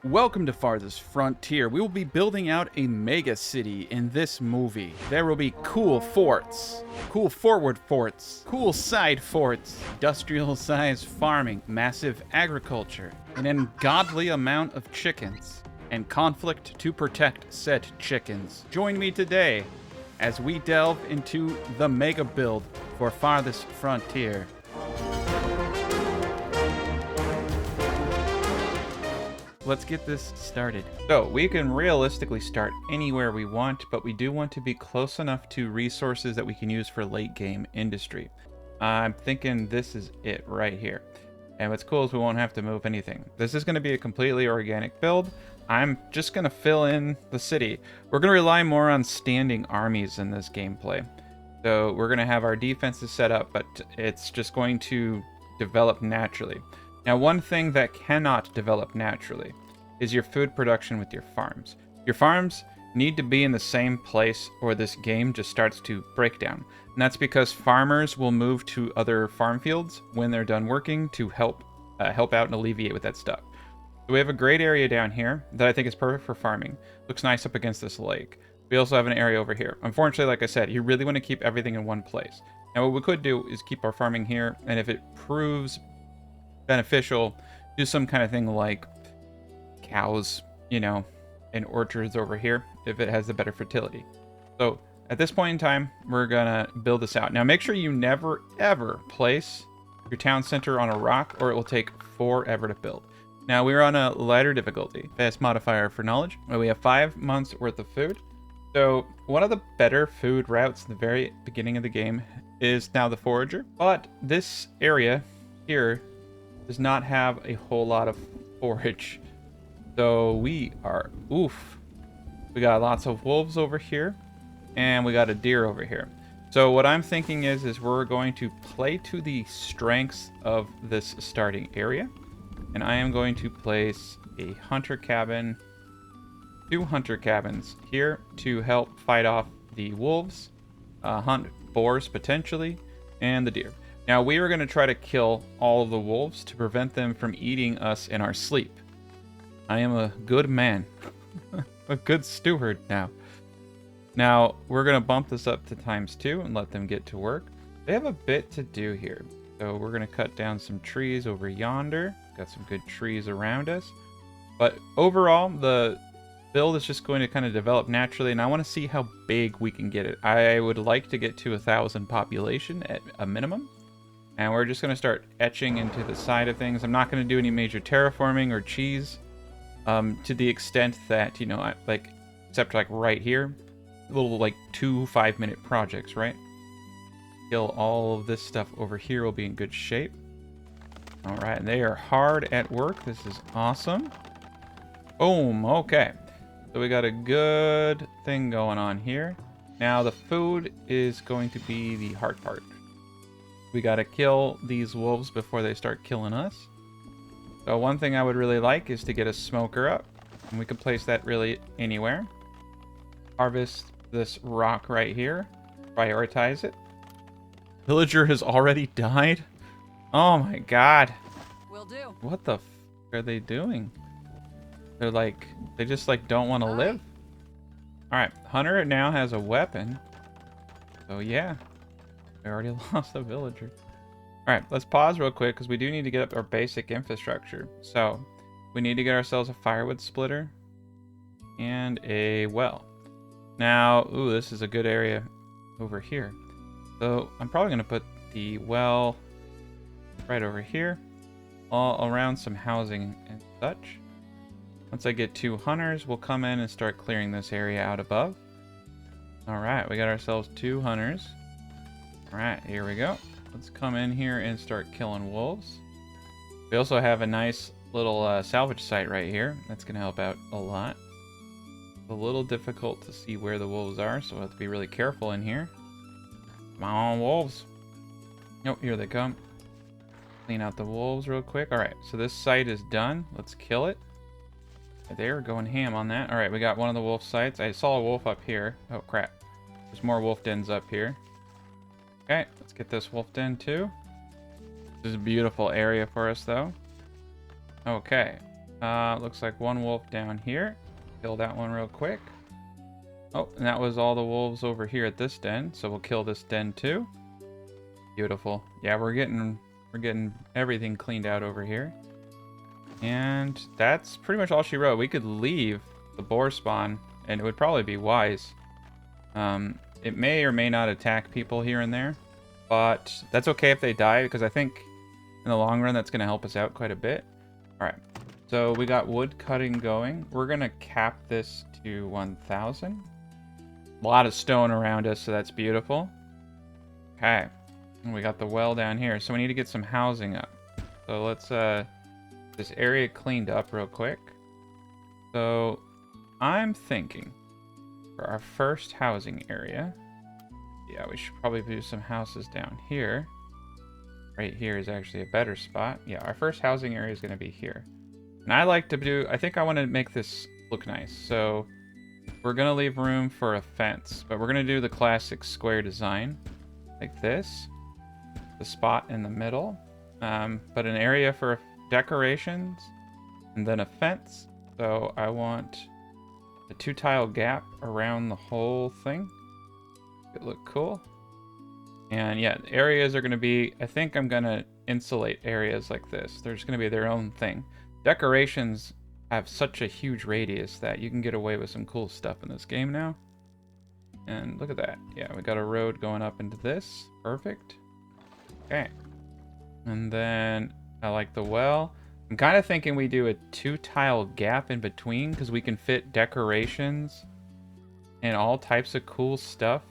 Welcome to Farthest Frontier. We will be building out a mega city in this movie. There will be cool forts, cool forward forts, cool side forts, industrial size farming, massive agriculture, an ungodly amount of chickens, and conflict to protect said chickens. Join me today as we delve into the mega build for Farthest Frontier. Let's get this started. So we can realistically start anywhere we want, but we do want to be close enough to resources that we can use for late game industry. I'm thinking this is it right here. And what's cool is we won't have to move anything. This is going to be a completely organic build. I'm just going to fill in the city. We're going to rely more on standing armies in this gameplay. So we're going to have our defenses set up, but it's just going to develop naturally. Now, one thing that cannot develop naturally is your food production with your farms. Your farms need to be in the same place or this game just starts to break down. And that's because farmers will move to other farm fields when they're done working to help out and alleviate with that stuff. So we have a great area down here that I think is perfect for farming. Looks nice up against this lake. We also have an area over here. Unfortunately, like I said, you really want to keep everything in one place. Now, what we could do is keep our farming here, and if it proves beneficial, do some kind of thing like cows, and orchards over here if it has a better fertility. So at this point in time, we're gonna build this out. Now make sure you never ever place your town center on a rock or it will take forever to build. Now we're on a lighter difficulty, fast modifier for knowledge. We have 5 months worth of food. So one of the better food routes in the very beginning of the game is now the forager, but this area here does not have a whole lot of forage. So we are, we got lots of wolves over here and we got a deer over here. So what I'm thinking is we're going to play to the strengths of this starting area. And I am going to place a hunter cabin, 2 hunter cabins here to help fight off the wolves, hunt boars potentially, and the deer. Now, we are going to try to kill all of the wolves to prevent them from eating us in our sleep. I am a good man. A good steward now. Now, we're going to bump this up to ×2 and let them get to work. They have a bit to do here. So we're going to cut down some trees over yonder. Got some good trees around us. But overall, the build is just going to kind of develop naturally, and I want to see how big we can get it. I would like to get to 1,000 population at a minimum. And we're just going to start etching into the side of things. I'm not going to do any major terraforming or cheese to the extent that, except like right here, little like 2 5-minute projects, right? Kill all of this stuff over here will be in good shape. All right, and they are hard at work. This is awesome. Boom, okay. So we got a good thing going on here. Now the food is going to be the hard part. We gotta kill these wolves before they start killing us. So one thing I would really like is to get a smoker up. And we can place that really anywhere. Harvest this rock right here. Prioritize it. Villager has already died? Oh my god. Will do. What the f are they doing? They're like, they just like don't want to live. Alright, Hunter now has a weapon. So yeah. We already lost a villager. Alright, let's pause real quick because we do need to get up our basic infrastructure. So, we need to get ourselves a firewood splitter and a well. Now, this is a good area over here. So, I'm probably going to put the well right over here, all around some housing and such. Once I get 2 hunters, we'll come in and start clearing this area out above. Alright, we got ourselves 2 hunters. Alright, here we go. Let's come in here and start killing wolves. We also have a nice little salvage site right here. That's going to help out a lot. It's a little difficult to see where the wolves are, so we'll have to be really careful in here. Come on, wolves. Nope, here they come. Clean out the wolves real quick. Alright, so this site is done. Let's kill it. They're going ham on that. Alright, we got one of the wolf sites. I saw a wolf up here. Oh, crap. There's more wolf dens up here. Okay, let's get this wolf den too. This is a beautiful area for us though. Okay, Looks like one wolf down here. Kill that one real quick. Oh, and that was all the wolves over here at this den, so we'll kill this den too. Beautiful. Yeah, we're getting everything cleaned out over here. And that's pretty much all she wrote. We could leave the boar spawn, and it would probably be wise. It may or may not attack people here and there, but that's okay if they die, because I think in the long run that's going to help us out quite a bit. Alright, so we got wood cutting going. We're going to cap this to 1,000. A lot of stone around us, so that's beautiful. Okay, and we got the well down here, so we need to get some housing up. So let's this area cleaned up real quick. So I'm thinking for our first housing area, yeah, we should probably do some houses down here. Right here is actually a better spot. Yeah, our first housing area is going to be here. And I like to do, I think I want to make this look nice. So we're going to leave room for a fence, but we're going to do the classic square design like this. The spot in the middle, but an area for decorations and then a fence. So I want a 2-tile gap around the whole thing. It look cool. And yeah, areas are going to be, I think I'm going to insulate areas like this. They're just going to be their own thing. Decorations have such a huge radius that you can get away with some cool stuff in this game now. And look at that. Yeah, we got a road going up into this. Perfect. Okay. And then I like the well. I'm kind of thinking we do a 2-tile gap in between because we can fit decorations and all types of cool stuff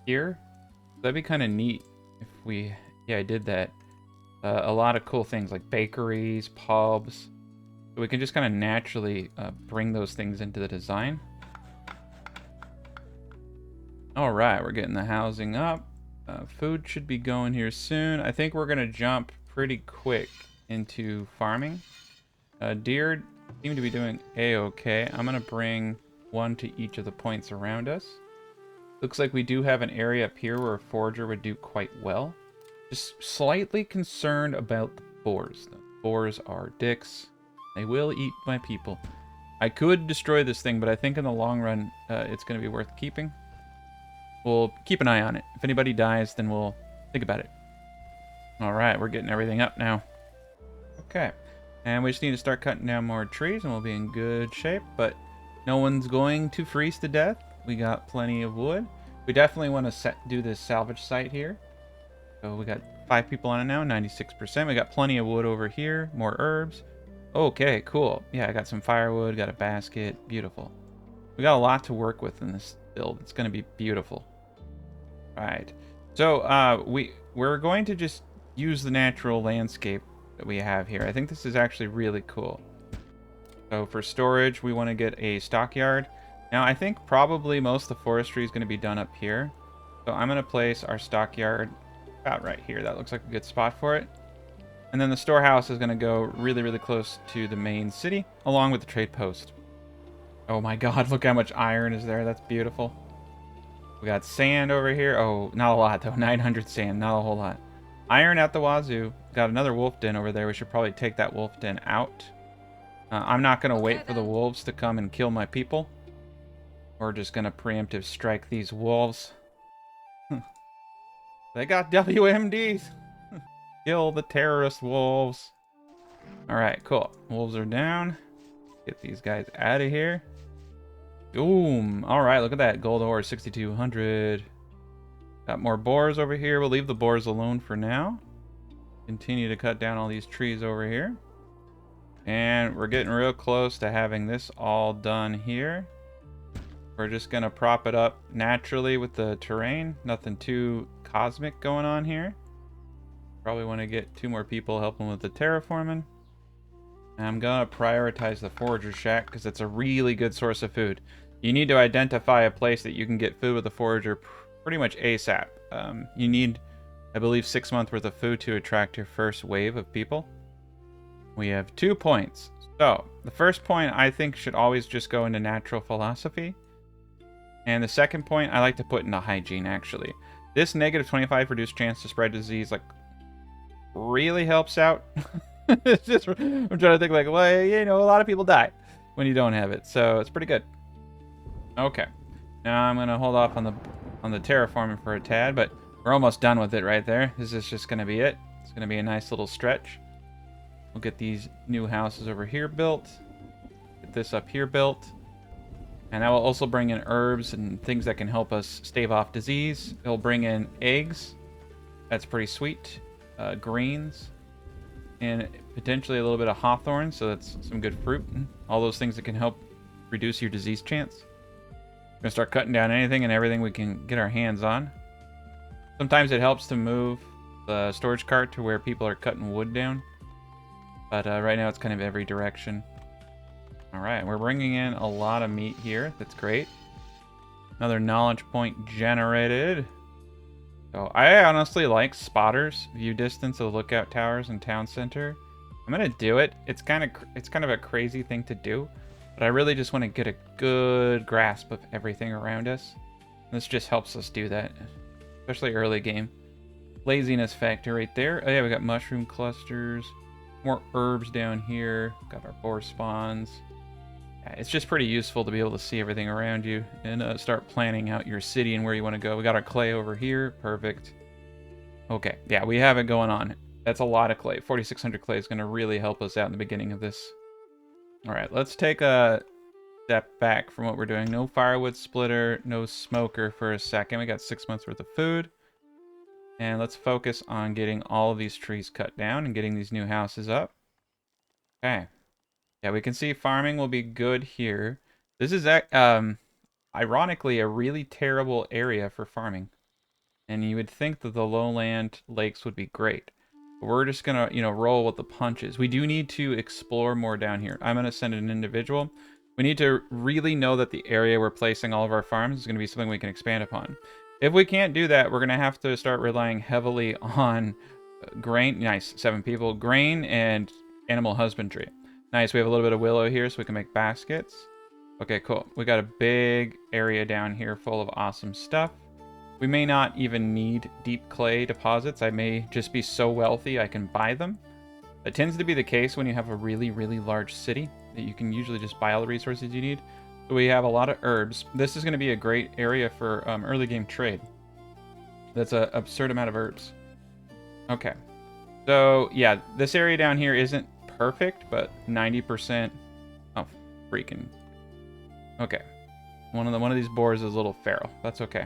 here. That'd be kind of neat if we, yeah, I did that. A lot of cool things like bakeries, pubs. So we can just kind of naturally bring those things into the design. All right, we're getting the housing up. Food should be going here soon. I think we're going to jump pretty quick into farming. Deer seem to be doing a-okay. I'm going to bring one to each of the points around us. Looks like we do have an area up here where a forager would do quite well. Just slightly concerned about the boars. The boars are dicks. They will eat my people. I could destroy this thing, but I think in the long run, it's going to be worth keeping. We'll keep an eye on it. If anybody dies, then we'll think about it. All right, we're getting everything up now. Okay, and we just need to start cutting down more trees, and we'll be in good shape, but no one's going to freeze to death. We got plenty of wood. We definitely want to do this salvage site here. So we got 5 people on it now, 96%. We got plenty of wood over here, more herbs. Okay, cool. Yeah, I got some firewood, got a basket. Beautiful. We got a lot to work with in this build. It's going to be beautiful. Right. So we're going to just use the natural landscape that we have here. I think this is actually really cool. So for storage, we want to get a stockyard. Now, I think probably most of the forestry is going to be done up here. So I'm going to place our stockyard about right here. That looks like a good spot for it. And then the storehouse is going to go really, really close to the main city, along with the trade post. Oh my god, look how much iron is there. That's beautiful. We got sand over here. Oh, not a lot, though. 900 sand, not a whole lot. Iron at the wazoo. Got another wolf den over there. We should probably take that wolf den out. I'm not going to wait for the wolves to come and kill my people. We're just going to preemptive strike these wolves. They got WMDs. Kill the terrorist wolves. Alright, cool. Wolves are down. Get these guys out of here. Boom. Alright, look at that. Gold ore, 6,200. Got more boars over here. We'll leave the boars alone for now. Continue to cut down all these trees over here. And we're getting real close to having this all done here. We're just going to prop it up naturally with the terrain. Nothing too cosmic going on here. Probably want to get 2 more people helping with the terraforming. And I'm going to prioritize the forager shack because it's a really good source of food. You need to identify a place that you can get food with the forager pretty much ASAP. You need, I believe, 6 months worth of food to attract your first wave of people. We have 2 points. So the first point I think should always just go into natural philosophy. And the second point I like to put into hygiene, actually. This -25 reduced chance to spread disease, like, really helps out. It's just, I'm trying to think like, well, you know, a lot of people die when you don't have it, so it's pretty good. Okay, now I'm gonna hold off on the terraforming for a tad, but we're almost done with it right there. This is just gonna be it. It's gonna be a nice little stretch. We'll get these new houses over here built. Get this up here built. And that will also bring in herbs and things that can help us stave off disease. It'll bring in eggs. That's pretty sweet. Greens. And potentially a little bit of hawthorn, so that's some good fruit. All those things that can help reduce your disease chance. We're gonna start cutting down anything and everything we can get our hands on. Sometimes it helps to move the storage cart to where people are cutting wood down. But right now it's kind of every direction. Alright, we're bringing in a lot of meat here. That's great. Another knowledge point generated. So I honestly like spotters, view distance of the lookout towers and town center. I'm gonna do it. It's kind of a crazy thing to do, but I really just want to get a good grasp of everything around us. This just helps us do that, especially early game. Laziness factor right there. Oh yeah, we got mushroom clusters, more herbs down here. Got our boar spawns. Yeah, it's just pretty useful to be able to see everything around you and start planning out your city and where you want to go. We got our clay over here. Perfect. Okay, yeah, we have it going on. That's a lot of clay. 4,600 clay is going to really help us out in the beginning of this. All right, let's take a step back from what we're doing. No firewood splitter, no smoker for a second. We got 6 months worth of food. And let's focus on getting all of these trees cut down and getting these new houses up. Okay. Yeah, we can see farming will be good here. This is ironically a really terrible area for farming. And you would think that the lowland lakes would be great. But we're just gonna, roll with the punches. We do need to explore more down here. I'm gonna send an individual. We need to really know that the area we're placing all of our farms is gonna be something we can expand upon. If we can't do that, we're gonna have to start relying heavily on grain. Nice, 7 people. Grain and animal husbandry. Nice, we have a little bit of willow here so we can make baskets. Okay, cool. We got a big area down here full of awesome stuff. We may not even need deep clay deposits. I may just be so wealthy I can buy them. That tends to be the case when you have a really, really large city, that you can usually just buy all the resources you need. So we have a lot of herbs. This is going to be a great area for early game trade. That's an absurd amount of herbs. Okay. So, yeah, this area down here isn't perfect, but 90%. Oh, freaking. Okay. One of these boars is a little feral. That's okay.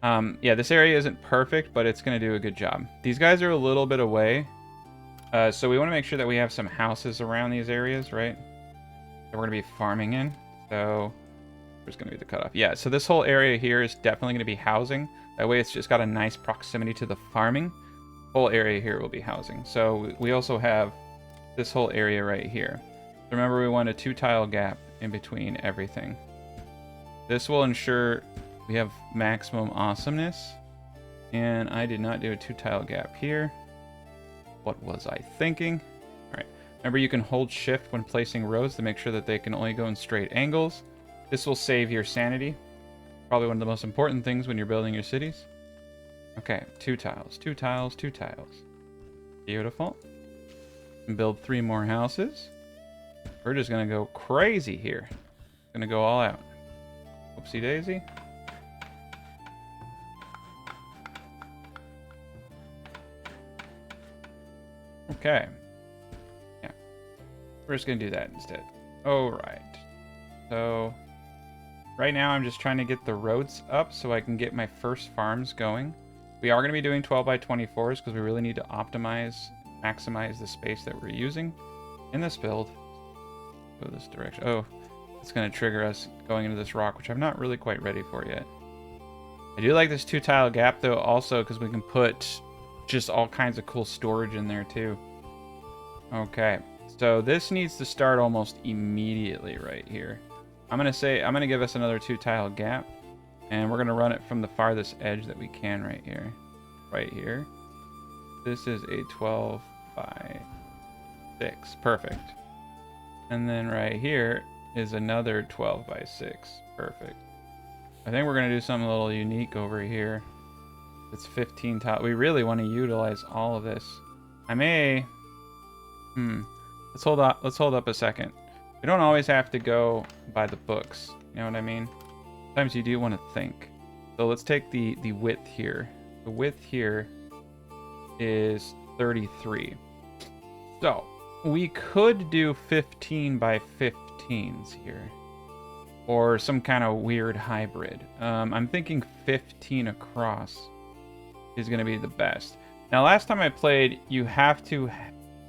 Yeah, this area isn't perfect, but it's going to do a good job. These guys are a little bit away. So we want to make sure that we have some houses around these areas, right? That we're going to be farming in. So there's going to be the cutoff. Yeah, so this whole area here is definitely going to be housing. That way it's just got a nice proximity to the farming. Whole area here will be housing. So we also have this whole area right here. Remember, we want a 2-tile gap in between everything. This will ensure we have maximum awesomeness. And I did not do a 2-tile gap here. What was I thinking? All right. Remember, you can hold shift when placing rows to make sure that they can only go in straight angles. This will save your sanity. Probably one of the most important things when you're building your cities. Okay, 2 tiles, 2 tiles, 2 tiles. Beautiful. Build 3 more houses. We're just gonna go crazy here. Gonna go all out. Oopsie daisy. Okay. Yeah. We're just gonna do that instead. Alright. So right now I'm just trying to get the roads up so I can get my first farms going. We are going to be doing 12 by 24s because we really need to maximize the space that we're using in this build. Go this direction. Oh, it's going to trigger us going into this rock, which I'm not really quite ready for yet. I do like this 2-tile gap though also because we can put just all kinds of cool storage in there too. Okay, so this needs to start almost immediately right here. I'm going to give us another 2-tile gap. And we're going to run it from the farthest edge that we can right here. Right here. This is a 12 by 6. Perfect. And then right here is another 12 by 6. Perfect. I think we're going to do something a little unique over here. It's 15 tile. We really want to utilize all of this. I may Let's hold up. Let's hold up a second. We don't always have to go by the books. You know what I mean? Sometimes you do want to think. So let's take the width here. The width here is 33. So we could do 15 by 15s here, or some kind of weird hybrid. I'm thinking 15 across is going to be the best. Now, last time I played, you have to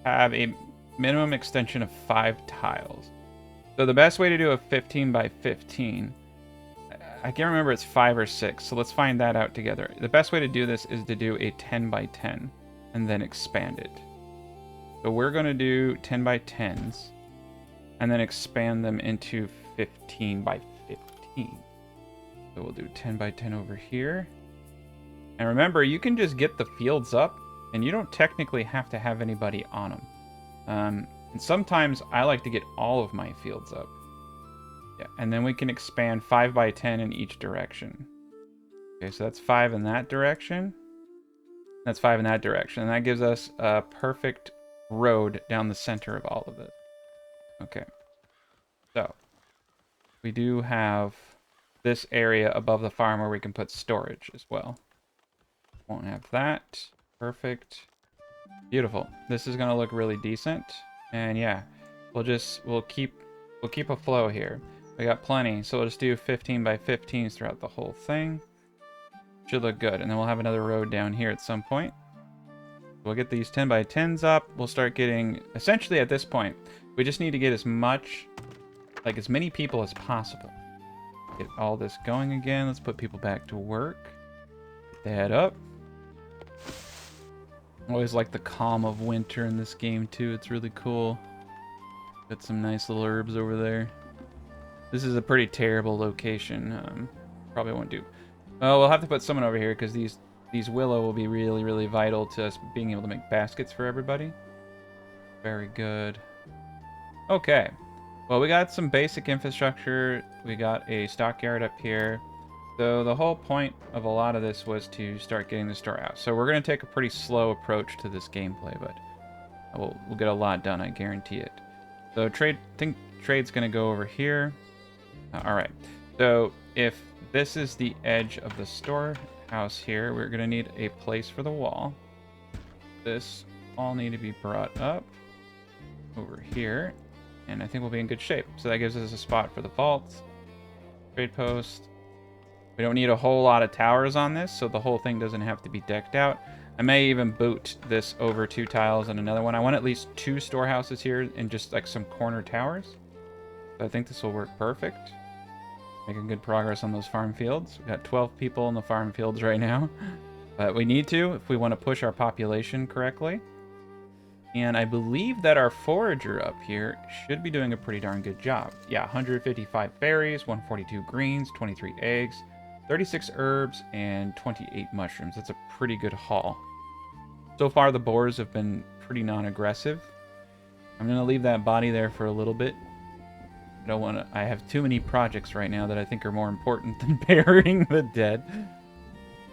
have a minimum extension of 5 tiles. So the best way to do a 15 by 15, I can't remember, it's 5 or 6, so let's find that out together. The best way to do this is to do a 10 by 10 and then expand it. So we're going to do 10 by 10s and then expand them into 15 by 15. So we'll do 10 by 10 over here. And remember, you can just get the fields up and you don't technically have to have anybody on them. And sometimes I like to get all of my fields up. Yeah, and then we can expand 5 by 10 in each direction. Okay, so that's 5 in that direction. That's 5 in that direction. And that gives us a perfect road down the center of all of this. Okay. So, we do have this area above the farm where we can put storage as well. Won't have that. Perfect. Beautiful. This is going to look really decent. And yeah, we'll keep a flow here. We got plenty, so we'll just do 15 by 15s throughout the whole thing. Should look good. And then we'll have another road down here at some point. We'll get these 10 by 10s up. We'll start getting, essentially at this point, we just need to get as many people as possible. Get all this going again. Let's put people back to work. Get that up. Always like the calm of winter in this game too. It's really cool. Got some nice little herbs over there. This is a pretty terrible location. Probably won't do. Oh, we'll have to put someone over here because these willow will be really, really vital to us being able to make baskets for everybody. Very good. Okay. Well, we got some basic infrastructure. We got a stockyard up here. So the whole point of a lot of this was to start getting the store out. So we're going to take a pretty slow approach to this gameplay, but we'll get a lot done, I guarantee it. So I think trade's going to go over here. All right. So if this is the edge of the storehouse here, we're going to need a place for the wall. This all need to be brought up over here, and I think we'll be in good shape. So that gives us a spot for the vault, trade post. We don't need a whole lot of towers on this, so the whole thing doesn't have to be decked out. I may even boot this over 2 tiles and another one. I want at least 2 storehouses here and just like some corner towers. So I think this will work perfect. Making good progress on those farm fields. We've got 12 people in the farm fields right now. But we need to if we want to push our population correctly. And I believe that our forager up here should be doing a pretty darn good job. Yeah, 155 berries, 142 greens, 23 eggs, 36 herbs, and 28 mushrooms. That's a pretty good haul. So far, the boars have been pretty non-aggressive. I'm going to leave that body there for a little bit. I have too many projects right now that I think are more important than burying the dead.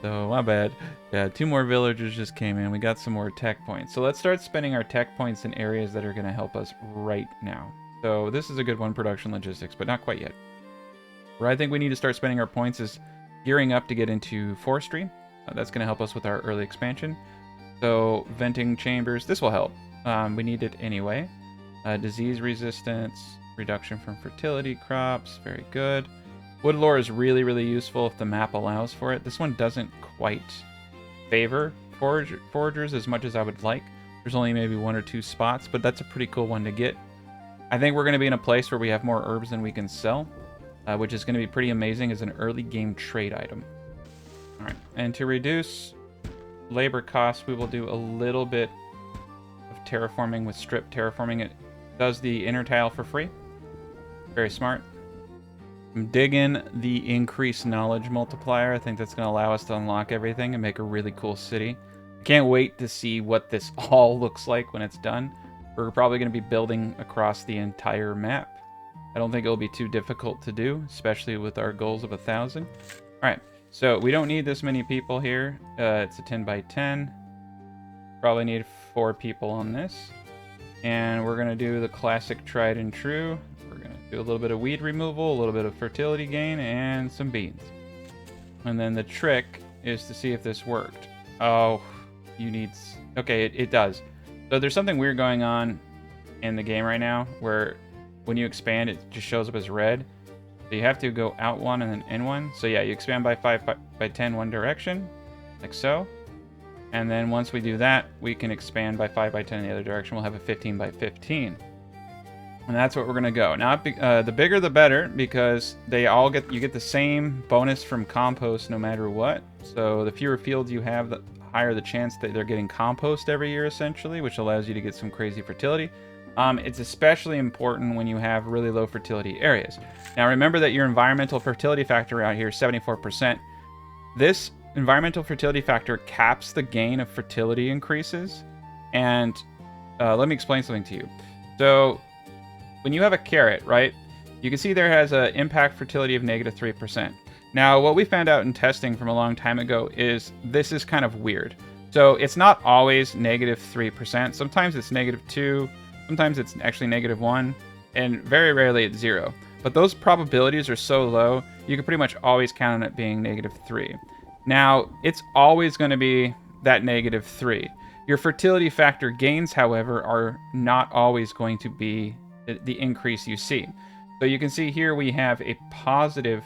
So, my bad. Yeah, 2 more villagers just came in. We got some more tech points. So let's start spending our tech points in areas that are going to help us right now. So this is a good one, production logistics, but not quite yet. Where I think we need to start spending our points is gearing up to get into forestry. That's going to help us with our early expansion. So venting chambers, this will help. We need it anyway. Disease resistance, reduction from fertility crops, very good. Wood lore is really, really useful if the map allows for it. This one doesn't quite favor foragers as much as I would like. There's only maybe 1 or 2 spots, but that's a pretty cool one to get. I think we're going to be in a place where we have more herbs than we can sell, which is going to be pretty amazing as an early game trade item. All right, and to reduce labor costs, we will do a little bit of terraforming with strip terraforming. It does the inner tile for free. Very smart. I'm digging the increased knowledge multiplier. I think that's going to allow us to unlock everything and make a really cool city. I can't wait to see what this all looks like when it's done. We're probably going to be building across the entire map. I don't think it'll be too difficult to do, especially with our goals of 1,000. All right, so we don't need this many people here. It's a 10 by 10. Probably need 4 people on this. And we're going to do the classic tried and true. We're going to do a little bit of weed removal, a little bit of fertility gain, and some beans. And then the trick is to see if this worked. Oh, you need... Okay, it does. So there's something weird going on in the game right now where when you expand, it just shows up as red. So you have to go out one and then in one. So yeah, you expand by 5 by 10 one direction, like so. And then once we do that, we can expand by 5 by 10 in the other direction. We'll have a 15 by 15. And that's what we're gonna go. Now, the bigger the better, because you get the same bonus from compost no matter what. So the fewer fields you have, the higher the chance that they're getting compost every year, essentially, which allows you to get some crazy fertility. It's especially important when you have really low fertility areas. Now, remember that your environmental fertility factor out here is 74%. This environmental fertility factor caps the gain of fertility increases. And let me explain something to you. So when you have a carrot, right, you can see there has an impact fertility of -3%. Now, what we found out in testing from a long time ago is this is kind of weird. So it's not always -3%. Sometimes it's -2, sometimes it's actually -1, and very rarely it's 0. But those probabilities are so low, you can pretty much always count on it being -3. Now, it's always going to be that -3. Your fertility factor gains, however, are not always going to be the increase you see. So you can see here we have a positive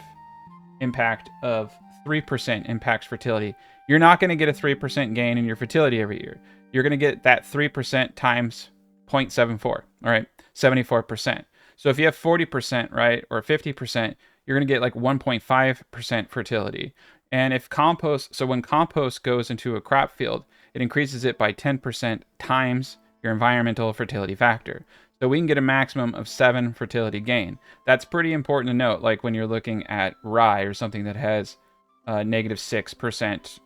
impact of 3% impacts fertility. You're not going to get a 3% gain in your fertility every year. You're going to get that 3% times 0.74, all right, 74%. So if you have 40%, right, or 50%, you're going to get like 1.5% fertility. And if compost, so when compost goes into a crop field, it increases it by 10% times your environmental fertility factor. So we can get a maximum of 7 fertility gain. That's pretty important to note, like when you're looking at rye or something that has -6%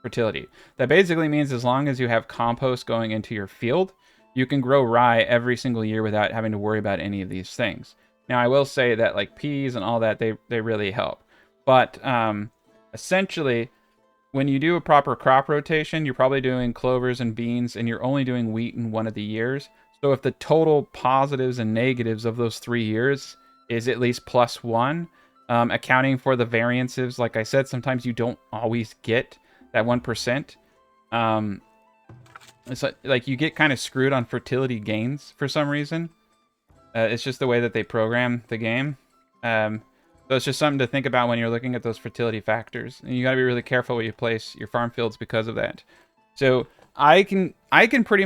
fertility. That basically means as long as you have compost going into your field, you can grow rye every single year without having to worry about any of these things. Now, I will say that like peas and all that, they really help. But essentially, when you do a proper crop rotation, you're probably doing clovers and beans, and you're only doing wheat in one of the years. So if the total positives and negatives of those 3 years is at least +1, accounting for the variances, like I said, sometimes you don't always get that 1%. It's like you get kind of screwed on fertility gains for some reason. It's just the way that they program the game. So it's just something to think about when you're looking at those fertility factors. And you got to be really careful where you place your farm fields because of that. So I can pretty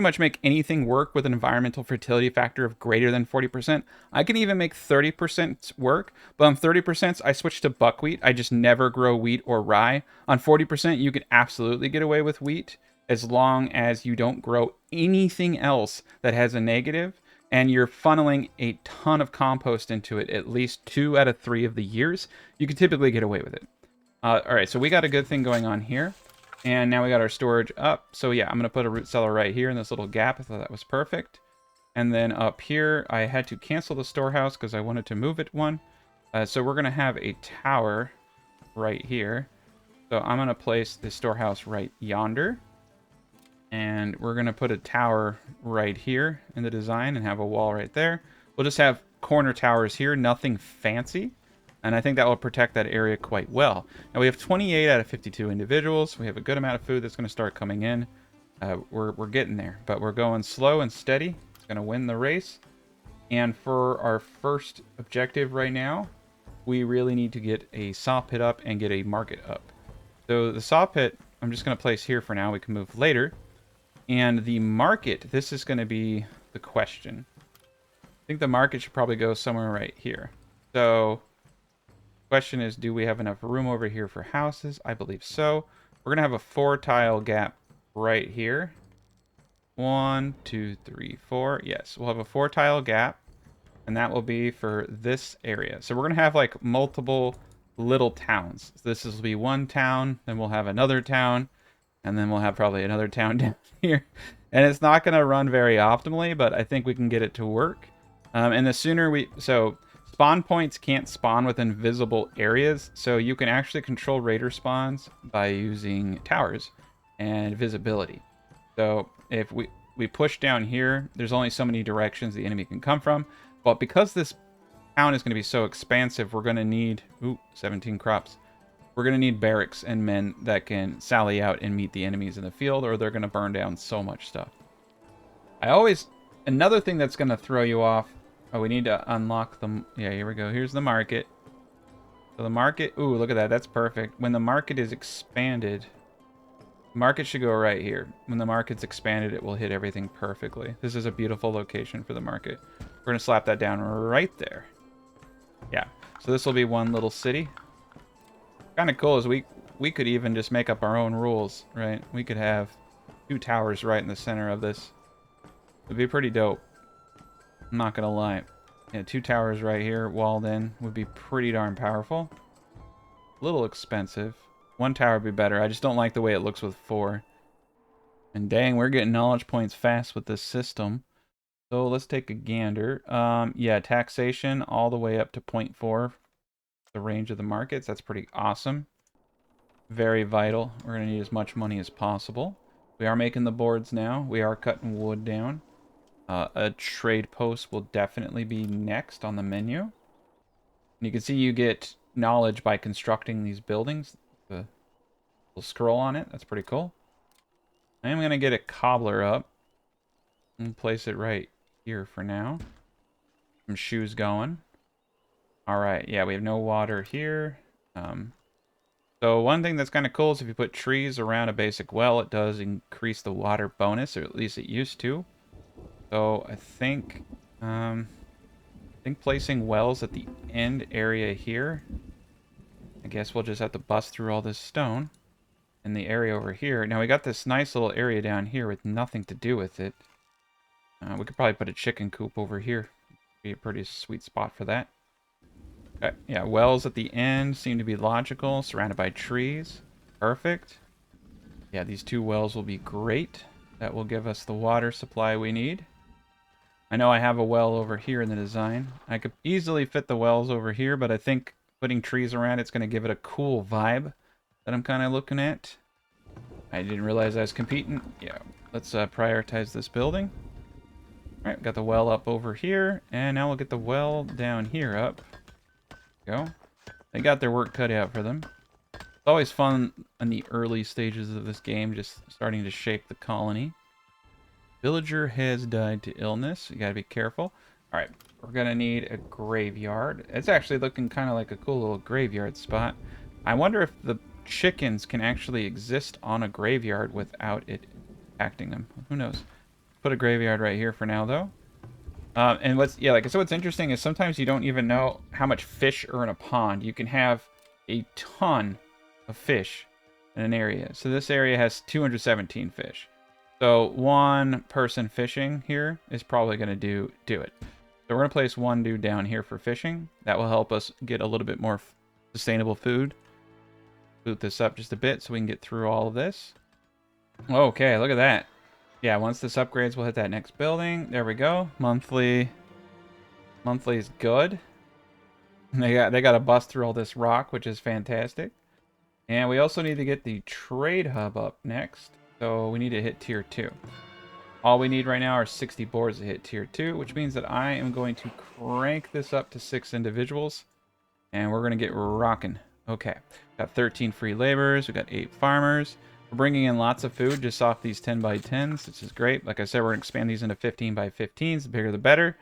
much make anything work with an environmental fertility factor of greater than 40%. I can even make 30% work, but on 30%, I switch to buckwheat. I just never grow wheat or rye. On 40%, you can absolutely get away with wheat as long as you don't grow anything else that has a negative, and you're funneling a ton of compost into it at least 2 out of 3 of the years. You can typically get away with it. All right, so we got a good thing going on here. And now we got our storage up. So yeah, I'm going to put a root cellar right here in this little gap. I thought that was perfect. And then up here, I had to cancel the storehouse because I wanted to move it one. So we're going to have a tower right here. So I'm going to place the storehouse right yonder. And we're going to put a tower right here in the design and have a wall right there. We'll just have corner towers here, nothing fancy. And I think that will protect that area quite well. Now we have 28 out of 52 individuals. We have a good amount of food that's going to start coming in. We're getting there, but we're going slow and steady. It's going to win the race. And for our first objective right now, we really need to get a saw pit up and get a market up. So the saw pit, I'm just going to place here for now. We can move later. And the market, this is going to be the question. I think the market should probably go somewhere right here. So question is, do we have enough room over here for houses? I believe so. We're gonna have a 4-tile gap right here. 1, 2, 3, 4. Yes, we'll have a 4-tile gap, and that will be for this area. So we're gonna have like multiple little towns. So this will be one town, then we'll have another town, and then we'll have probably another town down here. And it's not gonna run very optimally, but I think we can get it to work. And the sooner spawn points can't spawn within visible areas, so you can actually control raider spawns by using towers and visibility. So if we push down here, there's only so many directions the enemy can come from. But because this town is going to be so expansive, we're going to need... Ooh, 17 crops. We're going to need barracks and men that can sally out and meet the enemies in the field, or they're going to burn down so much stuff. Another thing that's going to throw you off... Oh, we need to unlock them. Yeah, here we go. Here's the market. So the market... Ooh, look at that. That's perfect. When the market is expanded... Market should go right here. When the market's expanded, it will hit everything perfectly. This is a beautiful location for the market. We're going to slap that down right there. Yeah. So this will be one little city. Kind of cool is we could even just make up our own rules, right? We could have 2 towers right in the center of this. It'd be pretty dope. I'm not going to lie. Yeah, 2 towers right here, walled in, would be pretty darn powerful. A little expensive. 1 tower would be better. I just don't like the way it looks with 4. And dang, we're getting knowledge points fast with this system. So let's take a gander. Yeah, taxation all the way up to 0.4. The range of the markets. That's pretty awesome. Very vital. We're going to need as much money as possible. We are making the boards now. We are cutting wood down. A trade post will definitely be next on the menu. And you can see you get knowledge by constructing these buildings. We'll scroll on it. That's pretty cool. I am going to get a cobbler up and place it right here for now. Some shoes going. All right. Yeah, we have no water here. So one thing that's kind of cool is if you put trees around a basic well, it does increase the water bonus, or at least it used to. So I think placing wells at the end area here. I guess we'll just have to bust through all this stone. In the area over here. Now we got this nice little area down here with nothing to do with it. We could probably put a chicken coop over here. Be a pretty sweet spot for that. Okay, yeah, wells at the end seem to be logical, surrounded by trees. Perfect. Yeah, these 2 wells will be great. That will give us the water supply we need. I know I have a well over here in the design. I could easily fit the wells over here, but I think putting trees around it's going to give it a cool vibe that I'm kind of looking at. I didn't realize I was competing. Yeah, let's prioritize this building. All right, got the well up over here, and now we'll get the well down here up. Go. They got their work cut out for them. It's always fun in the early stages of this game, just starting to shape the colony. Villager has died to illness. You gotta be careful. All right, we're gonna need a graveyard. It's actually looking kind of like a cool little graveyard spot. I wonder if the chickens can actually exist on a graveyard without it impacting them. Who knows? Put a graveyard right here for now, though. And what's interesting is sometimes you don't even know how much fish are in a pond. You can have a ton of fish in an area. So this area has 217 fish. So 1 person fishing here is probably going to do it. So we're going to place 1 dude down here for fishing. That will help us get a little bit more sustainable food. Boot this up just a bit so we can get through all of this. Okay, look at that. Yeah, once this upgrades, we'll hit that next building. There we go. Monthly is good. They got to bust through all this rock, which is fantastic. And we also need to get the trade hub up next. So we need to hit tier 2. All we need right now are 60 boards to hit tier 2, which means that I am going to crank this up to 6 individuals. And we're going to get rocking. Okay, got 13 free laborers, we got 8 farmers. We're bringing in lots of food just off these 10 by 10s, which is great. Like I said, we're going to expand these into 15 by 15s. The bigger the better.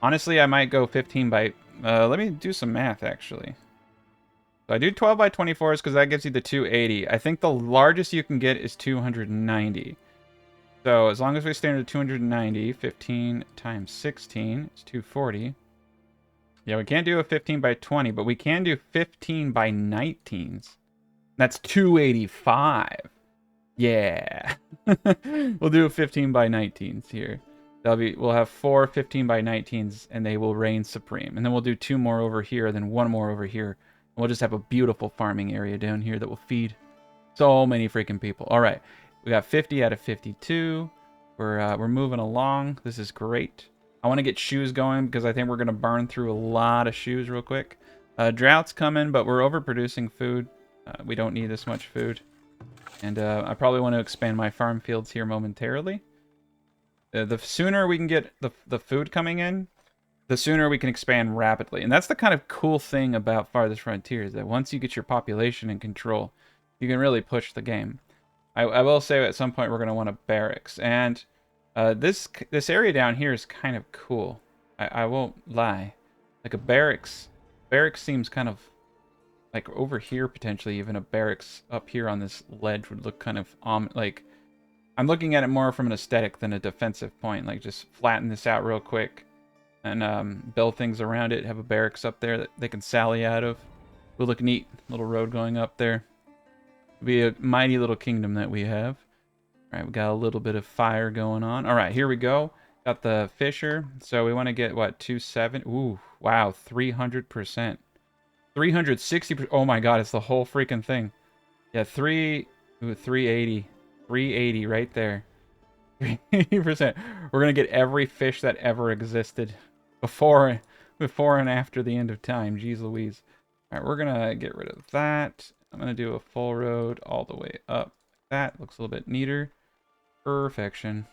Honestly, I might go 15 by... let me do some math, actually. So I do 12 by 24s because that gives you the 280. I think the largest you can get is 290. So as long as we stand at 290, 15 times 16 is 240. Yeah, we can't do a 15 by 20, but we can do 15 by 19s. That's 285. Yeah. We'll do a 15 by 19s here. We'll have 4 15 by 19s, and they will reign supreme. And then we'll do 2 more over here, then 1 more over here. And we'll just have a beautiful farming area down here that will feed so many freaking people. All right, we got 50 out of 52. We're moving along. This is great. I want to get shoes going because I think we're going to burn through a lot of shoes real quick. Drought's coming, but we're overproducing food. We don't need this much food. And I probably want to expand my farm fields here momentarily. The sooner we can get the food coming in, the sooner we can expand rapidly. And that's the kind of cool thing about Farthest Frontier, is that once you get your population in control, you can really push the game. I will say at some point we're going to want a barracks. And this area down here is kind of cool. I won't lie. Like a barracks. Barracks seems kind of like over here, potentially even a barracks up here on this ledge would look kind of like, I'm looking at it more from an aesthetic than a defensive point. Like just flatten this out real quick and build things around it. Have a barracks up there that they can sally out of. Will look neat. Little road going up there. It'll be a mighty little kingdom that we have. All right, we got a little bit of fire going on. All right, here we go. Got the fisher. So we want to get what, 270? Ooh, wow, 300%. 360%. Oh my god, it's the whole freaking thing. Yeah, 380. 380 right there. 380%. We're gonna get every fish that ever existed before and after the end of time. Jeez Louise. All right, we're gonna get rid of that. I'm gonna do a full road all the way up. That looks a little bit neater. Perfection.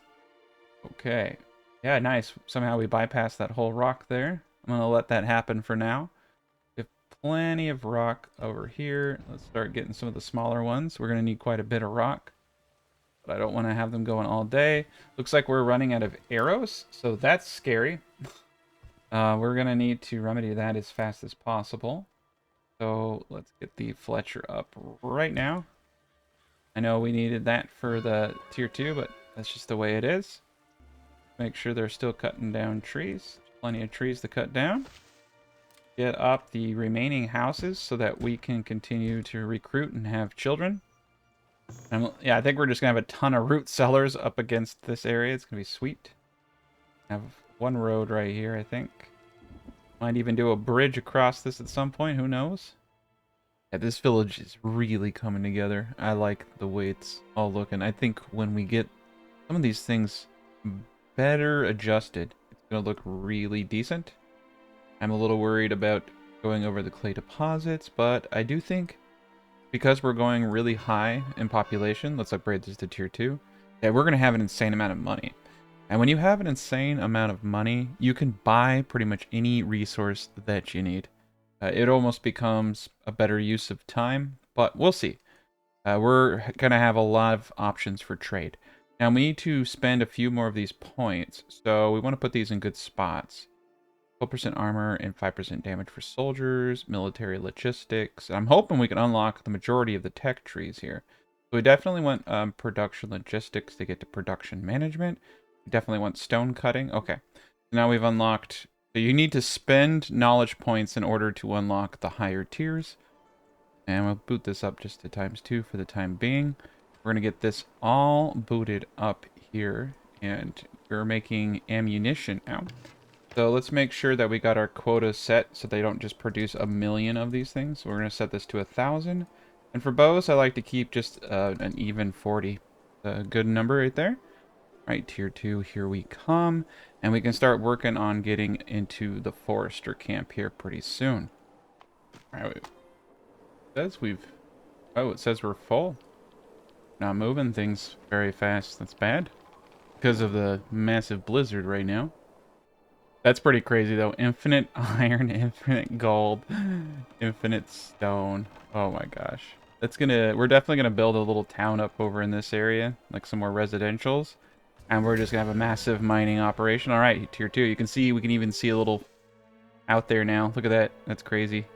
Okay. Yeah, nice. Somehow we bypassed that whole rock there. I'm gonna let that happen for now. We have plenty of rock over here. Let's start getting some of the smaller ones. We're gonna need quite a bit of rock, but I don't want to have them going all day. Looks like we're running out of arrows, so that's scary. We're gonna need to remedy that as fast as possible. So let's get the Fletcher up right now. I know we needed that for the tier 2, but that's just the way it is. Make sure they're still cutting down trees. Plenty of trees to cut down. Get up the remaining houses so that we can continue to recruit and have children. Yeah, I think we're just going to have a ton of root cellars up against this area. It's going to be sweet. Have one road right here, I think. Might even do a bridge across this at some point. Who knows? Yeah, this village is really coming together. I like the way it's all looking. I think when we get some of these things better adjusted, it's going to look really decent. I'm a little worried about going over the clay deposits, but I do think because we're going really high in population, let's upgrade this to tier 2, that we're going to have an insane amount of money. And when you have an insane amount of money, you can buy pretty much any resource that you need. It almost becomes a better use of time, but we'll see. We're going to have a lot of options for trade. Now, we need to spend a few more of these points, so we want to put these in good spots. 12% armor and 5% damage for soldiers, military logistics. I'm hoping we can unlock the majority of the tech trees here. So we definitely want production logistics to get to production management. We definitely want stone cutting. Okay, now we've unlocked... So you need to spend knowledge points in order to unlock the higher tiers. And we'll boot this up just to ×2 for the time being. We're going to get this all booted up here. And we're making ammunition now. So let's make sure that we got our quota set so they don't just produce 1,000,000 of these things. So we're going to set this to 1,000. And for bows, I like to keep just an even 40. A good number right there. Right, tier 2, here we come. And we can start working on getting into the forester camp here pretty soon. Alright, it says it says we're full. Not moving things very fast. That's bad. Because of the massive blizzard right now. That's pretty crazy though. Infinite iron, infinite gold, infinite stone. Oh my gosh. We're definitely gonna build a little town up over in this area. Like some more residentials. And we're just going to have a massive mining operation. All right, tier 2. You can see, we can even see a little out there now. Look at that. That's crazy.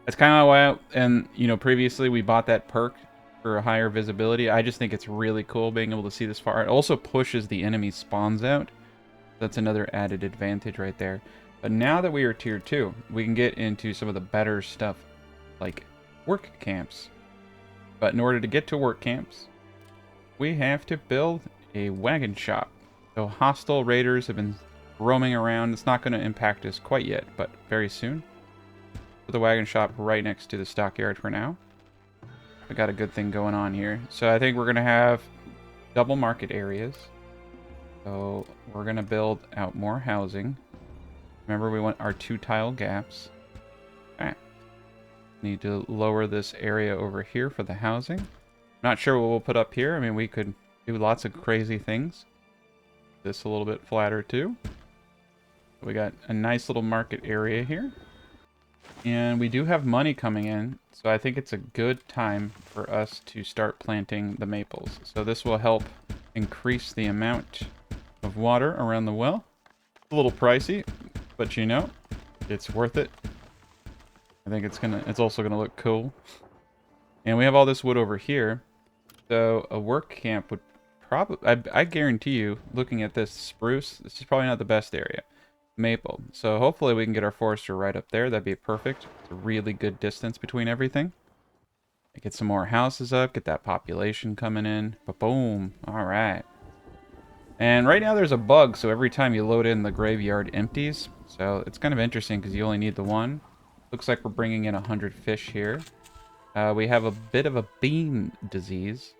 That's kind of why, and you know, previously we bought that perk for a higher visibility. I just think it's really cool being able to see this far. It also pushes the enemy spawns out. That's another added advantage right there. But now that we are tier 2, we can get into some of the better stuff, like work camps. But in order to get to work camps, we have to build a wagon shop. So hostile raiders have been roaming around. It's not going to impact us quite yet, but very soon. Put the wagon shop right next to the stockyard for now. We got a good thing going on here. So I think we're going to have double market areas. So we're going to build out more housing. Remember, we want our 2 tile gaps. Okay. Need to lower this area over here for the housing. Not sure what we'll put up here. I mean, we could do lots of crazy things. this a little bit flatter too. We got a nice little market area here. And we do have money coming in, so I think it's a good time for us to start planting the maples. So this will help increase the amount of water around the well. It's a little pricey, but you know, it's worth it. I think it's also gonna look cool. And we have all this wood over here. So a work camp would probably, I guarantee you, looking at this spruce, this is probably not the best area. Maple. So hopefully we can get our forester right up there. That'd be perfect. It's a really good distance between everything. Get some more houses up, get that population coming in. Ba-boom. All right. And right now there's a bug, so every time you load in, the graveyard empties. So it's kind of interesting because you only need the one. Looks like we're bringing in 100 fish here. We have a bit of a bean disease.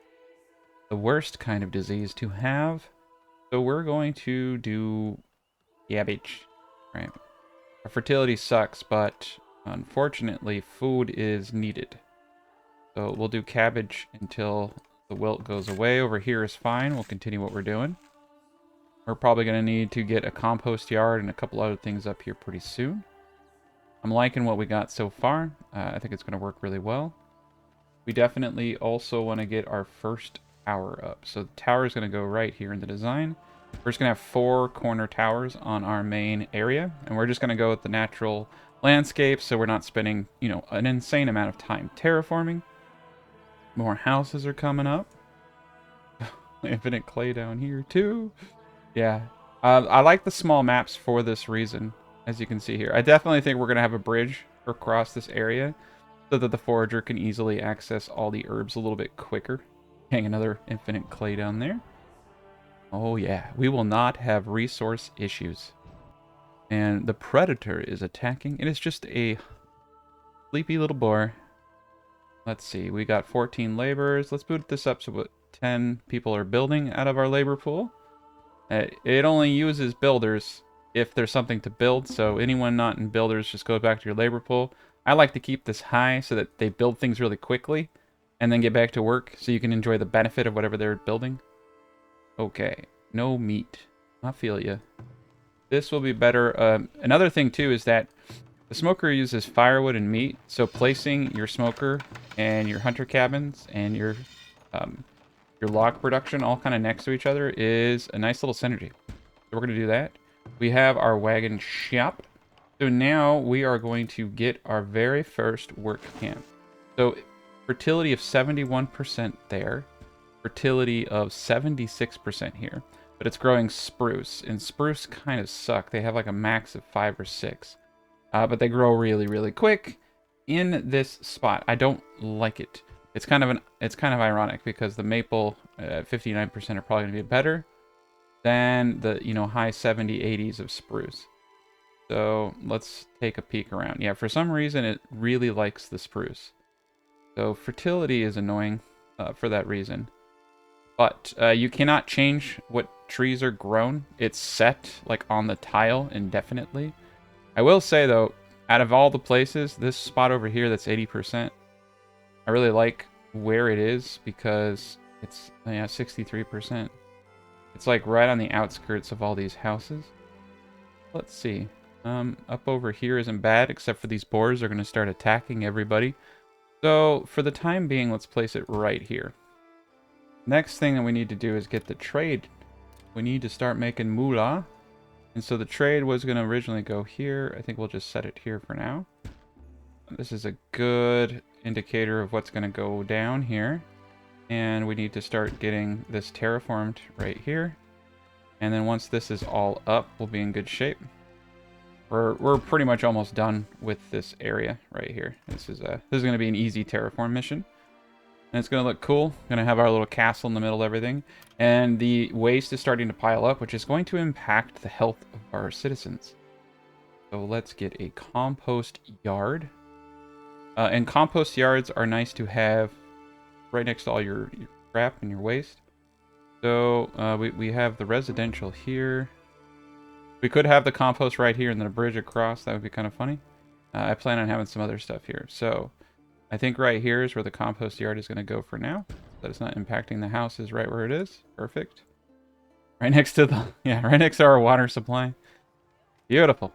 The worst kind of disease to have. So we're going to do cabbage. Right. Our fertility sucks, but unfortunately food is needed. So we'll do cabbage until the wilt goes away. Over here is fine. We'll continue what we're doing. We're probably going to need to get a compost yard and a couple other things up here pretty soon. I'm liking what we got so far. I think it's going to work really well. We definitely also want to get our first tower up. So the tower is going to go right here in the design. We're just going to have 4 corner towers on our main area. And we're just going to go with the natural landscape so we're not spending, you know, an insane amount of time terraforming. More houses are coming up. Infinite clay down here too. Yeah. I like the small maps for this reason, as you can see here. I definitely think we're going to have a bridge across this area so that the forager can easily access all the herbs a little bit quicker. Hang another infinite clay down there. Oh yeah, we will not have resource issues. And the predator is attacking. It is just a sleepy little boar. Let's see, we got 14 laborers. Let's boot this up so what 10 people are building out of our labor pool. It only uses builders if there's something to build, so anyone not in builders just go back to your labor pool. I like to keep this high so that they build things really quickly and then get back to work so you can enjoy the benefit of whatever they're building. Okay, no meat. I feel you. This will be better. Another thing too is that the smoker uses firewood and meat, so placing your smoker and your hunter cabins and your log production all kind of next to each other is a nice little synergy. So we're going to do that. We have our wagon shop. So now we are going to get our very first work camp. So fertility of 71% there. Fertility of 76% here. But it's growing spruce. And spruce kind of suck. They have like a max of 5 or 6. But they grow really, really quick in this spot. I don't like it. It's kind of ironic because the maple 59% are probably going to be better than the, you know, high 70, 80s of spruce. So let's take a peek around. Yeah, for some reason it really likes the spruce. So fertility is annoying for that reason. But you cannot change what trees are grown. It's set like on the tile indefinitely. I will say though, out of all the places, this spot over here that's 80%, I really like where it is because it's 63%. It's like right on the outskirts of all these houses. Let's see. Up over here isn't bad, except for these boars are going to start attacking everybody. So for the time being, let's place it right here. Next thing that we need to do is get the trade. We need to start making moolah. And so the trade was going to originally go here. I think we'll just set it here for now. This is a good indicator of what's going to go down here. And we need to start getting this terraformed right here. And then once this is all up, we'll be in good shape. We're pretty much almost done with this area right here. This is going to be an easy terraform mission. And it's going to look cool. Going to have our little castle in the middle of everything. And the waste is starting to pile up, which is going to impact the health of our citizens. So let's get a compost yard. And compost yards are nice to have right next to all your crap and your waste. So we have the residential here. We could have the compost right here and then a bridge across. That would be kind of funny. I plan on having some other stuff here. So I think right here is where the compost yard is going to go for now. That it's not impacting the houses right where it is. Perfect. Right next to the, yeah, right next to our water supply. Beautiful.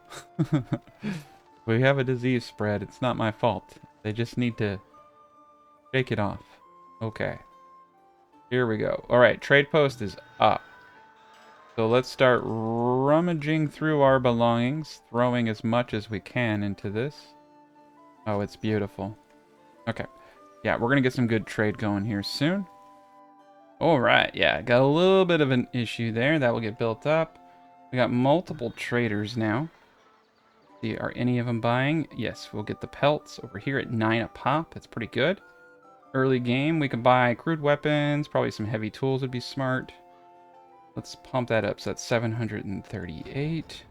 We have a disease spread. It's not my fault. They just need to shake it off. Okay. Here we go. All right, trade post is up. So let's start rummaging through our belongings, throwing as much as we can into this. Oh, it's beautiful. Okay. Yeah, we're going to get some good trade going here soon. All right. Yeah, got a little bit of an issue there. That will get built up. We got multiple traders now. See, are any of them buying? Yes, we'll get the pelts over here at 9 a pop. That's pretty good. Early game, we can buy crude weapons. Probably some heavy tools would be smart. Let's pump that up. So that's 738.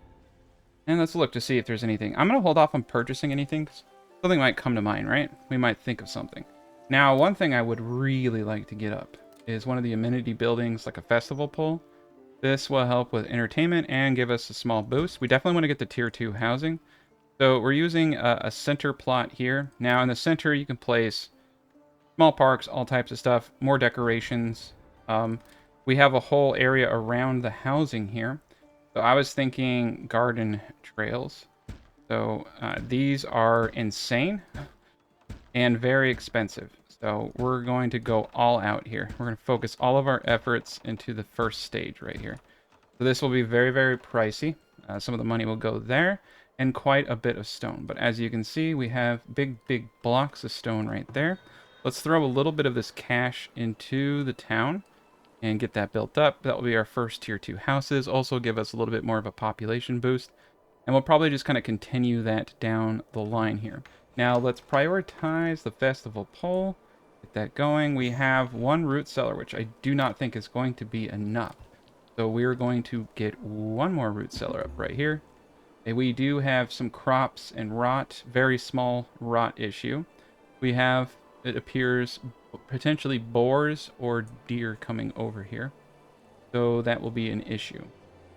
And let's look to see if there's anything. I'm going to hold off on purchasing anything, 'cause something might come to mind, right? We might think of something. Now, one thing I would really like to get up is one of the amenity buildings, like a festival pole. This will help with entertainment and give us a small boost. We definitely want to get the tier 2 housing. So we're using a center plot here. Now in the center, you can place small parks, all types of stuff, more decorations. We have a whole area around the housing here. So I was thinking garden trails. So these are insane and very expensive. So we're going to go all out here. We're going to focus all of our efforts into the first stage right here. So this will be very, very pricey. Some of the money will go there and quite a bit of stone. But as you can see, we have big, big blocks of stone right there. Let's throw a little bit of this cash into the town and get that built up. That will be our first tier 2 houses. Also give us a little bit more of a population boost. And we'll probably just kind of continue that down the line here. Now let's prioritize the festival pole. Get that going. We have one root cellar, which I do not think is going to be enough. So we're going to get one more root cellar up right here. And we do have some crops and rot, very small rot issue. We have, it appears, potentially boars or deer coming over here. So that will be an issue.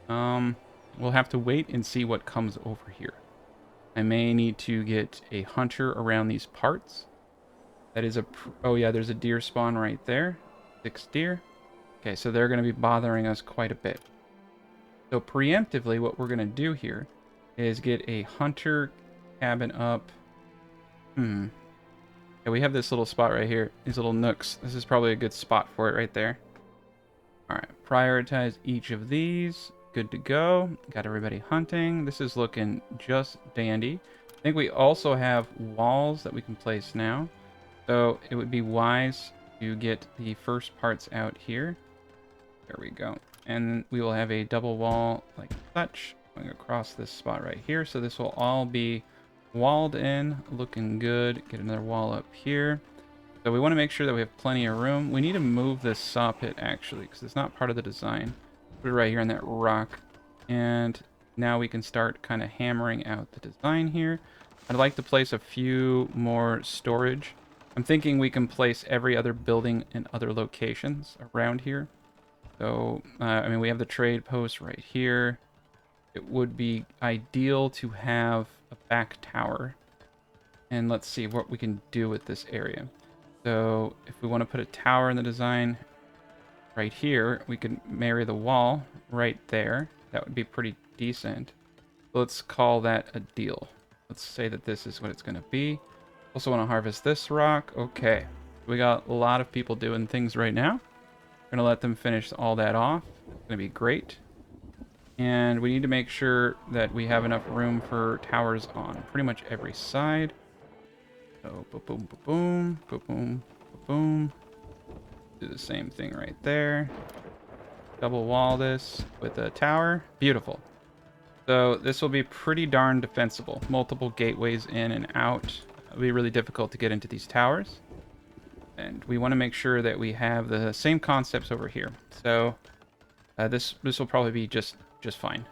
We'll have to wait and see what comes over here. I may need to get a hunter around these parts. That is a... Oh yeah, there's a deer spawn right there. 6 deer. Okay, so they're going to be bothering us quite a bit. So preemptively, what we're going to do here is get a hunter cabin up. Yeah, we have this little spot right here. These little nooks. This is probably a good spot for it right there. Alright, prioritize each of these. Good to go. Got everybody hunting. This is looking just dandy. I think we also have walls that we can place now. So it would be wise to get the first parts out here. There we go. And we will have a double wall like such going across this spot right here. So this will all be walled in, looking good. Get another wall up here. So we want to make sure that we have plenty of room. We need to move this saw pit actually, because it's not part of the design. Put it right here on that rock. And now we can start kind of hammering out the design here. I'd like to place a few more storage. I'm thinking we can place every other building in other locations around here. So, I mean, we have the trade post right here. It would be ideal to have a back tower. And let's see what we can do with this area. So, if we want to put a tower in the design right here, we could marry the wall right there. That would be pretty decent. Let's call that a deal. Let's say that this is what it's going to be. Also want to harvest this rock. Okay. We got a lot of people doing things right now. We're going to let them finish all that off. It's going to be great. And we need to make sure that we have enough room for towers on pretty much every side. So, boom, boom, boom, boom, boom, boom. Do the same thing right there. Double wall this with a tower. Beautiful. So this will be pretty darn defensible. Multiple gateways in and out. It'll be really difficult to get into these towers. And we want to make sure that we have the same concepts over here. So this will probably be just fine.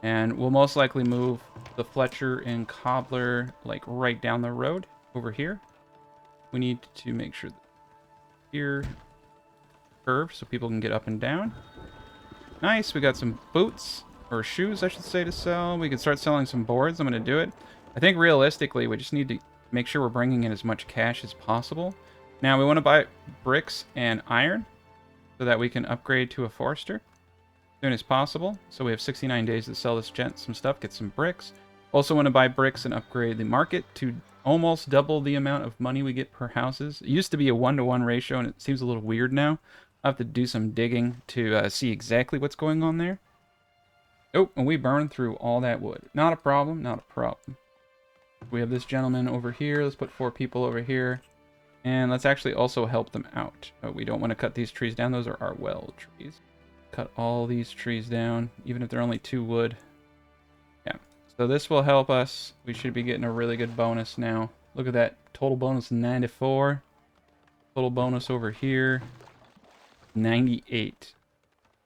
And we'll most likely move the Fletcher and Cobbler like right down the road over here. We need to make sure that here curve so people can get up and down. Nice, we got some boots or shoes, I should say, to sell. We can start selling some boards. I'm going to do it. I think realistically, we just need to make sure we're bringing in as much cash as possible. Now, we want to buy bricks and iron so that we can upgrade to a forester. soon as possible. So we have 69 days to sell this gent some stuff, get some bricks. Also want to buy bricks and upgrade the market to almost double the amount of money we get per houses. It used to be a 1-to-1 ratio, and it seems a little weird now. I'll have to do some digging to see exactly what's going on there. Oh, and we burned through all that wood. Not a problem, not a problem. We have this gentleman over here. Let's put 4 people over here. And let's actually also help them out. We don't want to cut these trees down. Those are our well trees. Cut all these trees down, even if they're only 2 wood. Yeah, so this will help us. We should be getting a really good bonus now. Look at that. Total bonus 94. Total bonus over here 98.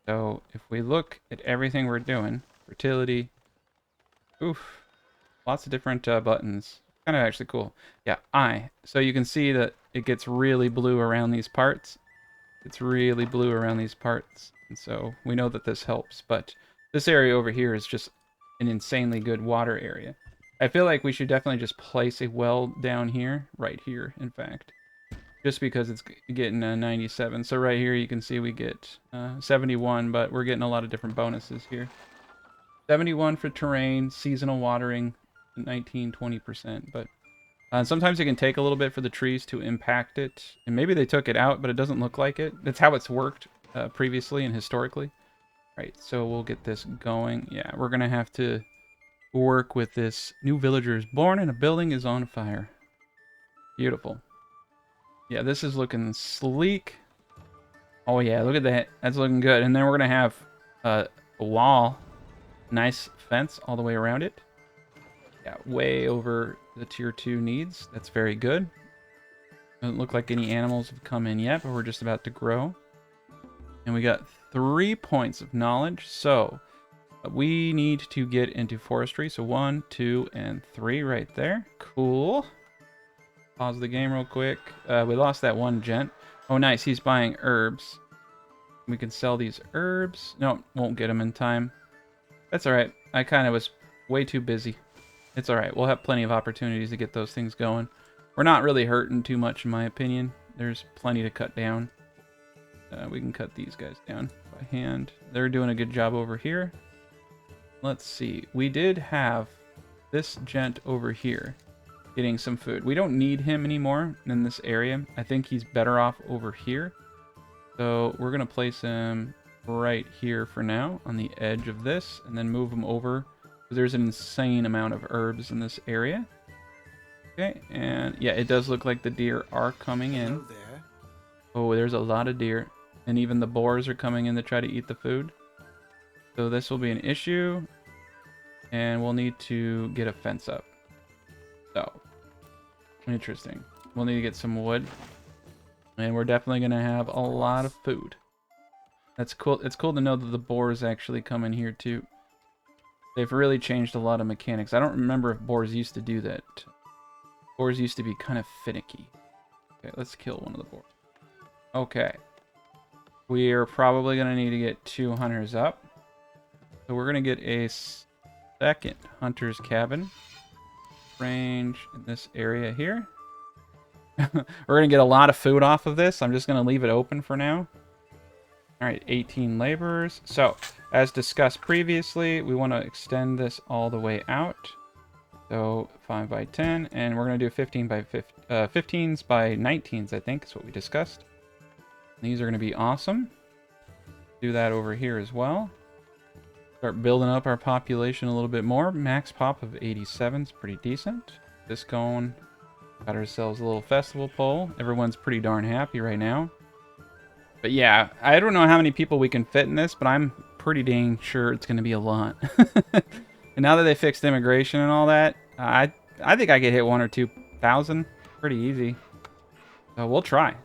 So if we look at everything we're doing, fertility, oof, lots of different buttons. Kind of actually cool. Yeah, so you can see that it gets really blue around these parts. It's really blue around these parts. And so we know that this helps. But this area over here is just an insanely good water area. I feel like we should definitely just place a well down here. Right here, in fact. Just because it's getting 97. So right here you can see we get 71, but we're getting a lot of different bonuses here. 71 for terrain, seasonal watering, 19-20%. But sometimes it can take a little bit for the trees to impact it. And maybe they took it out, but it doesn't look like it. That's how it's worked previously and historically. Right, so we'll get this going. Yeah, we're going to have to work with this. New villager is born and a building is on fire. Beautiful. Yeah, this is looking sleek. Oh yeah, look at that. That's looking good. And then we're going to have a wall. Nice fence all the way around it. Yeah, way over the tier 2 needs. That's very good. Doesn't look like any animals have come in yet, but we're just about to grow. And we got 3 points of knowledge. So we need to get into forestry. So 1, 2, and 3 right there. Cool. Pause the game real quick. We lost that one gent. Oh, nice. He's buying herbs. We can sell these herbs. No, won't get them in time. That's all right. I kind of was way too busy. It's all right. We'll have plenty of opportunities to get those things going. We're not really hurting too much, in my opinion. There's plenty to cut down. We can cut these guys down by hand. They're doing a good job over here. Let's see. We did have this gent over here getting some food. We don't need him anymore in this area. I think he's better off over here. So we're going to place him right here for now on the edge of this and then move him over. There's an insane amount of herbs in this area. Okay, and yeah, it does look like the deer are coming in. Oh, there's a lot of deer. And even the boars are coming in to try to eat the food. So this will be an issue. And we'll need to get a fence up. So, interesting. We'll need to get some wood. And we're definitely going to have a lot of food. That's cool. It's cool to know that the boars actually come in here too. They've really changed a lot of mechanics. I don't remember if boars used to do that. Boars used to be kind of finicky. Okay, let's kill one of the boars. Okay. We are probably going to need to get 2 hunters up. So we're going to get a second hunter's cabin. Range in this area here. We're going to get a lot of food off of this. I'm just going to leave it open for now. Alright, 18 laborers. So, as discussed previously, we want to extend this all the way out. So, 5 by 10, and we're going to do 15 by 15s by 19s, I think, is what we discussed. These are going to be awesome. Do that over here as well. Start building up our population a little bit more. Max pop of 87 is pretty decent. This going. Got ourselves a little festival pole. Everyone's pretty darn happy right now. But yeah, I don't know how many people we can fit in this, but I'm pretty dang sure it's going to be a lot. And now that they fixed immigration and all that, I think I could hit 1,000 or 2,000 pretty easy. So we'll try.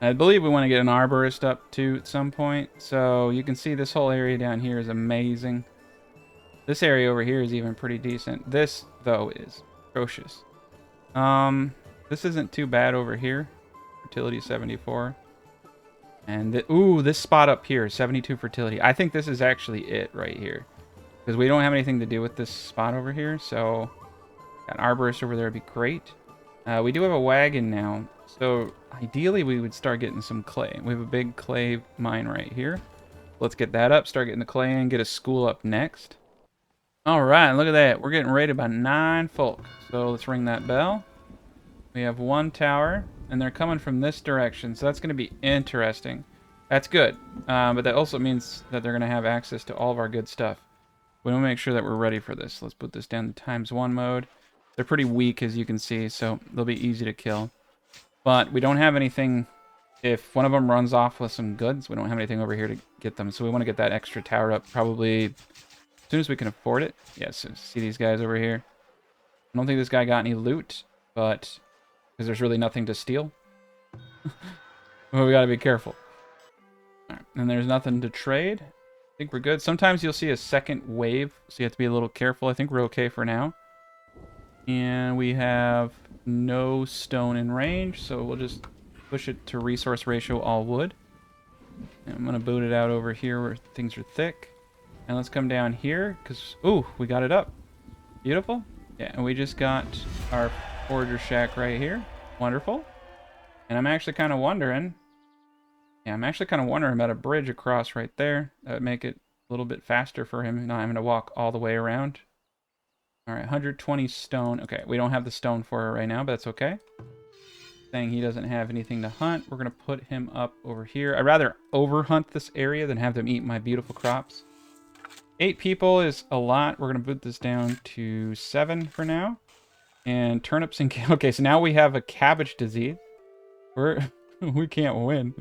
I believe we want to get an arborist up too at some point. So you can see this whole area down here is amazing. This area over here is even pretty decent. This, though, is atrocious. This isn't too bad over here. Fertility 74. And ooh, this spot up here, 72 fertility. I think this is actually it right here. Because we don't have anything to do with this spot over here. So an arborist over there would be great. We do have a wagon now. So ideally we would start getting some clay. We have a big clay mine right here. Let's get that up, start getting the clay in, get a school up next. All right, look at that. We're getting raided by 9 folk. So let's ring that bell. We have 1 tower, and they're coming from this direction, so that's going to be interesting. That's good, but that also means that they're going to have access to all of our good stuff. We want to make sure that we're ready for this. Let's put this down to ×1 mode. They're pretty weak, as you can see, so they'll be easy to kill. But we don't have anything. If one of them runs off with some goods, we don't have anything over here to get them, so we want to get that extra tower up probably as soon as we can afford it. Yes, yeah, so see these guys over here? I don't think this guy got any loot, but because there's really nothing to steal. Well, we got to be careful. All right, and there's nothing to trade. I think we're good. Sometimes you'll see a second wave, so you have to be a little careful. I think we're okay for now. And we have no stone in range, so we'll just push it to resource ratio all wood. And I'm going to boot it out over here where things are thick. And let's come down here, because, ooh, we got it up. Beautiful. Yeah, and we just got our forager shack right here. Wonderful. And I'm actually kind of wondering... Yeah, I'm actually kind of wondering about a bridge across right there. That would make it a little bit faster for him, not having to walk all the way around. All right, 120 stone. Okay, we don't have the stone for it right now, but that's okay. Saying he doesn't have anything to hunt. We're going to put him up over here. I'd rather overhunt this area than have them eat my beautiful crops. 8 people is a lot. We're going to boot this down to 7 for now. And turnips and... Okay, so now we have a cabbage disease. We can't win.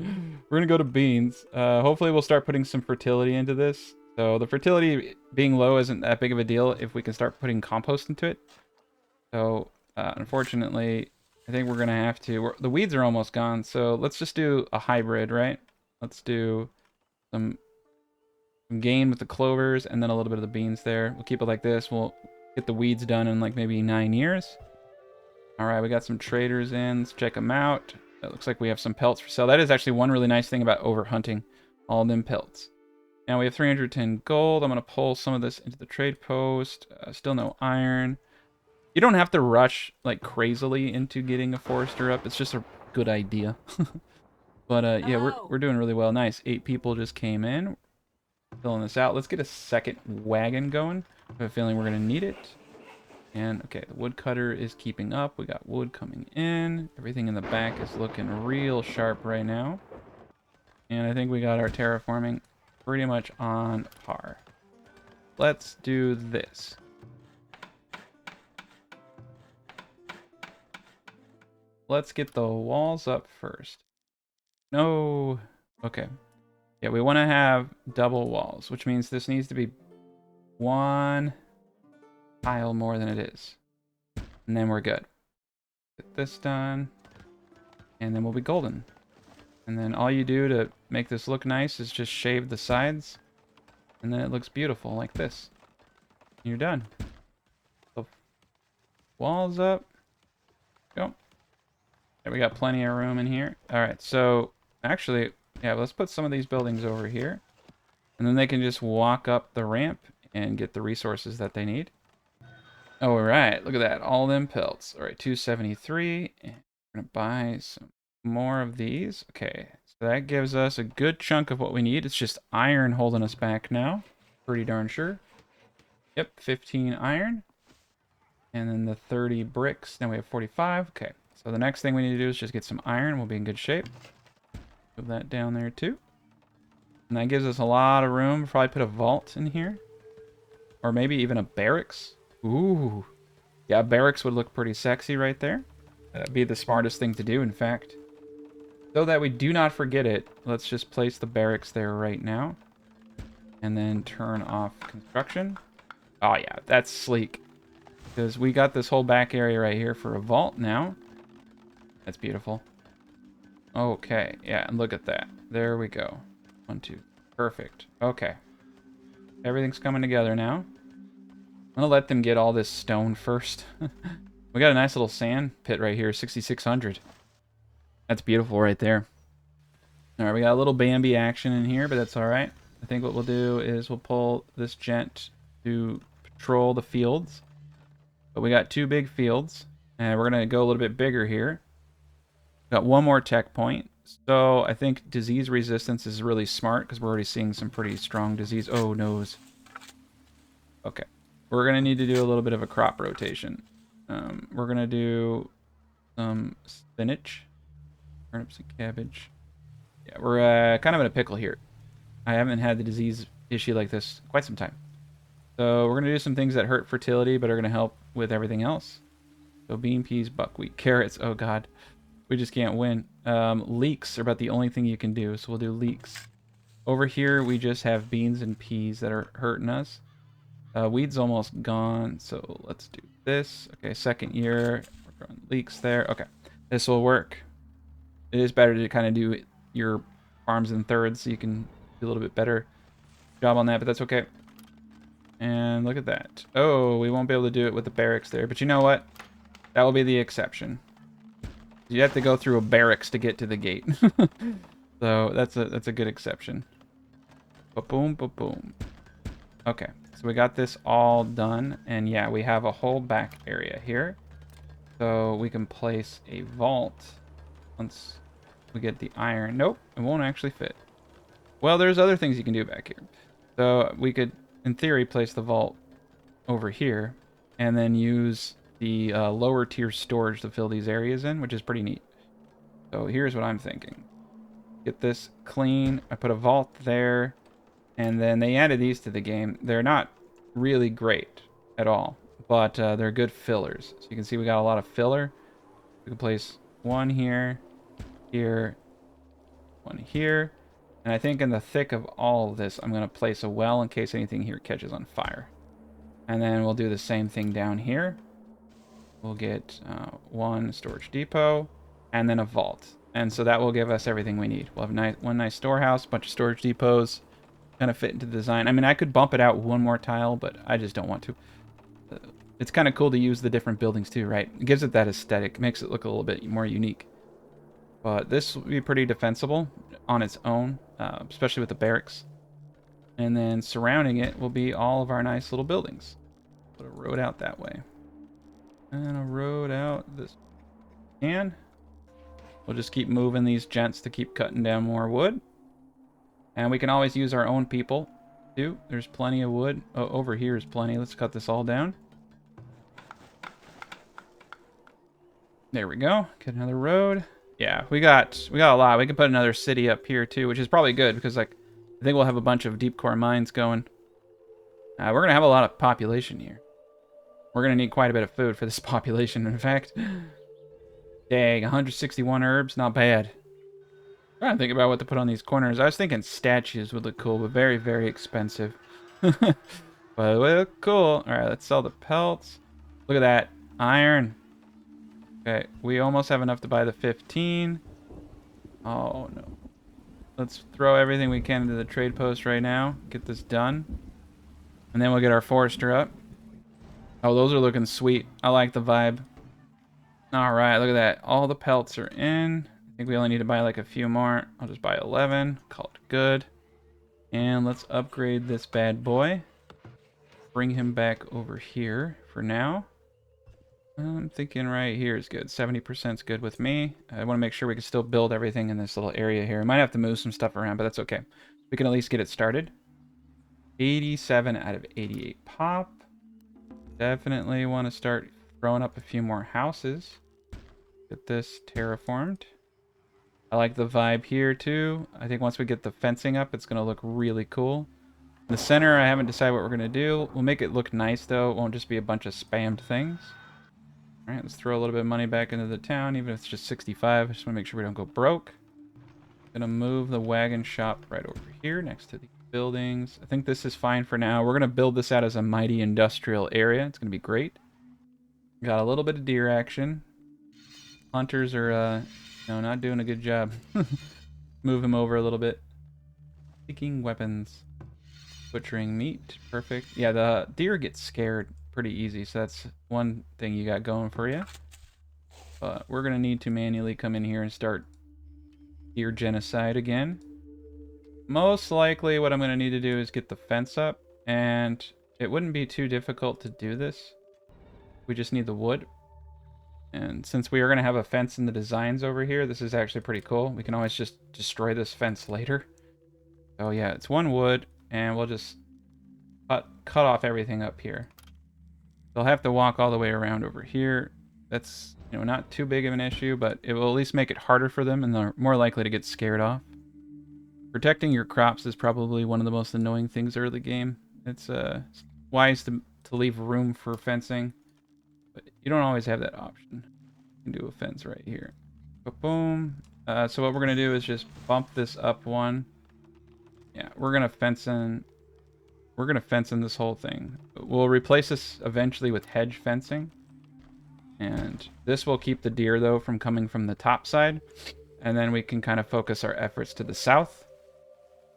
We're going to go to beans. Hopefully we'll start putting some fertility into this. So the fertility being low isn't that big of a deal if we can start putting compost into it. So unfortunately, I think we're going to have to... The weeds are almost gone, so let's just do a hybrid, right? Let's do some gain with the clovers and then a little bit of the beans there. We'll keep it like this. We'll get the weeds done in like maybe 9 years. All right, we got some traders in. Let's check them out. It looks like we have some pelts for sale. That is actually one really nice thing about overhunting. All them pelts. Now we have 310 gold. I'm going to pull some of this into the trade post. Still no iron. You don't have to rush like crazily into getting a forester up. It's just a good idea. But yeah, we're doing really well. Nice. 8 people just came in. Filling this out. Let's get a second wagon going. I have a feeling we're going to need it. And, okay, the woodcutter is keeping up. We got wood coming in. Everything in the back is looking real sharp right now. And I think we got our terraforming pretty much on par. Let's do this. Let's get the walls up first. No. Okay. Yeah, we want to have double walls, which means this needs to be 1 tile more than it is. And then we're good. Get this done. And then we'll be golden. And then all you do to make this look nice is just shave the sides. And then it looks beautiful like this. And you're done. So walls up. Go. There, we got plenty of room in here. Alright, so actually, yeah, let's put some of these buildings over here. And then they can just walk up the ramp and get the resources that they need. All right, look at that. All them pelts. All right, 273. And we're going to buy some more of these. Okay, so that gives us a good chunk of what we need. It's just iron holding us back now. Pretty darn sure. Yep, 15 iron. And then the 30 bricks. Now we have 45. Okay, so the next thing we need to do is just get some iron. We'll be in good shape. Move that down there too. And that gives us a lot of room. Probably put a vault in here. Or maybe even a barracks. Ooh. Yeah, barracks would look pretty sexy right there. That'd be the smartest thing to do, in fact. So that we do not forget it, let's just place the barracks there right now. And then turn off construction. Oh yeah, that's sleek. Because we got this whole back area right here for a vault now. That's beautiful. Okay, yeah, and look at that. There we go. 1, 2. Perfect. Okay. Everything's coming together now. I'm going to let them get all this stone first. We got a nice little sand pit right here, 6,600. That's beautiful right there. All right, we got a little Bambi action in here, but that's all right. I think what we'll do is we'll pull this gent to patrol the fields. But we got 2 big fields, and we're going to go a little bit bigger here. Got 1 more tech point. So I think disease resistance is really smart because we're already seeing some pretty strong disease. Oh, noes. Okay. We're going to need to do a little bit of a crop rotation. We're going to do some spinach, turnips, and cabbage. Yeah, we're kind of in a pickle here. I haven't had the disease issue like this in quite some time. So we're going to do some things that hurt fertility but are going to help with everything else. So bean, peas, buckwheat, carrots. Oh, God. We just can't win. Leeks are about the only thing you can do, so we'll do leeks. Over here, we just have beans and peas that are hurting us. Weed's almost gone, so let's do this. Okay, second year. We're growing leeks there. Okay, this will work. It is better to kind of do your farms in thirds so you can do a little bit better job on that, but that's okay. And look at that. Oh, we won't be able to do it with the barracks there, but you know what? That will be the exception. You have to go through a barracks to get to the gate. So that's a good exception. Ba-boom, ba-boom. Okay, so we got this all done, and yeah, we have a whole back area here. So we can place a vault once we get the iron. Nope, it won't actually fit. Well, there's other things you can do back here. So we could, in theory, place the vault over here, and then use the lower tier storage to fill these areas in, which is pretty neat. So here's what I'm thinking. Get this clean. I put a vault there, and then they added these to the game. They're not really great at all, but they're good fillers. So you can see we got a lot of filler. We can place one here, here, one here. And I think in the thick of all of this, I'm going to place a well in case anything here catches on fire. And then we'll do the same thing down here. We'll get one storage depot and then a vault. And so that will give us everything we need. We'll have one nice storehouse, a bunch of storage depots, kind of fit into the design. I mean, I could bump it out one more tile, but I just don't want to. It's kind of cool to use the different buildings too, right? It gives it that aesthetic, makes it look a little bit more unique. But this will be pretty defensible on its own, especially with the barracks. And then surrounding it will be all of our nice little buildings. Put a road out that way. And a road out this can. We'll just keep moving these gents to keep cutting down more wood. And we can always use our own people, too. There's plenty of wood. Oh, over here is plenty. Let's cut this all down. There we go. Get another road. Yeah, we got a lot. We can put another city up here, too, which is probably good, because, like, I think we'll have a bunch of deep core mines going. We're going to have a lot of population here. We're going to need quite a bit of food for this population, in fact. Dang, 161 herbs, not bad. I'm trying to think about what to put on these corners. I was thinking statues would look cool, but very, very expensive. But they look cool. All right, let's sell the pelts. Look at that. Iron. Okay, we almost have enough to buy the 15. Oh, no. Let's throw everything we can into the trade post right now. Get this done. And then we'll get our forester up. Oh, those are looking sweet. I like the vibe. All right, look at that. All the pelts are in. I think we only need to buy like a few more. I'll just buy 11. Call it good. And let's upgrade this bad boy. Bring him back over here for now. I'm thinking right here is good. 70% is good with me. I want to make sure we can still build everything in this little area here. I might have to move some stuff around, but that's okay. We can at least get it started. 87 out of 88 pop. Definitely want to start throwing up a few more houses. Get this terraformed. I like the vibe here too. I think once we get the fencing up, it's going to look really cool. In the center, I haven't decided what we're going to do. We'll make it look nice though. It won't just be a bunch of spammed things. All right, let's throw a little bit of money back into the town, even if it's just 65. I just want to make sure we don't go broke. Gonna move the wagon shop right over here next to the buildings. I think this is fine for now. We're gonna build this out as a mighty industrial area. It's gonna be great. Got a little bit of deer action. Hunters are, not doing a good job. Move him over a little bit. Seeking weapons. Butchering meat. Perfect. Yeah, the deer get scared pretty easy, so that's one thing you got going for you. But we're gonna need to manually come in here and start deer genocide again. Most likely what I'm gonna need to do is get the fence up, and it wouldn't be too difficult to do this. We just need the wood. And since we are going to have a fence in the designs over here, this is actually pretty cool. We can always just destroy this fence later. Oh yeah, it's 1 wood, and we'll just cut off everything up here. They'll have to walk all the way around over here. That's, you know, not too big of an issue, but it will at least make it harder for them, and they're more likely to get scared off. Protecting your crops is probably one of the most annoying things early game. It's wise to leave room for fencing, but you don't always have that option. You can do a fence right here. Boom. So what we're gonna do is just bump this up 1. Yeah, we're gonna fence in. We're gonna fence in this whole thing. We'll replace this eventually with hedge fencing, and this will keep the deer though from coming from the top side, and then we can kind of focus our efforts to the south.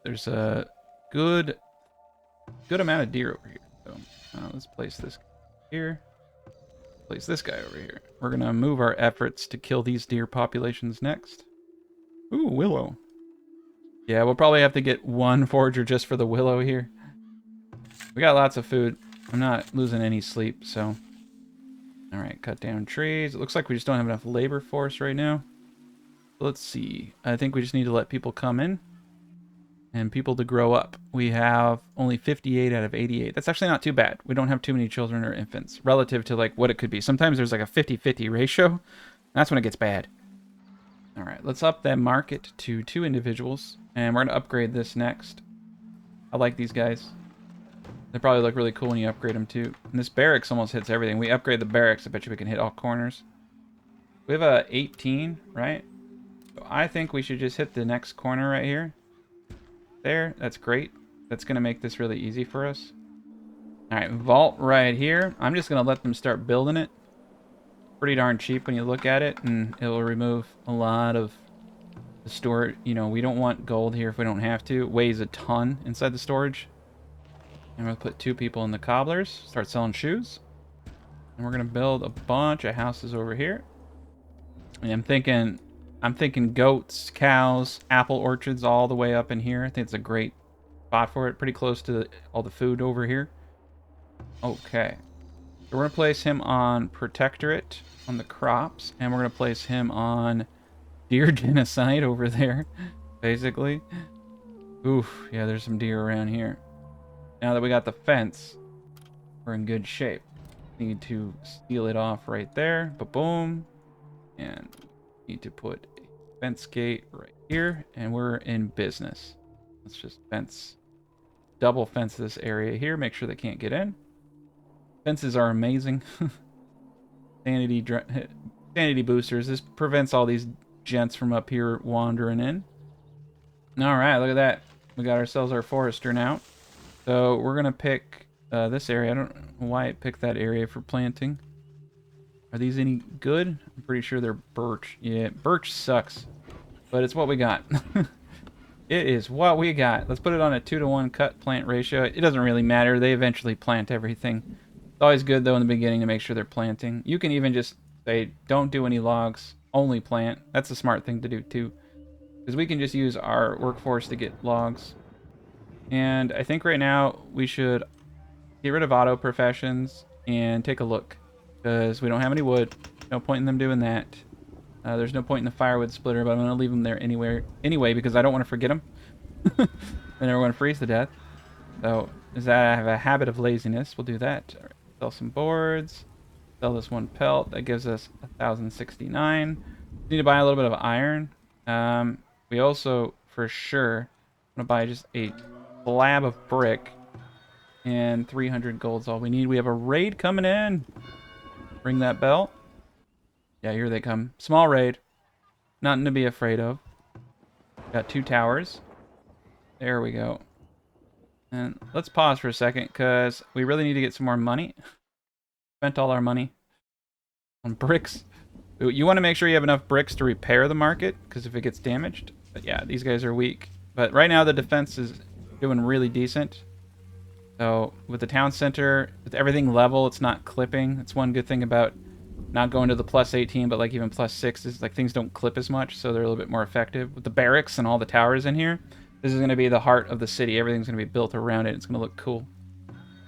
There's a good amount of deer over here. So let's place this here. Place this guy over here. We're gonna move our efforts to kill these deer populations next. Ooh, willow. Yeah, we'll probably have to get 1 forager just for the willow here. We got lots of food. I'm not losing any sleep, so. Alright, cut down trees. It looks like we just don't have enough labor force right now. Let's see. I think we just need to let people come in and people to grow up. We have only 58 out of 88. That's actually not too bad. We don't have too many children or infants relative to like what it could be. Sometimes there's like a 50-50 ratio. That's when it gets bad. Alright, let's up that market to 2 individuals. And we're going to upgrade this next. I like these guys. They probably look really cool when you upgrade them too. And this barracks almost hits everything. We upgrade the barracks, I bet you we can hit all corners. We have a 18, right? So I think we should just hit the next corner right here. There, that's great. That's going to make this really easy for us. Alright, vault right here. I'm just going to let them start building it. Pretty darn cheap when you look at it, and it will remove a lot of the store. You know, we don't want gold here if we don't have to. It weighs a ton inside the storage. And we'll put 2 people in the cobblers, start selling shoes. And we're gonna build a bunch of houses over here. And I'm thinking goats, cows, apple orchards all the way up in here. I think it's a great spot for it. Pretty close to all the food over here. Okay. So we're gonna place him on protectorate on the crops, and we're gonna place him on deer genocide over there, basically. Oof, yeah, there's some deer around here. Now that we got the fence, we're in good shape. Need to seal it off right there. Ba-boom. And need to put a fence gate right here, and we're in business. Let's just double fence this area here. Make sure they can't get in. Fences are amazing. Sanity boosters. This prevents all these gents from up here wandering in. All right, look at that. We got ourselves our forester now. So we're going to pick this area. I don't know why it picked that area for planting. Are these any good? I'm pretty sure they're birch. Yeah, birch sucks. But it's what we got. It is what we got. Let's put it on a 2-to-1 cut plant ratio. It doesn't really matter. They eventually plant everything. It's always good, though, in the beginning to make sure they're planting. You can even just say, don't do any logs, only plant. That's a smart thing to do, too. Because we can just use our workforce to get logs. And I think right now we should get rid of auto professions and take a look. Because we don't have any wood. No point in them doing that. There's no point in the firewood splitter, but I'm going to leave them there anyway because I don't want to forget them. Then everyone freeze to death. So, is that I have a habit of laziness. We'll do that. All right, sell some boards. Sell this 1 pelt. That gives us 1,069. Need to buy a little bit of iron. We also, for sure, want to buy just a slab of brick. And 300 gold's all we need. We have a raid coming in. Ring that bell. Yeah, here they come. Small raid. Nothing to be afraid of. Got 2 towers. There we go. And let's pause for a second, because we really need to get some more money. Spent all our money on bricks. You want to make sure you have enough bricks to repair the market, because if it gets damaged. But yeah, these guys are weak. But right now the defense is doing really decent. So with the town center, with everything level, it's not clipping. That's one good thing about not going to the plus 18, but like even plus 6 is like things don't clip as much, so they're a little bit more effective. With the barracks and all the towers in here, this is going to be the heart of the city. Everything's going to be built around it. It's going to look cool.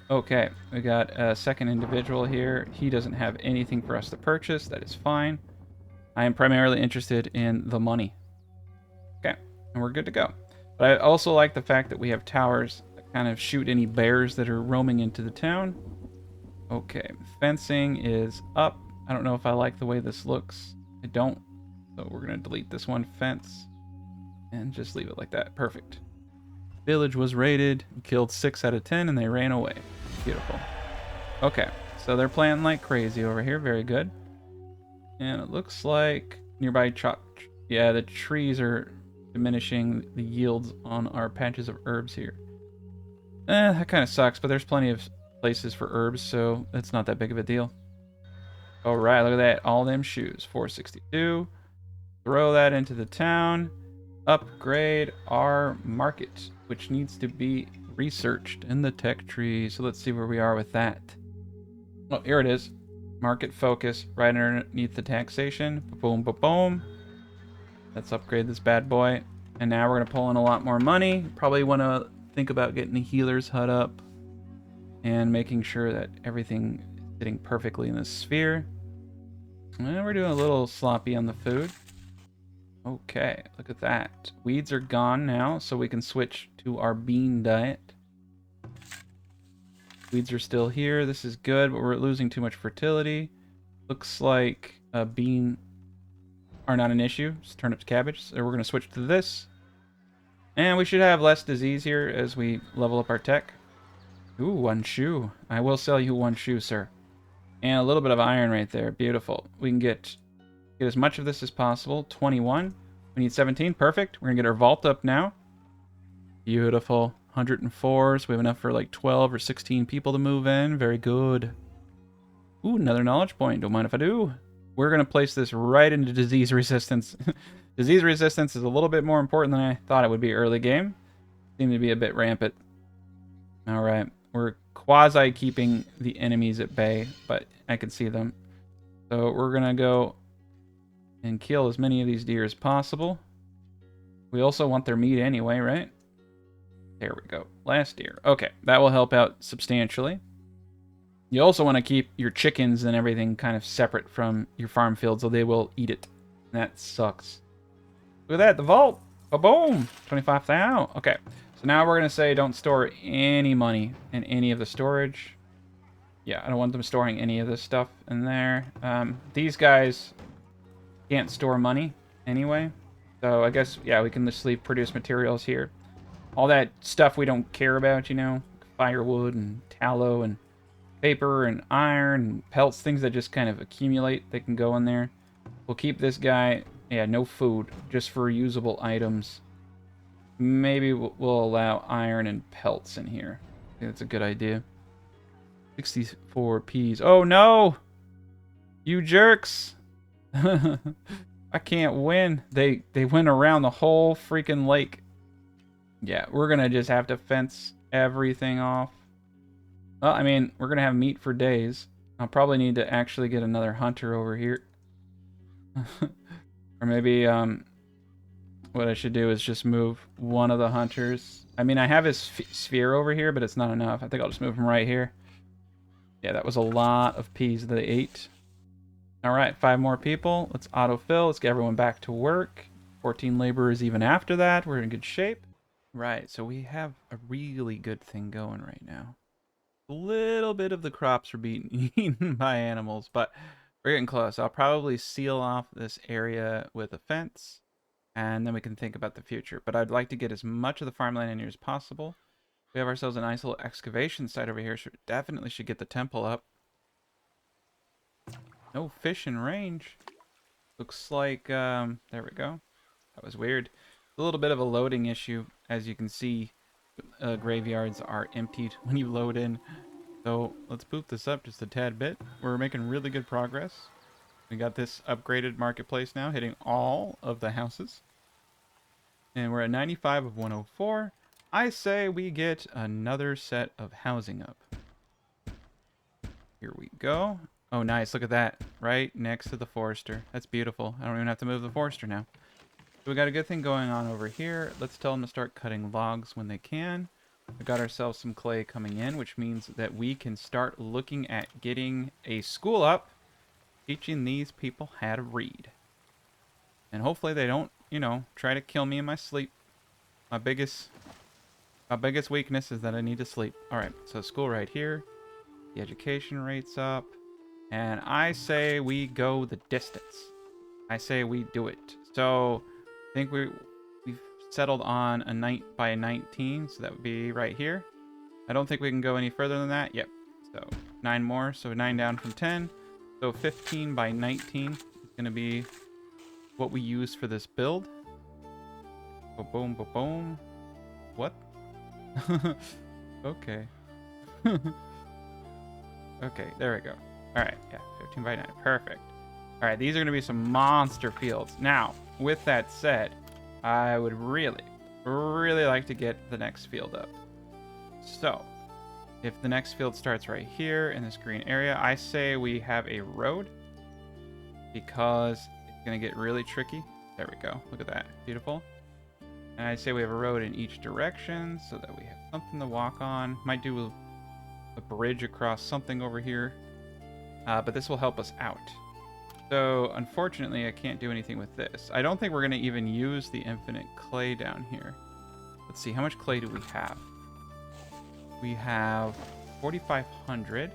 Okay, we got a second individual here. He doesn't have anything for us to purchase. That is fine. I am primarily interested in the money. Okay, and we're good to go. But I also like the fact that we have towers that kind of shoot any bears that are roaming into the town. Okay, fencing is up. I don't know if I like the way this looks. I don't. So we're going to delete this one fence and just leave it like that. Perfect. Village was raided, killed 6 out of 10, and they ran away. Beautiful. Okay, so they're planting like crazy over here. Very good. And it looks like nearby yeah, the trees are diminishing the yields on our patches of herbs here. That kind of sucks, but there's plenty of places for herbs, so it's not that big of a deal. All right, look at that. All them shoes. 462. Throw that into the town. Upgrade our market, which needs to be researched in the tech tree. So let's see where we are with that. Oh, here it is. Market focus right underneath the taxation. Boom, boom, boom. Let's upgrade this bad boy. And now we're going to pull in a lot more money. Probably want to think about getting the healer's hut up and making sure that everything is sitting perfectly in the sphere. And we're doing a little sloppy on the food. Okay, look at that. Weeds are gone now, so we can switch to our bean diet. Weeds are still here. This is good, but we're losing too much fertility. Looks like bean are not an issue. Just turnips, cabbage. So we're going to switch to this. And we should have less disease here as we level up our tech. Ooh, 1 shoe. I will sell you 1 shoe, sir. And a little bit of iron right there. Beautiful. We can get as much of this as possible. 21. We need 17. Perfect. We're going to get our vault up now. Beautiful. 104. So we have enough for like 12 or 16 people to move in. Very good. Ooh, another knowledge point. Don't mind if I do. We're going to place this right into disease resistance. Disease resistance is a little bit more important than I thought it would be early game. Seemed to be a bit rampant. All right. We're quasi keeping the enemies at bay, but I can see them. So we're going to go and kill as many of these deer as possible. We also want their meat anyway, right? There we go. Last deer. Okay, that will help out substantially. You also want to keep your chickens and everything kind of separate from your farm field, so they will eat it. That sucks. Look at that, the vault. Boom! 25,000. Okay, so now we're going to say don't store any money in any of the storage. Yeah, I don't want them storing any of this stuff in there. These guys can't store money anyway. So I guess, yeah, we can just leave produce materials here. All that stuff we don't care about, you know, firewood and tallow and paper and iron and pelts, things that just kind of accumulate, they can go in there. We'll keep this guy, yeah, no food, just for usable items. Maybe we'll allow iron and pelts in here. I think that's a good idea. 64 peas. Oh no! You jerks! I can't win. They went around the whole freaking lake. Yeah, we're gonna just have to fence everything off. Well, I mean, we're gonna have meat for days. I'll probably need to actually get another hunter over here. Or maybe, what I should do is just move one of the hunters. I mean, I have his sphere over here, but it's not enough. I think I'll just move him right here. Yeah, that was a lot of peas that they ate. Alright, 5 more people. Let's autofill. Let's get everyone back to work. 14 laborers even after that. We're in good shape. Right, so we have a really good thing going right now. A little bit of the crops are being eaten by animals, but we're getting close. I'll probably seal off this area with a fence, and then we can think about the future. But I'd like to get as much of the farmland in here as possible. We have ourselves a nice little excavation site over here, so definitely should get the temple up. No fish in range. Looks like, there we go. That was weird. A little bit of a loading issue. As you can see, graveyards are emptied when you load in. So let's boot this up just a tad bit. We're making really good progress. We got this upgraded marketplace now, hitting all of the houses. And we're at 95 of 104. I say we get another set of housing up. Here we go. Oh, nice. Look at that. Right next to the forester. That's beautiful. I don't even have to move the forester now. So we got a good thing going on over here. Let's tell them to start cutting logs when they can. We got ourselves some clay coming in, which means that we can start looking at getting a school up, teaching these people how to read. And hopefully they don't, you know, try to kill me in my sleep. My biggest weakness is that I need to sleep. All right, so school right here. The education rate's up. And I say we go the distance. I say we do it. So I think we've settled on a night by 19, so that would be right here. I don't think we can go any further than that. Yep. So 9 more, so 9 down from 10. So 15 by 19 is going to be what we use for this build. Boom, boom, boom. What? Okay. Okay, there we go. All right, yeah, 15 by 9. Perfect. All right, these are going to be some monster fields. Now, with that said, I would really, really like to get the next field up. So, if the next field starts right here in this green area, I say we have a road because it's going to get really tricky. There we go. Look at that. Beautiful. And I say we have a road in each direction so that we have something to walk on. Might do a bridge across something over here, but this will help us out. So, unfortunately, I can't do anything with this. I don't think we're going to even use the infinite clay down here. Let's see, how much clay do we have? We have 4,500.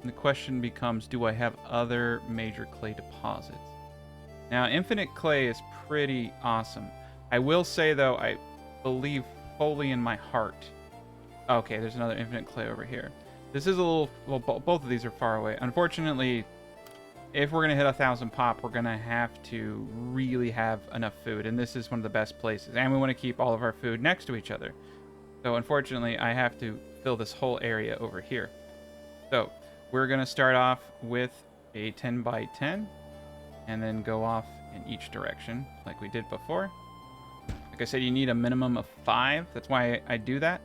And the question becomes, do I have other major clay deposits? Now, infinite clay is pretty awesome. I will say, though, I believe fully in my heart. Okay, there's another infinite clay over here. This is a little... Well, both of these are far away. Unfortunately, if we're going to hit 1,000 pop, we're going to have to really have enough food. And this is one of the best places. And we want to keep all of our food next to each other. So, unfortunately, I have to fill this whole area over here. So, we're going to start off with a 10 by 10. And then go off in each direction, like we did before. Like I said, you need a minimum of 5. That's why I do that.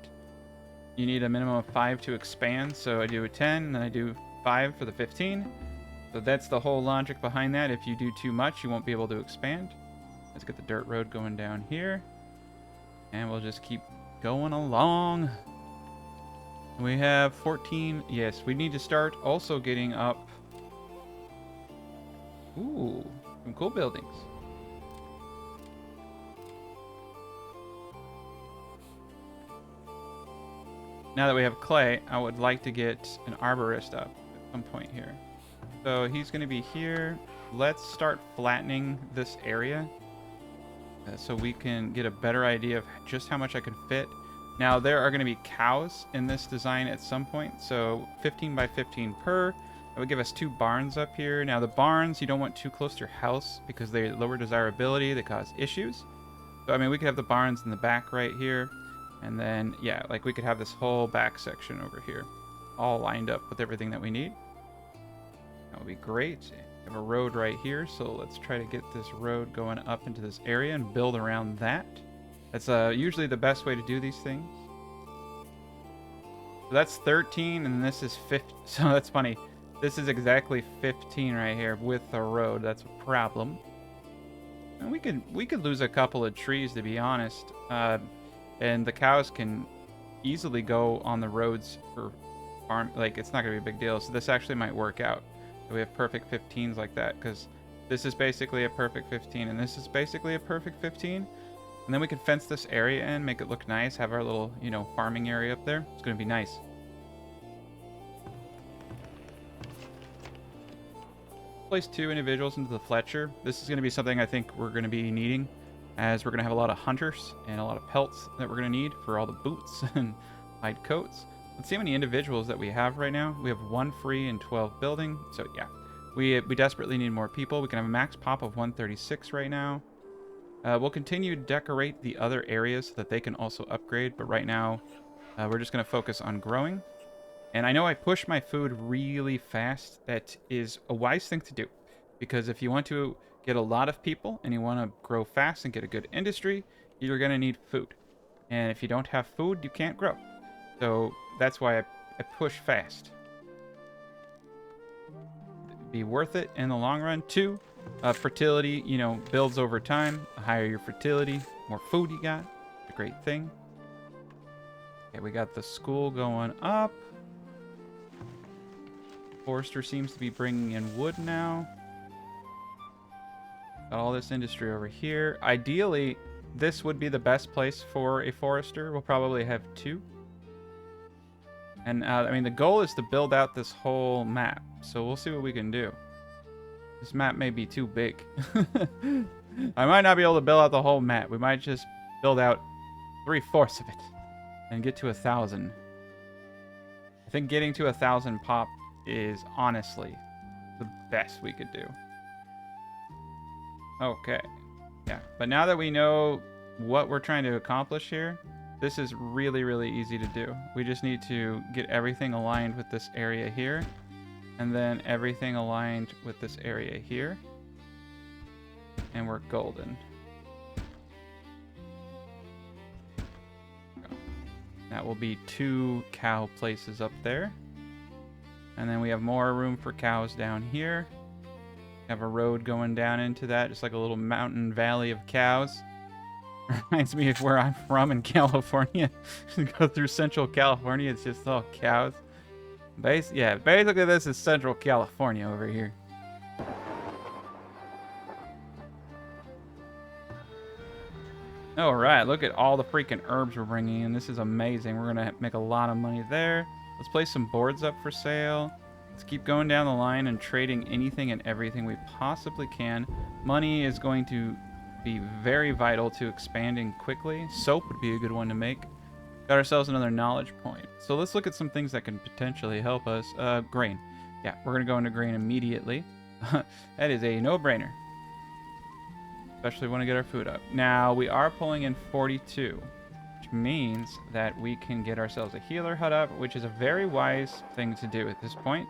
You need a minimum of 5 to expand. So I do a 10, and then I do 5 for the 15. So that's the whole logic behind that. If you do too much, you won't be able to expand. Let's get the dirt road going down here. And we'll just keep going along. We have 14. Yes, we need to start also getting up. Ooh, some cool buildings. Now that we have clay, I would like to get an arborist up at some point here. So he's going to be here. Let's start flattening this area so we can get a better idea of just how much I can fit. Now, there are going to be cows in this design at some point. So 15 by 15 per. That would give us 2 barns up here. Now, the barns, you don't want too close to your house because they lower desirability. They cause issues. So, I mean, we could have the barns in the back right here. And then, yeah, like we could have this whole back section over here all lined up with everything that we need. That would be great. We have a road right here. So, let's try to get this road going up into this area and build around that. That's usually the best way to do these things. So, that's 13 and this is 15. So, that's funny. This is exactly 15 right here with the road. That's a problem. And we could lose a couple of trees, to be honest. And the cows can easily go on the roads for farm. Like, it's not going to be a big deal. So this actually might work out. We have perfect 15s like that, because this is basically a perfect 15, and this is basically a perfect 15. And then we can fence this area in, make it look nice, have our little, you know, farming area up there. It's going to be nice. Place 2 individuals into the Fletcher. This is going to be something I think we're going to be needing, as we're going to have a lot of hunters and a lot of pelts that we're going to need for all the boots and hide coats. Let's see how many individuals that we have right now. We have 1 free and 12 building. So yeah, we desperately need more people. We can have a max pop of 136 right now. We'll continue to decorate the other areas so that they can also upgrade. But right now, we're just going to focus on growing. And I know I push my food really fast. That is a wise thing to do. Because if you want to get a lot of people and you want to grow fast and get a good industry, you're going to need food. And if you don't have food, you can't grow. So that's why I push fast. Be worth it in the long run. 2, fertility, you know, builds over time. The higher your fertility, more food you got. It's a great thing. Okay, we got the school going up. Forester seems to be bringing in wood now. Got all this industry over here. Ideally, this would be the best place for a forester. We'll probably have 2. And, I mean, the goal is to build out this whole map. So we'll see what we can do. This map may be too big. I might not be able to build out the whole map. We might just build out 3/4 of it. And get to 1,000. I think getting to 1,000 pop is honestly the best we could do. Okay. Yeah, but now that we know what we're trying to accomplish here, this is really, really easy to do. We just need to get everything aligned with this area here, and then everything aligned with this area here, and we're golden. That will be 2 cow places up there. And then we have more room for cows down here. Have a road going down into that, just like a little mountain valley of cows. Reminds me of where I'm from in California. Go through Central California, it's just all cows. Yeah, basically this is Central California over here. All right, look at all the freaking herbs we're bringing in. This is amazing. We're gonna make a lot of money there. Let's place some boards up for sale. Let's keep going down the line and trading anything and everything we possibly can. Money is going to be very vital to expanding quickly. Soap would be a good one to make. Got ourselves another knowledge point. So let's look at some things that can potentially help us. Grain. Yeah, we're gonna go into grain immediately. That is a no-brainer. Especially when we get our food up. Now, we are pulling in 42. Means that we can get ourselves a healer hut up, which is a very wise thing to do at this point,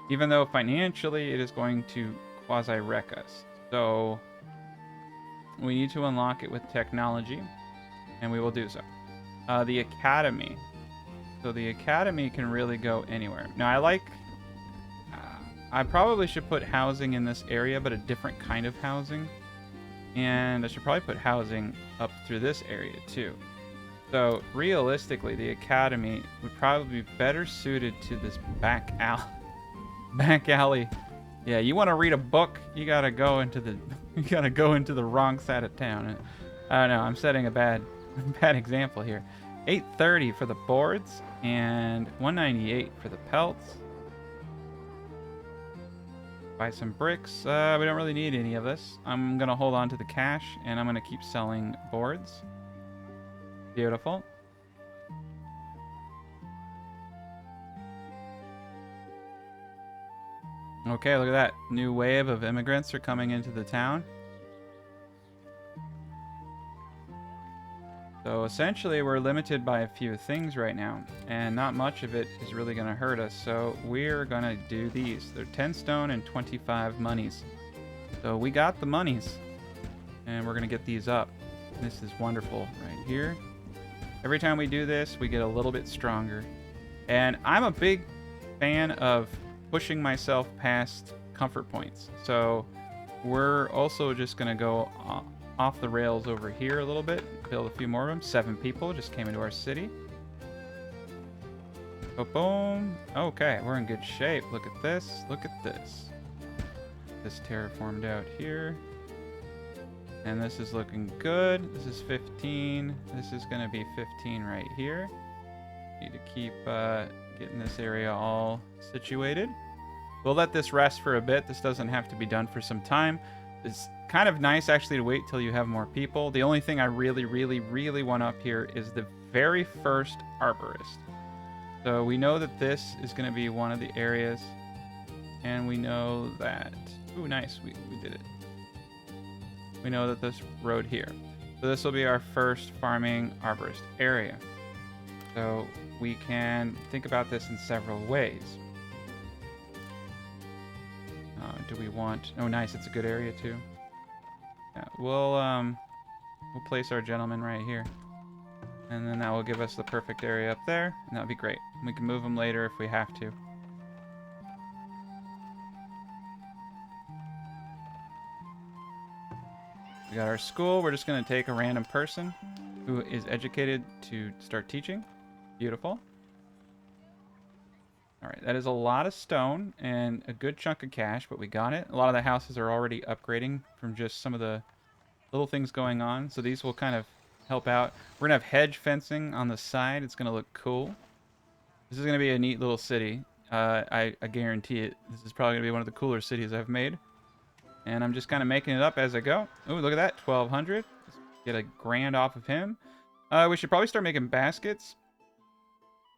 even though financially it is going to quasi-wreck us. So we need to unlock it with technology, and we will do so. The academy. So the academy can really go anywhere. Now I probably should put housing in this area, but a different kind of housing. And I should probably put housing up through this area too. So, realistically, the academy would probably be better suited to this back alley. Yeah, you want to read a book, you gotta go into the wrong side of town. I don't know, I'm setting a bad example here. 830 for the boards and 198 for the pelts. Buy some bricks. We don't really need any of this. I'm gonna hold on to the cash and I'm gonna keep selling boards. Beautiful. Okay, look at that. New wave of immigrants are coming into the town. So essentially we're limited by a few things right now, and not much of it is really going to hurt us. So we're going to do these. They're 10 stone and 25 monies. So we got the monies, and we're going to get these up. This is wonderful right here. Every time we do this, we get a little bit stronger. And I'm a big fan of pushing myself past comfort points. So we're also just going to go off the rails over here a little bit. Build a few more of them. 7 people just came into our city. Oh, boom. Okay, we're in good shape. Look at this. Look at this. This terraformed out here. And this is looking good. This is 15. This is going to be 15 right here. Need to keep getting this area all situated. We'll let this rest for a bit. This doesn't have to be done for some time. It's kind of nice actually to wait till you have more people. The only thing I really, really, really want up here is the very first arborist. So we know that this is going to be one of the areas. And we know that... Ooh, nice. We did it. We know that this road here. So this will be our first farming arborist area. So we can think about this in several ways. Do we want... Oh, nice. It's a good area, too. Yeah, we'll place our gentleman right here. And then that will give us the perfect area up there. And that would be great. We can move them later if we have to. We got our school. We're just going to take a random person who is educated to start teaching. Beautiful. All right, that is a lot of stone and a good chunk of cash, but we got it. A lot of the houses are already upgrading from just some of the little things going on, so these will kind of help out. We're gonna have hedge fencing on the side. It's gonna look cool. This is gonna be a neat little city. I guarantee it. This is probably gonna be one of the cooler cities I've made. And I'm just kind of making it up as I go. Oh, look at that, 1,200. Let's get a grand off of him. We should probably start making baskets.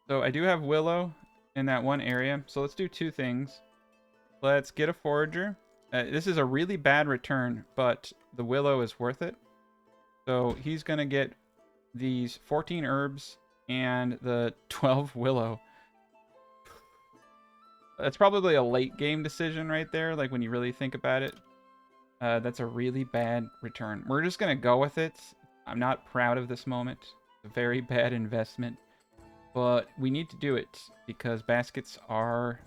So I do have willow in that one area. So let's do two things. Let's get a forager. This is a really bad return, but the willow is worth it. So he's going to get these 14 herbs and the 12 willow. That's probably a late game decision right there, like when you really think about it. That's a really bad return. We're just going to go with it. I'm not proud of this moment. It's a very bad investment. But we need to do it because baskets are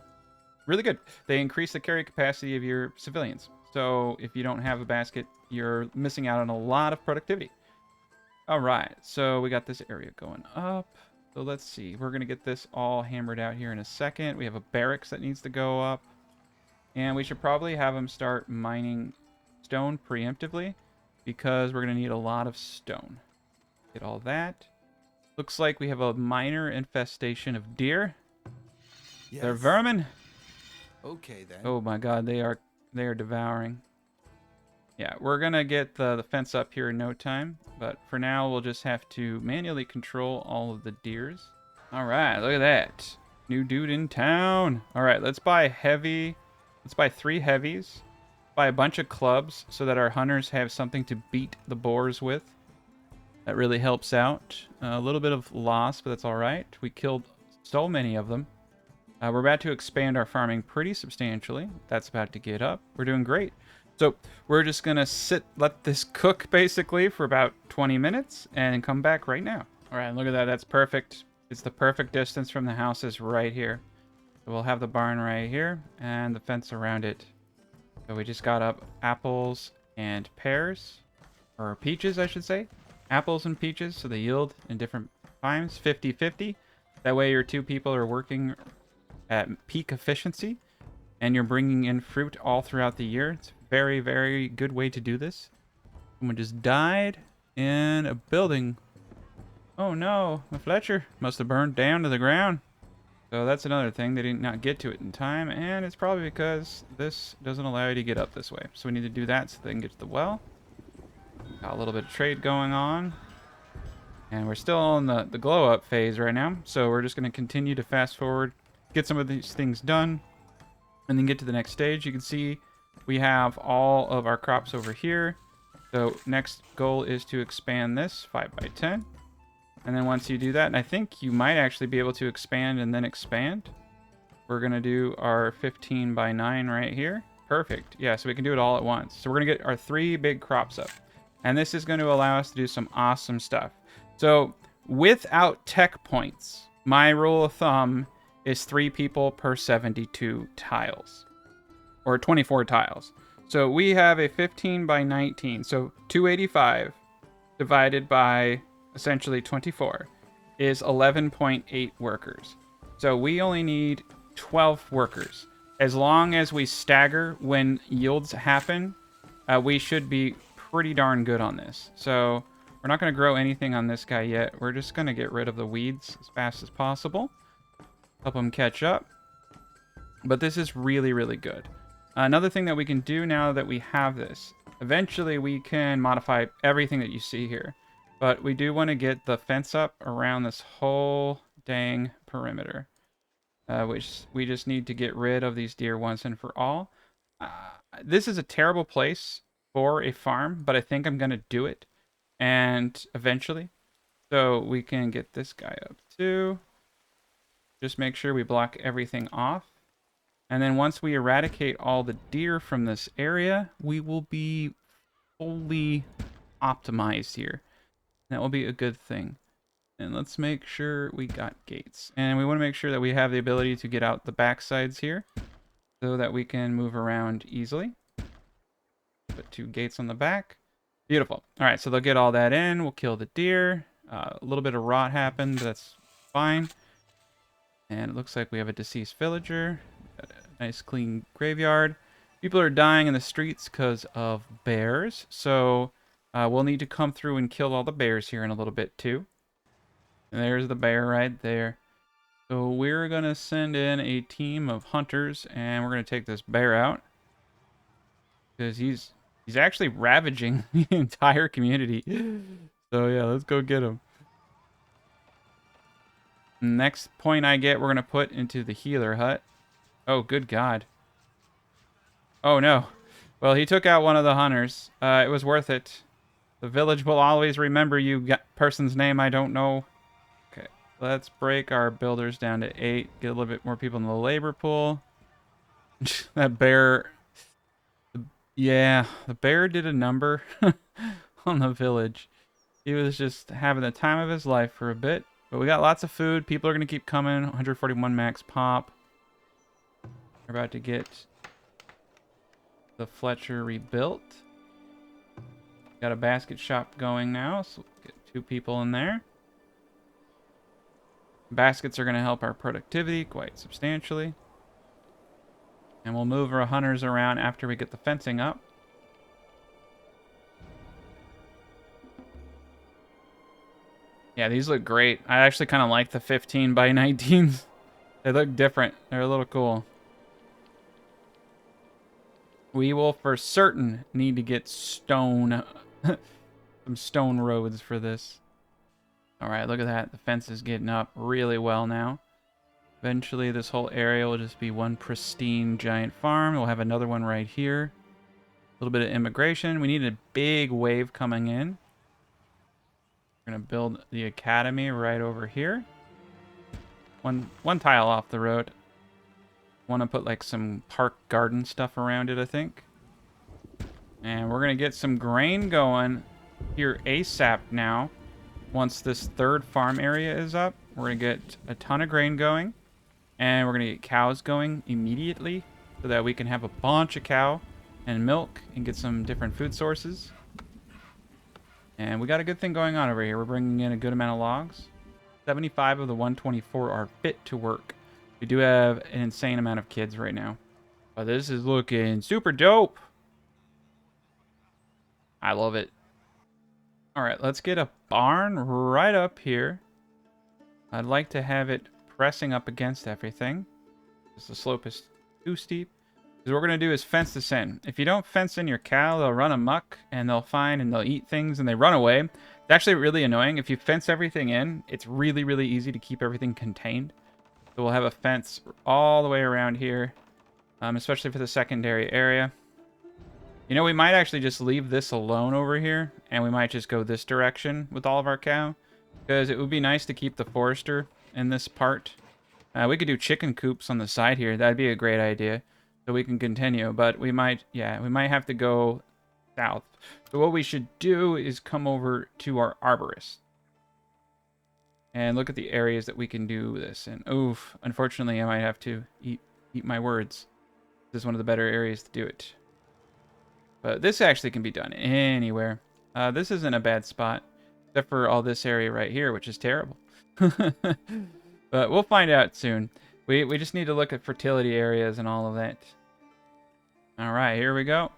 really good. They increase the carry capacity of your civilians. So if you don't have a basket, you're missing out on a lot of productivity. All right, so we got this area going up. So let's see. We're going to get this all hammered out here in a second. We have a barracks that needs to go up. And we should probably have them start mining stone preemptively because we're going to need a lot of stone. Get all that. Looks like we have a minor infestation of deer. Yes. They're vermin. Okay then. Oh my god, they are devouring. Yeah, we're gonna get the fence up here in no time, but for now we'll just have to manually control all of the deers. All right, look at that. New dude in town. All right, let's buy heavy. Let's buy 3 heavies. Buy a bunch of clubs so that our hunters have something to beat the boars with. That really helps out. A little bit of loss, but that's all right. We killed so many of them. We're about to expand our farming pretty substantially. That's about to get up. We're doing great. So we're just going to let this cook basically for about 20 minutes and come back right now. All right, look at that. That's perfect. It's the perfect distance from the houses right here. So we'll have the barn right here and the fence around it. So we just got up apples and pears, or peaches, I should say. Apples and peaches, so they yield in different times, 50-50. That way your 2 people are working at peak efficiency and you're bringing in fruit all throughout the year. It's a very, very good way to do this. Someone just died in a building. Oh no, the Fletcher must have burned down to the ground. So that's another thing. They did not get to it in time, and it's probably because this doesn't allow you to get up this way. So we need to do that so they can get to the well. Got a little bit of trade going on. And we're still in the glow up phase right now. So we're just going to continue to fast forward, get some of these things done, and then get to the next stage. You can see we have all of our crops over here. So next goal is to expand this 5x10. And then once you do that, and I think you might actually be able to expand and then expand. We're going to do our 15x9 right here. Perfect. Yeah, so we can do it all at once. So we're going to get our 3 big crops up. And this is going to allow us to do some awesome stuff. So without tech points, my rule of thumb is 3 people per 72 tiles. Or 24 tiles. So we have a 15x19. So 285 divided by essentially 24 is 11.8 workers. So we only need 12 workers. As long as we stagger when yields happen, we should be pretty darn good on this. So we're not going to grow anything on this guy yet. We're just going to get rid of the weeds as fast as possible. Help them catch up. But this is really, really good. Another thing that we can do now that we have this, eventually we can modify everything that you see here. But we do want to get the fence up around this whole dang perimeter. Which we just need to get rid of these deer once and for all. This is a terrible place for a farm, but I think I'm going to do it. And eventually. So we can get this guy up too. Just make sure we block everything off. And then once we eradicate all the deer from this area, we will be fully optimized here. That will be a good thing. And let's make sure we got gates. And we want to make sure that we have the ability to get out the back sides here so that we can move around easily. Put 2 gates on the back. Beautiful. All right, so they'll get all that in. We'll kill the deer. A little bit of rot happened. That's fine. And it looks like we have a deceased villager. Got a nice clean graveyard. People are dying in the streets because of bears. So we'll need to come through and kill all the bears here in a little bit too. And there's the bear right there. So we're going to send in a team of hunters and we're going to take this bear out. Because he's actually ravaging the entire community. So yeah, let's go get him. Next point I get, we're going to put into the healer hut. Oh, good God. Oh, no. Well, he took out one of the hunters. It was worth it. The village will always remember you, person's name I don't know. Okay, let's break our builders down to 8. Get a little bit more people in the labor pool. That bear... Yeah, the bear did a number on the village. He was just having the time of his life for a bit. But we got lots of food. People are going to keep coming. 141 max pop. We're about to get the Fletcher rebuilt. Got a basket shop going now, so we'll get 2 people in there. Baskets are going to help our productivity quite substantially. And we'll move our hunters around after we get the fencing up. Yeah, these look great. I actually kind of like the 15 by 19s. They look different. They're a little cool. We will for certain need to get stone. Some stone roads for this. Alright, look at that. The fence is getting up really well now. Eventually, this whole area will just be one pristine giant farm. We'll have another one right here. A little bit of immigration. We need a big wave coming in. We're going to build the academy right over here. One tile off the road. Want to put like some park garden stuff around it, I think. And we're going to get some grain going here ASAP now. Once this 3rd farm area is up, we're going to get a ton of grain going. And we're going to get cows going immediately so that we can have a bunch of cow and milk and get some different food sources. And we got a good thing going on over here. We're bringing in a good amount of logs. 75 of the 124 are fit to work. We do have an insane amount of kids right now. But this is looking super dope. I love it. All right, let's get a barn right up here. I'd like to have it pressing up against everything. Because the slope is too steep. Because what we're going to do is fence this in. If you don't fence in your cow, they'll run amok and they'll find and they'll eat things and they run away. It's actually really annoying. If you fence everything in, it's really, really easy to keep everything contained. So we'll have a fence all the way around here, especially for the secondary area. You know, we might actually just leave this alone over here and we might just go this direction with all of our cow. Because it would be nice to keep the forester in this part. We could do chicken coops on the side here. That'd be a great idea. So we can continue. But we might have to go south. So what we should do is come over to our arborist. And look at the areas that we can do this in. Oof. Unfortunately, I might have to eat my words. This is one of the better areas to do it. But this actually can be done anywhere. This isn't a bad spot. Except for all this area right here, which is terrible. But we'll find out soon. We just need to look at fertility areas and all of that. Alright, here we go.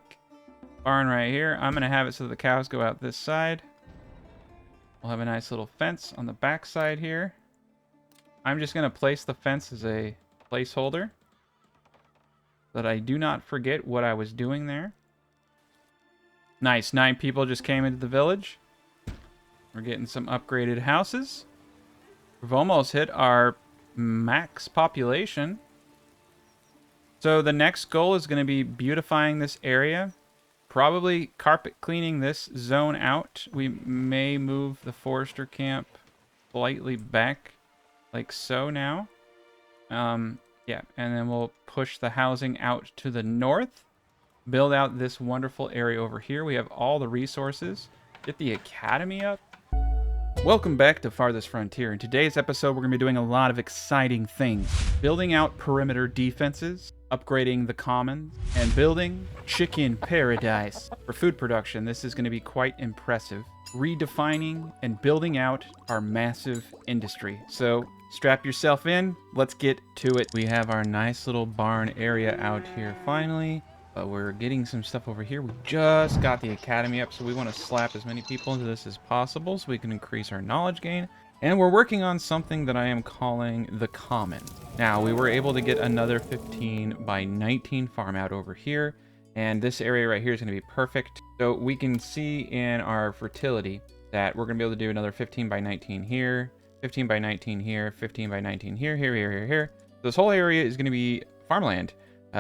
Barn right here. I'm going to have it so the cows go out this side. We'll have a nice little fence on the back side here. I'm just going to place the fence as a placeholder. So that I do not forget what I was doing there. Nice. 9 people just came into the village. We're getting some upgraded houses. We've almost hit our max population. So the next goal is going to be beautifying this area. Probably carpet cleaning this zone out. We may move the forester camp slightly back like so now. Yeah, and then we'll push the housing out to the north. Build out this wonderful area over here. We have all the resources. Get the academy up. Welcome back to Farthest Frontier. In today's episode, we're going to be doing a lot of exciting things. Building out perimeter defenses, upgrading the commons, and building chicken paradise. For food production, this is going to be quite impressive. Redefining and building out our massive industry. So strap yourself in. Let's get to it. We have our nice little barn area out here finally. But we're getting some stuff over here. We just got the academy up, so we want to slap as many people into this as possible so we can increase our knowledge gain. And we're working on something that I am calling the common. Now, we were able to get another 15 by 19 farm out over here. And this area right here is going to be perfect. So we can see in our fertility that we're going to be able to do another 15 by 19 here, 15 by 19 here, 15 by 19 here, here. This whole area is going to be farmland.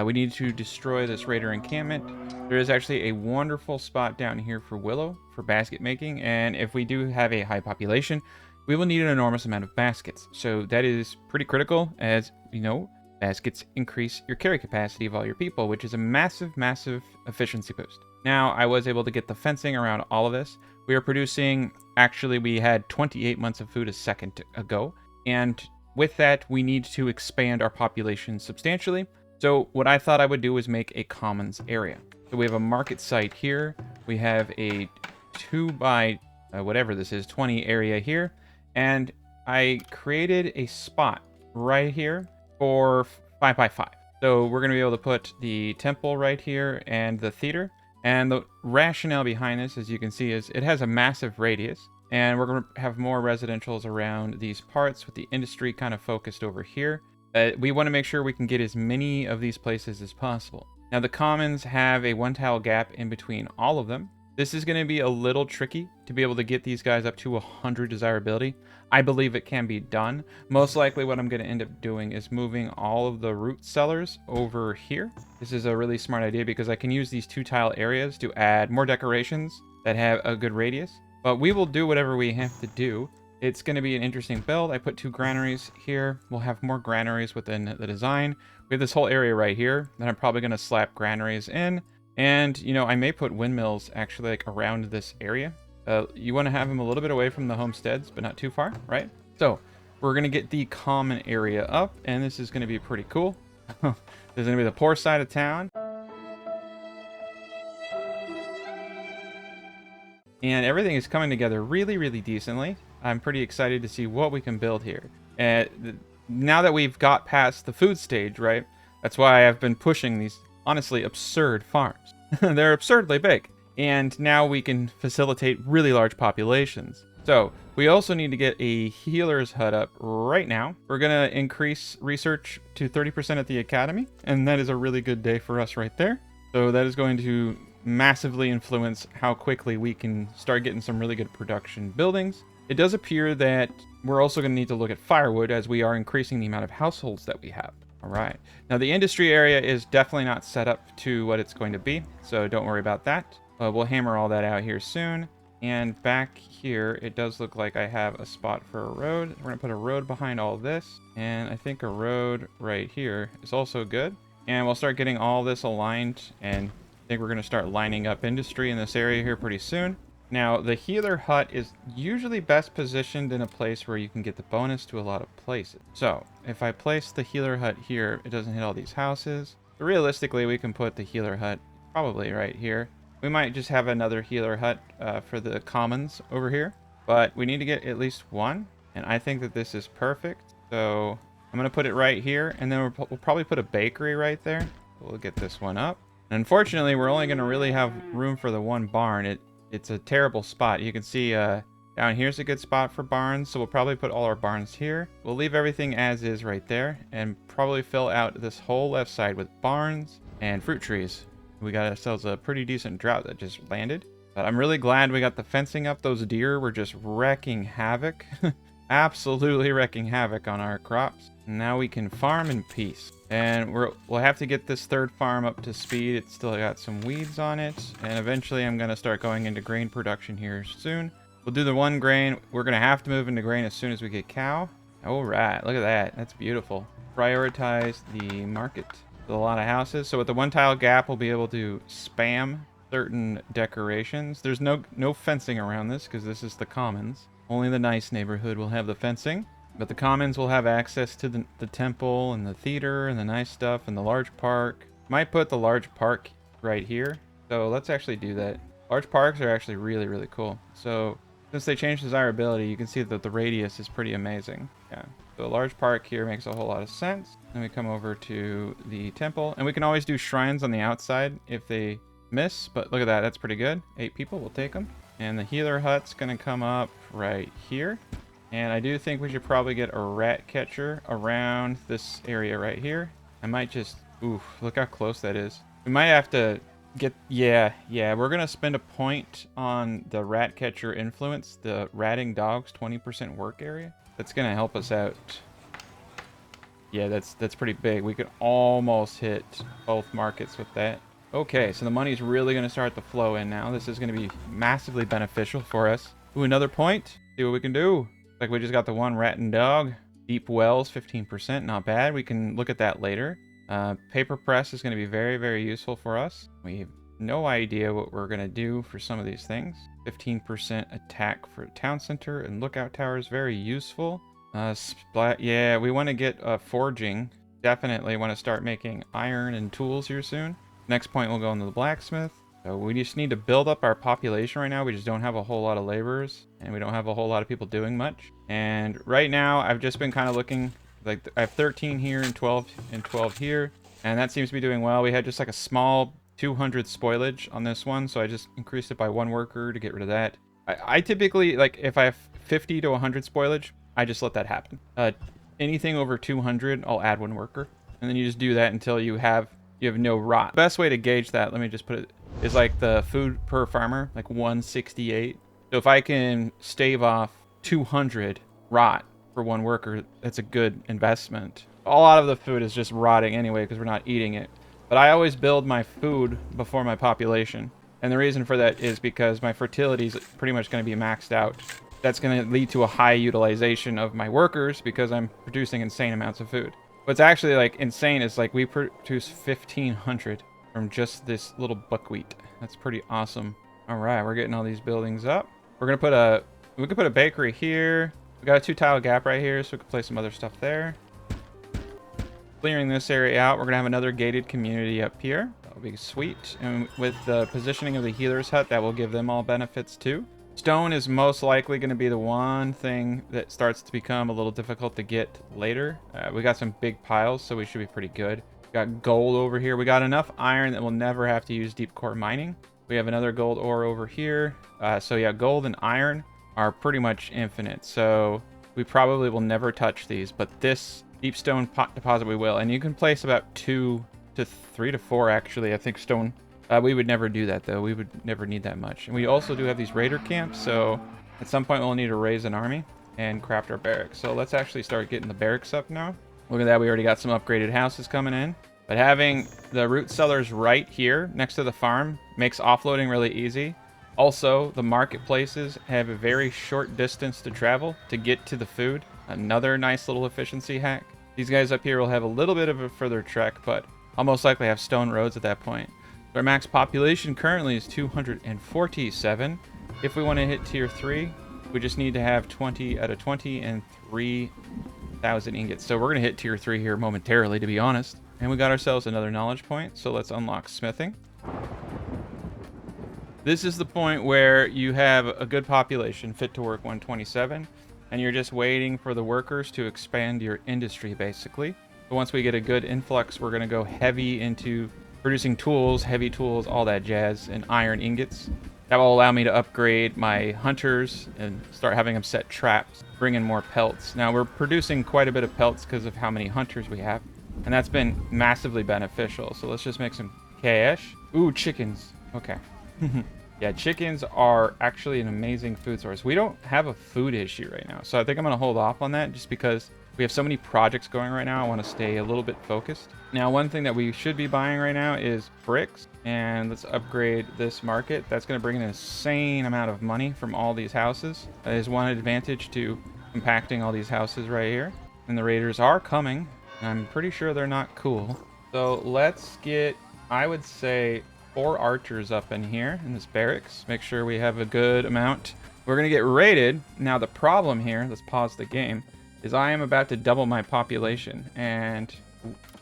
We need to destroy this raider encampment. There is actually a wonderful spot down here for willow, for basket making. And if we do have a high population, we will need an enormous amount of baskets. So that is pretty critical, as you know, baskets increase your carry capacity of all your people, which is a massive, massive efficiency boost. Now, I was able to get the fencing around all of this. We are producing, actually, we had 28 months of food a second ago. And with that, we need to expand our population substantially. So what I thought I would do was make a commons area. So we have a market site here. We have a 2 by whatever this is, 20 area here. And I created a spot right here for 5 by 5. So we're going to be able to put the temple right here and the theater. And the rationale behind this, as you can see, is it has a massive radius. And we're going to have more residentials around these parts with the industry kind of focused over here. We want to make sure we can get as many of these places as possible. Now, the commons have a 1 tile gap in between all of them. This is going to be a little tricky to be able to get these guys up to 100 desirability. I believe it can be done. Most likely what I'm going to end up doing is moving all of the root cellars over here. This is a really smart idea because I can use these 2 tile areas to add more decorations that have a good radius. But we will do whatever we have to do. It's going to be an interesting build. I put 2 granaries here. We'll have more granaries within the design. We have this whole area right here that I'm probably going to slap granaries in. And, you know, I may put windmills actually like around this area. You want to have them a little bit away from the homesteads, but not too far, right? So we're going to get the common area up, and this is going to be pretty cool. This is going to be the poor side of town. And everything is coming together really, really decently. I'm pretty excited to see what we can build here. Now that we've got past the food stage, right? That's why I've been pushing these honestly absurd farms. They're absurdly big. And now we can facilitate really large populations. So we also need to get a healer's hut up right now. We're going to increase research to 30% at the academy. And that is a really good day for us right there. So that is going to massively influence how quickly we can start getting some really good production buildings. It does appear that we're also going to need to look at firewood as we are increasing the amount of households that we have. All right. Now, the industry area is definitely not set up to what it's going to be, so don't worry about that. We'll hammer all that out here soon. And back here, it does look like I have a spot for a road. We're going to put a road behind all this, and I think a road right here is also good. And we'll start getting all this aligned, and I think we're going to start lining up industry in this area here pretty soon. Now, the healer hut is usually best positioned in a place where you can get the bonus to a lot of places. So, if I place the healer hut here, it doesn't hit all these houses. But realistically, we can put the healer hut probably right here. We might just have another healer hut for the commons over here. But we need to get at least one, and I think that this is perfect. So, I'm going to put it right here, and then we'll probably put a bakery right there. We'll get this one up. And unfortunately, we're only going to really have room for the one barn. It's a terrible spot. You can see down here's a good spot for barns, so we'll probably put all our barns here. We'll leave everything as is right there and probably fill out this whole left side with barns and fruit trees. We got ourselves a pretty decent drought that just landed. But I'm really glad we got the fencing up. Those deer were just wrecking havoc. Absolutely wrecking havoc on our crops. Now we can farm in peace. And we'll have to get this third farm up to speed. It's still got some weeds on it. And eventually I'm going to start going into grain production here soon. We'll do the one grain. We're going to have to move into grain as soon as we get cow. All right, look at that. That's beautiful. Prioritize the market. With a lot of houses. So with the 1 tile gap, we'll be able to spam certain decorations. There's no fencing around this because this is the commons. Only the nice neighborhood will have the fencing. But the commons will have access to the temple and the theater and the nice stuff and the large park. Might put the large park right here. So let's actually do that. Large parks are actually really, really cool. So since they changed desirability, you can see that the radius is pretty amazing. Yeah. So a large park here makes a whole lot of sense. Then we come over to the temple, and we can always do shrines on the outside if they miss, but look at that, that's pretty good. 8 people, we'll take them. And the healer hut's gonna come up right here. And I do think we should probably get a rat catcher around this area right here. I might just, oof, look how close that is. We might have to get, yeah, we're gonna spend a point on the rat catcher influence, the ratting dogs 20% work area. That's gonna help us out. Yeah, that's pretty big. We could almost hit both markets with that. Okay, so the money's really gonna start to flow in now. This is gonna be massively beneficial for us. Ooh, another point. See what we can do. Like we just got the one rat and dog. Deep wells, 15%, not bad. We can look at that later. Paper press is going to be very, very useful for us. We have no idea what we're going to do for some of these things. 15% attack for town center and lookout towers, very useful. Yeah, we want to get forging. Definitely want to start making iron and tools here soon. Next point, we'll go into the blacksmith. So we just need to build up our population right now. We just don't have a whole lot of laborers, and we don't have a whole lot of people doing much. And right now, I've just been kind of looking, like I have 13 here and 12 here, and that seems to be doing well. We had just like a small 200 spoilage on this one, so I just increased it by 1 worker to get rid of that. I typically, like if I have 50 to 100 spoilage, I just let that happen. Anything over 200, I'll add 1 worker, and then you just do that until you have no rot. Best way to gauge that, let me just put it, is like the food per farmer, like 168. So if I can stave off 200 rot for 1 worker, that's a good investment. A lot of the food is just rotting anyway because we're not eating it. But I always build my food before my population. And the reason for that is because my fertility is pretty much going to be maxed out. That's going to lead to a high utilization of my workers because I'm producing insane amounts of food. What's actually like insane is like we produce 1,500 from just this little buckwheat. That's pretty awesome. All right, we're getting all these buildings up. We're gonna we could put a bakery here. We got a 2 tile gap right here, so we could place some other stuff there. Clearing this area out, we're gonna have another gated community up here. That'll be sweet. And with the positioning of the healer's hut, that will give them all benefits too. Stone is most likely going to be the one thing that starts to become a little difficult to get later. We got some big piles, so we should be pretty good. We got gold over here. We got enough iron that we'll never have to use deep core mining. We have another gold ore over here. So yeah, gold and iron are pretty much infinite. So we probably will never touch these, but this deep stone deposit we will. And you can place about 2 to 3 to 4 actually, I think, stone. We would never do that, though. We would never need that much. And we also do have these raider camps, so at some point we'll need to raise an army and craft our barracks. So let's actually start getting the barracks up now. Look at that, we already got some upgraded houses coming in. But having the root cellars right here next to the farm makes offloading really easy. Also, the marketplaces have a very short distance to travel to get to the food. Another nice little efficiency hack. These guys up here will have a little bit of a further trek, but I'll most likely have stone roads at that point. Our max population currently is 247. If we want to hit tier 3, we just need to have 20 out of 20 and 3,000 ingots. So we're going to hit tier 3 here momentarily, to be honest. And we got ourselves another knowledge point, so let's unlock smithing. This is the point where you have a good population, fit to work 127, and you're just waiting for the workers to expand your industry, basically. But once we get a good influx, we're going to go heavy into producing tools, heavy tools, all that jazz, and iron ingots. That will allow me to upgrade my hunters and start having them set traps, bring in more pelts. Now, we're producing quite a bit of pelts because of how many hunters we have, and that's been massively beneficial. So let's just make some cash. Ooh, chickens. Okay. Yeah, chickens are actually an amazing food source. We don't have a food issue right now, so I think I'm going to hold off on that just because we have so many projects going right now. I want to stay a little bit focused. Now, one thing that we should be buying right now is bricks, and let's upgrade this market. That's going to bring an insane amount of money from all these houses. That is one advantage to compacting all these houses right here. And the raiders are coming, and I'm pretty sure they're not cool. So let's get, I would say, 4 archers up in here in this barracks. Make sure we have a good amount. We're going to get raided. Now, the problem here, let's pause the game, is I am about to double my population. And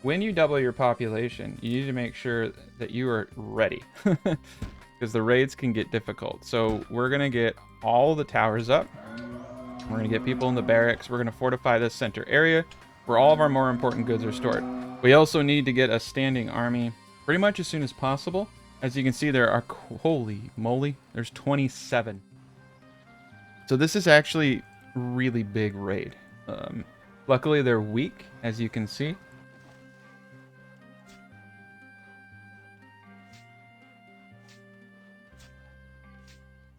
when you double your population, you need to make sure that you are ready because the raids can get difficult. So we're going to get all the towers up. We're going to get people in the barracks. We're going to fortify this center area where all of our more important goods are stored. We also need to get a standing army pretty much as soon as possible. As you can see, there are, holy moly, there's 27. So this is actually really big raid. Luckily, they're weak, as you can see.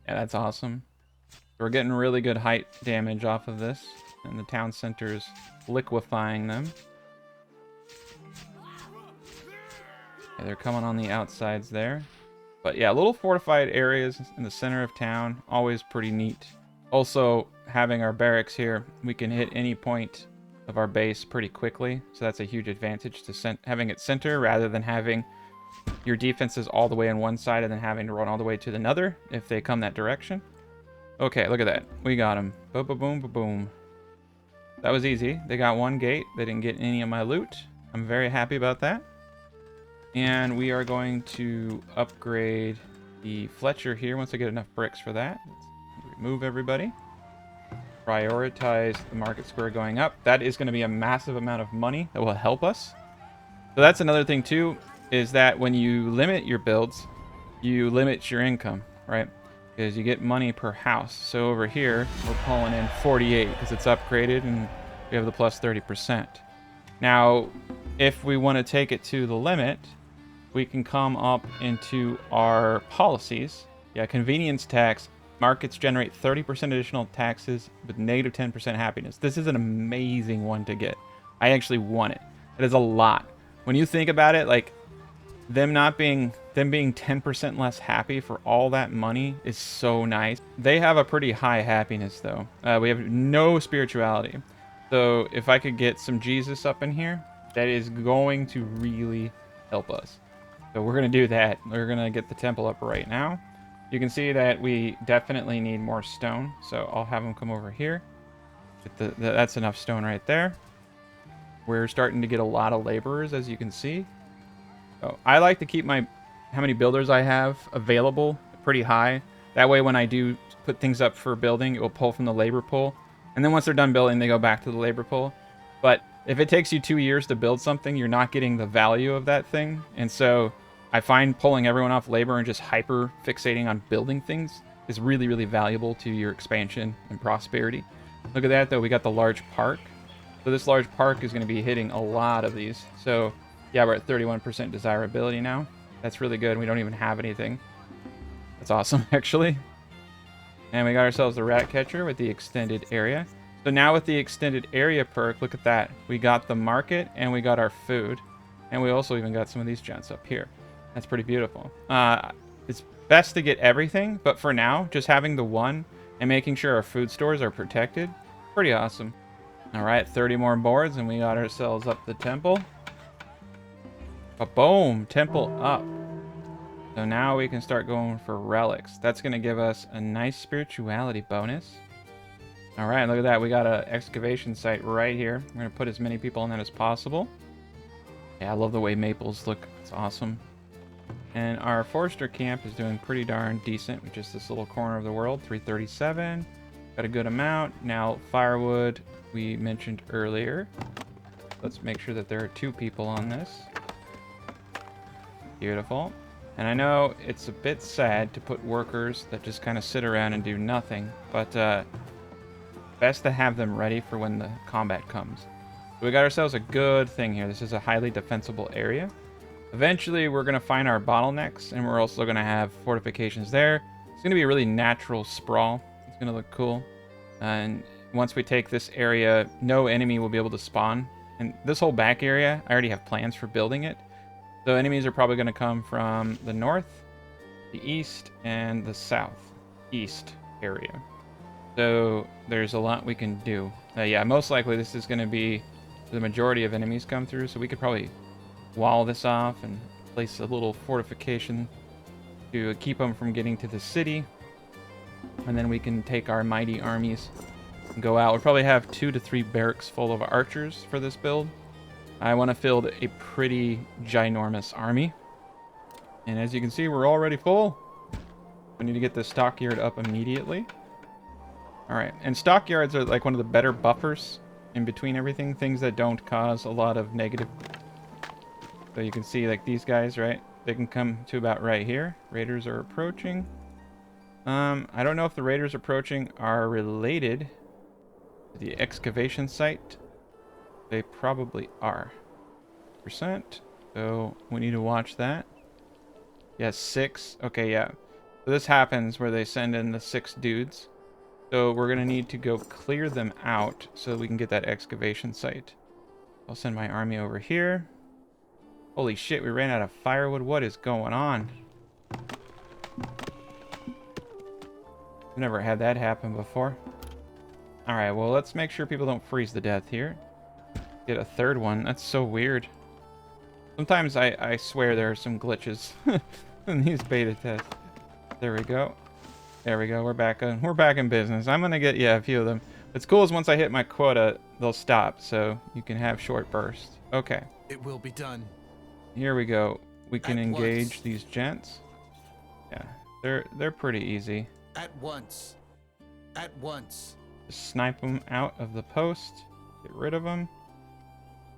Yeah, that's awesome. We're getting really good height damage off of this, and the town center's liquefying them. Yeah, they're coming on the outsides there. But yeah, little fortified areas in the center of town, always pretty neat. Also, having our barracks here, we can hit any point of our base pretty quickly. So that's a huge advantage to having it center rather than having your defenses all the way on one side and then having to run all the way to the other if they come that direction. Okay, look at that. We got them. Boom, boom, boom, boom, boom. That was easy. They got one gate. They didn't get any of my loot. I'm very happy about that. And we are going to upgrade the Fletcher here once I get enough bricks for that. Let's remove everybody. Prioritize the market square going up. That is going to be a massive amount of money that will help us. So that's another thing too, is that when you limit your builds, you limit your income, right? Because you get money per house. So over here, we're pulling in 48 because it's upgraded and we have the plus 30%. Now, if we want to take it to the limit, we can come up into our policies. Yeah, convenience tax. Markets generate 30% additional taxes with negative 10% happiness. This is an amazing one to get. I actually want it. It is a lot. When you think about it, like them being 10% less happy for all that money is so nice. They have a pretty high happiness though. We have no spirituality. So if I could get some Jesus up in here, that is going to really help us. So we're going to do that. We're going to get the temple up right now. You can see that we definitely need more stone. So I'll have them come over here. That's enough stone right there. We're starting to get a lot of laborers, as you can see. So I like to keep how many builders I have available pretty high. That way when I do put things up for building, it will pull from the labor pool. And then once they're done building, they go back to the labor pool. But if it takes you 2 years to build something, you're not getting the value of that thing. And so I find pulling everyone off labor and just hyper fixating on building things is really, really valuable to your expansion and prosperity. Look at that, though. We got the large park. So this large park is going to be hitting a lot of these. So yeah, we're at 31% desirability now. That's really good. We don't even have anything. That's awesome, actually. And we got ourselves the rat catcher with the extended area. So now with the extended area perk, look at that. We got the market and we got our food. And we also even got some of these gents up here. That's pretty beautiful. It's best to get everything, but for now, just having the one and making sure our food stores are protected, pretty awesome. All right, 30 more boards and we got ourselves up the temple. Boom, temple up. So now we can start going for relics. That's going to give us a nice spirituality bonus. All right, look at that. We got an excavation site right here. We're going to put as many people in that as possible. Yeah, I love the way maples look. It's awesome. And our forester camp is doing pretty darn decent with just this little corner of the world. 337. Got a good amount. Now, firewood we mentioned earlier. Let's make sure that there are 2 people on this. Beautiful. And I know it's a bit sad to put workers that just kind of sit around and do nothing, but best to have them ready for when the combat comes. So we got ourselves a good thing here. This is a highly defensible area. Eventually, we're going to find our bottlenecks, and we're also going to have fortifications there. It's going to be a really natural sprawl. It's going to look cool. And once we take this area, no enemy will be able to spawn. And this whole back area, I already have plans for building it. So enemies are probably going to come from the north, the east, and the southeast area. So there's a lot we can do. Yeah, most likely this is going to be the majority of enemies come through, so we could probably wall this off and place a little fortification to keep them from getting to the city. And then we can take our mighty armies and go out. We'll probably have 2 to 3 barracks full of archers for this build. I want to field a pretty ginormous army. And as you can see, we're already full. We need to get the stockyard up immediately. All right, and stockyards are like one of the better buffers in between everything, things that don't cause a lot of negative. So you can see like these guys, right? They can come to about right here. Raiders are approaching. I don't know if the raiders approaching are related to the excavation site. They probably are. Percent. So we need to watch that. Yes, 6. Okay, yeah. So this happens where they send in the 6 dudes. So we're going to need to go clear them out so we can get that excavation site. I'll send my army over here. Holy shit, we ran out of firewood. What is going on? I've never had that happen before. Alright, well, let's make sure people don't freeze to death here. Get a third one. That's so weird. Sometimes I swear there are some glitches in these beta tests. There we go. There we go. We're back in business. I'm gonna get a few of them. What's cool is once I hit my quota, they'll stop, so you can have short bursts. Okay. It will be done. Here we go. We can engage once. these gents. Yeah, they're pretty easy. At once. At once. Just snipe them out of the post. Get rid of them.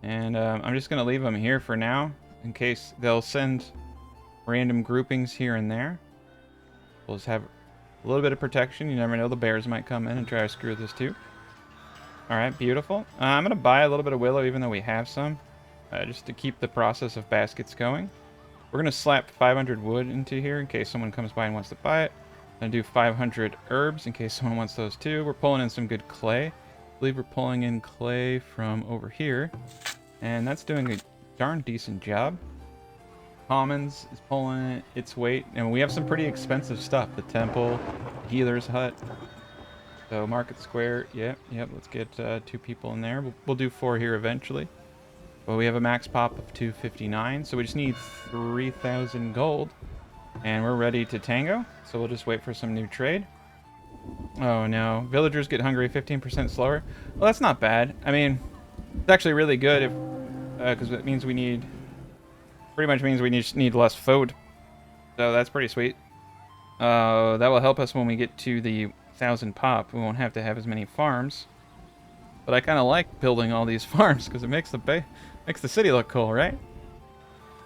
And I'm just gonna leave them here for now, in case they'll send random groupings here and there. We'll just have a little bit of protection. You never know, the bears might come in and try to screw this too. Alright, beautiful. I'm going to buy a little bit of willow even though we have some. Just to keep the process of baskets going. We're going to slap 500 wood into here in case someone comes by and wants to buy it. I'm going to do 500 herbs in case someone wants those too. We're pulling in some good clay. I believe we're pulling in clay from over here. And that's doing a darn decent job. Commons is pulling its weight, and we have some pretty expensive stuff. The temple, healer's hut. So market square, yep. Let's get 2 people in there. We'll do 4 here eventually. But we have a max pop of 259, so we just need 3,000 gold, and we're ready to tango. So we'll just wait for some new trade. Oh no, villagers get hungry 15% slower. Well, that's not bad. I mean, it's actually really good if because it means we need. Pretty much means we just need less food. So that's pretty sweet. That will help us when we get to the 1,000 pop. We won't have to have as many farms. But I kind of like building all these farms because it makes the city look cool, right?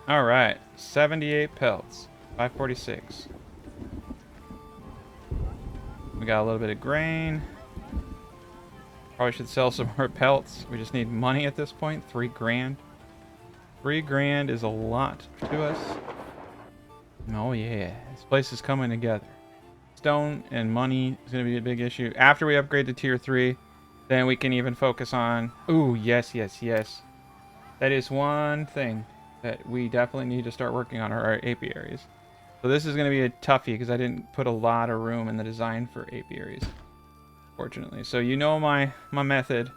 All right, 78 pelts, 546. We got a little bit of grain. Probably should sell some more pelts. We just need money at this point. 3 grand. 3 grand is a lot to us. Oh yeah, this place is coming together. Stone and money is going to be a big issue. After we upgrade to tier 3, then we can even focus on... Ooh, yes. That is one thing that we definitely need to start working on, are our apiaries. So this is going to be a toughie because I didn't put a lot of room in the design for apiaries, fortunately. So you know my method.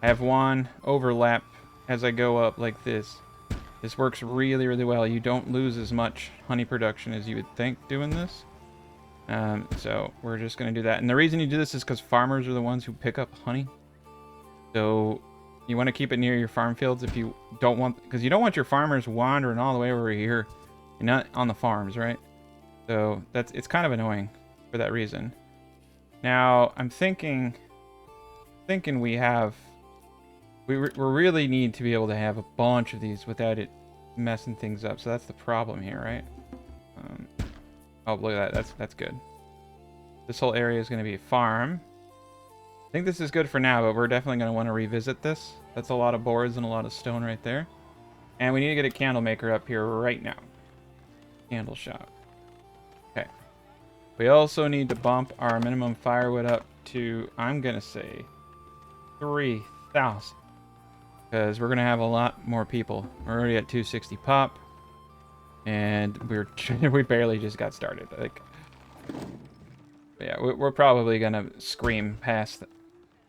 I have one overlap as I go up like this. This works really, really well. You don't lose as much honey production as you would think doing this. So we're just going to do that. And the reason you do this is because farmers are the ones who pick up honey. So you want to keep it near your farm fields if you don't want... Because you don't want your farmers wandering all the way over here. You're not on the farms, right? So it's kind of annoying for that reason. Now, I'm thinking we have... We really need to be able to have a bunch of these without it messing things up. So that's the problem here, right? Oh, look at that. That's good. This whole area is going to be a farm. I think this is good for now, but we're definitely going to want to revisit this. That's a lot of boards and a lot of stone right there. And we need to get a candle maker up here right now. Candle shop. Okay. We also need to bump our minimum firewood up to, I'm going to say, 3,000. Because we're going to have a lot more people. We're already at 260 pop. And we barely just got started. Like, yeah, we're probably going to scream past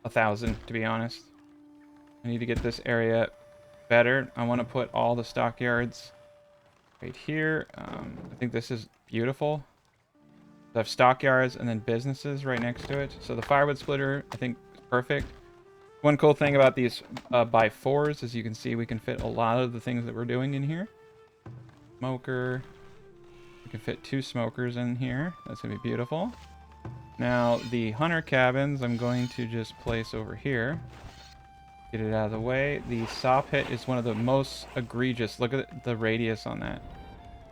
1,000, to be honest. I need to get this area better. I want to put all the stockyards right here. I think this is beautiful. I have stockyards and then businesses right next to it. So the firewood splitter, I think, is perfect. One cool thing about these by 4s is you can see we can fit a lot of the things that we're doing in here. Smoker. We can fit 2 smokers in here. That's going to be beautiful. Now, the hunter cabins, I'm going to just place over here. Get it out of the way. The saw pit is one of the most egregious. Look at the radius on that.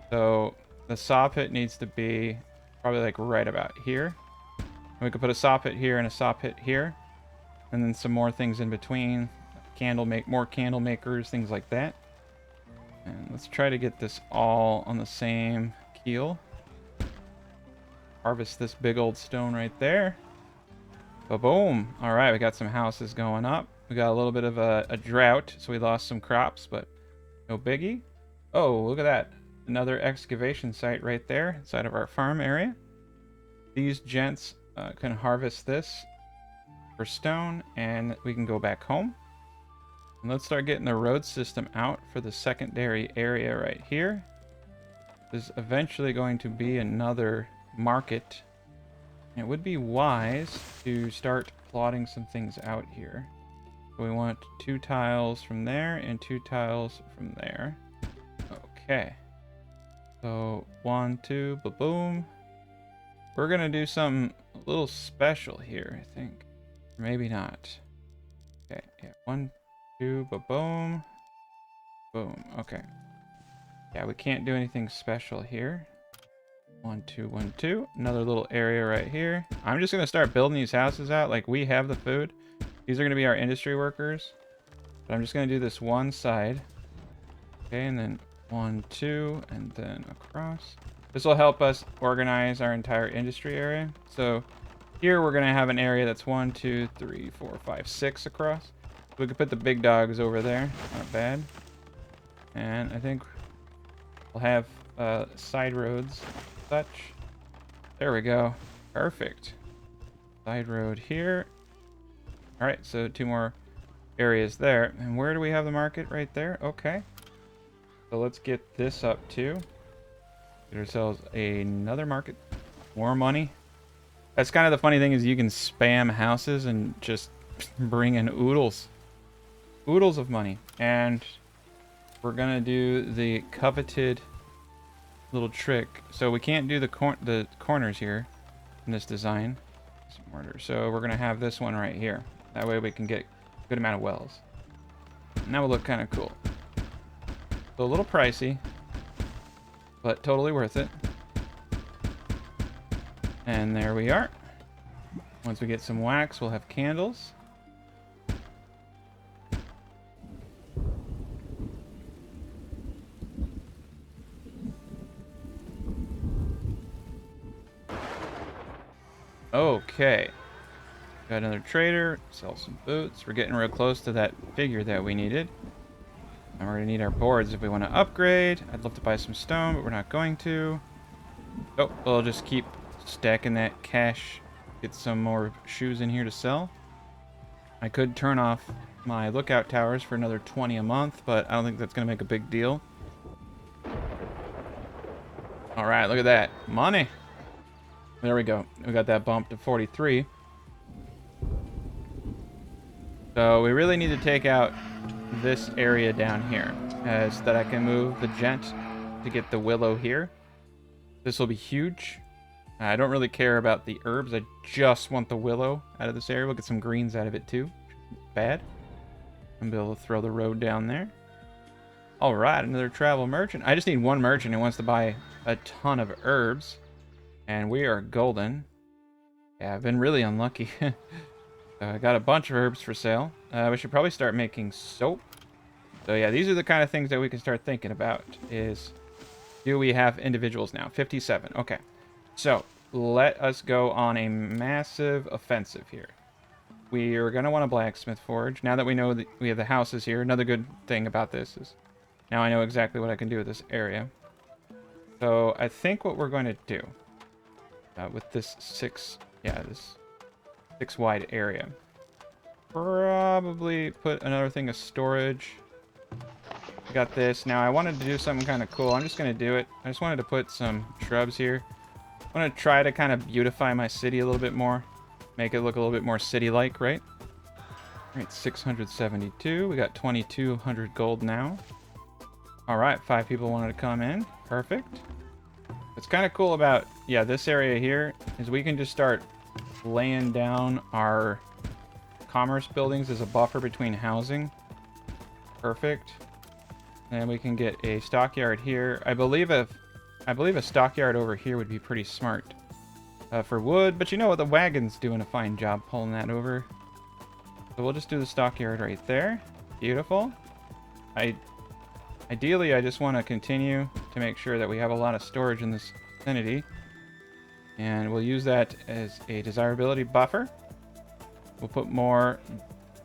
So, the saw pit needs to be probably like right about here. And we could put a saw pit here and a saw pit here. And then some more things in between. More candle makers, things like that. And let's try to get this all on the same keel. Harvest this big old stone right there. Ba-boom. All right, we got some houses going up. We got a little bit of a drought, so we lost some crops, but no biggie. Oh, look at that. Another excavation site right there inside of our farm area. These gents can harvest this for stone, and we can go back home. And let's start getting the road system out for the secondary area right here. There's eventually going to be another market. It would be wise to start plotting some things out here. So we want 2 tiles from there and 2 tiles from there. Okay. So 1, 2, ba-boom. We're gonna do something a little special here, I think. Or maybe not. Okay, yeah, 1, 2, ba-boom. Boom, okay. Yeah, we can't do anything special here. 1, 2, 1, 2. Another little area right here. I'm just gonna start building these houses out. Like, we have the food. These are gonna be our industry workers. But I'm just gonna do this one side. Okay, and then 1, 2, and then across. This will help us organize our entire industry area. So here we're gonna have an area that's 1, 2, 3, 4, 5, 6 across. We could put the big dogs over there. Not bad. And I think we'll have side roads. Such. There we go. Perfect. Side road here. All right, so 2 more areas there. And where do we have the market? Right there. Okay. So let's get this up too. Get ourselves another market. More money. That's kind of the funny thing, is you can spam houses and just bring in oodles. Oodles of money. And we're gonna do the coveted little trick. So we can't do the corners here in this design. Mortar. So we're gonna have this one right here. That way we can get a good amount of wells. And that will look kind of cool. So a little pricey, but totally worth it. And there we are. Once we get some wax, we'll have candles. Okay. Got another trader. Sell some boots. We're getting real close to that figure that we needed. And we're going to need our boards if we want to upgrade. I'd love to buy some stone, but we're not going to. Oh, we'll just keep stacking that cash. Get some more shoes in here to sell. I could turn off my lookout towers for another 20 a month, but I don't think that's going to make a big deal. All right, look at that. Money. There we go. We got that bump to 43. So we really need to take out this area down here, so that I can move the gent to get the willow here. This will be huge. I don't really care about the herbs. I just want the willow out of this area. We'll get some greens out of it too. Bad. And be able to throw the road down there. All right, another travel merchant. I just need one merchant who wants to buy a ton of herbs. And we are golden. Yeah, I've been really unlucky. I got a bunch of herbs for sale. We should probably start making soap. So yeah, these are the kind of things that we can start thinking about. Is, do we have individuals now? 57. Okay. So let us go on a massive offensive here. We are going to want a blacksmith forge. Now that we know that we have the houses here, another good thing about this is now I know exactly what I can do with this area. So I think what we're going to do with this this 6 wide area, probably put another thing of storage. Got this. Now I wanted to do something kind of cool. I'm just going to do it. I just wanted to put some shrubs here. I want to try to kind of beautify my city a little bit more. Make it look a little bit more city-like, right? All right, 672. We got 2,200 gold now. All right, 5 people wanted to come in. Perfect. What's kind of cool about, this area here is we can just start laying down our commerce buildings as a buffer between housing. Perfect. And we can get a stockyard here. I believe a stockyard over here would be pretty smart for wood, but you know what? The wagon's doing a fine job pulling that over. So we'll just do the stockyard right there. Beautiful. Ideally, I just want to continue to make sure that we have a lot of storage in this vicinity. And we'll use that as a desirability buffer. We'll put more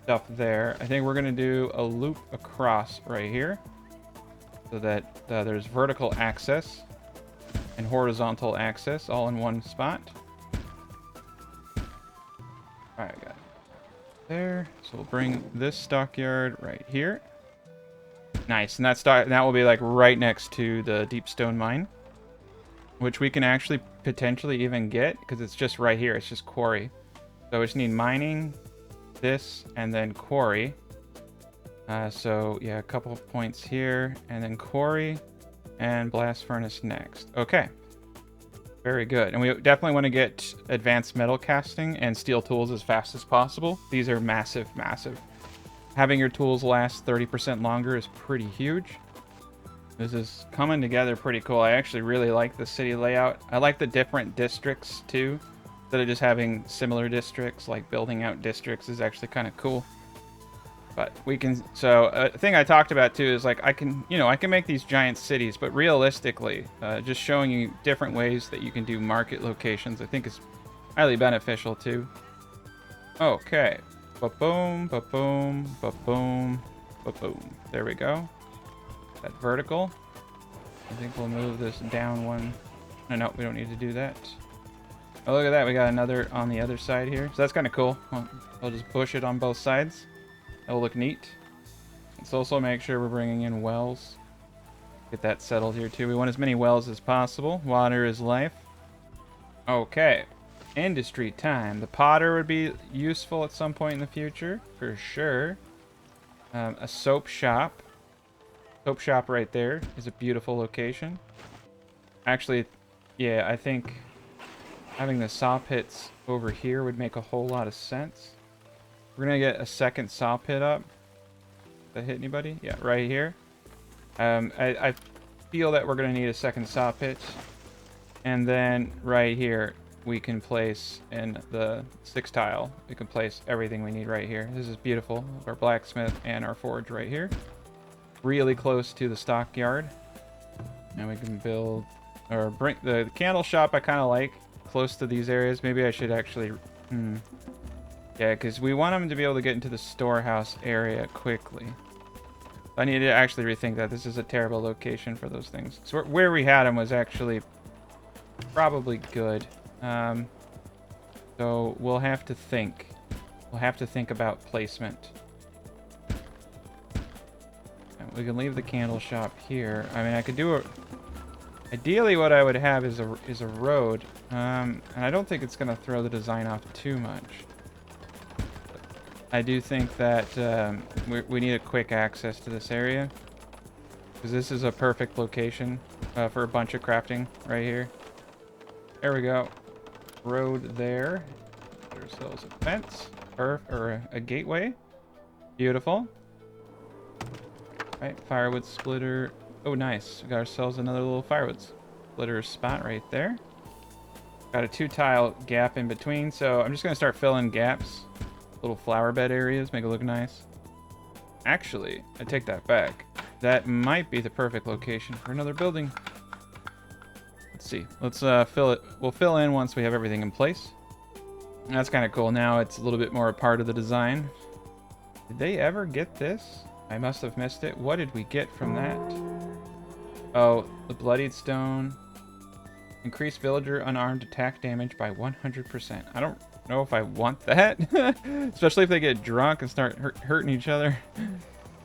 stuff there. I think we're going to do a loop across right here so that there's vertical access and horizontal access all in one spot. All right, got it there. So we'll bring this stockyard right here. Nice, and that will be like right next to the deep stone mine, which we can actually potentially even get because it's just right here. It's just quarry. So we just need mining, this, and then quarry. So yeah, a couple of points here, and then quarry and blast furnace next. Okay, very good. And we definitely want to get advanced metal casting and steel tools as fast as possible. These are massive, massive. Having your tools last 30% longer is pretty huge. This is coming together pretty cool. I actually really like the city layout. I like the different districts too. Instead of just having similar districts, like building out districts is actually kind of cool. But we can, so a thing I talked about too is like I can make these giant cities, but realistically, just showing you different ways that you can do market locations, I think is highly beneficial too. Okay. Ba-boom, ba-boom, ba-boom, ba-boom. There we go. That vertical. I think we'll move this down one. No, we don't need to do that. Oh, look at that. We got another on the other side here. So that's kind of cool. I'll just push it on both sides. That'll look neat. Let's also make sure we're bringing in wells. Get that settled here too. We want as many wells as possible. Water is life. Okay. Industry time. The potter would be useful at some point in the future, for sure. A soap shop. Soap shop right there is a beautiful location. Actually, yeah, I think having the saw pits over here would make a whole lot of sense. We're gonna get a second saw pit up. Did that hit anybody? Yeah, right here. I feel that we're gonna need a second saw pit. And then right here, we can place in the 6 tile. We can place everything we need right here. This is beautiful. Our blacksmith and our forge right here. Really close to the stockyard. And we can build, or bring the candle shop I kind of like close to these areas. Maybe I should actually, yeah, because we want them to be able to get into the storehouse area quickly. I need to actually rethink that. This is a terrible location for those things. So where we had them was actually probably good. So we'll have to think. We'll have to think about placement. And we can leave the candle shop here. I mean, I could do a... Ideally, what I would have is a road. And I don't think it's going to throw the design off too much. I do think that we need a quick access to this area. Because this is a perfect location for a bunch of crafting right here. There we go. Road there. Get ourselves a fence or a gateway. Beautiful. Right, firewood splitter. Oh, nice. We got ourselves another little firewood splitter spot right there. Got a 2 tile gap in between, so I'm just gonna start filling gaps. Little flower bed areas, make it look nice. Actually, I take that back. That might be the perfect location for another building. Let's see. Let's fill it. We'll fill in once we have everything in place. And that's kind of cool. Now it's a little bit more a part of the design. Did they ever get this? I must have missed it. What did we get from that? Oh, the bloodied stone. Increase villager unarmed attack damage by 100%. I don't know if I want that. Especially if they get drunk and start hurting each other.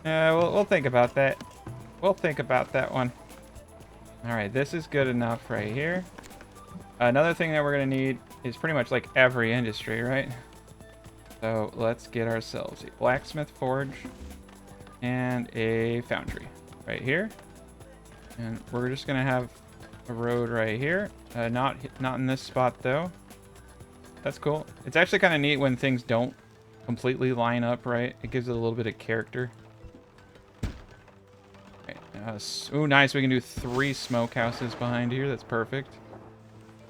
We'll think about that. We'll think about that one. Alright, this is good enough right here. Another thing that we're going to need is pretty much like every industry, right? So let's get ourselves a blacksmith forge and a foundry right here. And we're just going to have a road right here. Not in this spot though. That's cool. It's actually kind of neat when things don't completely line up, right? It gives it a little bit of character. Right. Ooh, nice. We can do 3 smokehouses behind here. That's perfect.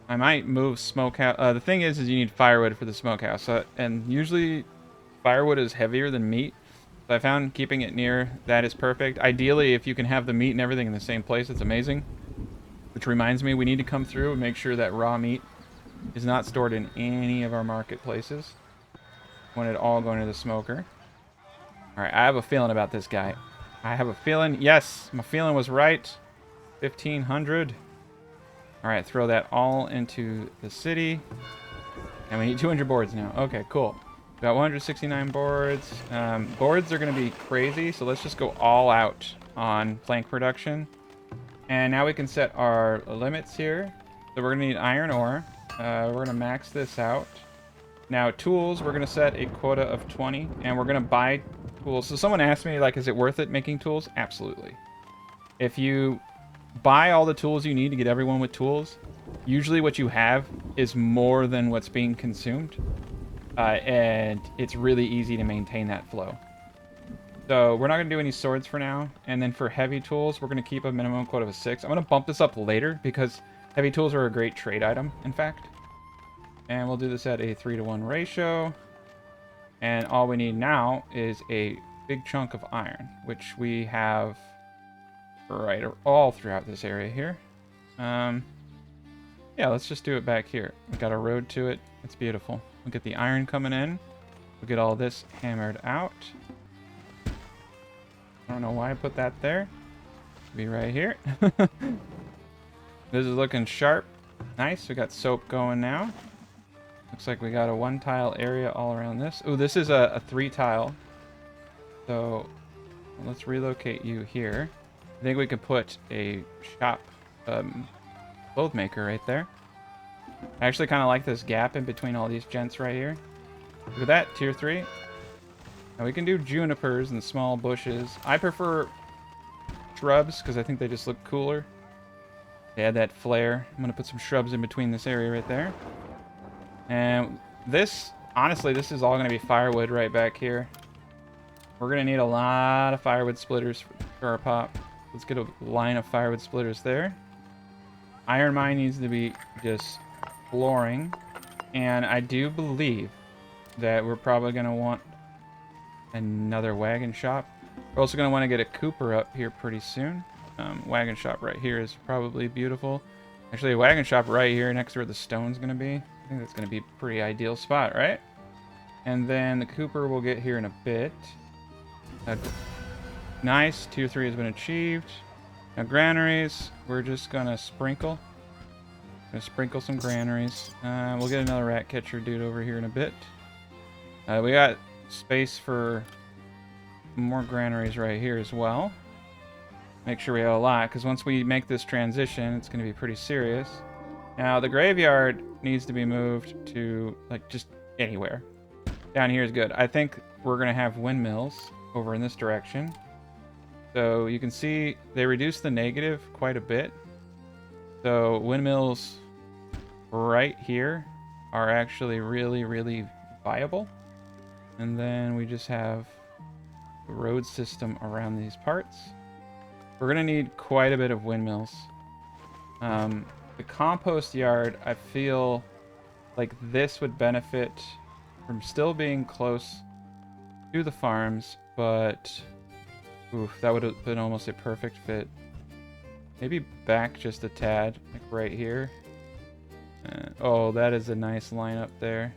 I might move smokehouse. The thing is you need firewood for the smokehouse. And usually firewood is heavier than meat. So I found keeping it near that is perfect. Ideally, if you can have the meat and everything in the same place, it's amazing. Which reminds me, we need to come through and make sure that raw meat is not stored in any of our marketplaces. Want it all going to the smoker. Alright, I have a feeling about this guy. I have a feeling. Yes, my feeling was right. 1,500. Alright, throw that all into the city. And we need 200 boards now. Okay, cool. Got 169 boards. Boards are going to be crazy, so let's just go all out on plank production. And now we can set our limits here. So we're going to need iron ore. We're going to max this out. Now, tools, we're going to set a quota of 20, and we're going to buy tools. So someone asked me, like, is it worth it making tools? Absolutely. If you buy all the tools you need to get everyone with tools, usually what you have is more than what's being consumed. And it's really easy to maintain that flow. So we're not going to do any swords for now. And then for heavy tools, we're going to keep a minimum quota of 6. I'm going to bump this up later because heavy tools are a great trade item, in fact. And we'll do this at a 3-to-1 ratio. And all we need now is a big chunk of iron, which we have right all throughout this area here. Yeah, let's just do it back here. We got a road to it. It's beautiful. We'll get the iron coming in. We'll get all this hammered out. I don't know why I put that there. It'll be right here. This is looking sharp. Nice. We got soap going now. Looks like we got a 1-tile area all around this. Oh, this is a 3-tile. So let's relocate you here. I think we could put a shop clothes maker right there. I actually kind of like this gap in between all these gents right here. Look at that, tier 3. Now we can do junipers and small bushes. I prefer shrubs because I think they just look cooler. They add that flair. I'm going to put some shrubs in between this area right there. And this, honestly, this is all going to be firewood right back here. We're going to need a lot of firewood splitters for our pop. Let's get a line of firewood splitters there. Iron mine needs to be just flooring. And I do believe that we're probably going to want another wagon shop. We're also going to want to get a cooper up here pretty soon. Wagon shop right here is probably beautiful. Actually, a wagon shop right here next to where the stone's going to be. I think that's going to be a pretty ideal spot, right? And then the cooper we'll get here in a bit. Nice. Tier 3 has been achieved. Now granaries, we're just going to sprinkle. Gonna sprinkle some granaries. We'll get another rat catcher dude over here in a bit. We got space for more granaries right here as well. Make sure we have a lot, because once we make this transition, it's going to be pretty serious. Now, the graveyard needs to be moved to, like, just anywhere. Down here is good. I think we're going to have windmills over in this direction. So you can see they reduce the negative quite a bit. So windmills right here are actually really, really viable. And then we just have the road system around these parts. We're going to need quite a bit of windmills. The compost yard, I feel like this would benefit from still being close to the farms, but oof, that would have been almost a perfect fit. Maybe back just a tad, like right here. Oh, that is a nice lineup there.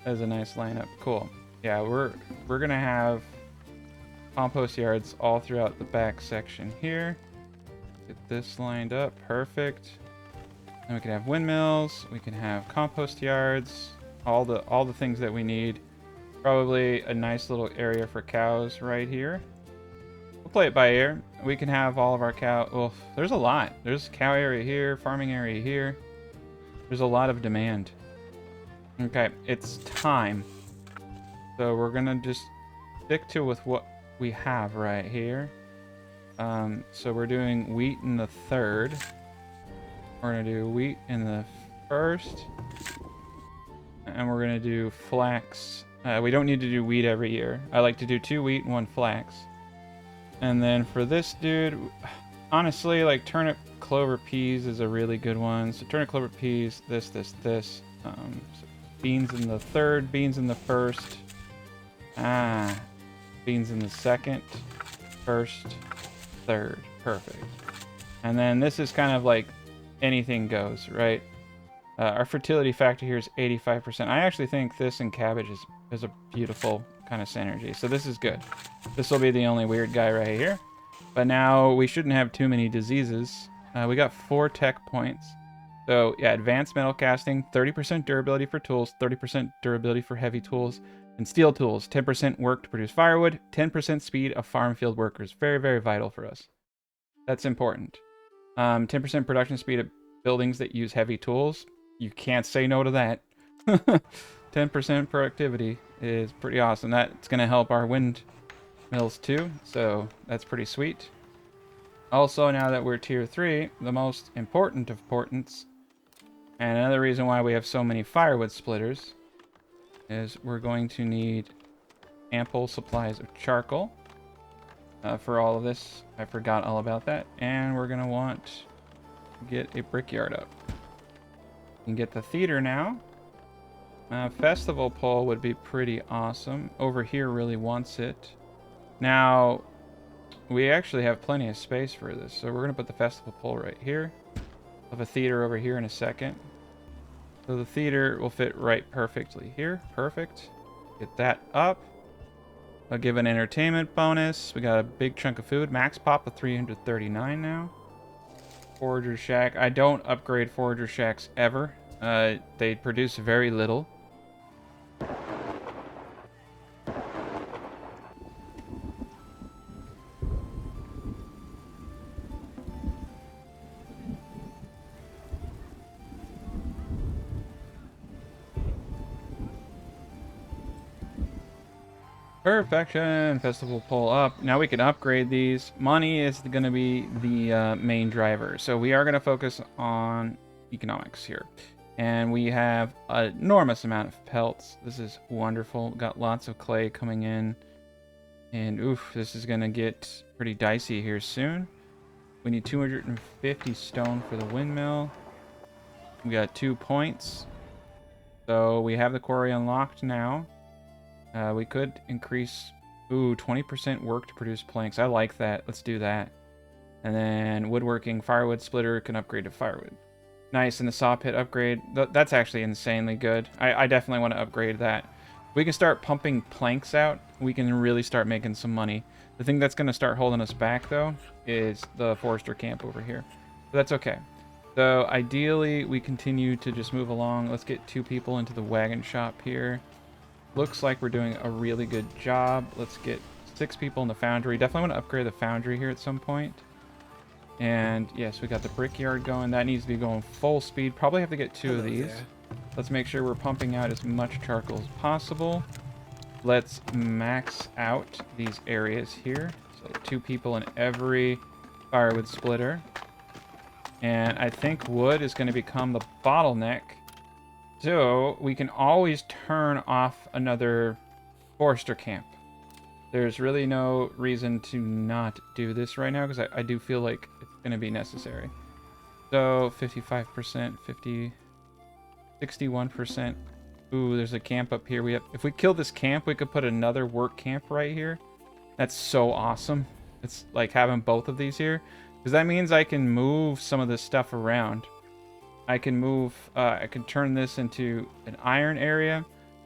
That is a nice lineup. Cool. Yeah, we're gonna have compost yards all throughout the back section here. Get this lined up, perfect. Then we can have windmills. We can have compost yards. All the things that we need. Probably a nice little area for cows right here. We'll play it by ear. We can have all of our cow. Well, there's a lot. There's a cow area here, farming area here. There's a lot of demand. Okay, it's time. So we're gonna just stick to with what we have right here. So we're doing wheat in the 3rd. We're gonna do wheat in the 1st. And we're going to do flax. We don't need to do wheat every year. I like to do 2 wheat and 1 flax. And then for this dude, honestly, like turnip clover peas is a really good one. So turnip clover peas, this. So beans in the third, beans in the first. Beans in the second, first, third. Perfect. And then this is kind of like anything goes, right? Our fertility factor here is 85%. I actually think this and cabbage is a beautiful kind of synergy. So this is good. This will be the only weird guy right here. But now we shouldn't have too many diseases. We got 4 tech points. So yeah, advanced metal casting, 30% durability for tools, 30% durability for heavy tools, and steel tools, 10% work to produce firewood, 10% speed of farm field workers. Very, very vital for us. That's important. 10% production speed of buildings that use heavy tools. You can't say no to that. 10% productivity is pretty awesome. That's going to help our wind mills too, so that's pretty sweet. Also, now that we're tier 3, the most important of importance, and another reason why we have so many firewood splitters, is we're going to need ample supplies of charcoal for all of this. I forgot all about that. And we're going to want to get a brickyard up. We can get the theater now. Festival pole would be pretty awesome. Over here really wants it. Now, we actually have plenty of space for this, so we're going to put the festival pole right here. We'll have a theater over here in a second. So the theater will fit right perfectly here. Perfect. Get that up. I'll give an entertainment bonus. We got a big chunk of food. Max pop of 339 now. Forager shack. I don't upgrade forager shacks ever. They produce very little. Perfection. Festival pole up. Now we can upgrade these. Money is going to be the main driver. So we are going to focus on economics here. And we have an enormous amount of pelts. This is wonderful. Got lots of clay coming in. And oof, this is going to get pretty dicey here soon. We need 250 stone for the windmill. We got 2 points. So we have the quarry unlocked now. We could increase, 20% work to produce planks. I like that. Let's do that. And then woodworking, firewood splitter can upgrade to firewood. Nice, and the saw pit upgrade. That's actually insanely good. I definitely want to upgrade that. We can start pumping planks out. We can really start making some money. The thing that's going to start holding us back, though, is the forester camp over here. But that's okay. So ideally, we continue to just move along. Let's get 2 people into the wagon shop here. Looks like we're doing a really good job. Let's get 6 people in the foundry. Definitely want to upgrade the foundry here at some point. And yes, we got the brickyard going. That needs to be going full speed. Probably have to get 2 of these. There. Let's make sure we're pumping out as much charcoal as possible. Let's max out these areas here. So 2 people in every firewood splitter. And I think wood is going to become the bottleneck. So we can always turn off another forester camp. There's really no reason to not do this right now, because I do feel like it's going to be necessary. So 55%, 61%. Ooh, there's a camp up here. If we kill this camp, we could put another work camp right here. That's so awesome. It's like having both of these here, because that means I can move some of this stuff around. I can turn this into an iron area,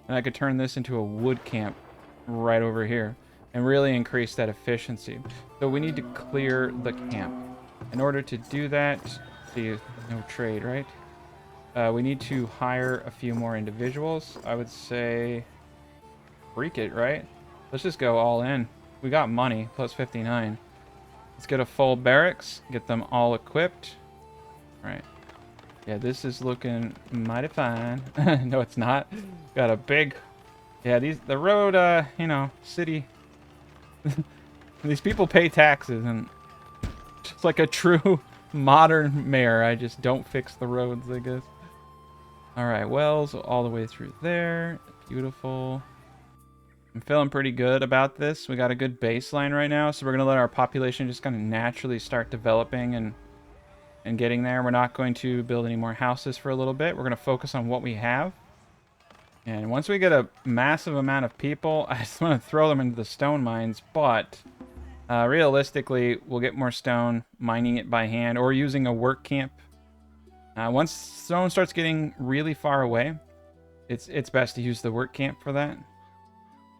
and I could turn this into a wood camp right over here and really increase that efficiency. So we need to clear the camp. In order to do that, see, no trade, right? We need to hire a few more individuals. I would say freak it, right? Let's just go all in. We got money, plus 59. Let's get a full barracks, get them all equipped. All right. Yeah, this is looking mighty fine. No, it's not. Got a big... Yeah, the road, city... These people pay taxes, and just like a true modern mayor, I just don't fix the roads, I guess. All right, wells all the way through there. Beautiful. I'm feeling pretty good about this. We got a good baseline right now, so we're going to let our population just kind of naturally start developing and getting there. We're not going to build any more houses for a little bit. We're going to focus on what we have. And once we get a massive amount of people, I just want to throw them into the stone mines, but realistically, we'll get more stone mining it by hand or using a work camp. Once stone starts getting really far away, it's best to use the work camp for that.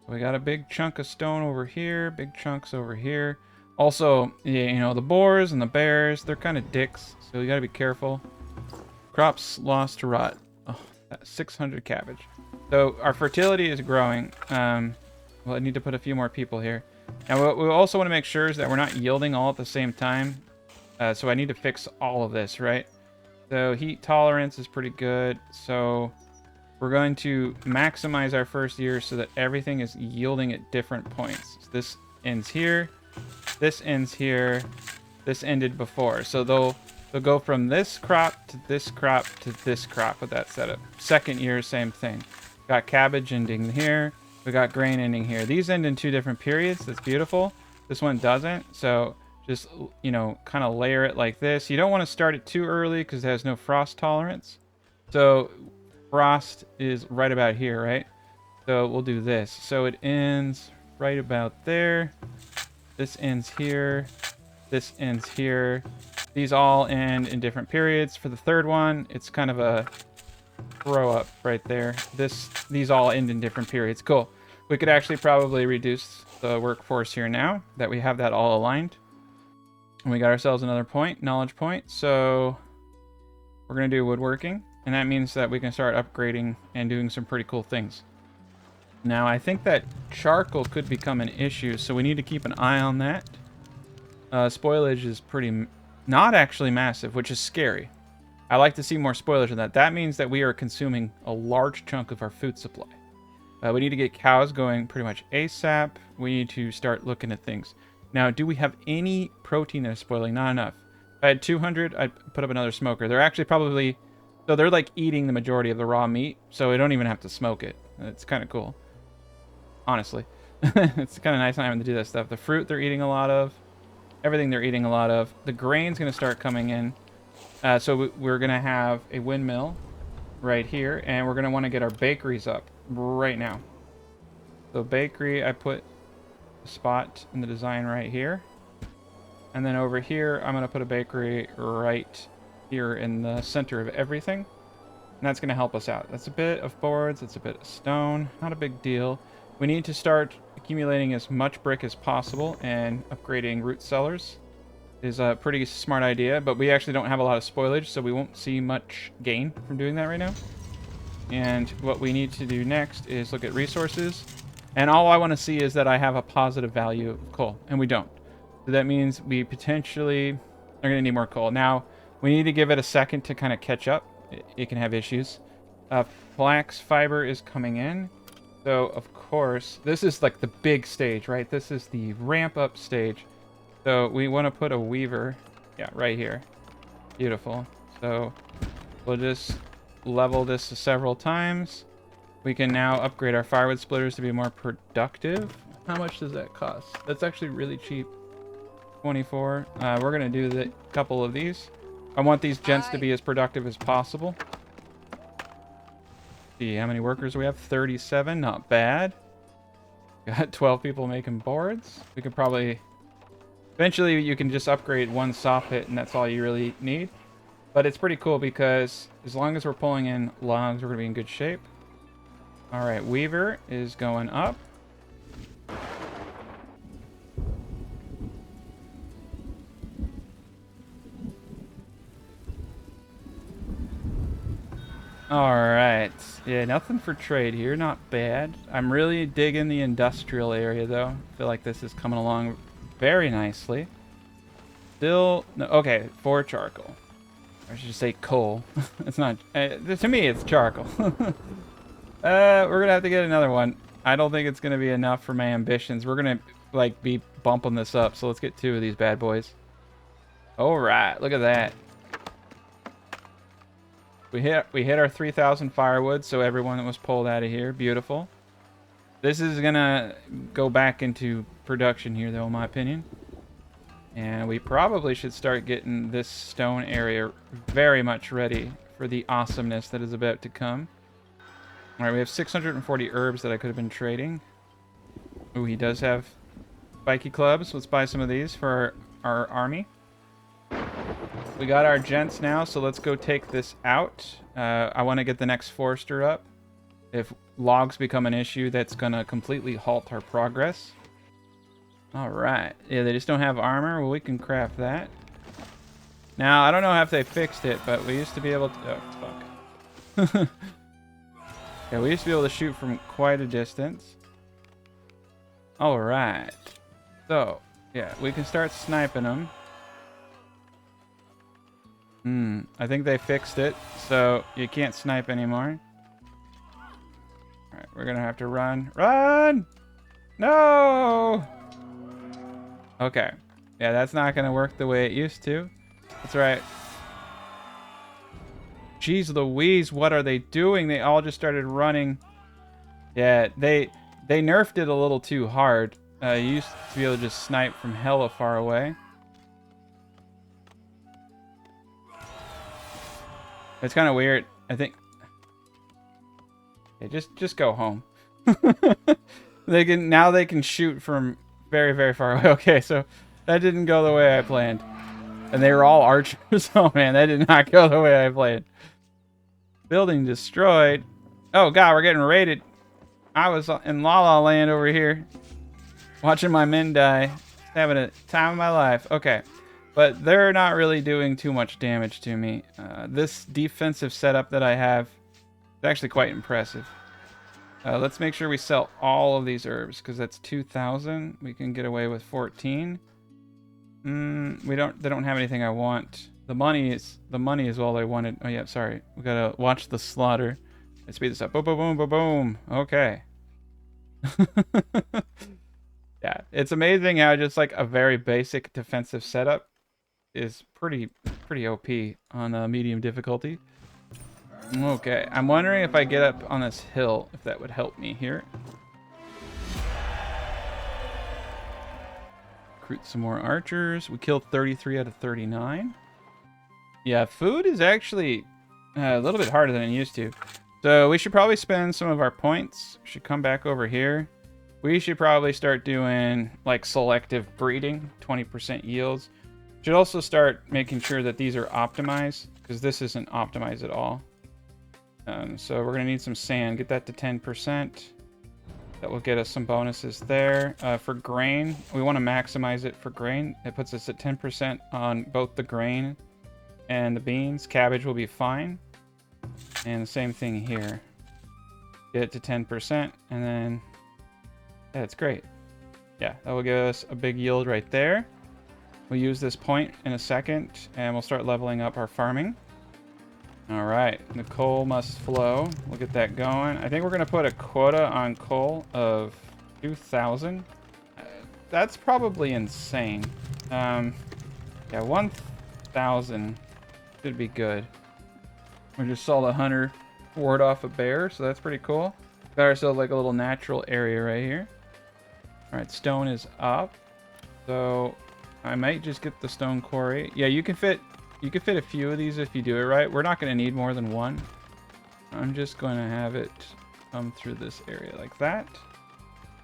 We got a big chunk of stone over here, big chunks over here. Also, you know, the boars and the bears, they're kind of dicks, so you gotta be careful. Crops lost to rot. Oh, 600 cabbage. So our fertility is growing. Well, I need to put a few more people here. And what we also want to make sure is that we're not yielding all at the same time. So I need to fix all of this, right? So heat tolerance is pretty good. So we're going to maximize our first year so that everything is yielding at different points. So this ends here. This ends here. This ended before. So they'll go from this crop to this crop to this crop with that setup. Second year, same thing. Got cabbage ending here. We got grain ending here. These end in 2 different periods. That's beautiful. This one doesn't. So just, you know, kind of layer it like this. You don't want to start it too early because it has no frost tolerance. So frost is right about here, right? So we'll do this. So it ends right about there. This ends here. This ends here. These all end in different periods. For the third one, it's kind of a throw up right there. These all end in different periods. Cool. We could actually probably reduce the workforce here now that we have that all aligned. And we got ourselves another point, knowledge point. So we're going to do woodworking. And that means that we can start upgrading and doing some pretty cool things. Now, I think that charcoal could become an issue, so we need to keep an eye on that. Spoilage is not actually massive, which is scary. I like to see more spoilage than that. That means that we are consuming a large chunk of our food supply. We need to get cows going pretty much ASAP. We need to start looking at things. Now, do we have any protein that is spoiling? Not enough. If I had 200, I'd put up another smoker. They're actually probably... So they're like eating the majority of the raw meat, so we don't even have to smoke it. It's kind of cool. Honestly. It's kind of nice not having to do that stuff. The fruit they're eating a lot of. Everything they're eating a lot of. The grain's going to start coming in. So we're going to have a windmill right here, and we're going to want to get our bakeries up right now. So bakery, I put a spot in the design right here. And then over here, I'm going to put a bakery right here in the center of everything. And that's going to help us out. That's a bit of boards. It's a bit of stone. Not a big deal. We need to start accumulating as much brick as possible, and upgrading root cellars is a pretty smart idea, but we actually don't have a lot of spoilage, so we won't see much gain from doing that right now. And what we need to do next is look at resources. And all I want to see is that I have a positive value of coal, and we don't. So that means we potentially are going to need more coal. Now, we need to give it a second to kind of catch up. It can have issues. Flax fiber is coming in. So, of course, this is like the big stage, right? This is the ramp up stage. So we want to put a weaver, yeah, right here. Beautiful. So we'll just level this several times. We can now upgrade our firewood splitters to be more productive. How much does that cost? That's actually really cheap. 24. We're going to do a couple of these. I want these gents to be as productive as possible. See how many workers we have? 37. Not bad. Got 12 people making boards. We could probably... Eventually, you can just upgrade one saw pit, and that's all you really need. But it's pretty cool because as long as we're pulling in logs, we're going to be in good shape. All right, Weaver is going up. All right. Yeah, nothing for trade here. Not bad. I'm really digging the industrial area, though. I feel like this is coming along very nicely. Still... No, okay, for charcoal. I should say coal. It's not... to me, it's charcoal. We're going to have to get another one. I don't think it's going to be enough for my ambitions. We're going to, like, be bumping this up. So let's get 2 of these bad boys. All right. Look at that. We hit our 3,000 firewood, so everyone was pulled out of here. Beautiful. This is gonna go back into production here, though, in my opinion. And we probably should start getting this stone area very much ready for the awesomeness that is about to come. All right, we have 640 herbs that I could have been trading. Ooh, he does have spiky clubs. Let's buy some of these for our army. We got our gents now, so let's go take this out. I want to get the next forester up. If logs become an issue, that's going to completely halt our progress. All right. Yeah, they just don't have armor. Well, we can craft that. Now, I don't know if they fixed it, but we used to be able to... Oh, fuck. Yeah, we used to be able to shoot from quite a distance. All right. So, yeah, we can start sniping them. I think they fixed it, so you can't snipe anymore. All right, we're going to have to run. Run! No! Okay. Yeah, that's not going to work the way it used to. That's right. Jeez Louise, what are they doing? They all just started running. Yeah, they nerfed it a little too hard. You used to be able to just snipe from hella far away. It's kind of weird. I think... Yeah, just go home. Now they can shoot from very, very far away. Okay, so that didn't go the way I planned. And they were all archers. Oh man, that did not go the way I planned. Building destroyed. Oh god, we're getting raided. I was in La La Land over here, watching my men die, having a time of my life. Okay, but they're not really doing too much damage to me. This defensive setup that I have is actually quite impressive. Let's make sure we sell all of these herbs, because that's 2,000. We can get away with 14. They don't have anything I want. The money is all I wanted. Oh yeah, sorry. We gotta watch the slaughter. Let's speed this up. Boom, boom, boom, boom, boom. Okay. Yeah, it's amazing how just like a very basic defensive setup is pretty OP on medium difficulty. Okay, I'm wondering if I get up on this hill, if that would help me here. Recruit some more archers. We killed 33 out of 39. Yeah, food is actually a little bit harder than it used to. So we should probably spend some of our points. We should come back over here. We should probably start doing like selective breeding, 20% yields. Should also start making sure that these are optimized, because this isn't optimized at all. So we're going to need some sand. Get that to 10%. That will get us some bonuses there. For grain, we want to maximize it for grain. It puts us at 10% on both the grain and the beans. Cabbage will be fine. And the same thing here. Get it to 10%, and then that's great. Yeah, that will give us a big yield right there. We'll use this point in a second, and we'll start leveling up our farming. All right, the coal must flow. We'll get that going. I think we're going to put a quota on coal of 2,000. That's probably insane. Yeah, 1,000 should be good. We just saw the hunter ward off a bear, so that's pretty cool. Got ourselves like a little natural area right here. All right, stone is up. So I might just get the stone quarry. Yeah, you can fit a few of these if you do it right. We're not going to need more than one. I'm just going to have it come through this area like that.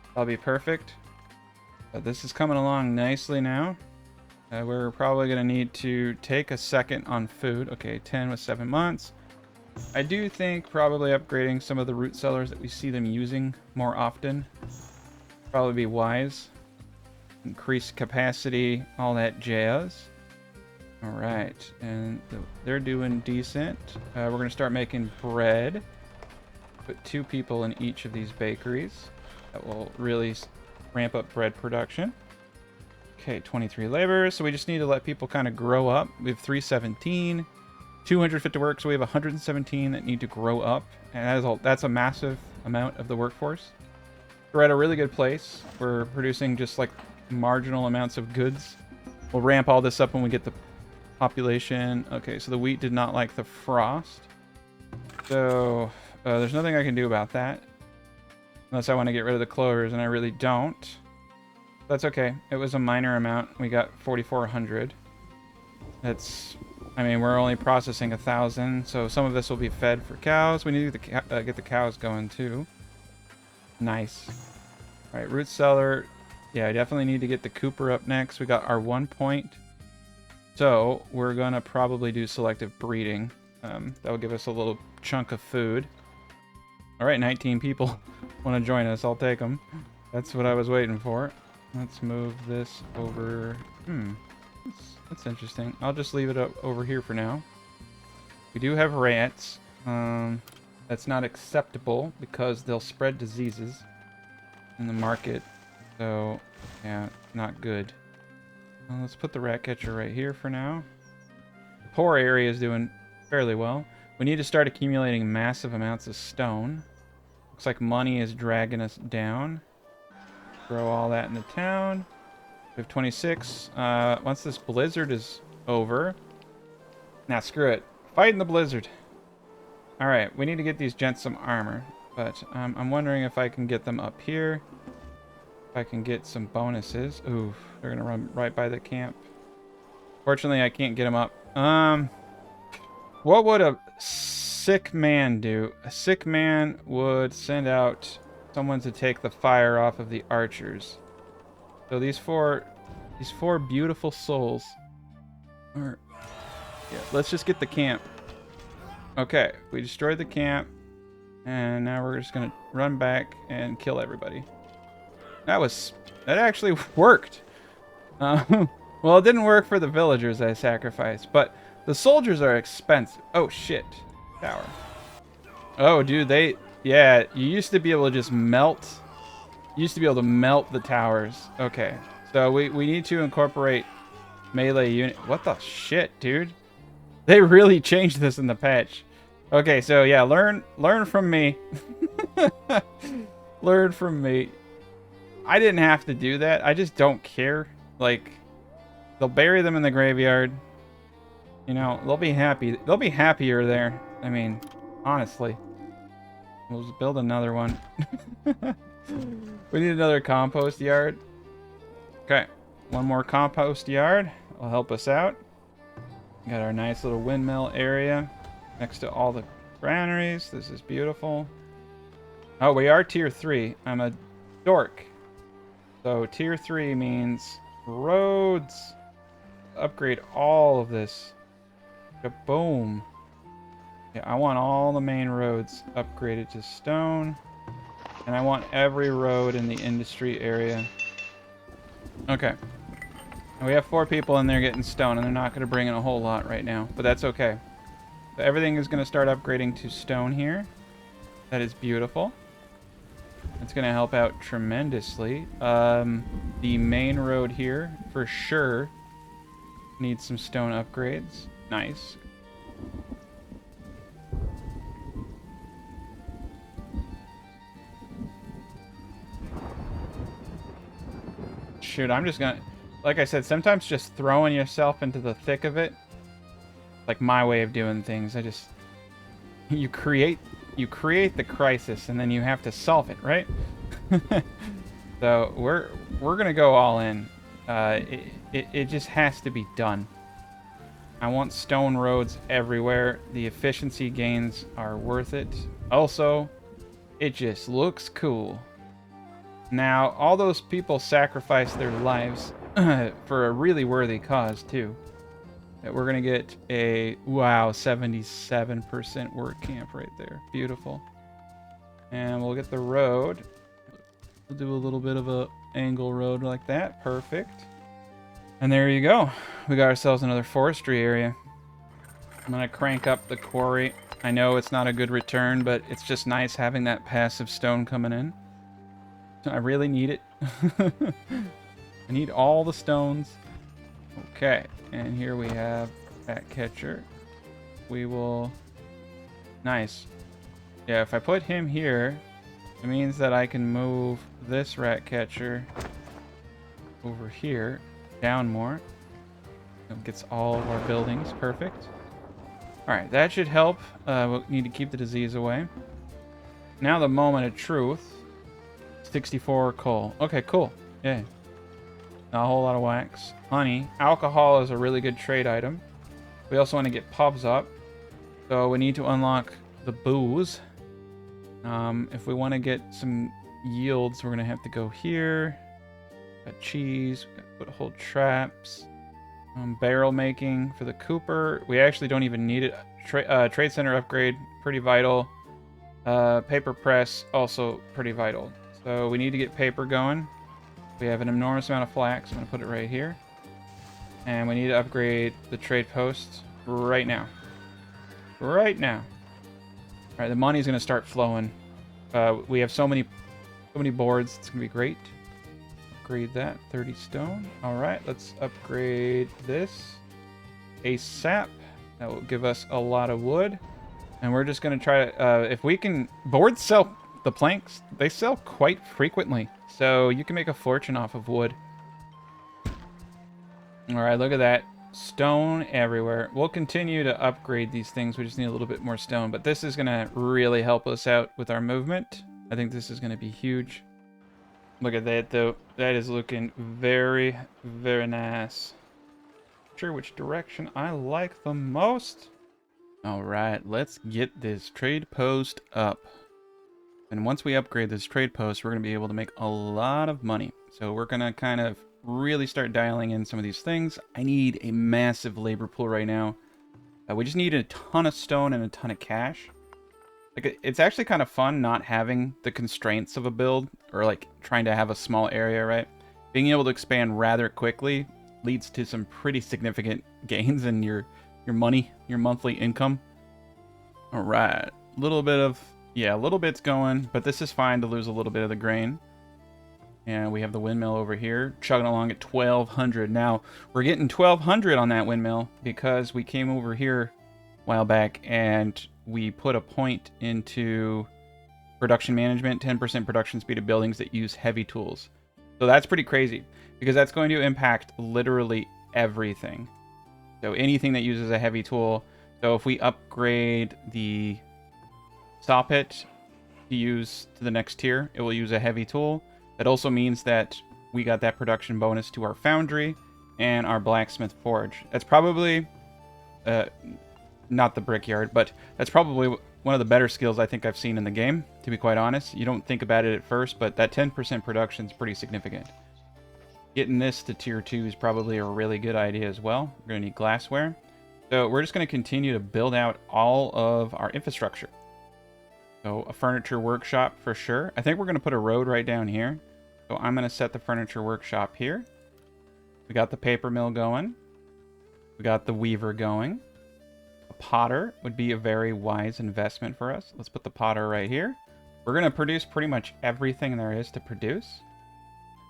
That'll be perfect. This is coming along nicely now. We're probably going to need to take a second on food. Okay, 10 with 7 months. I do think probably upgrading some of the root cellars that we see them using more often probably be wise. Increase capacity, all that jazz. All right, and they're doing decent. We're going to start making bread. Put 2 people in each of these bakeries. That will really ramp up bread production. Okay, 23 labor. So we just need to let people kind of grow up. We have 317, 200 fit to work. So we have 117 that need to grow up. And that's a massive amount of the workforce. We're at a really good place. We're producing just like marginal amounts of goods. We'll ramp all this up when we get the population. Okay, so the wheat did not like the frost. So, there's nothing I can do about that. Unless I want to get rid of the clovers, and I really don't. That's okay. It was a minor amount. We got 4,400. That's... I mean, we're only processing 1,000, so some of this will be fed for cows. We need to get the cows going, too. Nice. All right, root cellar. Yeah, I definitely need to get the Cooper up next. We got our 1 point. So, we're going to probably do selective breeding. That'll give us a little chunk of food. All right, 19 people want to join us. I'll take them. That's what I was waiting for. Let's move this over. That's interesting. I'll just leave it up over here for now. We do have rats. That's not acceptable because they'll spread diseases in the market. So, yeah, not good. Let's put the rat catcher right here for now. The poor area is doing fairly well. We need to start accumulating massive amounts of stone. Looks like money is dragging us down. Throw all that in the town. We have 26. Once this blizzard is over... Nah, screw it. Fight in the blizzard. Alright, we need to get these gents some armor. But I'm wondering if I can get them up here. If I can get some bonuses. Ooh, they're going to run right by the camp. Fortunately, I can't get them up. What would a sick man do? A sick man would send out someone to take the fire off of the archers. So these four beautiful souls are... Yeah, let's just get the camp. Okay, we destroyed the camp. And now we're just going to run back and kill everybody. That actually worked. Well, it didn't work for the villagers I sacrificed, but the soldiers are expensive. Oh, shit. Tower. Oh, dude, yeah, you used to be able to just melt. You used to be able to melt the towers. Okay, so we need to incorporate melee unit. What the shit, dude? They really changed this in the patch. Okay, so yeah, learn from me. Learn from me. I didn't have to do that. I just don't care. Like, they'll bury them in the graveyard. You know, they'll be happy. They'll be happier there. I mean, honestly. We'll just build another one. We need another compost yard. Okay, one more compost yard will help us out. Got our nice little windmill area next to all the granaries. This is beautiful. Oh, we are tier 3. I'm a dork. So tier 3 means roads. Upgrade all of this. Boom. Yeah, I want all the main roads upgraded to stone. And I want every road in the industry area. Okay. And we have 4 people in there getting stone, and they're not going to bring in a whole lot right now. But that's okay. So everything is going to start upgrading to stone here. That is beautiful. It's going to help out tremendously. The main road here, for sure, needs some stone upgrades. Nice. Shoot, I'm just going to... Like I said, sometimes just throwing yourself into the thick of it, like my way of doing things. I just... You create the crisis, and then you have to solve it, right? So we're gonna go all in. It just has to be done. I want stone roads everywhere. The efficiency gains are worth it. Also, it just looks cool. Now, all those people sacrificed their lives for a really worthy cause too. We're gonna get a, wow, 77% work camp right there. Beautiful. And we'll get the road. We'll do a little bit of a angle road like that. Perfect. And there you go. We got ourselves another forestry area. I'm gonna crank up the quarry. I know it's not a good return, but it's just nice having that passive stone coming in. I really need it. I need all the stones. Okay, and here we have rat catcher. We will... Nice. Yeah, if I put him here, it means that I can move this rat catcher over here, down more. It gets all of our buildings. Perfect. Alright, that should help. We'll need to keep the disease away. Now the moment of truth. 64 coal. Okay, cool. Yeah. Not a whole lot of wax. Honey. Alcohol is a really good trade item. We also want to get pubs up. So we need to unlock the booze. If we want to get some yields, we're going to have to go here. Got cheese. Got foothold traps. Barrel making for the Cooper. We actually don't even need it. Trade center upgrade. Pretty vital. Paper press. Also pretty vital. So we need to get paper going. We have an enormous amount of flax. I'm going to put it right here. And we need to upgrade the trade post right now. Right now. Alright, the money's going to start flowing. We have so many boards. It's going to be great. Upgrade that. 30 stone. Alright, let's upgrade this. ASAP. That will give us a lot of wood. And we're just going to try to... if we can... Boards sell... The planks, they sell quite frequently. So you can make a fortune off of wood. Alright, look at that. Stone everywhere. We'll continue to upgrade these things. We just need a little bit more stone. But this is going to really help us out with our movement. I think this is going to be huge. Look at that, though. That is looking very, very nice. Not sure which direction I like the most. Alright, let's get this trade post up. And once we upgrade this trade post, we're going to be able to make a lot of money. So we're going to kind of really start dialing in some of these things. I need a massive labor pool right now. We just need a ton of stone and a ton of cash. Like, it's actually kind of fun not having the constraints of a build, or like trying to have a small area, right? Being able to expand rather quickly leads to some pretty significant gains in your money, your monthly income. All right, a little bit of... Yeah, a little bit's going, but this is fine to lose a little bit of the grain. And we have the windmill over here, chugging along at 1,200. Now, we're getting 1,200 on that windmill because we came over here a while back and we put a point into production management, 10% production speed of buildings that use heavy tools. So that's pretty crazy because that's going to impact literally everything. So anything that uses a heavy tool. So if we upgrade the saw pit to use to the next tier, it will use a heavy tool. That also means that we got that production bonus to our foundry and our blacksmith forge. That's probably not the brickyard, but that's probably one of the better skills I think I've seen in the game, to be quite honest. You don't think about it at first, but that 10% production is pretty significant. Getting this to tier 2 is probably a really good idea as well. We're going to need glassware. So we're just going to continue to build out all of our infrastructure. So a furniture workshop for sure. I think we're going to put a road right down here. So I'm going to set the furniture workshop here. We got the paper mill going. We got the weaver going. A potter would be a very wise investment for us. Let's put the potter right here. We're going to produce pretty much everything there is to produce.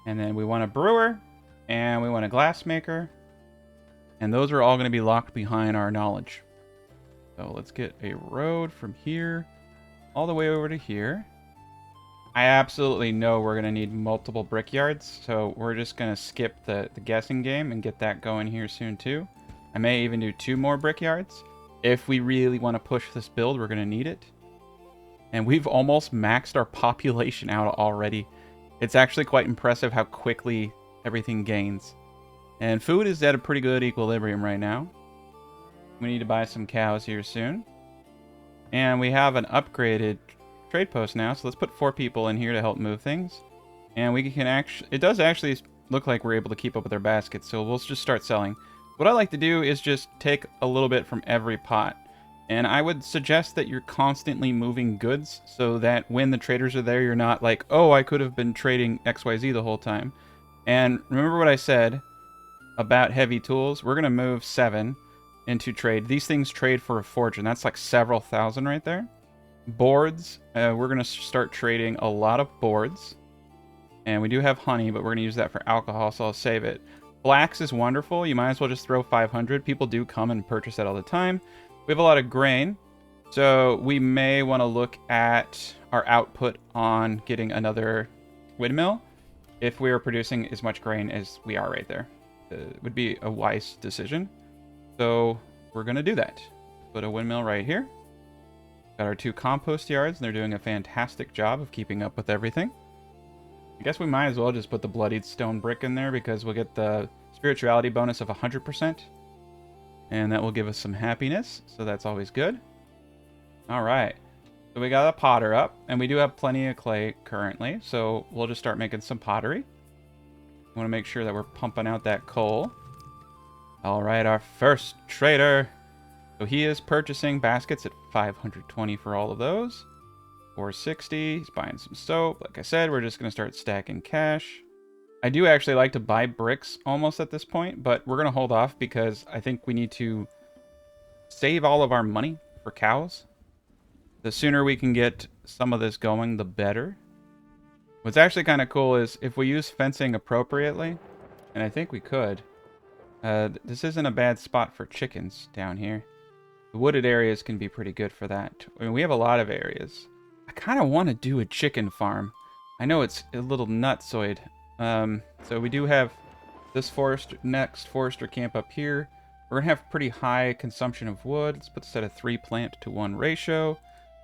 And then we want a brewer. And we want a glassmaker. And those are all going to be locked behind our knowledge. So let's get a road from here all the way over to here. I absolutely know we're going to need multiple brickyards, so we're just going to skip the guessing game and get that going here soon too. I may even do 2 more brickyards. If we really want to push this build, we're going to need it. And we've almost maxed our population out already. It's actually quite impressive how quickly everything gains. And food is at a pretty good equilibrium right now. We need to buy some cows here soon. And we have an upgraded trade post now, so let's put 4 people in here to help move things. And we can actually... It does actually look like we're able to keep up with our baskets, so we'll just start selling. What I like to do is just take a little bit from every pot. And I would suggest that you're constantly moving goods so that when the traders are there, you're not like, oh, I could have been trading XYZ the whole time. And remember what I said about heavy tools? We're going to move 7 into trade. These things trade for a fortune. That's like several thousand right there. Boards. We're going to start trading a lot of boards. And we do have honey, but we're going to use that for alcohol, so I'll save it. Flax is wonderful. You might as well just throw 500. People do come and purchase that all the time. We have a lot of grain. So we may want to look at our output on getting another windmill if we are producing as much grain as we are right there. It would be a wise decision. So we're going to do that. Put a windmill right here. Got our 2 compost yards, and they're doing a fantastic job of keeping up with everything. I guess we might as well just put the bloodied stone brick in there because we'll get the spirituality bonus of 100%. And that will give us some happiness, so that's always good. Alright, so we got a potter up, and we do have plenty of clay currently, so we'll just start making some pottery. I want to make sure that we're pumping out that coal. Alright, our first trader. So he is purchasing baskets at 520 for all of those. 460. He's buying some soap. Like I said, we're just going to start stacking cash. I do actually like to buy bricks almost at this point, but we're going to hold off because I think we need to save all of our money for cows. The sooner we can get some of this going, the better. What's actually kind of cool is if we use fencing appropriately, and I think we could, this isn't a bad spot for chickens down here. The wooded areas can be pretty good for that. I mean, we have a lot of areas. I kind of want to do a chicken farm. I know it's a little nutsoid. So we do have this next forester camp up here. We're going to have pretty high consumption of wood. Let's put this at a 3 plant to 1 ratio.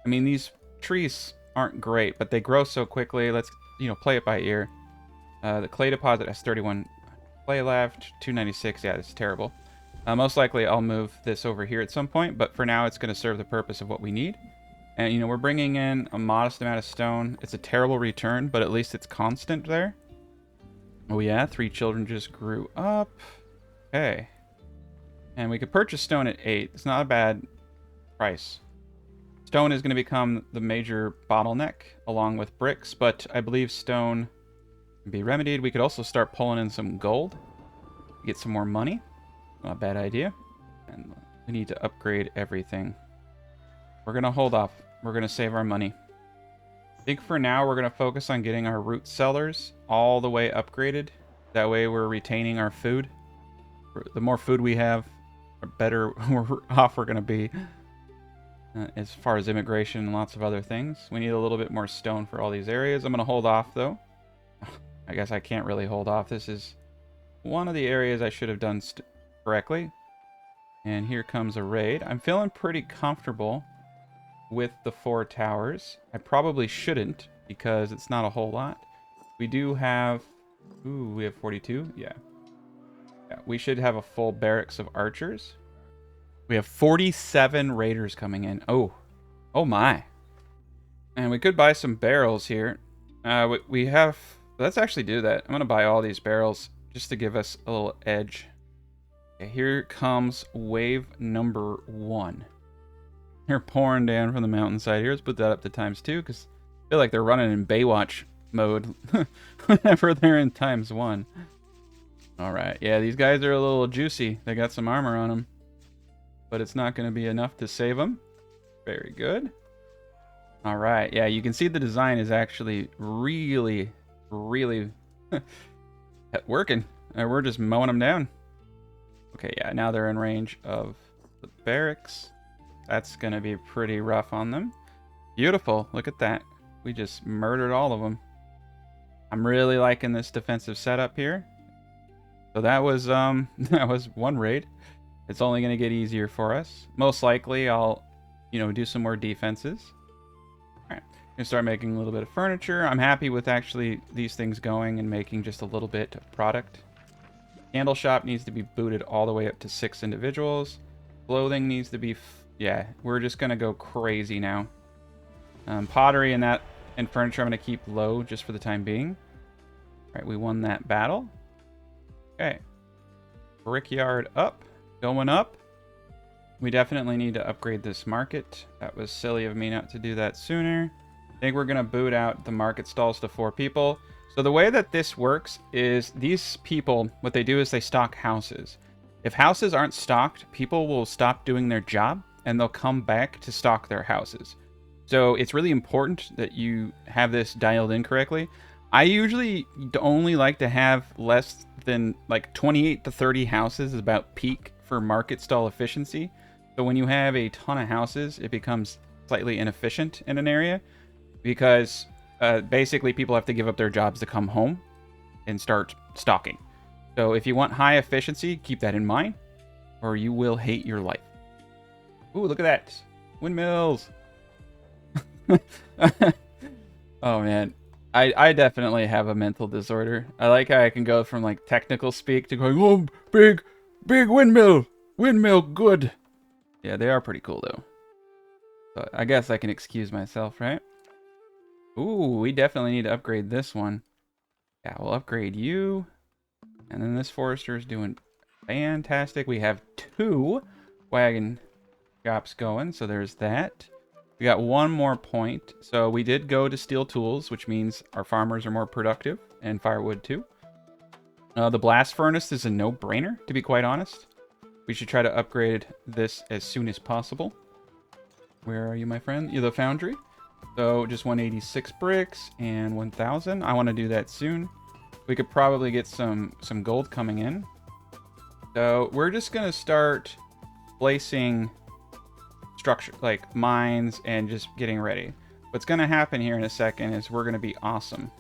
I mean, these trees aren't great, but they grow so quickly. Let's, play it by ear. The clay deposit has 31 clay left, 296. Yeah, it's terrible. Most likely I'll move this over here at some point, but for now it's going to serve the purpose of what we need. And, we're bringing in a modest amount of stone. It's a terrible return, but at least it's constant there. Oh yeah, 3 children just grew up. Okay. And we could purchase stone at 8. It's not a bad price. Stone is going to become the major bottleneck along with bricks, but I believe stone can be remedied. We could also start pulling in some gold, get some more money. Not a bad idea. And we need to upgrade everything. We're going to hold off. We're going to save our money. I think for now we're going to focus on getting our root cellars all the way upgraded. That way we're retaining our food. The more food we have, the better off we're going to be. As far as immigration and lots of other things. We need a little bit more stone for all these areas. I'm going to hold off though. I guess I can't really hold off. This is one of the areas I should have done correctly. And here comes a raid. I'm feeling pretty comfortable with the 4 towers. I probably shouldn't because it's not a whole lot. We do have... Ooh, we have 42? Yeah. We should have a full barracks of archers. We have 47 raiders coming in. Oh my. And we could buy some barrels here. We have... Let's actually do that. I'm going to buy all these barrels just to give us a little edge. Okay, here comes wave number 1. They're pouring down from the mountainside here. Let's put that up to ×2 because I feel like they're running in Baywatch mode whenever they're in ×1. Alright, yeah, these guys are a little juicy. They got some armor on them. But it's not going to be enough to save them. Very good. Alright, yeah, you can see the design is actually really working. We're just mowing them down. Okay, yeah, now they're in range of the barracks. That's going to be pretty rough on them. Beautiful. Look at that. We just murdered all of them. I'm really liking this defensive setup here. So that was that was one raid. It's only going to get easier for us. Most likely I'll, do some more defenses. All right. Gonna start making a little bit of furniture. I'm happy with actually these things going and making just a little bit of product. Candle shop needs to be booted all the way up to 6 individuals. Clothing needs to be... yeah, we're just going to go crazy now. Pottery and furniture I'm going to keep low just for the time being. All right, we won that battle. Okay. Brickyard up. Going up. We definitely need to upgrade this market. That was silly of me not to do that sooner. I think we're going to boot out the market stalls to 4 people. So the way that this works is these people, what they do is they stock houses. If houses aren't stocked, people will stop doing their job and they'll come back to stock their houses. So it's really important that you have this dialed in correctly. I usually only like to have less than like 28 to 30 houses is about peak for market stall efficiency. So when you have a ton of houses, it becomes slightly inefficient in an area because basically people have to give up their jobs to come home and start stocking. So if you want high efficiency, keep that in mind or you will hate your life. Ooh, look at that. Windmills. Oh, man. I definitely have a mental disorder. I like how I can go from, like, technical speak to going, oh, big windmill. Windmill, good. Yeah, they are pretty cool, though. So I guess I can excuse myself, right? Ooh, we definitely need to upgrade this one. Yeah, we'll upgrade you. And then this forester is doing fantastic. We have 2 wagon shops going, so there's that. We got 1 more point. So we did go to steel tools, which means our farmers are more productive, and firewood too. The blast furnace is a no-brainer, to be quite honest. We should try to upgrade this as soon as possible. Where are you, my friend? You're the foundry. So just 186 bricks and 1,000. I want to do that soon. We could probably get some gold coming in. So we're just going to start placing structure, like mines, and just getting ready. What's going to happen here in a second is we're going to be awesome.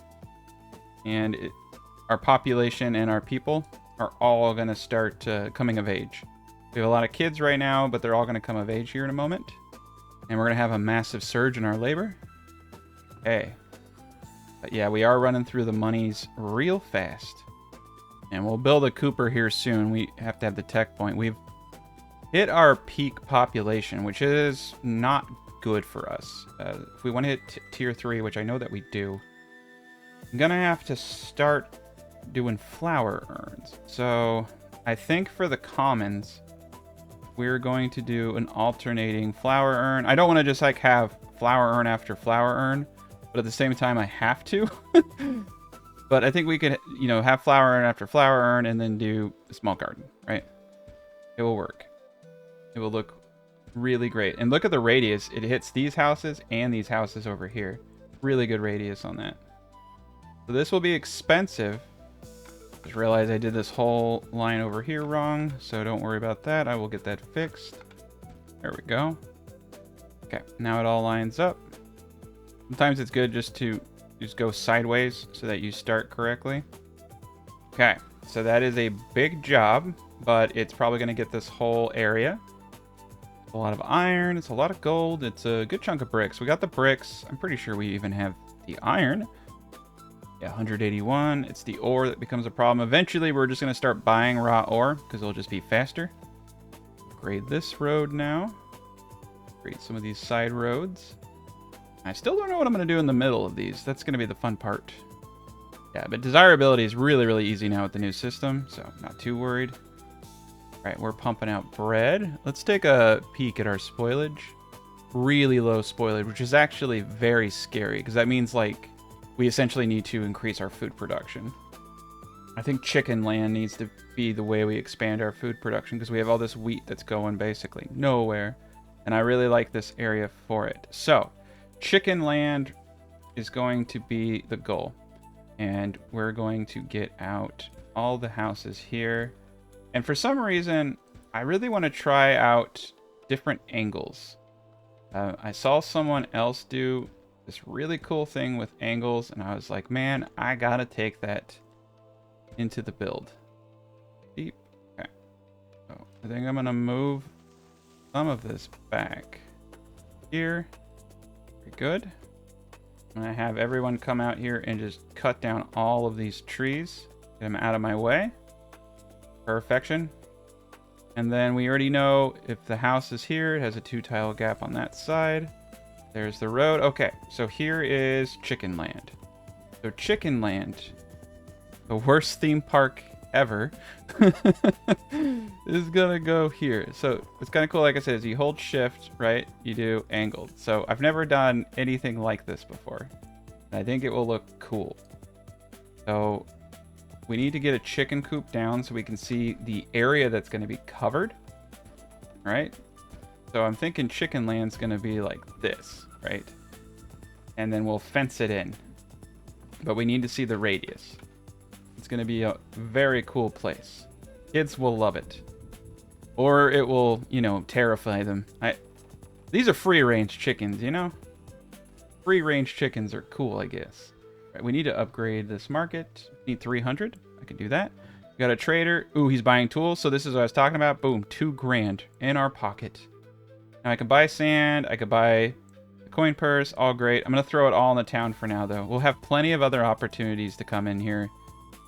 And our population and our people are all going to start coming of age. We have a lot of kids right now, but they're all going to come of age here in a moment. And we're going to have a massive surge in our labor. Okay. But yeah, we are running through the monies real fast. And we'll build a Cooper here soon. We have to have the tech point. We've hit our peak population, which is not good for us. If we want to hit tier 3, which I know that we do, I'm going to have to start doing flower urns. So I think for the commons, we're going to do an alternating flower urn. I don't want to just like have flower urn after flower urn, but at the same time I have to. But I think we could, you know, have flower urn after flower urn and then do a small garden, right? It will work. It will look really great. And look at the radius. It hits these houses and these houses over here. Really good radius on that. So this will be expensive. Just realized I did this whole line over here wrong, so don't worry about that. I will get that fixed. There we go. Okay, now it all lines up. Sometimes it's good just to go sideways so that you start correctly. Okay, so that is a big job, but it's probably going to get this whole area. A lot of iron, it's a lot of gold, it's a good chunk of bricks. We got the bricks. I'm pretty sure we even have the iron. Yeah, 181. It's the ore that becomes a problem. Eventually, we're just going to start buying raw ore because it'll just be faster. Upgrade this road now. Upgrade some of these side roads. I still don't know what I'm going to do in the middle of these. That's going to be the fun part. Yeah, but desirability is really, really easy now with the new system, so I'm not too worried. All right, we're pumping out bread. Let's take a peek at our spoilage. Really low spoilage, which is actually very scary because that means, like, we essentially need to increase our food production. I think chicken land needs to be the way we expand our food production because we have all this wheat that's going basically nowhere. And I really like this area for it. So, chicken land is going to be the goal. And we're going to get out all the houses here. And for some reason, I really want to try out different angles. I saw someone else do this really cool thing with angles, and I was like, man, I gotta take that into the build. Deep. Okay. So I think I'm gonna move some of this back here. Very good. I'm gonna have everyone come out here and just cut down all of these trees. Get them out of my way. Perfection. And then we already know if the house is here, it has a 2-tile gap on that side. There's the road. Okay, so here is Chicken Land. So Chicken Land, the worst theme park ever, is gonna go here. So what's kind of cool, like I said, is you hold shift, right? You do angled. So I've never done anything like this before. And I think it will look cool. So we need to get a chicken coop down so we can see the area that's going to be covered, right? So I'm thinking Chicken Land's going to be like this, right? And then we'll fence it in. But we need to see the radius. It's going to be a very cool place. Kids will love it. Or it will, you know, terrify them. These are free-range chickens, you know? Free-range chickens are cool, I guess. Right, we need to upgrade this market. Need 300. I can do that. We got a trader. Ooh, he's buying tools. So this is what I was talking about. Boom, 2 grand in our pocket. Now I can buy sand. I could buy the coin purse. All great. I'm going to throw it all in the town for now, though. We'll have plenty of other opportunities to come in here,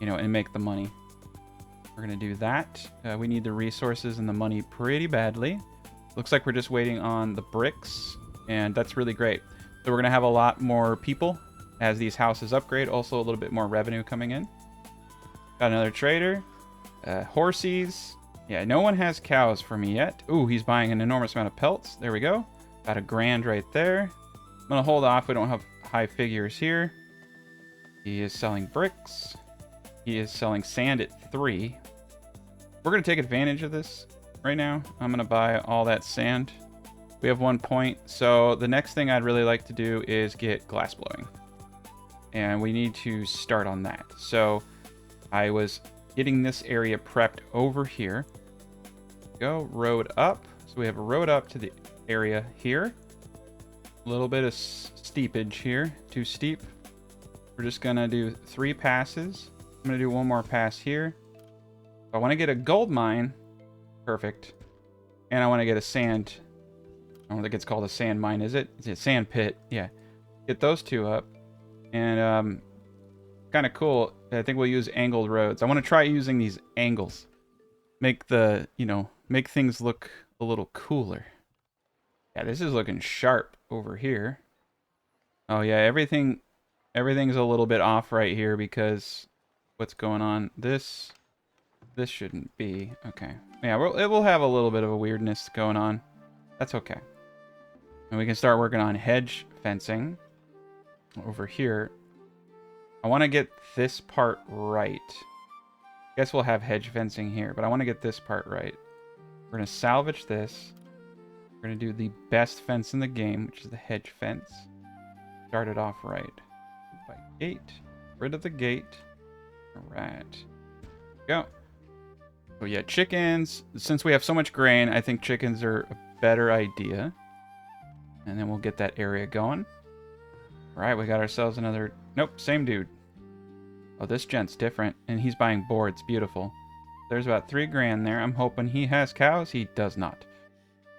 you know, and make the money. We're going to do that. We need the resources and the money pretty badly. Looks like we're just waiting on the bricks, and that's really great. So we're going to have a lot more people as these houses upgrade. Also a little bit more revenue coming in. Got another trader. Horsies. Yeah, no one has cows for me yet. Ooh, he's buying an enormous amount of pelts. There we go. Got a grand right there. I'm going to hold off. We don't have high figures here. He is selling bricks. He is selling sand at 3. We're going to take advantage of this right now. I'm going to buy all that sand. We have 1 point. So the next thing I'd really like to do is get glass blowing. And we need to start on that. So I was getting this area prepped over here. Go road up. So we have a road up to the area here. A little bit of steepage here. Too steep. We're just going to do 3 passes. I'm going to do 1 more pass here. I want to get a gold mine. Perfect. And I want to get a sand. I don't think it's called a sand mine, is it? It's a sand pit. Yeah. Get those 2 up. And kind of cool. I think we'll use angled roads. I want to try using these angles. Make the, you know, make things look a little cooler. Yeah, this is looking sharp over here. Oh yeah, everything's a little bit off right here because what's going on? This shouldn't be. Okay. Yeah, it will have a little bit of a weirdness going on. That's okay. And we can start working on hedge fencing over here. I want to get this part right. Guess we'll have hedge fencing here, but I want to get this part right. We're going to salvage this. We're going to do the best fence in the game, which is the hedge fence. Start it off right. By gate. Rid of the gate. All right. Go. Oh yeah, chickens. Since we have so much grain, I think chickens are a better idea. And then we'll get that area going. All right, we got ourselves another... Nope, same dude. Oh, this gent's different. And he's buying boards. Beautiful. There's about 3 grand there. I'm hoping he has cows. He does not.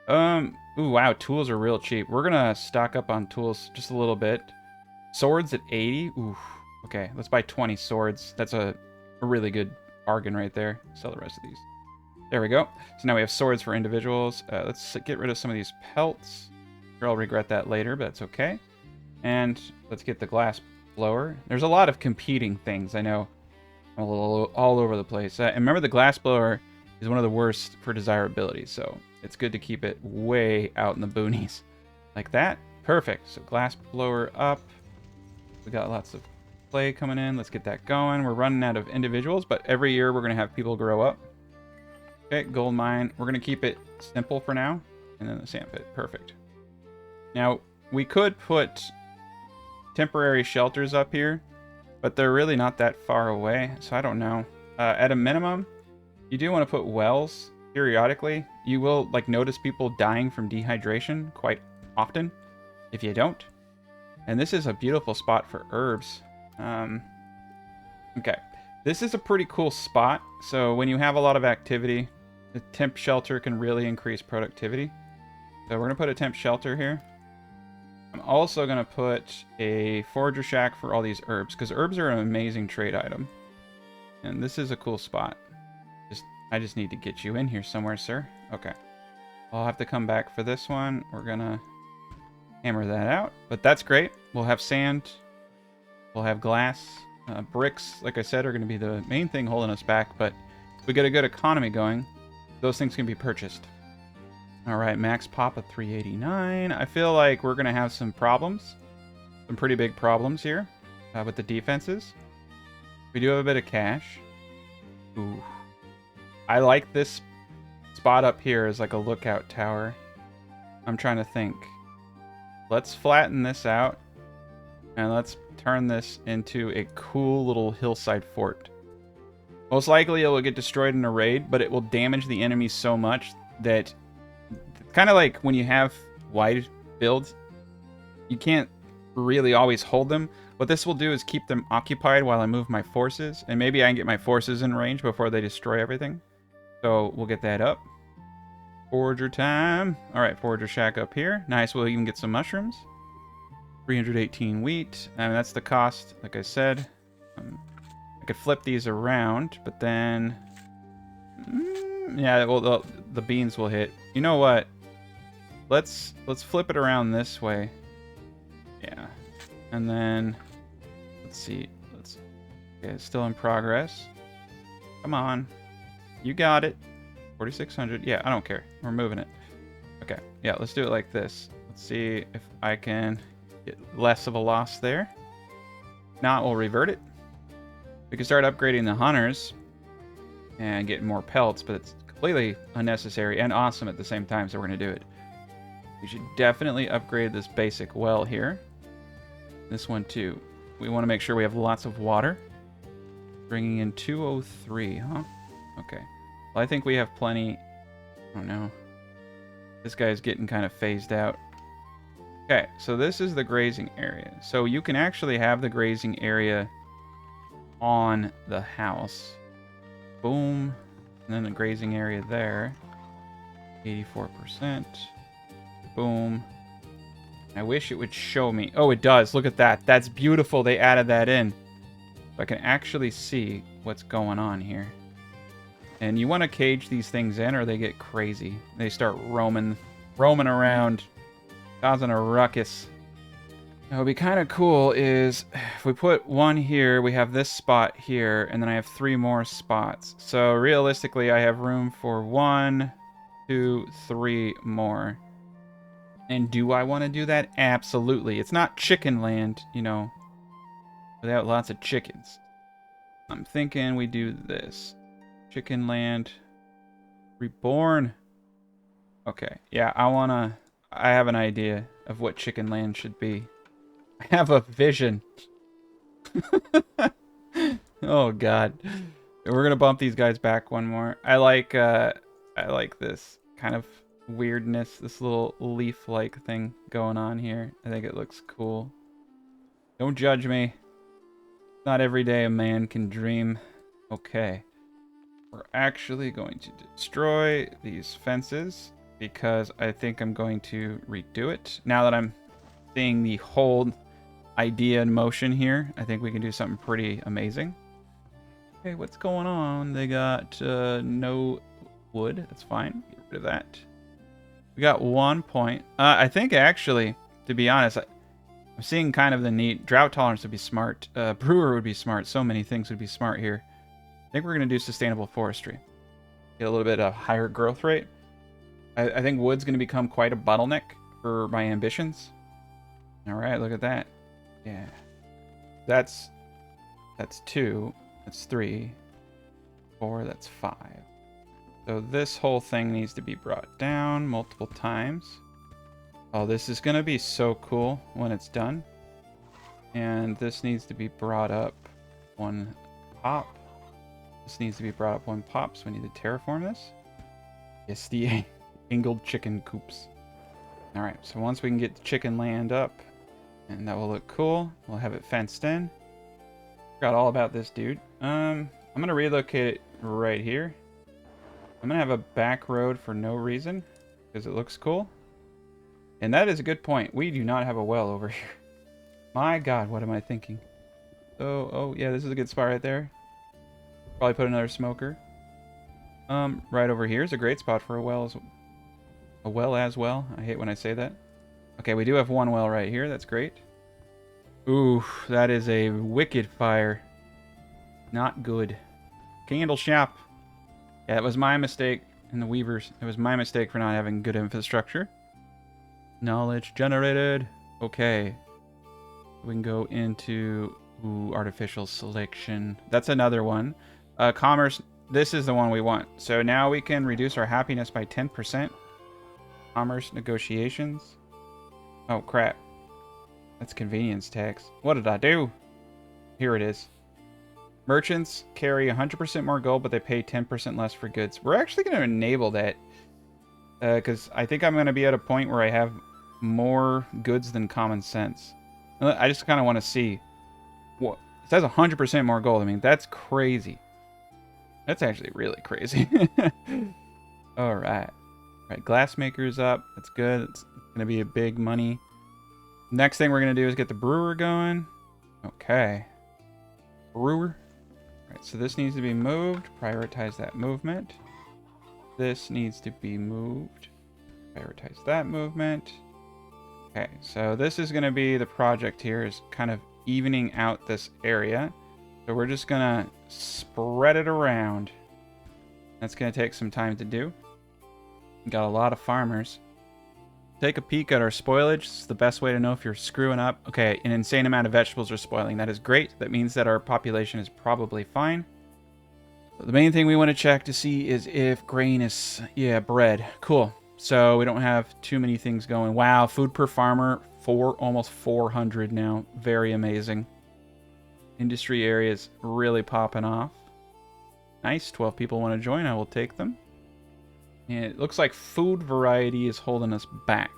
Ooh, wow, tools are real cheap. We're gonna stock up on tools just a little bit. Swords at 80. Ooh, okay, let's buy 20 swords. That's a really good bargain right there. Sell the rest of these. There we go. So now we have swords for individuals. Let's get rid of some of these pelts. Sure, I'll regret that later, but it's okay. And let's get the glass blower. There's a lot of competing things, I know. I'm a little all over the place. And remember, the glass blower is one of the worst for desirability, so it's good to keep it way out in the boonies. Like that. Perfect. So glass blower up. We got lots of clay coming in. Let's get that going. We're running out of individuals, but every year we're going to have people grow up. Okay, gold mine. We're going to keep it simple for now. And then the sand pit. Perfect. Now, we could put temporary shelters up here, but they're really not that far away, so I don't know. At a minimum, you do want to put wells periodically. You will like notice people dying from dehydration quite often if you don't. And this is a beautiful spot for herbs. Okay, this is a pretty cool spot. So when you have a lot of activity, the temp shelter can really increase productivity. So we're gonna put a temp shelter here. I'm also going to put a forager shack for all these herbs, because herbs are an amazing trade item. And this is a cool spot. I just need to get you in here somewhere, sir. Okay. I'll have to come back for this one. We're going to hammer that out. But that's great. We'll have sand. We'll have glass. Bricks, like I said, are going to be the main thing holding us back. But if we get a good economy going, those things can be purchased. All right, max pop of 389. I feel like we're going to have some problems. Some pretty big problems here with the defenses. We do have a bit of cash. Ooh. I like this spot up here as like a lookout tower. I'm trying to think. Let's flatten this out. And let's turn this into a cool little hillside fort. Most likely it will get destroyed in a raid, but it will damage the enemy so much that... Kind of like when you have wide builds, you can't really always hold them. What this will do is keep them occupied while I move my forces, and maybe I can get my forces in range before they destroy everything. So we'll get that up. Forager time. All right, forager shack up here. Nice. We'll even get some mushrooms. 318 wheat. And that's the cost, like I said. I could flip these around, but then... yeah, well, the beans will hit. You know what? Let's flip it around this way. Yeah. And then... let's see. Okay, it's still in progress. Come on. You got it. 4,600. Yeah, I don't care. We're moving it. Okay. Yeah, let's do it like this. Let's see if I can get less of a loss there. Not, we'll revert it. We can start upgrading the hunters and get more pelts, but it's completely unnecessary and awesome at the same time, so we're going to do it. We should definitely upgrade this basic well here. This one too. We want to make sure we have lots of water. Bringing in 203, huh? Okay. Well, I think we have plenty. Oh no. This guy's getting kind of phased out. Okay, so this is the grazing area. So you can actually have the grazing area on the house. Boom. And then the grazing area there. 84%. Boom. I wish it would show me. Oh, it does. Look at that. That's beautiful. They added that in. So I can actually see what's going on here. And you want to cage these things in or they get crazy. They start roaming around, causing a ruckus. What would be kind of cool is if we put one here, we have this spot here, and then I have 3 more spots. So realistically, I have room for 1, 2, 3 more. And do I want to do that? Absolutely. It's not chicken land, you know, without lots of chickens. I'm thinking we do this. Chicken land. Reborn. Okay. Yeah, I have an idea of what chicken land should be. I have a vision. Oh god. We're gonna bump these guys back one more. I like this kind of weirdness, this little leaf-like thing going on here. I think it looks cool. Don't judge me. Not every day a man can dream. Okay. We're actually going to destroy these fences because I think I'm going to redo it. Now that I'm seeing the whole idea in motion here, I think we can do something pretty amazing. Okay, what's going on? They got no wood. That's fine. Get rid of that. We got 1 point. I think actually, to be honest, I'm seeing kind of the need. Drought tolerance would be smart. Brewer would be smart. So many things would be smart here. I think we're going to do sustainable forestry. Get a little bit of higher growth rate. I think wood's going to become quite a bottleneck for my ambitions. All right, look at that. Yeah. That's 2. That's 3. 4. That's 5. So this whole thing needs to be brought down multiple times. Oh, this is going to be so cool when it's done. And this needs to be brought up 1 pop. This needs to be brought up 1 pop, so we need to terraform this. Yes, the angled chicken coops. Alright, so once we can get the chicken land up, and that will look cool, we'll have it fenced in. Forgot all about this dude. I'm going to relocate it right here. I'm going to have a back road for no reason, because it looks cool. And that is a good point. We do not have a well over here. My god, what am I thinking? Oh yeah, this is a good spot right there. Probably put another smoker. Right over here is a great spot for a well as well. I hate when I say that. Okay, we do have 1 well right here. That's great. Ooh, that is a wicked fire. Not good. Candle shop. Yeah, it was my mistake. And the weavers. It was my mistake for not having good infrastructure. Knowledge generated. Okay. We can go into artificial selection. That's another one. Commerce. This is the one we want. So now we can reduce our happiness by 10%. Commerce negotiations. Oh, crap. That's convenience tax. What did I do? Here it is. Merchants carry 100% more gold, but they pay 10% less for goods. We're actually going to enable that. Because I think I'm going to be at a point where I have more goods than common sense. I just kind of want to see. What it says 100% more gold. I mean, that's crazy. That's actually really crazy. All right. Right, glassmaker's up. That's good. It's going to be a big money. Next thing we're going to do is get the brewer going. Okay. Brewer. Right, so this needs to be moved. Prioritize that movement. This needs to be moved. Prioritize that movement. Okay, so this is going to be the project here, is kind of evening out this area. So we're just going to spread it around. That's going to take some time to do. Got a lot of farmers. Take a peek at our spoilage. It's the best way to know if you're screwing up. Okay, an insane amount of vegetables are spoiling. That is great. That means that our population is probably fine. But the main thing we want to check to see is if grain is... Yeah, bread. Cool. So we don't have too many things going. Wow, food per farmer, almost 400 now. Very amazing. Industry areas really popping off. Nice. 12 people want to join. I will take them. And it looks like food variety is holding us back.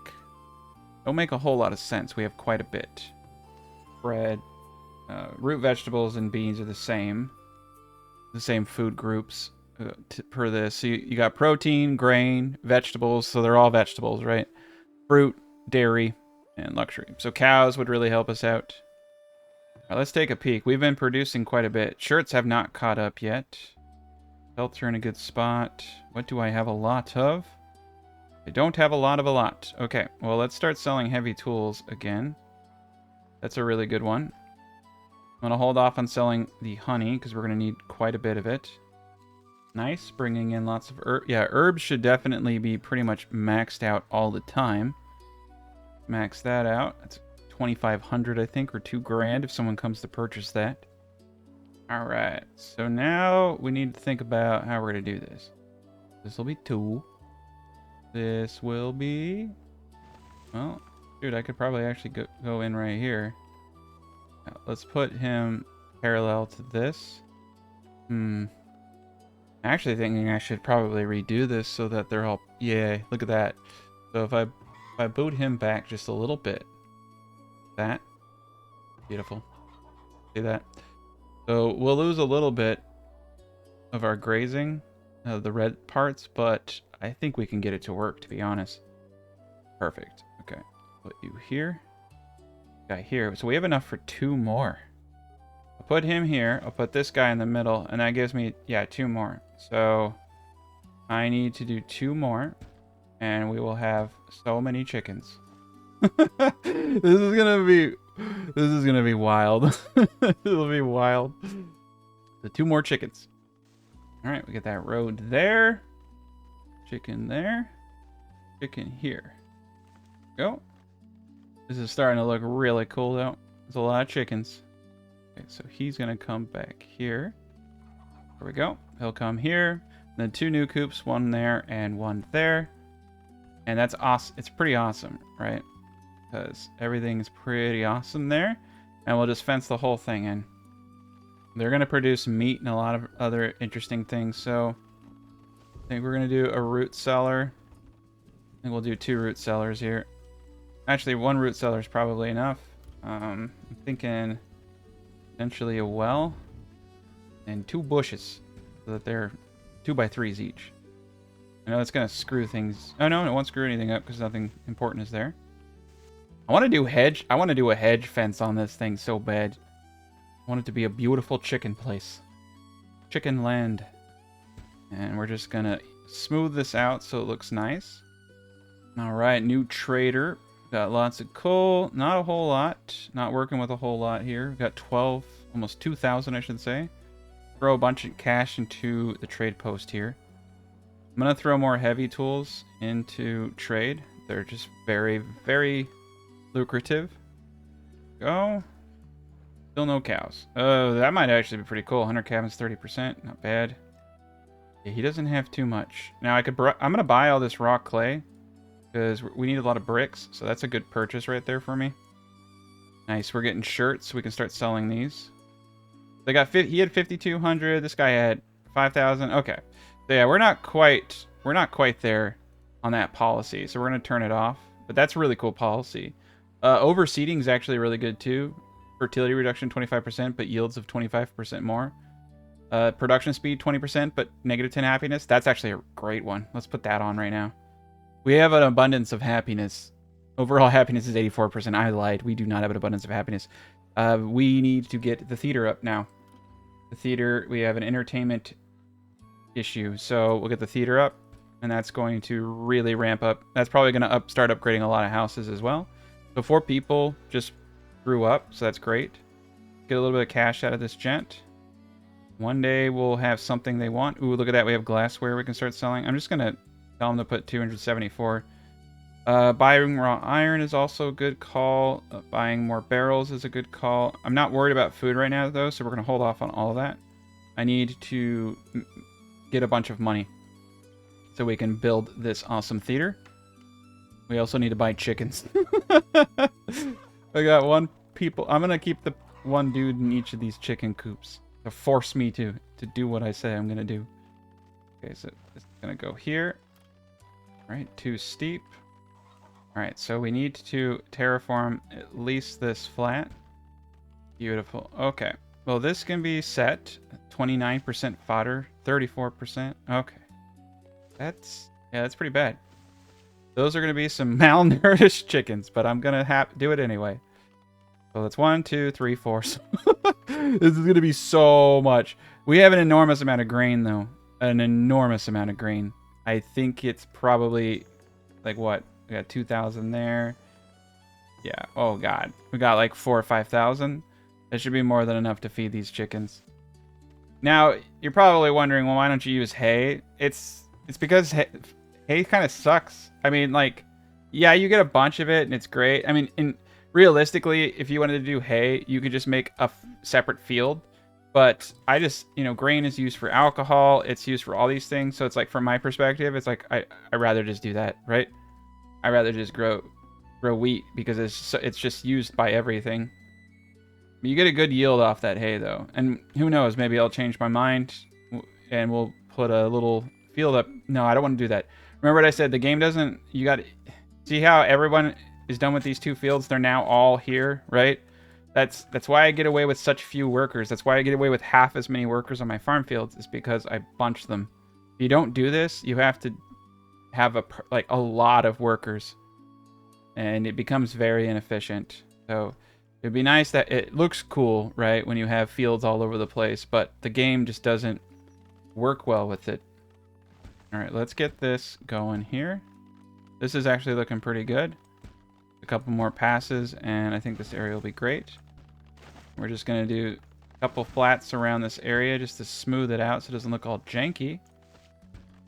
Don't make a whole lot of sense. We have quite a bit. Bread, root vegetables, and beans are the same. The same food groups per this. So you got protein, grain, vegetables. So they're all vegetables, right? Fruit, dairy, and luxury. So cows would really help us out. All right, let's take a peek. We've been producing quite a bit. Shirts have not caught up yet. Belts are in a good spot. What do I have a lot of? I don't have a lot of a lot. Okay, well, let's start selling heavy tools again. That's a really good one. I'm going to hold off on selling the honey because we're going to need quite a bit of it. Nice, bringing in lots of herbs. Yeah, herbs should definitely be pretty much maxed out all the time. Max that out. That's 2,500, I think, or 2 grand if someone comes to purchase that. All right, so now we need to think about how we're going to do this. This will be 2. This will be... Well, dude, I could probably actually go in right here. Let's put him parallel to this. Actually thinking I should probably redo this so that they're all... Yeah, look at that. So if I boot him back just a little bit. That. Beautiful. See that? So we'll lose a little bit of our grazing, the red parts, but I think we can get it to work, to be honest. Perfect. Okay. Put you here. Guy here. So we have enough for 2 more. I'll put him here. I'll put this guy in the middle, and that gives me, yeah, 2 more. So I need to do 2 more, and we will have so many chickens. This is gonna be wild. It'll be wild. The 2 more chickens. All right, we get that road there. Chicken there. Chicken here. Go. This is starting to look really cool, though. There's a lot of chickens. Okay, so he's gonna come back here. There we go. He'll come here. And then 2 new coops, 1 there and 1 there. And that's awesome. It's pretty awesome, right? Because everything is pretty awesome there. And we'll just fence the whole thing in. They're going to produce meat and a lot of other interesting things. So I think we're going to do a root cellar. I think we'll do 2 root cellars here. Actually, 1 root cellar is probably enough. I'm thinking potentially a well and 2 bushes so that they're 2x3s each. I know it's going to screw things. Oh, no, it won't screw anything up because nothing important is there. I want to do hedge. I want to do a hedge fence on this thing so bad. I want it to be a beautiful chicken place. Chicken land. And we're just going to smooth this out so it looks nice. All right, new trader. Got lots of coal. Not a whole lot. Not working with a whole lot here. We've got 12, almost 2,000, I should say. Throw a bunch of cash into the trade post here. I'm going to throw more heavy tools into trade. They're just very, very lucrative. Go. Still no cows. Oh, that might actually be pretty cool. 100 cabins, 30%. Not bad. Yeah, he doesn't have too much. Now, I'm going to buy all this raw clay because we need a lot of bricks. So that's a good purchase right there for me. Nice. We're getting shirts. We can start selling these. They got he had 5,200. This guy had 5,000. Okay. So yeah, we're not quite there on that policy. So we're going to turn it off. But that's a really cool policy. Overseeding is actually really good too. Fertility reduction 25%, but yields of 25% more. Production speed 20%, but -10 happiness. That's actually a great one. Let's put that on right now. We have an abundance of happiness. Overall happiness is 84%. I lied. We do not have an abundance of happiness. We need to get the theater up now. The theater, we have an entertainment issue. So we'll get the theater up, and that's going to really ramp up. That's probably going to start upgrading a lot of houses as well. So 4 people just grew up, so that's great. Get a little bit of cash out of this gent. One day we'll have something they want. Ooh, look at that. We have glassware we can start selling. I'm just going to tell them to put 274. Buying raw iron is also a good call. Buying more barrels is a good call. I'm not worried about food right now, though, so we're going to hold off on all of that. I need to get a bunch of money so we can build this awesome theater. We also need to buy chickens. I got 1 people. I'm going to keep the 1 dude in each of these chicken coops to force me to do what I say I'm going to do. Okay, so this is going to go here. All right, too steep. All right, so we need to terraform at least this flat. Beautiful. Okay. Well, this can be set. 29% fodder, 34%. Okay. That's pretty bad. Those are going to be some malnourished chickens, but I'm going to do it anyway. So that's 1, 2, 3, 4. This is going to be so much. We have an enormous amount of grain, though. An enormous amount of grain. I think it's probably like what? We got 2,000 there. Yeah. Oh god. We got like 4,000 or 5,000. That should be more than enough to feed these chickens. Now you're probably wondering, well, why don't you use hay? It's because hay kind of sucks. I mean, like, yeah, you get a bunch of it and it's great. I mean, realistically, if you wanted to do hay, you could just make a separate field. But I just, grain is used for alcohol. It's used for all these things. So it's like, from my perspective, it's like I'd rather just do that, right? I'd rather just grow wheat because it's just used by everything. You get a good yield off that hay, though. And who knows, maybe I'll change my mind and we'll put a little field up. No, I don't want to do that. Remember what I said? The game doesn't... See how everyone is done with these 2 fields? They're now all here, right? That's why I get away with such few workers. That's why I get away with half as many workers on my farm fields, is because I bunch them. If you don't do this, you have to have a lot of workers, and it becomes very inefficient. So it'd be nice that it looks cool, right, when you have fields all over the place, but the game just doesn't work well with it. All right, let's get this going here. This is actually looking pretty good. A couple more passes, and I think this area will be great. We're just going to do a couple flats around this area just to smooth it out so it doesn't look all janky.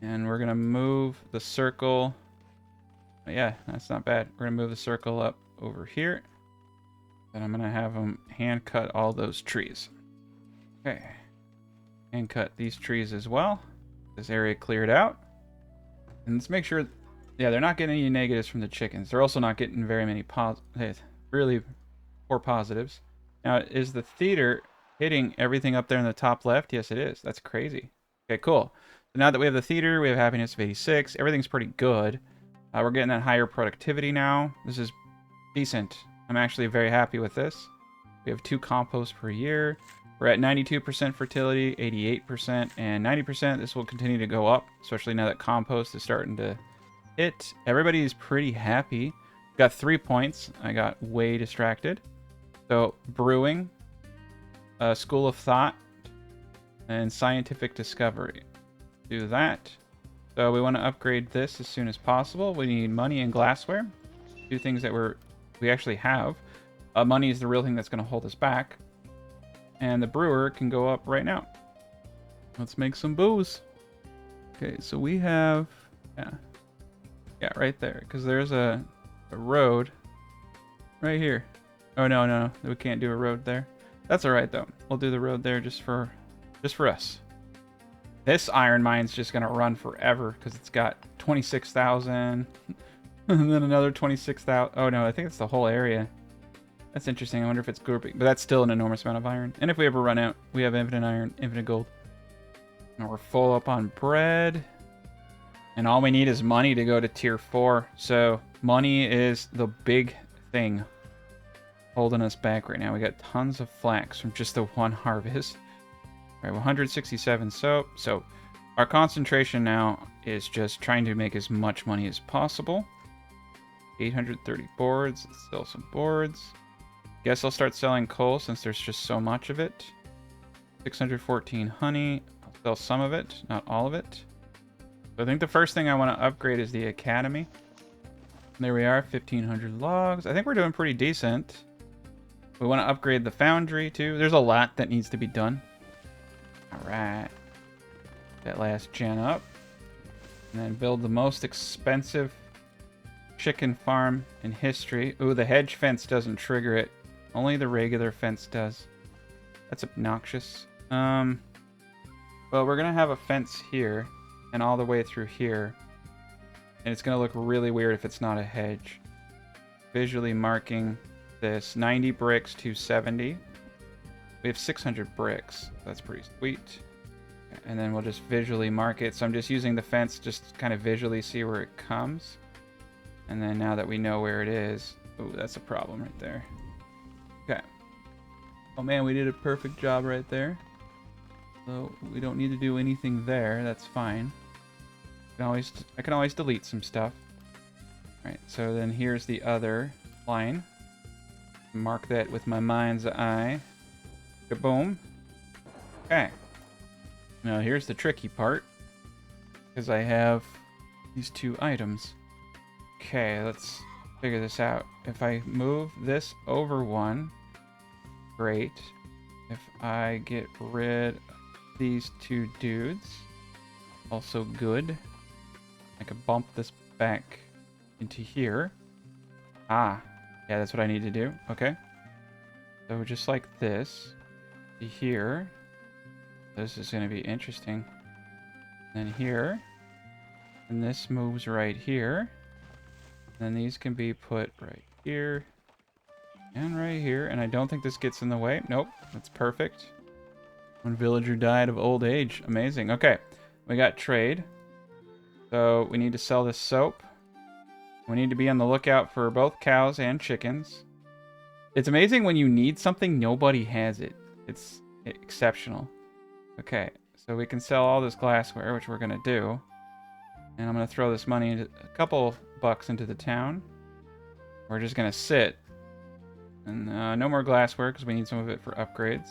And we're going to move the circle. Yeah, that's not bad. We're going to move the circle up over here. And I'm going to have them hand cut all those trees. Okay. Hand cut these trees as well. This area cleared out. And let's make sure... Yeah, they're not getting any negatives from the chickens. They're also not getting very many really poor positives. Now, is the theater hitting everything up there in the top left? Yes, it is. That's crazy. Okay, cool. So now that we have the theater, we have happiness of 86. Everything's pretty good. We're getting that higher productivity now. This is decent. I'm actually very happy with this. We have 2 composts per year. We're at 92% fertility, 88%, and 90%. This will continue to go up, especially now that compost is starting to hit. Everybody's pretty happy. Got 3 points. I got way distracted. So, brewing, school of thought, and scientific discovery. Do that. So we want to upgrade this as soon as possible. We need money and glassware. 2 things that we actually have. Money is the real thing that's going to hold us back. And the brewer can go up right now. Let's make some booze. Okay, so we have... Yeah, right there. Because there's a road right here. Oh, no. We can't do a road there. That's alright, though. We'll do the road there just for us. This iron mine's just going to run forever because it's got 26,000. And then another 26,000. Oh, no, I think it's the whole area. That's interesting. I wonder if it's grouping. But that's still an enormous amount of iron. And if we ever run out, we have infinite iron, infinite gold. And we're full up on bread. And all we need is money to go to tier 4. So money is the big thing holding us back right now. We got tons of flax from just the 1 harvest. All right, 167 soap. So Our concentration now is just trying to make as much money as possible. 830 boards. Let's sell some boards. Guess I'll start selling coal since there's just so much of it. 614 honey. I'll sell some of it, not all of it. So I think the first thing I want to upgrade is the academy. There we are, 1,500 logs. I think we're doing pretty decent. We want to upgrade the foundry too. There's a lot that needs to be done. All right. That last gen up. And then build the most expensive chicken farm in history. Ooh, the hedge fence doesn't trigger it. Only the regular fence does. That's obnoxious. Well, we're going to have a fence here and all the way through here. And it's going to look really weird if it's not a hedge. Visually marking this. 90 bricks to 70. We have 600 bricks. That's pretty sweet. And then we'll just visually mark it. So I'm just using the fence just to kind of visually see where it comes. And then now that we know where it is... Oh, that's a problem right there. Okay. Oh man, we did a perfect job right there. So we don't need to do anything there. That's fine. I can always delete some stuff. Alright, so then here's the other line. Mark that with my mind's eye. Kaboom. Okay. Now here's the tricky part. Because I have these two items. Okay, let's figure this out. If I move this over one, great. If I get rid of these two dudes, also good. I could bump this back into here. Ah, yeah, that's what I need to do. Okay. So just like this. To here. This is going to be interesting. Then here. And this moves right here. And then these can be put right here. And right here. And I don't think this gets in the way. Nope. That's perfect. One villager died of old age. Amazing. Okay. We got trade. So we need to sell this soap. We need to be on the lookout for both cows and chickens. It's amazing when you need something, nobody has it. It's exceptional. Okay, so we can sell all this glassware, which we're going to do. And I'm going to throw this money, into a couple bucks into the town. We're just going to sit. And no more glassware because we need some of it for upgrades.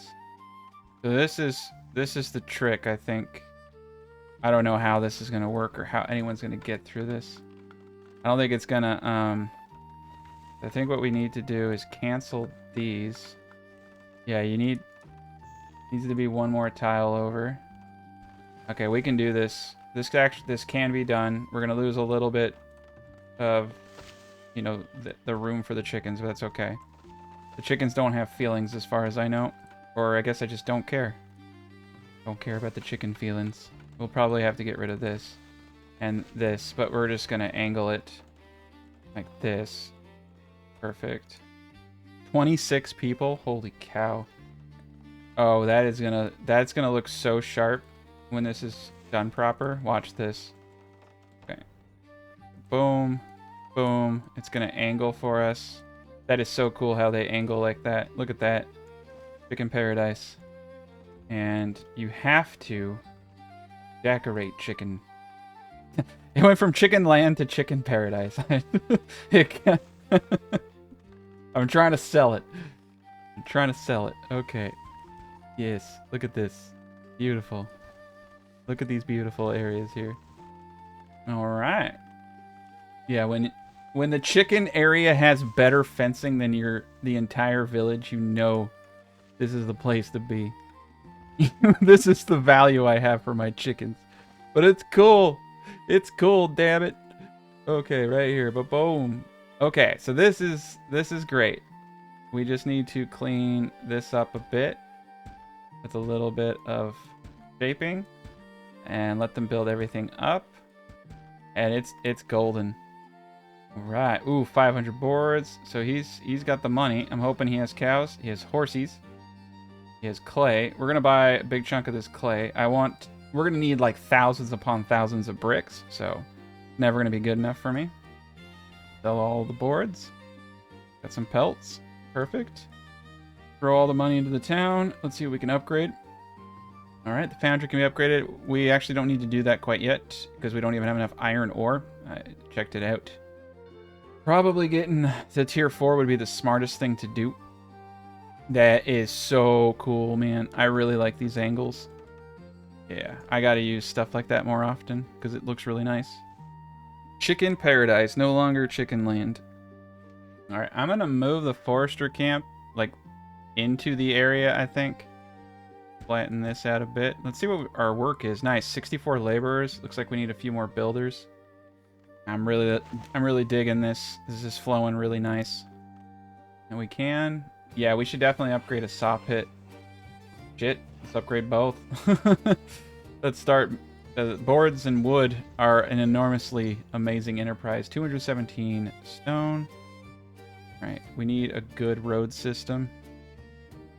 So this is the trick, I think. I don't know how this is going to work or how anyone's going to get through this. I don't think it's going to... I think what we need to do is cancel these. Yeah, needs to be one more tile over. Okay, we can do this. This can be done. We're going to lose a little bit of, you know, the room for the chickens, but that's okay. The chickens don't have feelings as far as I know. Or I guess I just don't care. Don't care about the chicken feelings. We'll probably have to get rid of this and this, but we're just going to angle it like this. Perfect. 26 people? Holy cow. Oh, that's gonna look so sharp when this is done proper. Watch this. Okay. Boom. Boom. It's gonna angle for us. That is so cool how they angle like that. Look at that. Chicken paradise. And you have to decorate chicken. It went from chicken land to chicken paradise. I'm trying to sell it. I'm trying to sell it. Okay. Yes. Look at this. Beautiful. Look at these beautiful areas here. All right. Yeah, when the chicken area has better fencing than the entire village, you know this is the place to be. This is the value I have for my chickens. But it's cool. It's cool, damn it. Okay, right here. But boom. Okay, so this is great. We just need to clean this up a bit with a little bit of shaping and let them build everything up. And it's golden. All right. Ooh, 500 boards. So he's got the money. I'm hoping he has cows. He has horses. He has clay. We're gonna buy a big chunk of this clay. We're gonna need like thousands upon thousands of bricks. So never gonna be good enough for me. Sell all the boards. Got some pelts. Perfect. Throw all the money into the town. Let's see what we can upgrade. All right, the foundry can be upgraded. We actually don't need to do that quite yet because we don't even have enough iron ore. I checked it out. Probably getting to tier 4 would be the smartest thing to do. That is so cool, man. I really like these angles. Yeah, I gotta use stuff like that more often because it looks really nice. Chicken paradise, no longer chicken land. All right, I'm gonna move the forester camp like into the area, I think. Flatten this out a bit. Let's see what our work is. Nice, 64 laborers. Looks like we need a few more builders. I'm really digging this. This is flowing really nice. And we can. Yeah, we should definitely upgrade a saw pit. Shit, let's upgrade both. Let's start. Boards and wood are an enormously amazing enterprise. 217 stone. All right, we need a good road system.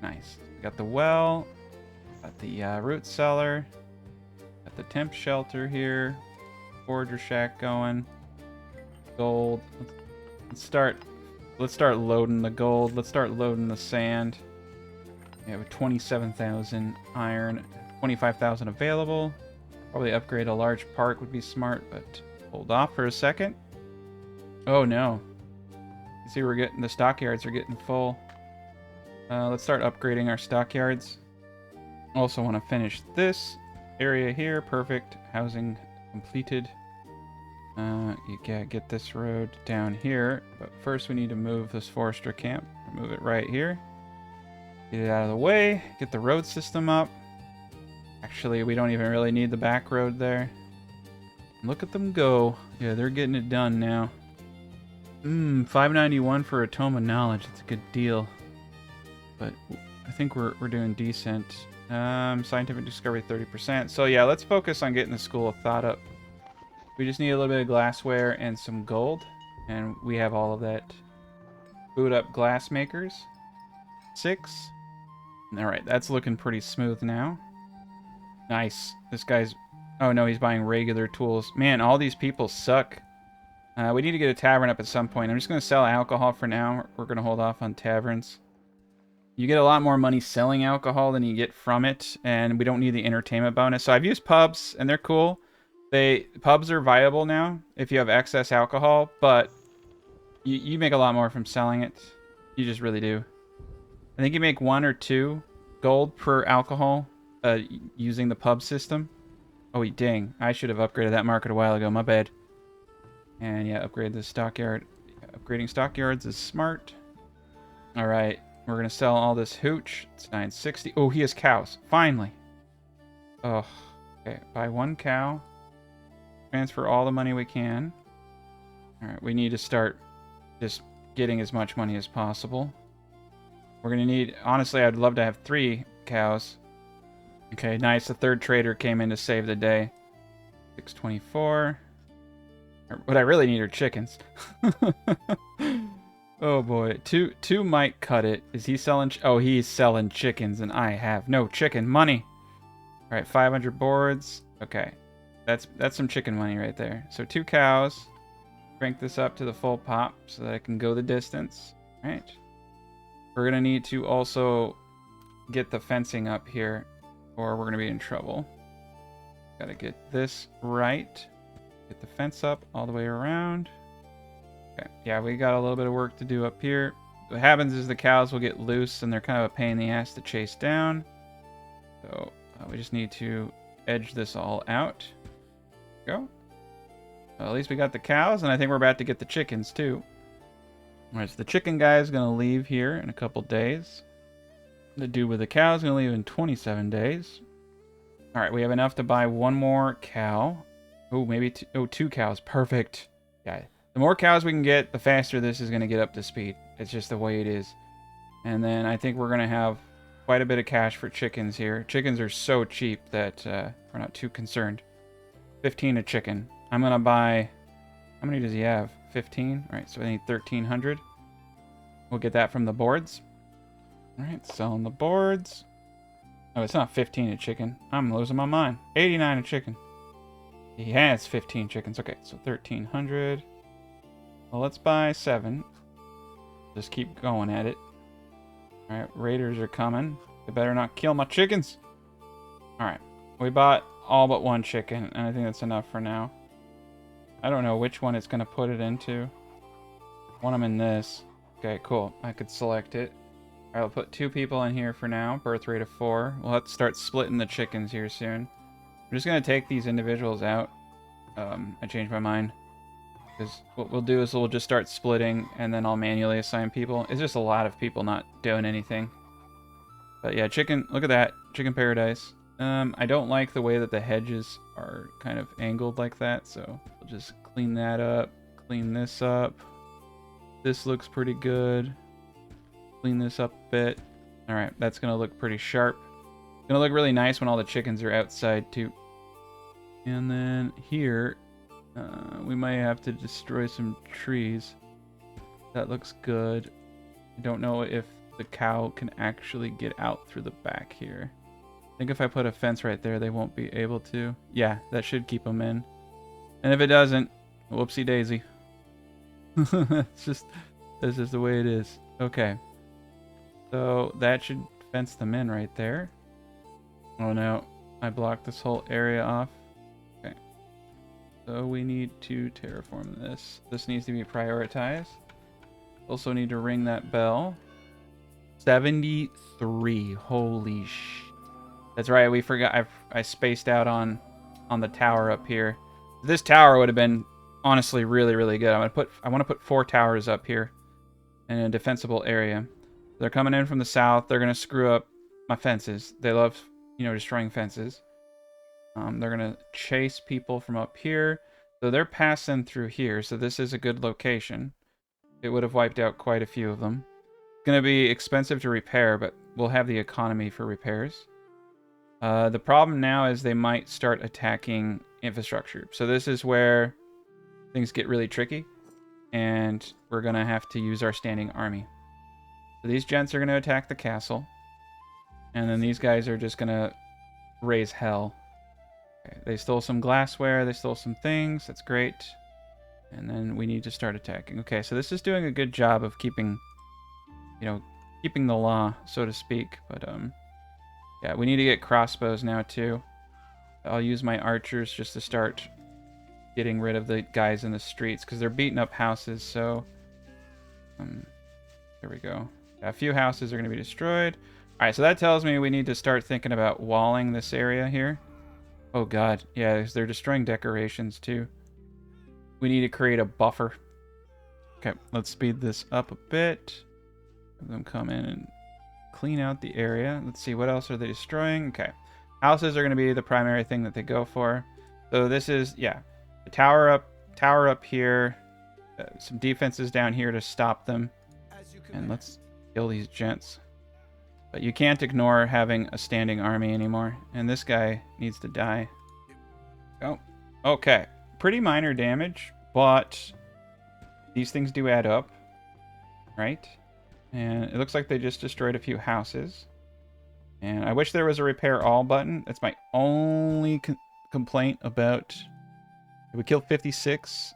Nice. We got the well. Got the root cellar. Got the temp shelter here. Forager shack going. Gold. Let's start loading the gold. Let's start loading the sand. We have 27,000 iron, 25,000 available. Probably upgrade a large park would be smart, but hold off for a second. Oh no. You see we're getting, the stockyards are getting full. Let's start upgrading our stockyards. Also want to finish this area here. Perfect. Housing completed. You gotta get this road down here, but first we need to move this forester camp. Move it right here. Get it out of the way. Get the road system up. Actually, we don't even really need the back road there. Look at them go. Yeah, they're getting it done now. 591 for a tome of knowledge. It's a good deal. But I think we're doing decent. Scientific discovery 30%. So yeah, let's focus on getting the School of Thought up. We just need a little bit of glassware and some gold, and we have all of that. Boot up glass makers. 6. All right, that's looking pretty smooth now. Nice. This guy's... Oh no, he's buying regular tools. Man, all these people suck. We need to get a tavern up at some point. I'm just going to sell alcohol for now. We're going to hold off on taverns. You get a lot more money selling alcohol than you get from it, and we don't need the entertainment bonus. So I've used pubs, and they're cool. Pubs are viable now if you have excess alcohol, but you make a lot more from selling it. You just really do. I think you make 1 or 2 gold per alcohol using the pub system. Oh, dang. I should have upgraded that market a while ago. My bad. And yeah, upgrade the stockyard. Upgrading stockyards is smart. All right. We're going to sell all this hooch. It's 960. Oh, he has cows. Finally. Oh, okay. Buy 1 cow. Transfer all the money we can. All right. We need to start just getting as much money as possible. We're going to need... Honestly, I'd love to have 3 cows. Okay, nice. The third trader came in to save the day. 624. What I really need are chickens. Oh boy, two might cut it. Is he selling? Oh, he's selling chickens, and I have no chicken money. All right, 500 boards. Okay, that's some chicken money right there. So 2 cows. Crank this up to the full pop so that I can go the distance. All right. We're gonna need to also get the fencing up here, or we're gonna be in trouble. Gotta get this right. Get the fence up all the way around. Okay, yeah, we got a little bit of work to do up here. What happens is the cows will get loose, and they're kind of a pain in the ass to chase down. So we just need to edge this all out. Go. Well, at least we got the cows, and I think we're about to get the chickens too. All right, so the chicken guy is going to leave here in a couple days. The dude with the cow is going to leave in 27 days. All right, we have enough to buy 1 more cow. Oh, maybe 2 cows. Perfect. Yeah. The more cows we can get, the faster this is going to get up to speed. It's just the way it is. And then I think we're going to have quite a bit of cash for chickens here. Chickens are so cheap that we're not too concerned. 15 a chicken. I'm going to buy... How many does he have? 15? All right, so I need 1,300. We'll get that from the boards. All right, selling the boards. Oh, it's not 15 a chicken. I'm losing my mind. 89 a chicken. He has 15 chickens. Okay, so 1,300. Well, let's buy 7. Just keep going at it. All right, raiders are coming. They better not kill my chickens. All Alright. We bought all but one chicken, and I think that's enough for now. I don't know which one it's going to put it into. I want them in this. Okay, cool. I could select it. Alright, I'll put 2 people in here for now. Birth rate of 4. We'll have to start splitting the chickens here soon. I'm just going to take these individuals out. I changed my mind. Because what we'll do is we'll just start splitting, and then I'll manually assign people. It's just a lot of people not doing anything. But yeah, chicken, look at that. Chicken paradise. I don't like the way that the hedges are kind of angled like that, so we'll just clean that up. Clean this up. This looks pretty good. Clean this up a bit. Alright, that's going to look pretty sharp. It's going to look really nice when all the chickens are outside, too. And then here, we might have to destroy some trees. That looks good. I don't know if the cow can actually get out through the back here. I think if I put a fence right there, they won't be able to. Yeah, that should keep them in. And if it doesn't, whoopsie daisy. That's just the way it is. Okay. So that should fence them in right there. Oh no, I blocked this whole area off. Okay. So we need to terraform this. This needs to be prioritized. Also need to ring that bell. 73. Holy sh. That's right, we forgot. I spaced out on the tower up here. This tower would have been honestly really, really good. I want to put 4 towers up here in a defensible area. They're coming in from the south. They're gonna screw up my fences. They love, you know, destroying fences. They're gonna chase people from up here. So they're passing through here. So this is a good location. It would have wiped out quite a few of them. It's gonna be expensive to repair, but we'll have the economy for repairs. The problem now is they might start attacking infrastructure. So this is where things get really tricky, and we're going to have to use our standing army. So these gents are going to attack the castle, and then these guys are just going to raise hell. Okay, they stole some glassware, they stole some things, that's great. And then we need to start attacking. Okay, so this is doing a good job of keeping, you know, keeping the law, so to speak, but yeah, we need to get crossbows now, too. I'll use my archers just to start getting rid of the guys in the streets, because they're beating up houses, so... there we go. Yeah, a few houses are going to be destroyed. Alright, so that tells me we need to start thinking about walling this area here. Oh god, yeah, they're destroying decorations, too. We need to create a buffer. Okay, let's speed this up a bit. Have them come in and clean out the area. Let's see, what else are they destroying? Okay. Houses are going to be the primary thing that they go for. So this is, yeah, the tower up here. Some defenses down here to stop them. And let's kill these gents. But you can't ignore having a standing army anymore. And this guy needs to die. Oh, okay. Pretty minor damage, but these things do add up, right? And it looks like they just destroyed a few houses. And I wish there was a repair all button. That's my only complaint about... We killed 56,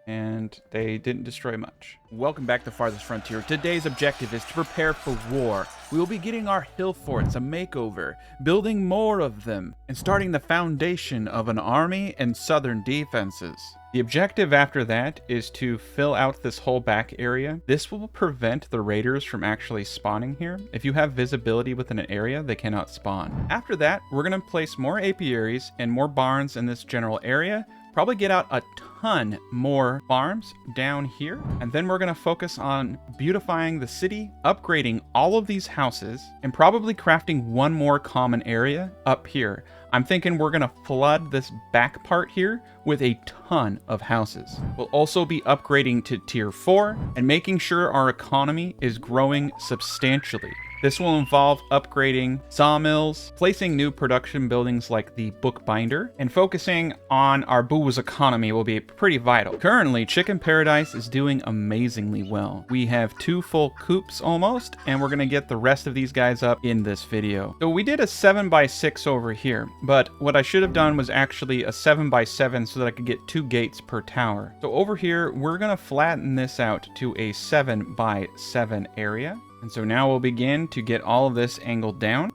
and they didn't destroy much. Welcome back to Farthest Frontier. Today's objective is to prepare for war. We will be getting our hill forts a makeover, building more of them, and starting the foundation of an army and southern defenses. The objective after that is to fill out this whole back area. This will prevent the raiders from actually spawning here. If you have visibility within an area, they cannot spawn. After that, we're going to place more apiaries and more barns in this general area. Probably get out a ton more farms down here. And then we're going to focus on beautifying the city, upgrading all of these houses, and probably crafting one more common area up here. I'm thinking we're going to flood this back part here with a ton of houses. We'll also be upgrading to tier 4 and making sure our economy is growing substantially. This will involve upgrading sawmills, placing new production buildings like the bookbinder, and focusing on our booze economy will be pretty vital. Currently, Chicken Paradise is doing amazingly well. We have 2 full coops almost, and we're gonna get the rest of these guys up in this video. So we did a 7x6 over here, but what I should have done was actually a 7x7 so that I could get 2 gates per tower. So over here, we're gonna flatten this out to a 7x7 area. And so now we'll begin to get all of this angled down.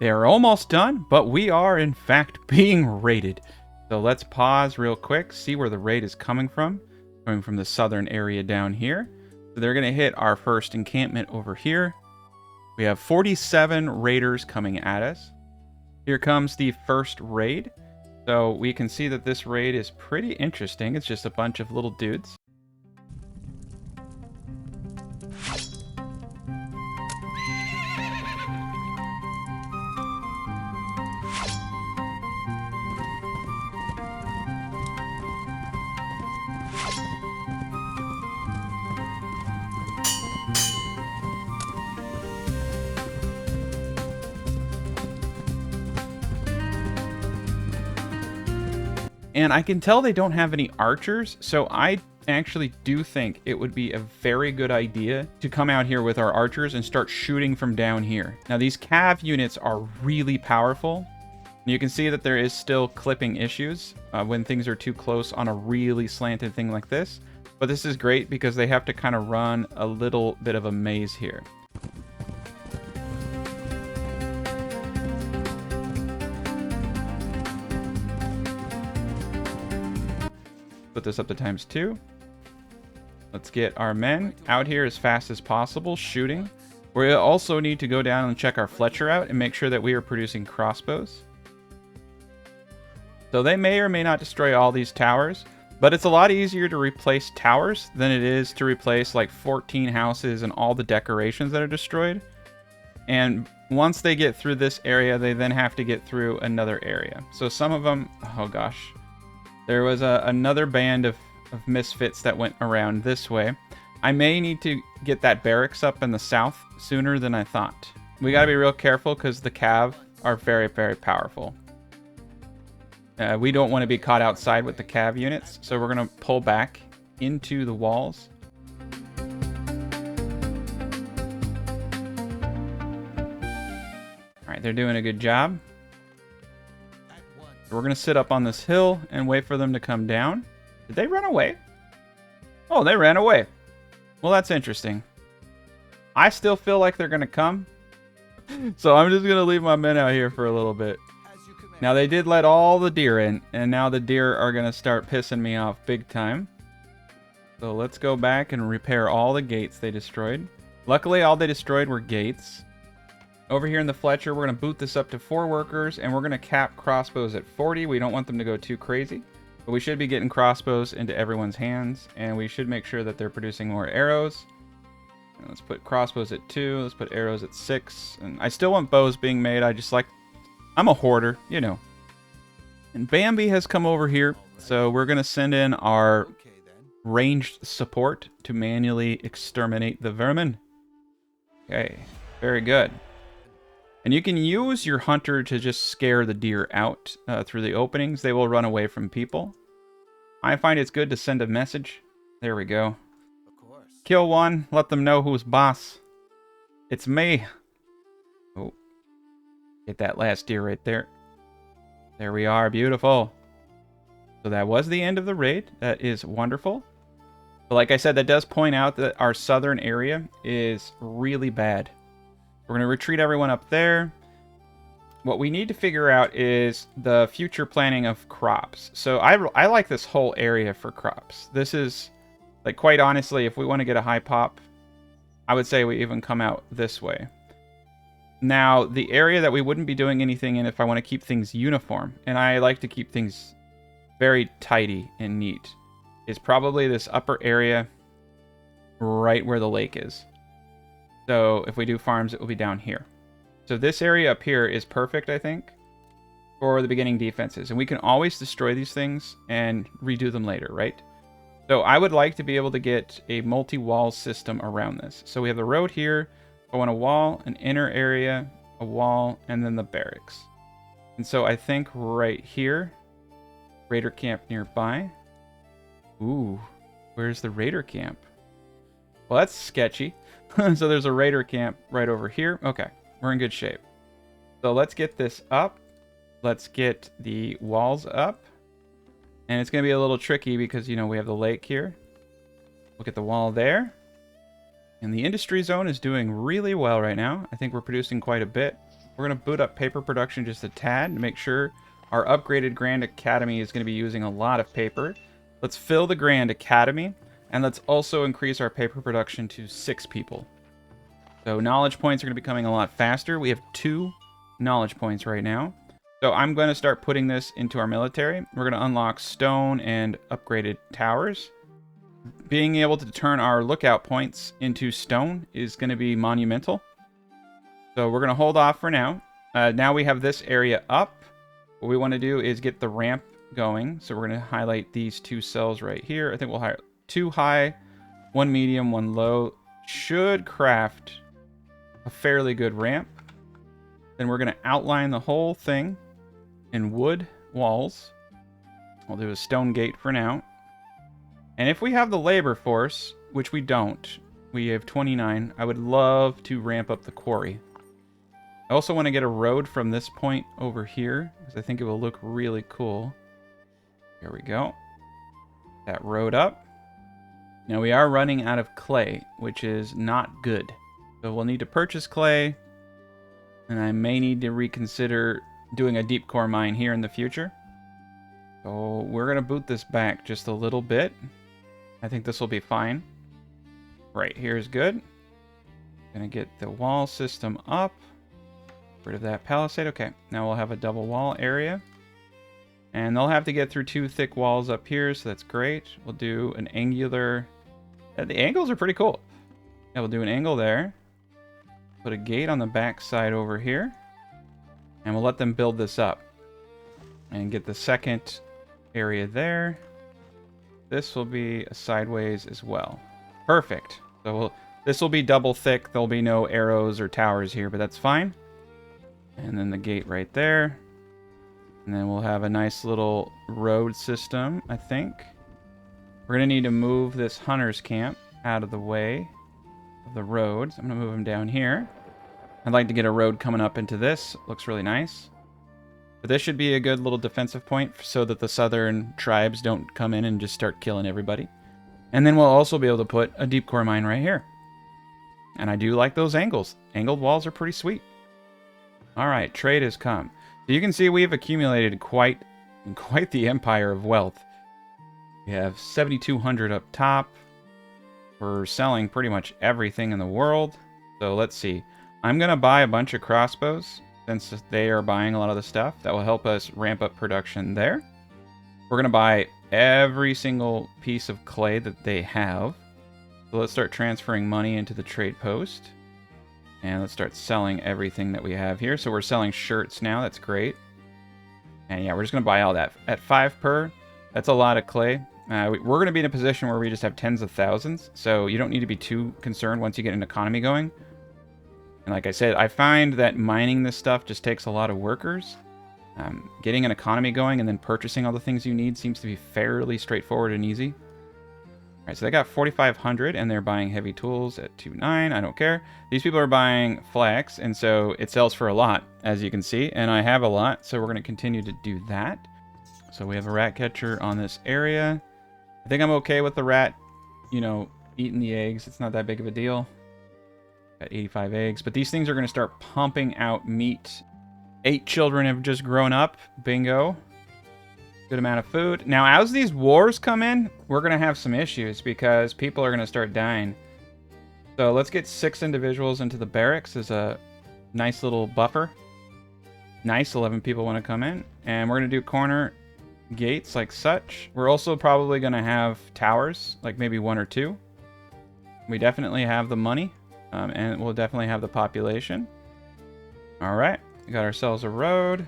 They are almost done, but we are in fact being raided. So let's pause real quick, see where the raid is coming from. Coming from the southern area down here. So they're going to hit our first encampment over here. We have 47 raiders coming at us. Here comes the first raid. So we can see that this raid is pretty interesting. It's just a bunch of little dudes. And I can tell they don't have any archers, so I actually do think it would be a very good idea to come out here with our archers and start shooting from down here. Now, these cav units are really powerful. You can see that there is still clipping issues when things are too close on a really slanted thing like this. But this is great because they have to kind of run a little bit of a maze here. Put this up to ×2. Let's get our men out here as fast as possible, shooting. We also need to go down and check our Fletcher out and make sure that we are producing crossbows. So they may or may not destroy all these towers, but it's a lot easier to replace towers than it is to replace like 14 houses and all the decorations that are destroyed. And once they get through this area, they then have to get through another area. So some of them, oh gosh. There was another band of misfits that went around this way. I may need to get that barracks up in the south sooner than I thought. We got to be real careful because the cav are very, very powerful. We don't want to be caught outside with the cav units, so we're going to pull back into the walls. All right, they're doing a good job. We're going to sit up on this hill and wait for them to come down. Did they run away? Oh, they ran away. Well, that's interesting. I still feel like they're going to come. So I'm just going to leave my men out here for a little bit. Now, they did let all the deer in, and now the deer are going to start pissing me off big time. So let's go back and repair all the gates they destroyed. Luckily, all they destroyed were gates. Over here in the Fletcher, we're going to boot this up to 4 workers, and we're going to cap crossbows at 40. We don't want them to go too crazy, but we should be getting crossbows into everyone's hands, and we should make sure that they're producing more arrows. And let's put crossbows at 2. Let's put arrows at 6. And I still want bows being made. I'm a hoarder, you know. And Bambi has come over here, so we're going to send in our ranged support to manually exterminate the vermin. Okay, very good. And you can use your hunter to just scare the deer out through the openings. They will run away from people. I find it's good to send a message. There we go. Of course. Kill one. Let them know who's boss. It's me. Oh. Get that last deer right there. There we are. Beautiful. So that was the end of the raid. That is wonderful. But like I said, that does point out that our southern area is really bad. We're going to retreat everyone up there. What we need to figure out is the future planning of crops. So I like this whole area for crops. This is, like, quite honestly, if we want to get a high pop, I would say we even come out this way. Now, the area that we wouldn't be doing anything in if I want to keep things uniform, and I like to keep things very tidy and neat, is probably this upper area right where the lake is. So if we do farms, it will be down here. So this area up here is perfect, I think, for the beginning defenses. And we can always destroy these things and redo them later, right? So I would like to be able to get a multi-wall system around this. So we have the road here. I want a wall, an inner area, a wall, and then the barracks. And so I think right here, raider camp nearby. Ooh, where's the raider camp? Well, that's sketchy. So there's a raider camp right over here. Okay, we're in good shape. So let's get this up. Let's get the walls up. And it's going to be a little tricky because, you know, we have the lake here. Look at the wall there. And the industry zone is doing really well right now. I think we're producing quite a bit. We're going to boot up paper production just a tad to make sure our upgraded Grand Academy is going to be using a lot of paper. Let's fill the Grand Academy, and let's also increase our paper production to 6 people. So knowledge points are going to be coming a lot faster. We have 2 knowledge points right now. So I'm going to start putting this into our military. We're going to unlock stone and upgraded towers. Being able to turn our lookout points into stone is going to be monumental. So we're going to hold off for now. Now we have this area up. What we want to do is get the ramp going. So we're going to highlight these 2 cells right here. I think we'll hire 2 high, 1 medium, 1 low. Should craft a fairly good ramp. Then we're going to outline the whole thing in wood walls. We'll do a stone gate for now. And if we have the labor force, which we don't, we have 29, I would love to ramp up the quarry. I also want to get a road from this point over here, because I think it will look really cool. Here we go. That road up. Now we are running out of clay, which is not good. So we'll need to purchase clay, and I may need to reconsider doing a deep core mine here in the future. So we're going to boot this back just a little bit. I think this will be fine. Right here is good. Gonna get the wall system up. Rid of that palisade. Okay, now we'll have a double wall area. And they'll have to get through 2 thick walls up here, so that's great. We'll do an angular... the angles are pretty cool. Yeah, we'll do an angle there. Put a gate on the back side over here. And we'll let them build this up. And get the second area there. This will be a sideways as well. Perfect. So this will be double thick. There'll be no arrows or towers here, but that's fine. And then the gate right there. And then we'll have a nice little road system, I think. We're going to need to move this hunter's camp out of the way of the roads. I'm going to move them down here. I'd like to get a road coming up into this. Looks really nice. But this should be a good little defensive point so that the southern tribes don't come in and just start killing everybody. And then we'll also be able to put a deep core mine right here. And I do like those angles. Angled walls are pretty sweet. Alright, trade has come. So you can see we've accumulated quite the empire of wealth. We have 7,200 up top. We're selling pretty much everything in the world. So let's see. I'm going to buy a bunch of crossbows, since they are buying a lot of the stuff. That will help us ramp up production there. We're going to buy every single piece of clay that they have. So let's start transferring money into the trade post. And let's start selling everything that we have here. So we're selling shirts now. That's great. And yeah, we're just going to buy all that. At 5 per, that's a lot of clay. We're going to be in a position where we just have tens of thousands. So you don't need to be too concerned once you get an economy going. And like I said, I find that mining this stuff just takes a lot of workers. Getting an economy going and then purchasing all the things you need seems to be fairly straightforward and easy. All right, so they got 4,500 and they're buying heavy tools at 2.9. I don't care. These people are buying flax, and so it sells for a lot, as you can see. And I have a lot, so we're going to continue to do that. So we have a rat catcher on this area. I think I'm okay with the rat, you know, eating the eggs. It's not that big of a deal. Got 85 eggs, but these things are going to start pumping out meat. 8 children have just grown up. Bingo. Good amount of food. Now, as these wars come in, we're going to have some issues because people are going to start dying. So let's get 6 individuals into the barracks as a nice little buffer. Nice, 11 people want to come in. And we're going to do corner gates like such. We're also probably going to have towers, like maybe 1 or 2. We definitely have the money, and we'll definitely have the population. All right, we got ourselves a road.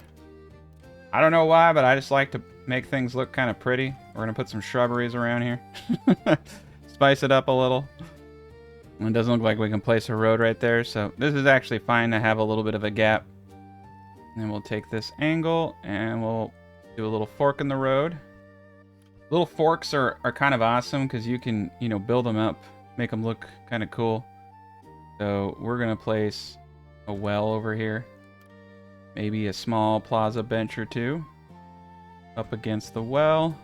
I don't know why, but I just like to make things look kind of pretty. We're going to put some shrubberies around here. Spice it up a little. It doesn't look like we can place a road right there, so this is actually fine to have a little bit of a gap. And then we'll take this angle, and we'll do a little fork in the road. Little forks are kind of awesome because you can, you know, build them up, make them look kind of cool. So we're going to place a well over here. Maybe a small plaza bench or 2 up against the well.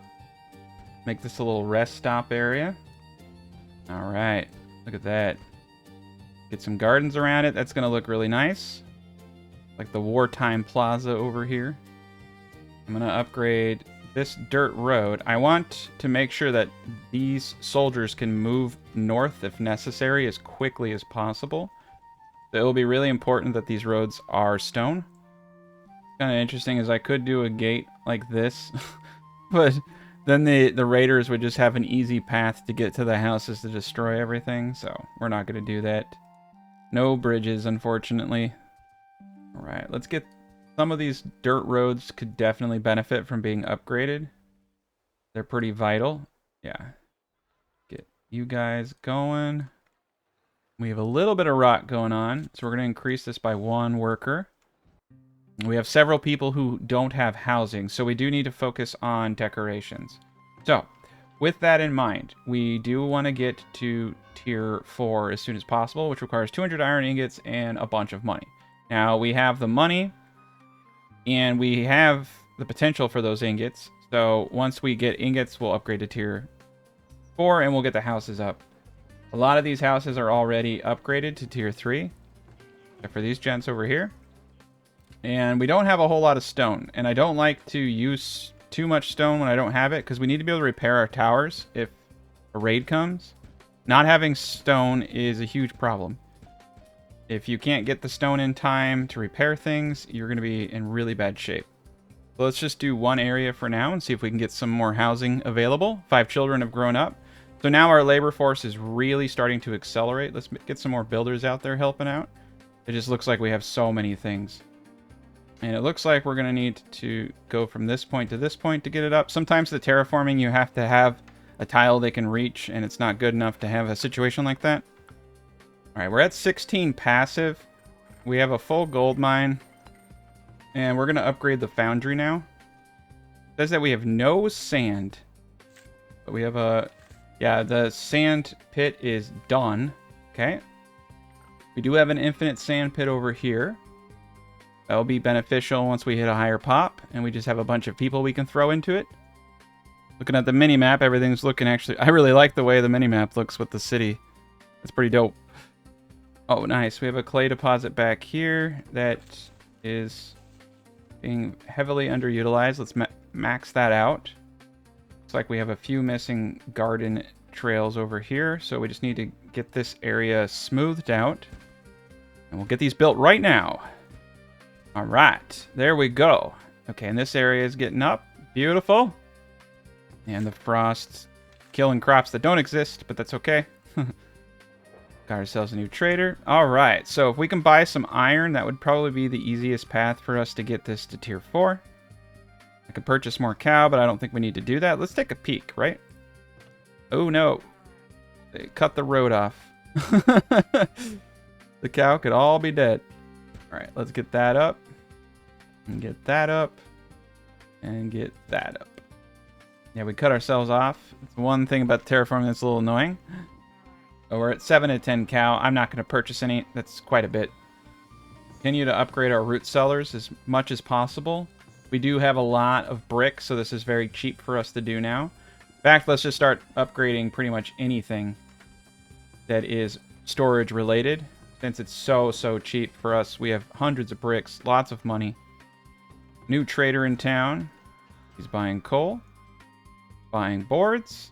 Make this a little rest stop area. All right, look at that. Get some gardens around it. That's going to look really nice. like the wartime plaza over here. I'm going to upgrade this dirt road. I want to make sure that these soldiers can move north if necessary as quickly as possible. So it will be really important that these roads are stone. Kind of interesting is I could do a gate like this, but then the raiders would just have an easy path to get to the houses to destroy everything, so we're not going to do that. No bridges, unfortunately. Alright, let's get... Some of these dirt roads could definitely benefit from being upgraded. They're pretty vital. Yeah. Get you guys going. We have a little bit of rot going on, so we're going to increase this by 1 worker. We have several people who don't have housing, so we do need to focus on decorations. So, with that in mind, we do want to get to tier 4 as soon as possible, which requires 200 iron ingots and a bunch of money. Now, we have the money, and we have the potential for those ingots. So, once we get ingots, we'll upgrade to tier 4, and we'll get the houses up. A lot of these houses are already upgraded to tier 3, except for these gents over here. And we don't have a whole lot of stone, and I don't like to use too much stone when I don't have it, because we need to be able to repair our towers if a raid comes. Not having stone is a huge problem. If you can't get the stone in time to repair things, you're going to be in really bad shape. So let's just do 1 area for now and see if we can get some more housing available. 5 children have grown up. So now our labor force is really starting to accelerate. Let's get some more builders out there helping out. It just looks like we have so many things. And it looks like we're going to need to go from this point to this point to get it up. Sometimes the terraforming, you have to have a tile they can reach, and it's not good enough to have a situation like that. Alright, we're at 16 passive. We have a full gold mine. And we're going to upgrade the foundry now. It says that we have no sand. But we have a... Yeah, the sand pit is done. Okay. We do have an infinite sand pit over here. That'll be beneficial once we hit a higher pop. And we just have a bunch of people we can throw into it. Looking at the mini-map, everything's looking actually... I really like the way the mini-map looks with the city. It's pretty dope. Oh, nice. We have a clay deposit back here that is being heavily underutilized. Let's max that out. Looks like we have a few missing garden trails over here, so we just need to get this area smoothed out. And we'll get these built right now. All right, there we go. Okay, and this area is getting up. Beautiful. And the frost's killing crops that don't exist, but that's okay. Got ourselves a new trader. All right, so if we can buy some iron, that would probably be the easiest path for us to get this to tier 4. I could purchase more cow, but I don't think we need to do that. Let's take a peek, right? Oh, no. They cut the road off. The cow could all be dead. All right, let's get that up. And get that up. And get that up. Yeah, we cut ourselves off. It's one thing about terraforming that's a little annoying. Oh, we're at 7 to 10 cow. I'm not going to purchase any. That's quite a bit. Continue to upgrade our root cellars as much as possible. We do have a lot of bricks, so this is very cheap for us to do now. In fact, let's just start upgrading pretty much anything that is storage related. Since it's so cheap for us, we have hundreds of bricks, lots of money. New trader in town. He's buying coal, buying boards,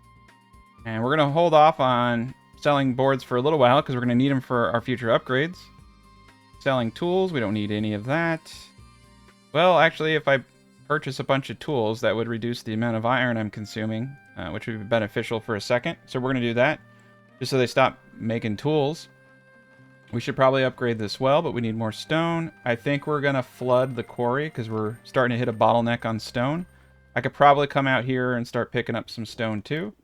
and we're going to hold off on selling boards for a little while because we're going to need them for our future upgrades. Selling tools, we don't need any of that. Well, actually, if I purchase a bunch of tools, that would reduce the amount of iron I'm consuming, which would be beneficial for a second. So we're going to do that, just so they stop making tools. We should probably upgrade this well, but we need more stone. I think we're going to flood the quarry because we're starting to hit a bottleneck on stone. I could probably come out here and start picking up some stone too.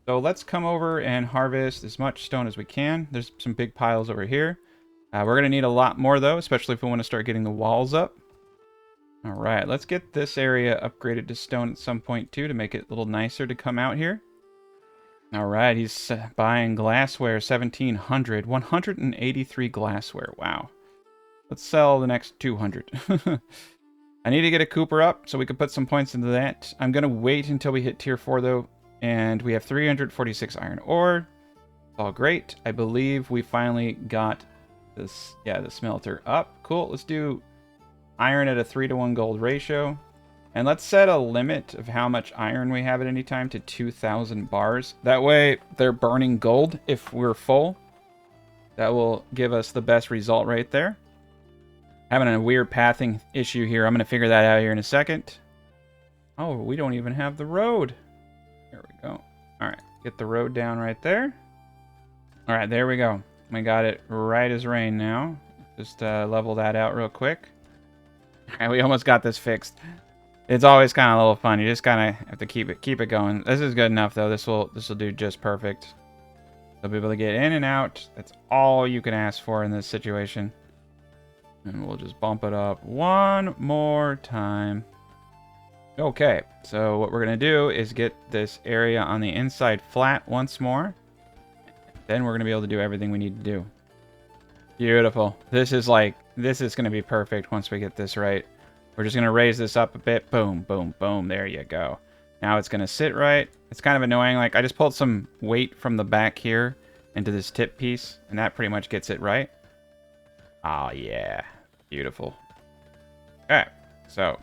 So let's come over and harvest as much stone as we can. There's some big piles over here. We're going to need a lot more, though, especially if we want to start getting the walls up. All right, let's get this area upgraded to stone at some point, too, to make it a little nicer to come out here. All right, he's buying glassware, 1,700. 183 glassware, wow. Let's sell the next 200. I need to get a Cooper up so we can put some points into that. I'm going to wait until we hit tier 4, though. And we have 346 iron ore. All great. I believe we finally got this, yeah, the smelter up. Cool. Let's do iron at a 3-to-1 gold ratio. And let's set a limit of how much iron we have at any time to 2,000 bars. That way, they're burning gold if we're full. That will give us the best result right there. Having a weird pathing issue here. I'm going to figure that out here in a second. Oh, we don't even have the road. There we go. All right, get the road down right there. All right, there we go. We got it right as rain now. Just level that out real quick. All right, we almost got this fixed. It's always kind of a little fun. You just kind of have to keep it going. This is good enough though. This will do just perfect. They'll be able to get in and out. That's all you can ask for in this situation. And we'll just bump it up one more time. Okay, so what we're going to do is get this area on the inside flat once more. Then we're going to be able to do everything we need to do. Beautiful. This is going to be perfect once we get this right. We're just going to raise this up a bit. Boom, boom, boom. There you go. Now it's going to sit right. It's kind of annoying. Like, I just pulled some weight from the back here into this tip piece, and that pretty much gets it right. Oh, yeah. Beautiful. Okay, so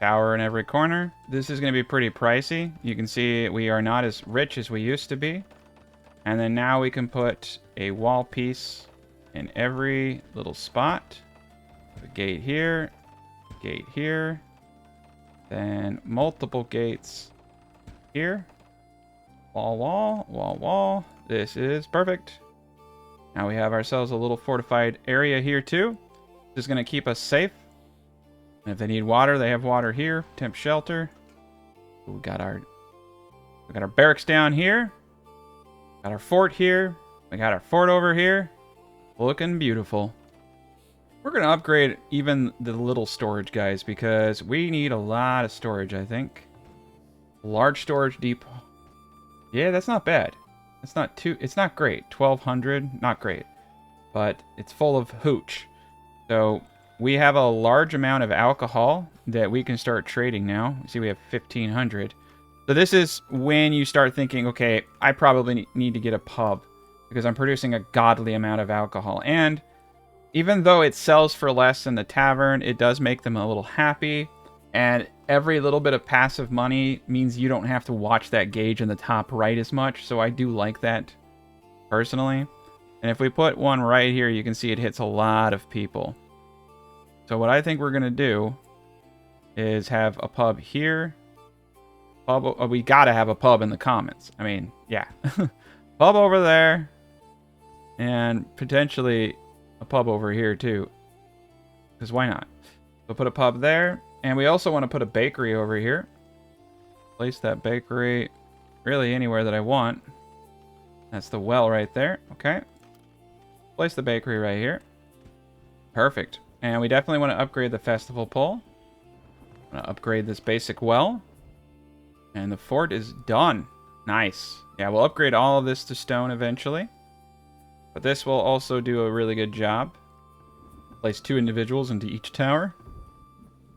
tower in every corner. This is going to be pretty pricey. You can see we are not as rich as we used to be. And then now we can put a wall piece in every little spot. A gate here, gate here, then multiple gates here. Wall, wall, wall, wall. This is perfect. Now we have ourselves a little fortified area here too. This is going to keep us safe. And if they need water, they have water here. Temp shelter. We got our barracks down here. Got our fort here. We got our fort over here. Looking beautiful. We're going to upgrade even the little storage guys because we need a lot of storage, I think. Large storage depot. Yeah, that's not bad. It's not great. 1,200, not great. But it's full of hooch. So we have a large amount of alcohol that we can start trading now. See, we have 1,500. So this is when you start thinking, okay, I probably need to get a pub because I'm producing a godly amount of alcohol. And even though it sells for less than the tavern, it does make them a little happy. And every little bit of passive money means you don't have to watch that gauge in the top right as much. So I do like that personally. And if we put one right here, you can see it hits a lot of people. So what I think we're going to do is have a pub here. We got to have a pub in the comments. I mean, yeah. Pub over there. And potentially a pub over here too. Because why not? We'll put a pub there. And we also want to put a bakery over here. Place that bakery really anywhere that I want. That's the well right there. Okay. Place the bakery right here. Perfect. And we definitely want to upgrade the festival pole. Want to upgrade this basic well. And the fort is done. Nice. Yeah, we'll upgrade all of this to stone eventually. But this will also do a really good job. Place 2 individuals into each tower.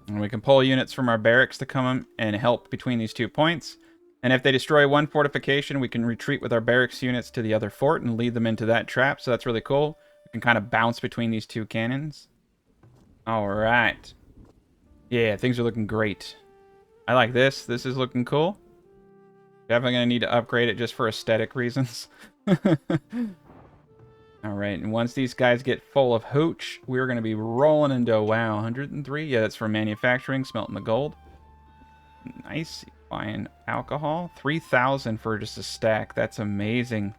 And we can pull units from our barracks to come and help between these 2 points. And if they destroy one fortification, we can retreat with our barracks units to the other fort and lead them into that trap. So that's really cool. We can kind of bounce between these 2 cannons. All right. Yeah, things are looking great. I like this. This is looking cool. Definitely going to need to upgrade it just for aesthetic reasons. All right, and once these guys get full of hooch, we're going to be rolling into, wow, 103? Yeah, that's for manufacturing, smelting the gold. Nice. Buying alcohol. 3,000 for just a stack. That's amazing.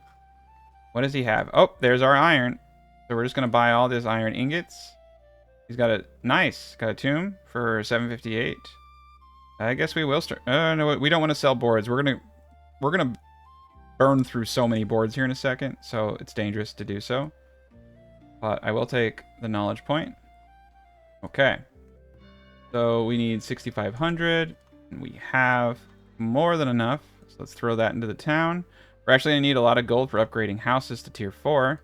What does he have? Oh, there's our iron. So we're just going to buy all this iron ingots. He's got a, nice, got a tomb for 758. I guess we will start. No, we don't want to sell boards. We're gonna burn through so many boards here in a second, so it's dangerous to do so. But I will take the knowledge point. Okay. So we need 6,500, and we have more than enough. So let's throw that into the town. We're actually gonna need a lot of gold for upgrading houses to tier 4.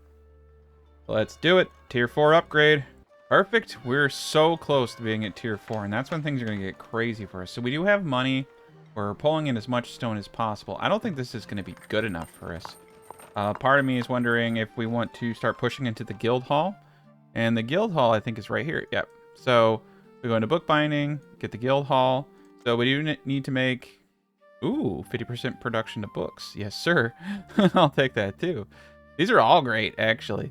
Let's do it. Tier 4 upgrade. Perfect. We're so close to being at tier 4, and that's when things are going to get crazy for us. So we do have money. We're pulling in as much stone as possible. I don't think this is going to be good enough for us. Part of me is wondering if we want to start pushing into the guild hall, And the guild hall, I think, is right here. Yep. So we go into bookbinding, get the guild hall. So we do need to make, ooh, 50% production of books. Yes, sir. I'll take that too. These are all great, actually.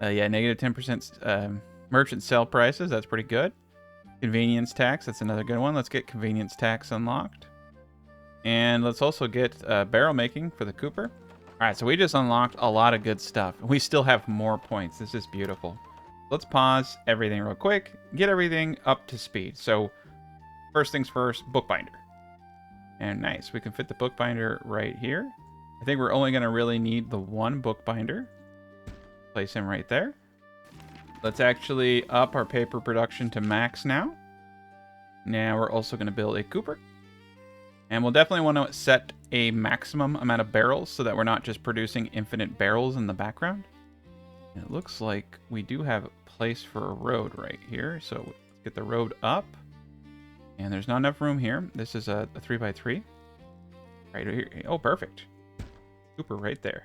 Yeah, negative 10% merchant sell prices. That's pretty good. Convenience tax. That's another good one. Let's get convenience tax unlocked. And let's also get barrel making for the Cooper. All right, so we just unlocked a lot of good stuff. We still have more points. This is beautiful. Let's pause everything real quick. Get everything up to speed. So first things first, bookbinder. And nice. We can fit the bookbinder right here. I think we're only going to really need the one bookbinder. Place him right there. Let's actually up our paper production to max now. Now we're also going to build a Cooper. And we'll definitely want to set a maximum amount of barrels so that we're not just producing infinite barrels in the background. And it looks like we do have a place for a road right here. So let's get the road up. And there's not enough room here. This is a 3x3. Right here. Oh, perfect. Cooper right there.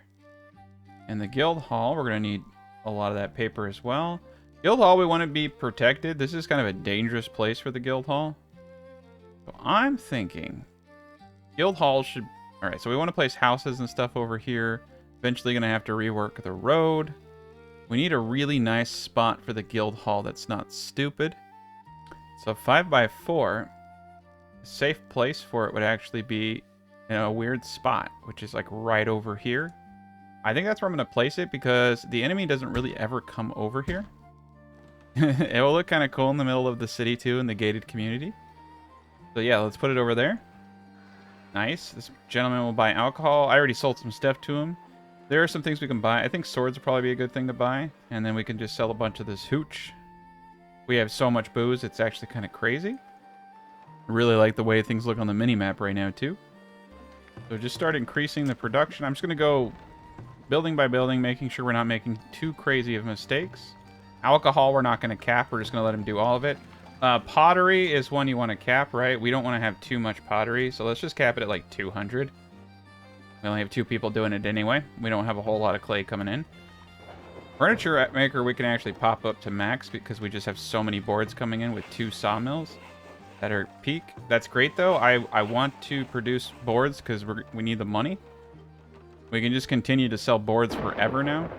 And the guild hall, we're going to need a lot of that paper as well. Guild hall, we want to be protected. This is kind of a dangerous place for the guild hall. So I'm thinking guild hall should... All right, so we want to place houses and stuff over here. Eventually going to have to rework the road. We need a really nice spot for the guild hall that's not stupid. So 5x4, a safe place for it would actually be in a weird spot, which is like right over here. I think that's where I'm going to place it because the enemy doesn't really ever come over here. It will look kind of cool in the middle of the city too, in the gated community. So yeah, let's put it over there. Nice. This gentleman will buy alcohol. I already sold some stuff to him. There are some things we can buy. I think swords would probably be a good thing to buy. And then we can just sell a bunch of this hooch. We have so much booze, it's actually kind of crazy. I really like the way things look on the mini-map right now too. So just start increasing the production. I'm just going to go building by building, making sure we're not making too crazy of mistakes. Alcohol, we're not going to cap. We're just going to let him do all of it. Pottery is one you want to cap, right? We don't want to have too much pottery, so let's just cap it at like 200. We only have 2 people doing it anyway. We don't have a whole lot of clay coming in. Furniture maker, we can actually pop up to max because we just have so many boards coming in with 2 sawmills that are peak. That's great, though. I want to produce boards because we need the money. We can just continue to sell boards forever now.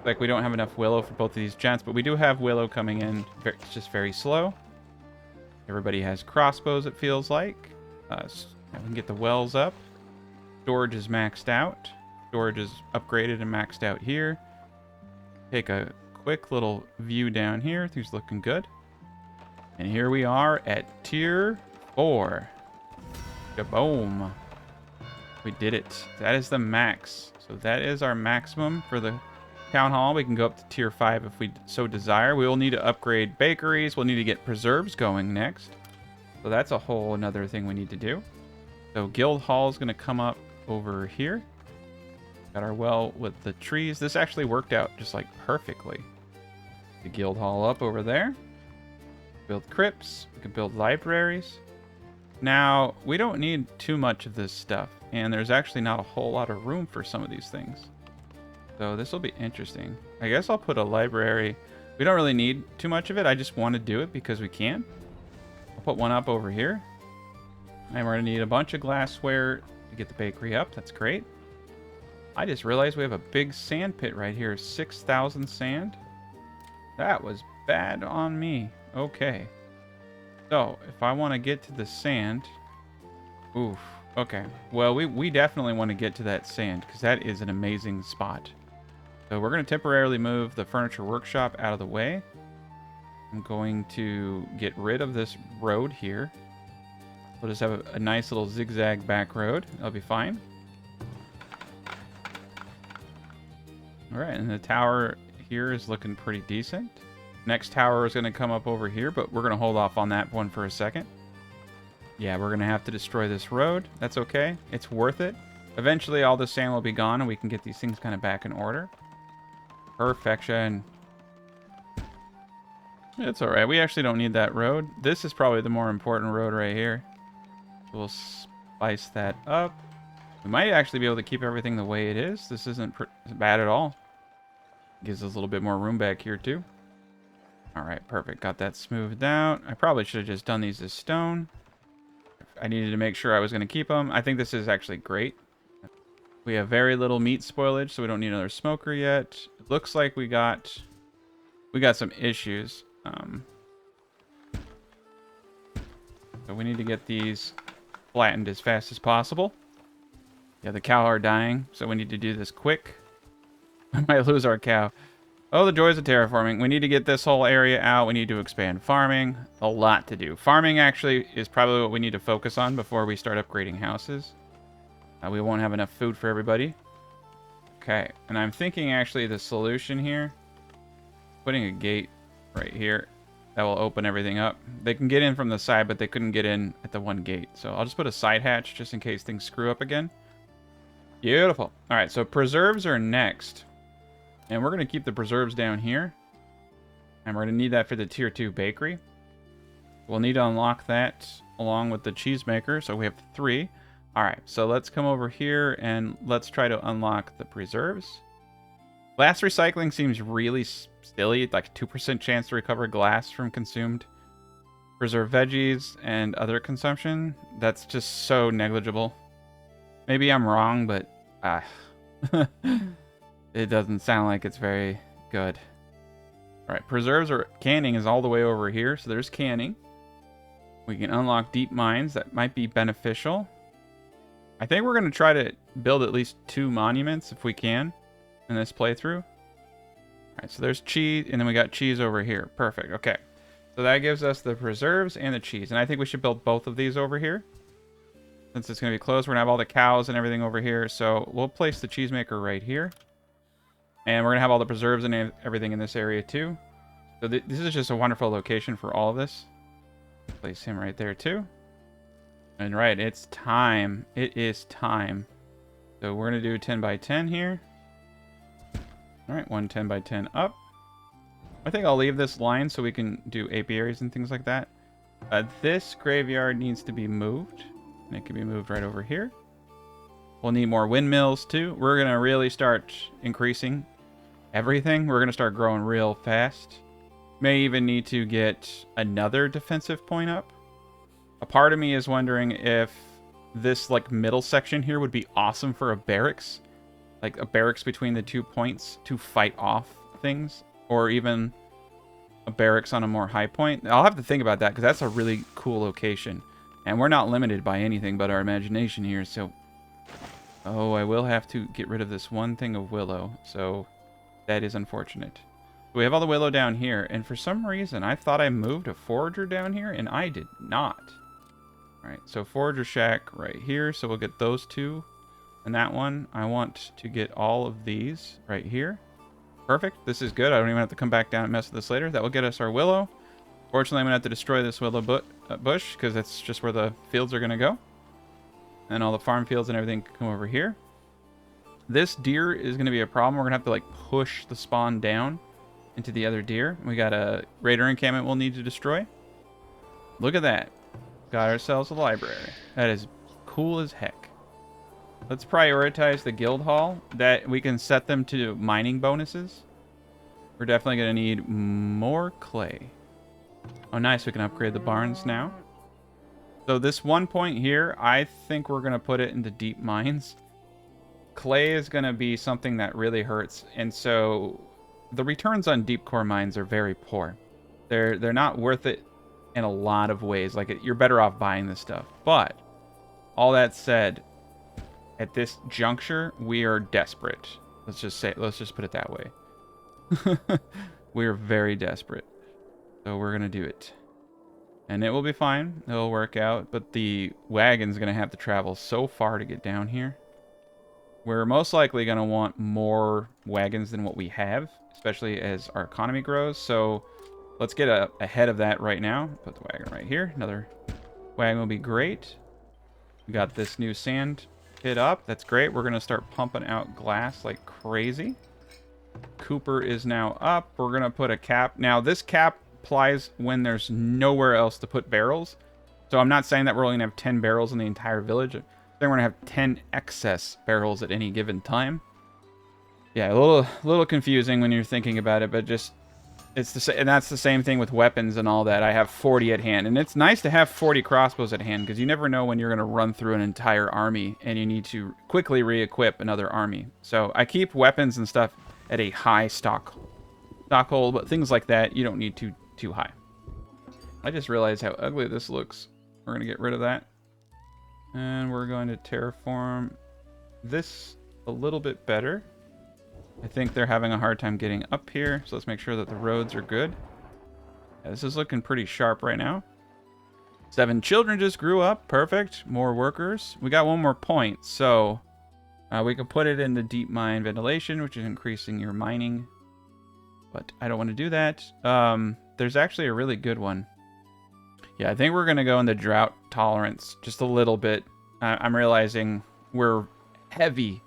Like, we don't have enough willow for both of these gents, but we do have willow coming in. It's just very slow. Everybody has crossbows, it feels like. We can get the wells up. Storage is maxed out. Storage is upgraded and maxed out here. Take a quick little view down here. Things looking good. And here we are at tier 4. Kaboom. We did it. That is the max. So that is our maximum for the town hall. We can go up to tier 5 if we so desire. We will need to upgrade bakeries. We'll need to get preserves going next. So that's a whole another thing we need to do. So guild hall is going to come up over here. Got our well with the trees. This actually worked out just like perfectly. The guild hall up over there. Build crypts. We can build libraries. Now, we don't need too much of this stuff. And there's actually not a whole lot of room for some of these things. So this will be interesting. I guess I'll put a library. We don't really need too much of it. I just want to do it because we can. I'll put one up over here. And we're going to need a bunch of glassware to get the bakery up. That's great. I just realized we have a big sand pit right here. 6,000 sand. That was bad on me. Okay. So, if I want to get to the sand... Oof. Okay. Well, we definitely want to get to that sand because that is an amazing spot. So we're going to temporarily move the furniture workshop out of the way. I'm going to get rid of this road here. We'll just have a nice little zigzag back road. That'll be fine. Alright, and the tower here is looking pretty decent. Next tower is going to come up over here, but we're going to hold off on that one for a second. Yeah, we're going to have to destroy this road. That's okay. It's worth it. Eventually, all the sand will be gone, and we can get these things kind of back in order. Perfection. It's alright. We actually don't need that road. This is probably the more important road right here. We'll spice that up. We might actually be able to keep everything the way it is. This isn't bad at all. Gives us a little bit more room back here, too. All right, perfect. Got that smoothed out. I probably should have just done these as stone. I needed to make sure I was going to keep them. I think this is actually great. We have very little meat spoilage, so we don't need another smoker yet. It looks like we got some issues. So we need to get these flattened as fast as possible. Yeah, the cow are dying, so we need to do this quick. I might lose our cow. Oh, the joys of terraforming. We need to get this whole area out. We need to expand farming. A lot to do. Farming actually is probably what we need to focus on before we start upgrading houses. We won't have enough food for everybody. Okay, and I'm thinking actually the solution here, putting a gate right here, that will open everything up. They can get in from the side, but they couldn't get in at the one gate. So I'll just put a side hatch just in case things screw up again. Beautiful. All right, so preserves are next. And we're going to keep the preserves down here. And we're going to need that for the tier 2 bakery. We'll need to unlock that along with the cheesemaker. So we have 3. All right, so let's come over here and let's try to unlock the preserves. Glass recycling seems really silly, like 2% chance to recover glass from consumed preserved veggies and other consumption. That's just so negligible. Maybe I'm wrong, but it doesn't sound like it's very good. All right, preserves or canning is all the way over here, so there's canning. We can unlock deep mines. That might be beneficial. I think we're going to try to build at least 2 monuments if we can in this playthrough. All right, so there's cheese, and then we got cheese over here. Perfect. Okay, so that gives us the preserves and the cheese, and I think we should build both of these over here. Since it's going to be close, we're going to have all the cows and everything over here, so we'll place the cheesemaker right here. And we're going to have all the preserves and everything in this area too. So this is just a wonderful location for all of this. Place him right there too. And right, it's time. It is time. So we're going to do 10 by 10 here. All right, 1 10 by 10 up. I think I'll leave this line so we can do apiaries and things like that. This graveyard needs to be moved. And it can be moved right over here. We'll need more windmills too. We're going to really start increasing everything. We're going to start growing real fast. May even need to get another defensive point up. A part of me is wondering if this like middle section here would be awesome for a barracks. Like a barracks between the 2 points to fight off things. Or even a barracks on a more high point. I'll have to think about that because that's a really cool location. And we're not limited by anything but our imagination here, so... Oh, I will have to get rid of this one thing of willow, so that is unfortunate. We have all the willow down here, and for some reason, I thought I moved a forager down here, and I did not. Alright, so forager shack right here, so we'll get those 2. And that one, I want to get all of these right here. Perfect, this is good. I don't even have to come back down and mess with this later. That will get us our willow. Fortunately, I'm going to have to destroy this willow bush, because that's just where the fields are going to go. And all the farm fields and everything come over here. This deer is going to be a problem. We're going to have to, like, push the spawn down into the other deer. We got a raider encampment we'll need to destroy. Look at that. Got ourselves a library. That is cool as heck. Let's prioritize the guild hall. That we can set them to mining bonuses. We're definitely going to need more clay. Oh, nice. We can upgrade the barns now. So this one point here, I think we're going to put it into deep mines. Clay is going to be something that really hurts. And so the returns on deep core mines are very poor. They're not worth it in a lot of ways. Like, you're better off buying this stuff. But all that said, at this juncture, we are desperate. Let's just put it that way. We are very desperate. So we're going to do it. And it will be fine. It'll work out. But the wagon's going to have to travel so far to get down here. We're most likely going to want more wagons than what we have, especially as our economy grows. So let's get ahead of that right now. Put the wagon right here. Another wagon will be great. We got this new sand pit up. That's great. We're going to start pumping out glass like crazy. Cooper is now up. We're going to put a cap. Now, this cap applies when there's nowhere else to put barrels. So I'm not saying that we're only going to have 10 barrels in the entire village. Then we're going to have 10 excess barrels at any given time. Yeah, a little confusing when you're thinking about it, but just And that's the same thing with weapons and all that. I have 40 at hand, and it's nice to have 40 crossbows at hand because you never know when you're going to run through an entire army and you need to quickly re-equip another army. So I keep weapons and stuff at a high stockhold, but things like that you don't need too high. I just realized how ugly this looks. We're going to get rid of that, and we're going to terraform this a little bit better. I think they're having a hard time getting up here, so let's make sure that the roads are good. Yeah, this is looking pretty sharp right now. 7 children just grew up. Perfect. More workers. We got 1 more point, so we can put it into deep mine ventilation, which is increasing your mining. But I don't want to do that. There's actually a really good one. Yeah, I think we're going to go into drought tolerance just a little bit. I'm realizing we're heavy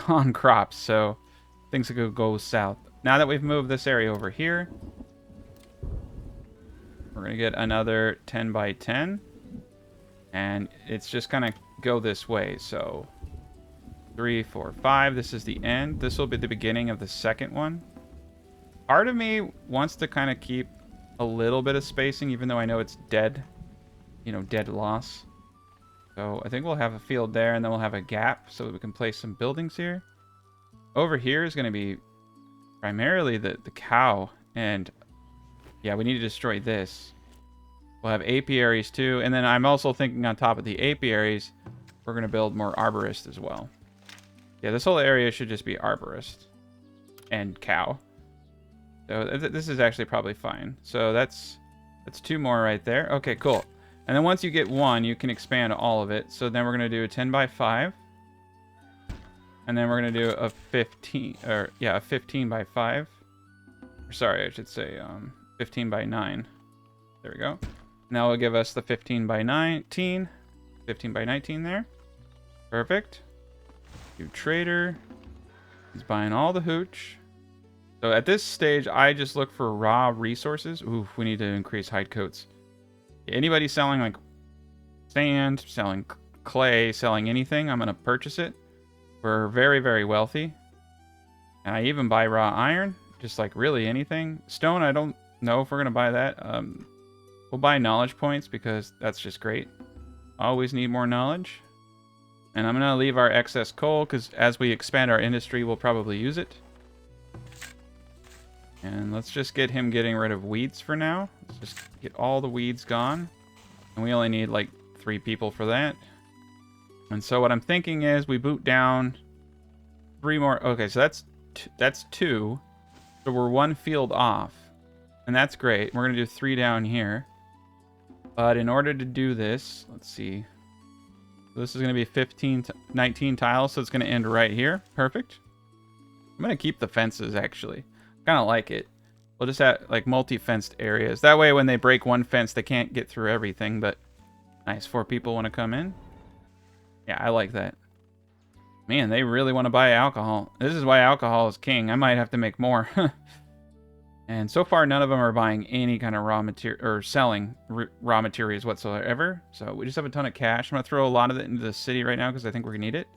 on crops, so things could go south. Now that we've moved this area over here, we're gonna get another 10 by 10, and it's just gonna go this way. So 3, 4, 5. This is the end. This will be the beginning of the second one. Part of me wants to kind of keep a little bit of spacing, even though I know it's dead, dead loss. So I think we'll have a field there, and then we'll have a gap so that we can place some buildings here. Over here is going to be primarily the cow, and yeah, we need to destroy this. We'll have apiaries too, and then I'm also thinking on top of the apiaries, we're going to build more arborists as well. Yeah, this whole area should just be arborist and cow. So this is actually probably fine. So that's 2 more right there. Okay, cool. And then once you get 1, you can expand all of it. So then we're going to do a 10 by 5. And then we're going to do a 15, a 15 by 5. Sorry, I should say 15 by 9. There we go. Now it'll give us the 15 by 19. 15 by 19 there. Perfect. Do trader. He's buying all the hooch. So at this stage, I just look for raw resources. Ooh, we need to increase hide coats. Anybody selling like sand, selling clay, selling anything, I'm going to purchase it. We're very, very wealthy. And I even buy raw iron, just like really anything. Stone, I don't know if we're going to buy that. We'll buy knowledge points because that's just great. Always need more knowledge. And I'm going to leave our excess coal because as we expand our industry, we'll probably use it. And let's just get him getting rid of weeds for now. Let's just get all the weeds gone. And we only need like 3 people for that. And so what I'm thinking is we boot down 3 more. Okay, so that's 2. So we're 1 field off. And that's great. We're going to do 3 down here. But in order to do this, let's see. So this is going to be 19 tiles, so it's going to end right here. Perfect. I'm going to keep the fences, actually. Kind of like it. We'll just have like multi-fenced areas. That way when they break 1 fence, they can't get through everything, but nice. 4 people want to come in. Yeah, I like that. Man, they really want to buy alcohol. This is why alcohol is king. I might have to make more. And so far, none of them are buying any kind of raw material or selling raw materials whatsoever. So we just have a ton of cash. I'm going to throw a lot of it into the city right now because I think we're going to need it.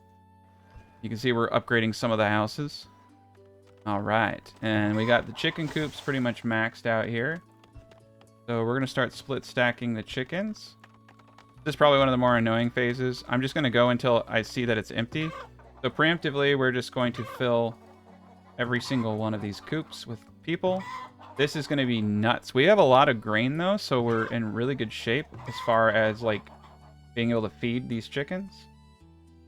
You can see we're upgrading some of the houses. All right, and we got the chicken coops pretty much maxed out here. So we're going to start split stacking the chickens. This is probably one of the more annoying phases. I'm just going to go until I see that it's empty. So preemptively, we're just going to fill every single one of these coops with people. This is going to be nuts. We have a lot of grain, though, so we're in really good shape as far as, like, being able to feed these chickens.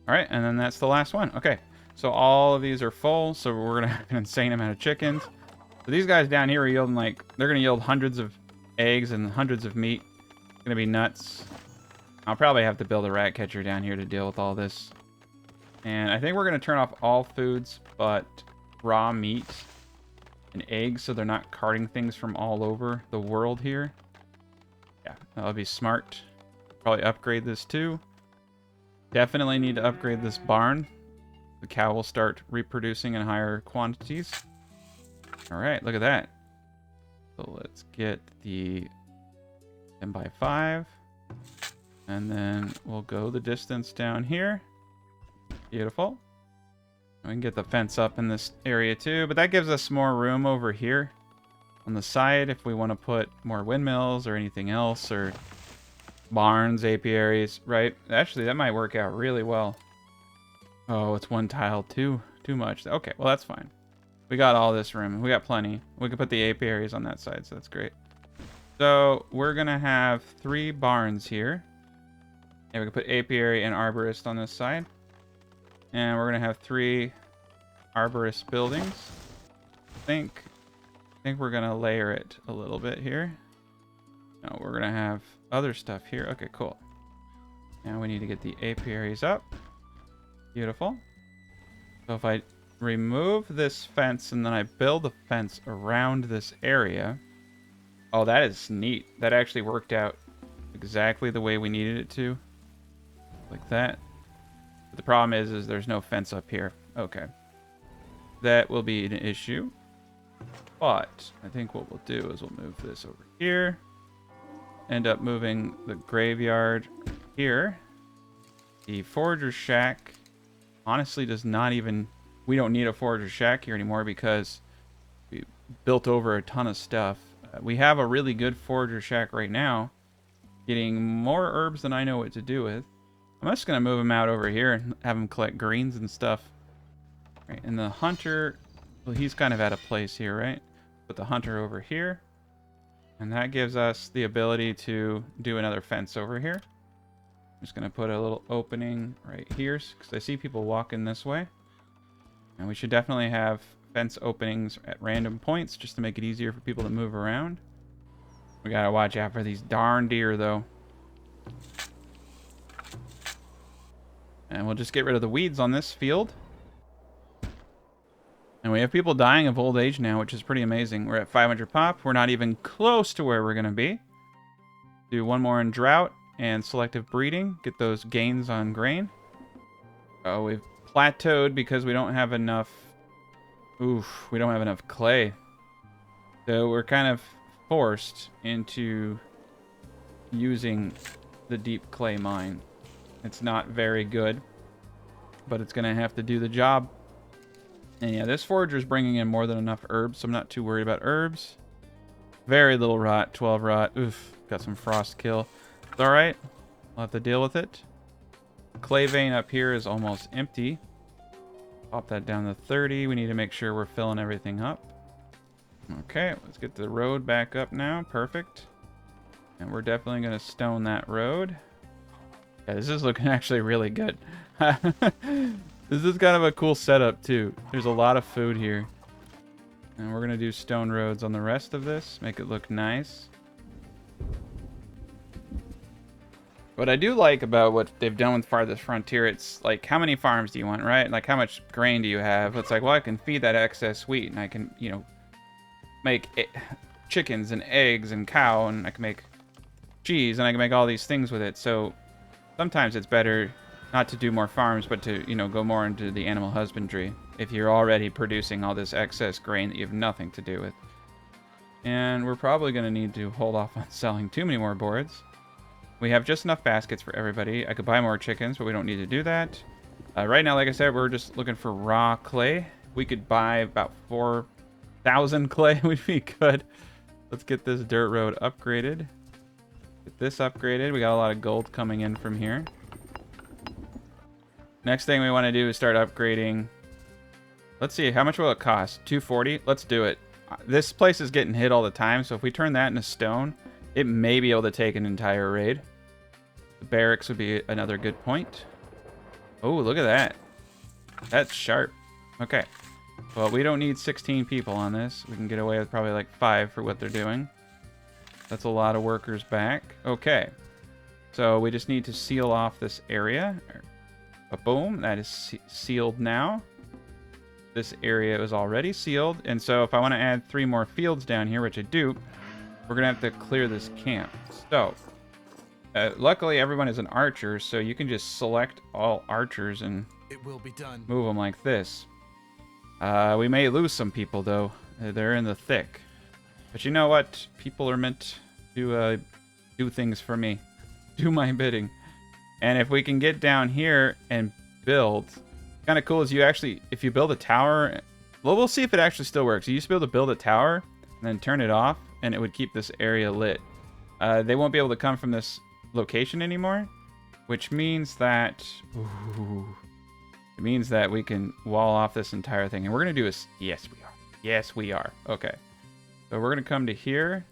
All right, and then that's the last one. Okay. So all of these are full, so we're going to have an insane amount of chickens. So these guys down here are yielding they're going to yield hundreds of eggs and hundreds of meat. It's going to be nuts. I'll probably have to build a rat catcher down here to deal with all this. And I think we're going to turn off all foods but raw meat and eggs so they're not carting things from all over the world here. Yeah, that'll be smart. Probably upgrade this too. Definitely need to upgrade this barn. The cow will start reproducing in higher quantities. All right, look at that. So let's get the 10 by 5. And then we'll go the distance down here. Beautiful. We can get the fence up in this area too, but that gives us more room over here. on the side if we want to put more windmills or anything else, or barns, apiaries, right? Actually, that might work out really well. Oh, it's one tile too much. Okay, well, that's fine. We got all this room. We got plenty. We can put the apiaries on that side, so that's great. So we're going to have 3 barns here. And we can put apiary and arborist on this side. And we're going to have 3 arborist buildings. I think we're going to layer it a little bit here. No, we're going to have other stuff here. Okay, cool. Now we need to get the apiaries up. Beautiful. So if I remove this fence and then I build a fence around this area. Oh, that is neat. That actually worked out exactly the way we needed it to. Like that. But the problem is there's no fence up here. Okay. That will be an issue. But I think what we'll do is we'll move this over here. End up moving the graveyard here. The forager shack honestly does not even... We don't need a forager shack here anymore because we built over a ton of stuff. We have a really good forager shack right now, getting more herbs than I know what to do with. I'm just going to move him out over here and have him collect greens and stuff. Right, and the hunter, well, he's kind of at a place here, right? Put the hunter over here. And that gives us the ability to do another fence over here. I'm just going to put a little opening right here because I see people walking this way. And we should definitely have fence openings at random points just to make it easier for people to move around. We got to watch out for these darn deer, though. And we'll just get rid of the weeds on this field. And we have people dying of old age now, which is pretty amazing. We're at 500 pop. We're not even close to where we're going to be. Do one more in drought and selective breeding. Get those gains on grain. Oh, we've plateaued because we don't have enough... Oof, we don't have enough clay. So we're kind of forced into using the deep clay mine. It's not very good, but it's going to have to do the job. And yeah, this forager is bringing in more than enough herbs, so I'm not too worried about herbs. Very little rot, 12 rot. Oof, got some frost kill. It's all right. We'll have to deal with it. Clay vein up here is almost empty. Pop that down to 30. We need to make sure we're filling everything up. Okay, let's get the road back up now. Perfect. And we're definitely going to stone that road. Yeah, this is looking actually really good. This is kind of a cool setup, too. There's a lot of food here. And we're going to do stone roads on the rest of this. Make it look nice. What I do like about what they've done with Farthest Frontier, it's like, how many farms do you want, right? Like, how much grain do you have? It's like, well, I can feed that excess wheat, and I can, you know, make chickens and eggs and cow, and I can make cheese, and I can make all these things with it. So sometimes it's better not to do more farms, but to, you know, go more into the animal husbandry if you're already producing all this excess grain that you have nothing to do with. And we're probably going to need to hold off on selling too many more boards. We have just enough baskets for everybody. I could buy more chickens, but we don't need to do that. Right now, like I said, we're just looking for raw clay. We could buy about 4,000 clay would be good. Let's get this dirt road upgraded. Get this upgraded. We got a lot of gold coming in from here. Next thing we want to do is start upgrading. Let's see, how much will it cost? 240? Let's do it. This place is getting hit all the time, so if we turn that into stone, it may be able to take an entire raid. The barracks would be another good point. Oh, look at that. That's sharp. Okay. Well, we don't need 16 people on this. We can get away with probably like 5 for what they're doing. That's a lot of workers back. Okay. So we just need to seal off this area. Boom. That is sealed now. This area is already sealed. And so if I want to add 3 more fields down here, which I do, we're going to have to clear this camp. So, luckily everyone is an archer, so you can just select all archers and It will be done. move them like this. We may lose some people, though. They're in the thick. But you know what? People are meant to do things for me. Do my bidding. And if we can get down here and build... Kind of cool is you actually... If you build a tower... Well, we'll see if it actually still works. You used to be able to build a tower... and then turn it off, and it would keep this area lit. They won't be able to come from this location anymore, which means that... Ooh, it means that we can wall off this entire thing. And we're going to do a... Yes, we are. Yes, we are. Okay. So we're going to come to here,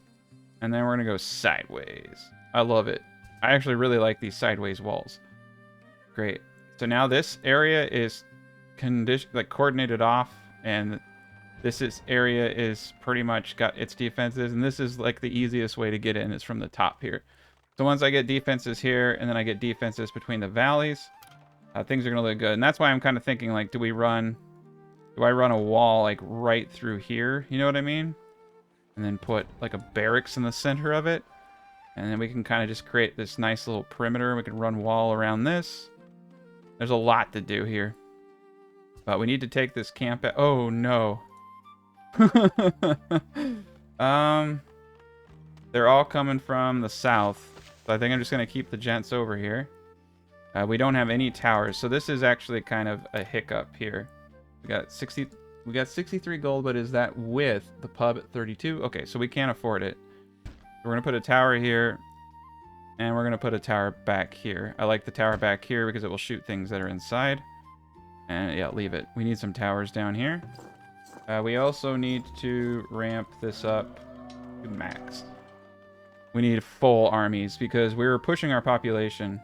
and then we're going to go sideways. I love it. I actually really like these sideways walls. Great. So now this area is coordinated off, and this area is pretty much got its defenses, and this is like the easiest way to get in is from the top here. So once I get defenses here, and then I get defenses between the valleys, things are gonna look good. And that's why I'm kind of thinking, like, do I run a wall like right through here? You know what I mean? And then put like a barracks in the center of it, and then we can kind of just create this nice little perimeter. We can run wall around this. There's a lot to do here, but we need to take this camp out. Oh no. They're all coming from the south, so I think I'm just gonna keep the gents over here. We don't have any towers, so this is actually kind of a hiccup here. We got 63 gold, but is that with the pub at 32? Okay, so we can't afford it. We're gonna put a tower here, and we're gonna put a tower back here. I like the tower back here because it will shoot things that are inside. And yeah, leave it. We need some towers down here. We also need to ramp this up to max. We need full armies because we were pushing our population.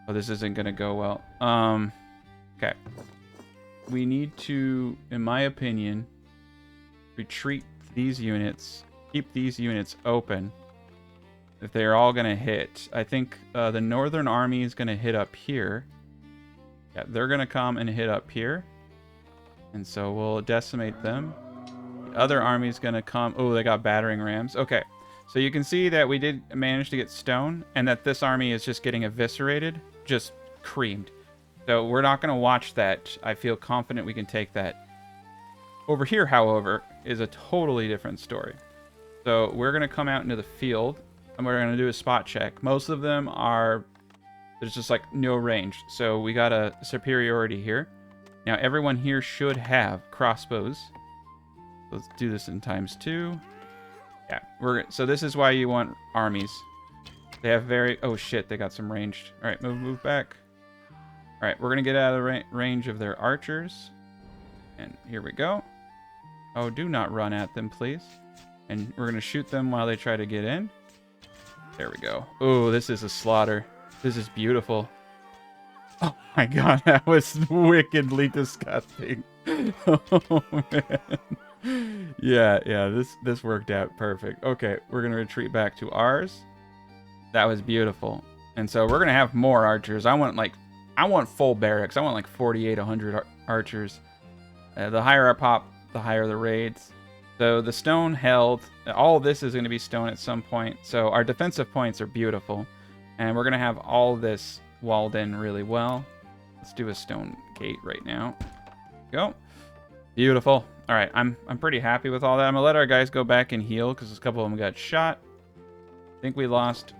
Oh, this isn't gonna go well. Okay. We need to, in my opinion, retreat these units, keep these units open if they're all gonna hit. I think the northern army is gonna hit up here. Yeah, they're gonna come and hit up here, and so we'll decimate them. The other army's gonna come. Oh, they got battering rams. Okay, so you can see that we did manage to get stone, and that this army is just getting eviscerated, just creamed. So we're not gonna watch that. I feel confident we can take that. Over here, however, is a totally different story. So we're gonna come out into the field, and we're gonna do a spot check. Most of them are... There's just like no range. So we got a superiority here. Now everyone here should have crossbows. Let's do this in ×2. Yeah, so this is why you want armies. They have very... Oh shit, they got some ranged. All right, move back. All right, we're gonna get out of the range of their archers. And here we go. Oh, do not run at them, please. And we're gonna shoot them while they try to get in. There we go. Oh, this is a slaughter. This is beautiful. Oh my god, that was wickedly disgusting. Oh man. Yeah, this worked out perfect. Okay, we're gonna retreat back to ours. That was beautiful. And so we're gonna have more archers. I want full barracks. I want like 4,800 archers. The higher our pop, the higher the raids. So the stone held. All of this is gonna be stone at some point. So our defensive points are beautiful. And we're going to have all this walled in really well. Let's do a stone gate right now. Go. Beautiful. All right, I'm pretty happy with all that. I'm going to let our guys go back and heal because a couple of them got shot. I think we lost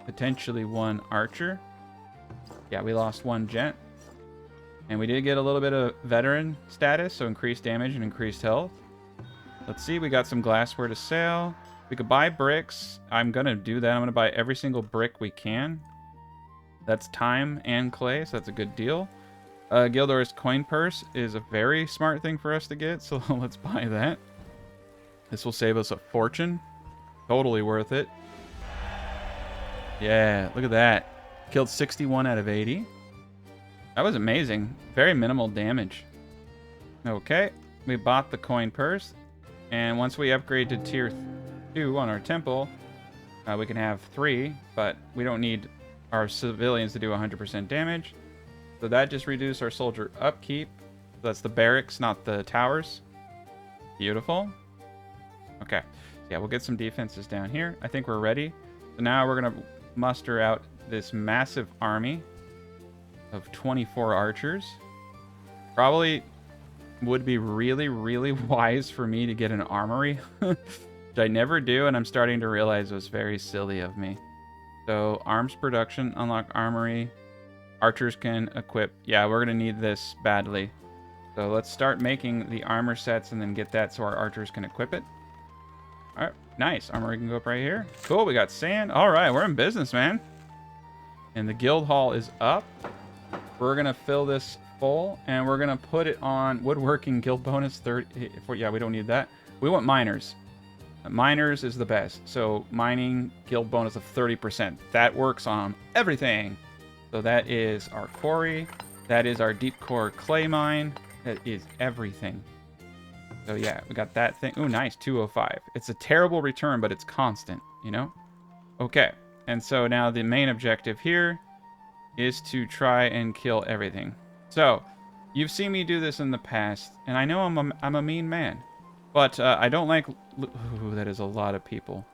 potentially one archer. Yeah, we lost one gent. And we did get a little bit of veteran status, so increased damage and increased health. Let's see, we got some glassware to sell. We could buy bricks. I'm going to do that. I'm going to buy every single brick we can. That's time and clay, so that's a good deal. Gildor's coin purse is a very smart thing for us to get, so let's buy that. This will save us a fortune. Totally worth it. Yeah, look at that. Killed 61 out of 80. That was amazing. Very minimal damage. Okay, we bought the coin purse. And once we upgrade to tier 2 on our temple, we can have 3, but we don't need our civilians to do 100% damage. So that just reduced our soldier upkeep. That's the barracks, not the towers. Beautiful. Okay. Yeah, we'll get some defenses down here. I think we're ready. So now we're going to muster out this massive army of 24 archers. Probably would be really, really wise for me to get an armory. Which I never do, and I'm starting to realize was very silly of me. So, arms production, unlock armory. Archers can equip. Yeah, we're going to need this badly. So, let's start making the armor sets and then get that so our archers can equip it. All right, nice. Armory can go up right here. Cool, we got sand. All right, we're in business, man. And the guild hall is up. We're going to fill this full, and we're going to put it on woodworking guild bonus 30. Yeah, we don't need that. We want miners. Miners is the best. So mining guild bonus of 30%. That works on everything. So that is our quarry. That is our deep core clay mine. That is everything. So yeah, we got that thing. Ooh, nice, 205. It's a terrible return, but it's constant, you know? Okay, and so now the main objective here is to try and kill everything. So, you've seen me do this in the past, and I know I'm a mean man, but I don't like... Ooh, that is a lot of people.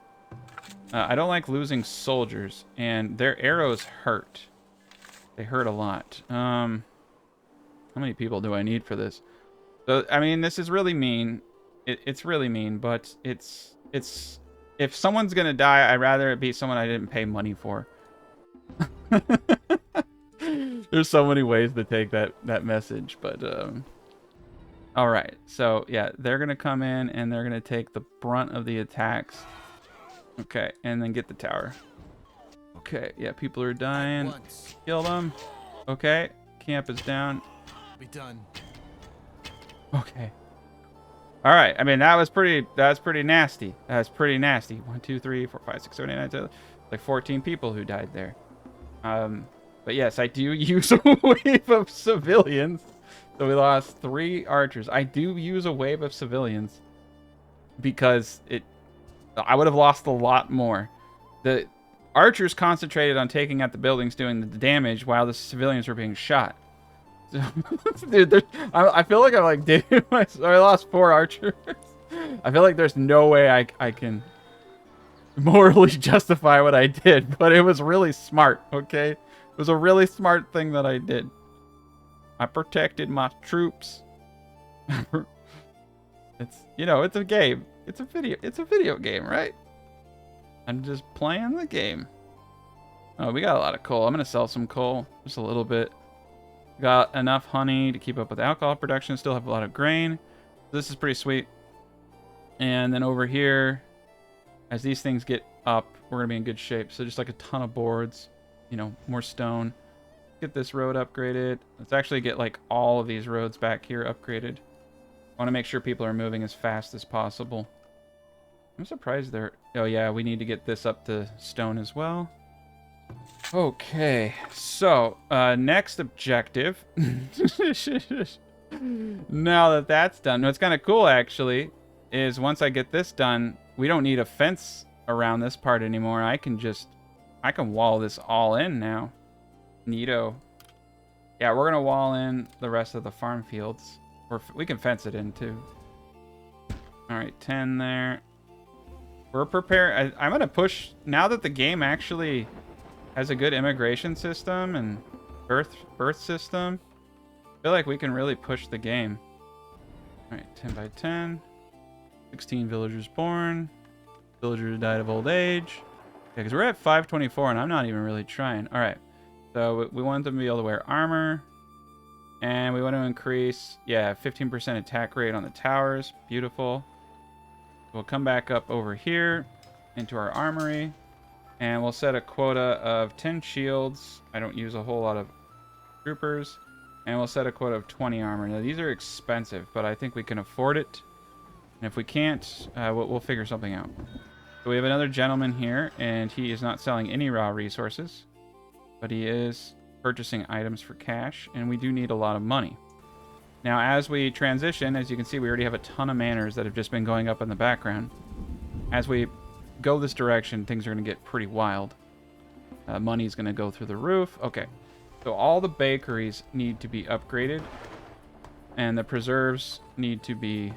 I don't like losing soldiers, and their arrows hurt. They hurt a lot. How many people do I need for this? So, I mean, this is really mean. It's really mean, but it's... If someone's gonna die, I'd rather it be someone I didn't pay money for. There's so many ways to take that message, but... All right, so, yeah, they're gonna come in, and they're gonna take the brunt of the attacks. Okay, and then get the tower. Okay, yeah, people are dying. Kill them. Okay, camp is down. Be done. Okay. All right. I mean, that was pretty nasty. That was pretty nasty. 1, 2, 3, 4, 5, 6, 7, 8, 9, 10, like 14 people who died there. But yes, I do use a wave of civilians. So we lost 3 archers. I do use a wave of civilians because I would have lost a lot more. The archers concentrated on taking out the buildings, doing the damage, while the civilians were being shot. Dude, I feel like I'm like, dude, I lost 4 archers. I feel like there's no way I can morally justify what I did, but it was really smart, okay? It was a really smart thing that I did. I protected my troops. It's, you know, it's a game. It's a video game, right? I'm just playing the game. Oh, we got a lot of coal. I'm gonna sell some coal, just a little bit. Got enough honey to keep up with alcohol production. Still have a lot of grain. This is pretty sweet. And then over here, as these things get up, we're going to be in good shape. So just like a ton of boards, you know, more stone. Get this road upgraded. Let's actually get like all of these roads back here upgraded. I want to make sure people are moving as fast as possible. I'm surprised they're... Oh yeah, we need to get this up to stone as well. Okay, so next objective. Now that that's done, what's kind of cool actually is once I get this done, we don't need a fence around this part anymore. I can wall this all in now. Neato. Yeah, we're gonna wall in the rest of the farm fields, or we can fence it in too. All right, 10 there. We're prepared. I'm gonna push now that the game actually has a good immigration system and birth system. I feel like we can really push the game. All right, 10 by 10. 16 villagers born. Villagers died of old age. Yeah, because we're at 524 and I'm not even really trying. All right, so we want them to be able to wear armor. And we want to increase, yeah, 15% attack rate on the towers. Beautiful. We'll come back up over here into our armory. And we'll set a quota of 10 shields. I don't use a whole lot of troopers. And we'll set a quota of 20 armor. Now, these are expensive, but I think we can afford it. And if we can't, we'll figure something out. So we have another gentleman here, and he is not selling any raw resources. But he is purchasing items for cash, and we do need a lot of money. Now, as we transition, as you can see, we already have a ton of manors that have just been going up in the background. As we go this direction, things are going to get pretty wild. Money's going to go through the roof. Okay, so all the bakeries need to be upgraded, and the preserves need to be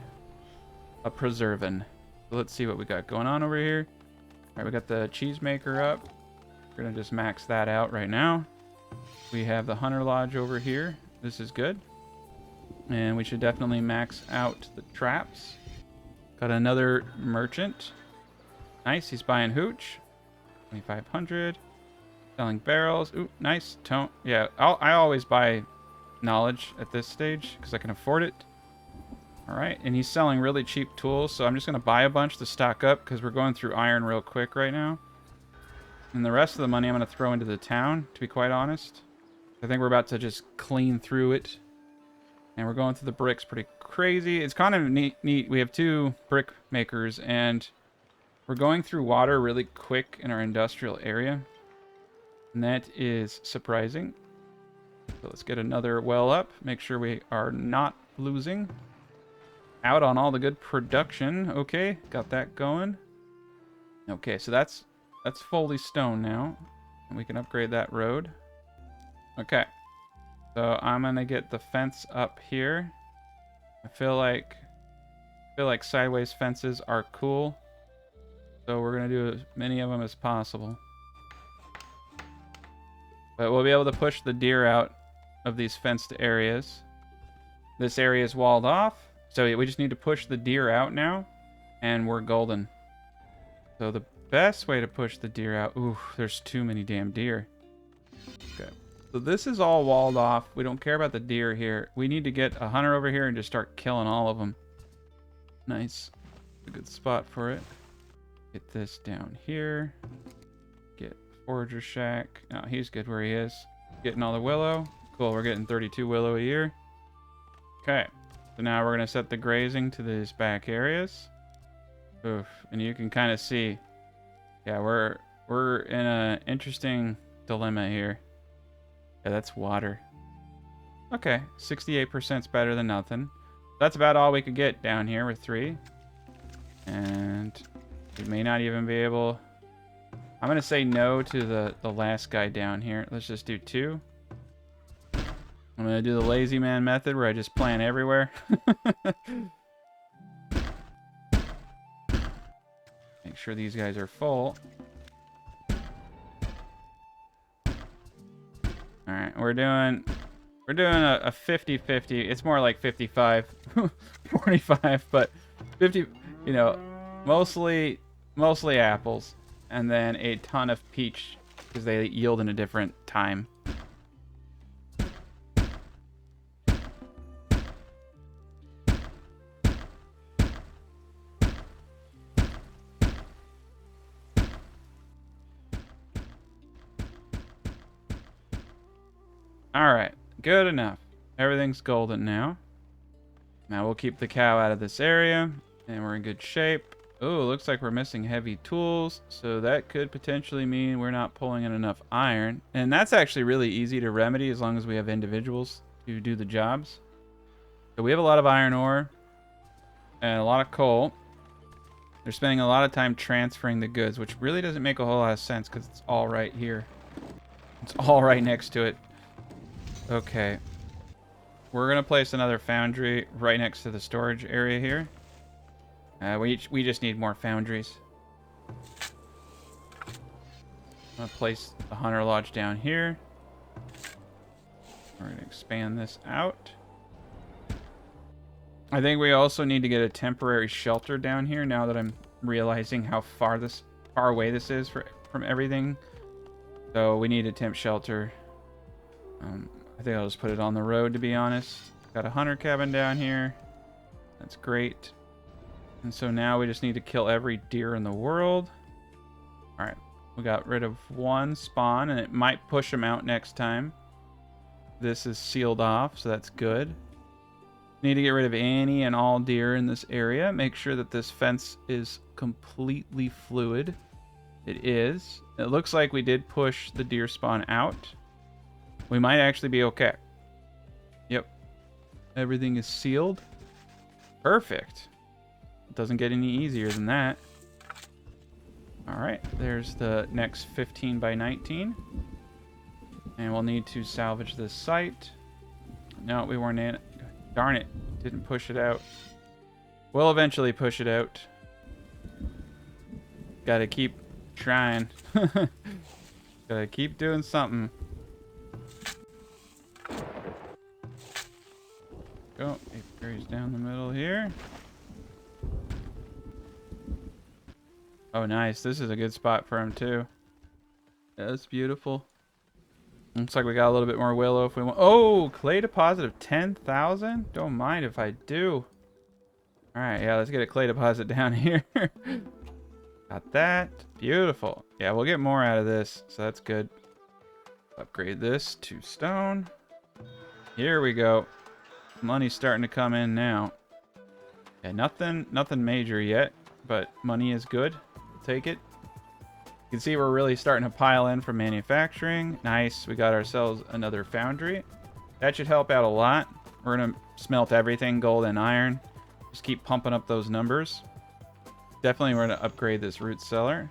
a preservin'. So let's see what we got going on over here. All right, we got the cheese maker up. We're going to just max that out right now. We have the Hunter Lodge over here. This is good. And we should definitely max out the traps. Got another merchant. Nice, he's buying hooch. 2,500. Selling barrels. Ooh, nice. Tone. Yeah, I always buy knowledge at this stage because I can afford it. All right, and he's selling really cheap tools, so I'm just going to buy a bunch to stock up because we're going through iron real quick right now. And the rest of the money I'm going to throw into the town, to be quite honest. I think we're about to just clean through it. And we're going through the bricks pretty crazy. It's kind of neat. We have 2 brick makers, and we're going through water really quick in our industrial area. And that is surprising. So let's get another well up. Make sure we are not losing out on all the good production. Okay, got that going. Okay, so that's fully stone now. And we can upgrade that road. Okay. So I'm gonna get the fence up here. I feel like sideways fences are cool. So we're gonna do as many of them as possible. But we'll be able to push the deer out of these fenced areas. This area is walled off. So we just need to push the deer out now. And we're golden. So the best way to push the deer out... Ooh, there's too many damn deer. Okay. So this is all walled off. We don't care about the deer here. We need to get a hunter over here and just start killing all of them. Nice. A good spot for it. Get this down here. Get Forager Shack. Oh, he's good where he is. Getting all the willow. Cool, we're getting 32 willow a year. Okay. So now we're going to set the grazing to these back areas. Oof. And you can kind of see. Yeah, we're in an interesting dilemma here. Yeah, that's water. Okay, 68% is better than nothing. That's about all we could get down here with 3. And we may not even be able... I'm going to say no to the last guy down here. Let's just do 2. I'm going to do the lazy man method where I just plant everywhere. Make sure these guys are full. All right, we're doing a 50-50. It's more like 55, 45, but 50, you know, mostly apples, and then a ton of peach because they yield in a different time. Alright, good enough. Everything's golden now. Now we'll keep the cow out of this area, and we're in good shape. Oh, looks like we're missing heavy tools, so that could potentially mean we're not pulling in enough iron. And that's actually really easy to remedy as long as we have individuals to do the jobs. So we have a lot of iron ore and a lot of coal. They're spending a lot of time transferring the goods, which really doesn't make a whole lot of sense because it's all right here. It's all right next to it. Okay. We're going to place another foundry right next to the storage area here. We just need more foundries. I'm going to place the Hunter Lodge down here. We're going to expand this out. I think we also need to get a temporary shelter down here now that I'm realizing how far away this is from everything. So we need a temp shelter. I think I'll just put it on the road, to be honest. Got a hunter cabin down here. That's great. And so now we just need to kill every deer in the world. All right. We got rid of 1 spawn, and it might push them out next time. This is sealed off, so that's good. Need to get rid of any and all deer in this area. Make sure that this fence is completely fluid. It is. It looks like we did push the deer spawn out. We might actually be okay. Yep. Everything is sealed. Perfect. It doesn't get any easier than that. All right. There's the next 15 by 19. And we'll need to salvage this site. No, we weren't in it. Darn it. Didn't push it out. We'll eventually push it out. Gotta keep trying. Gotta keep doing something. Go. Apiary's down the middle here. Oh, nice. This is a good spot for him, too. Yeah, that's beautiful. Looks like we got a little bit more willow if we want. Oh, clay deposit of 10,000? Don't mind if I do. All right, yeah, let's get a clay deposit down here. Got that. Beautiful. Yeah, we'll get more out of this, so that's good. Upgrade this to stone. Here we go. Money's starting to come in now. Yeah, nothing major yet, but money is good. We'll take it. You can see we're really starting to pile in from manufacturing. Nice. We got ourselves another foundry. That should help out a lot. We're going to smelt everything, gold and iron. Just keep pumping up those numbers. Definitely we're going to upgrade this root cellar.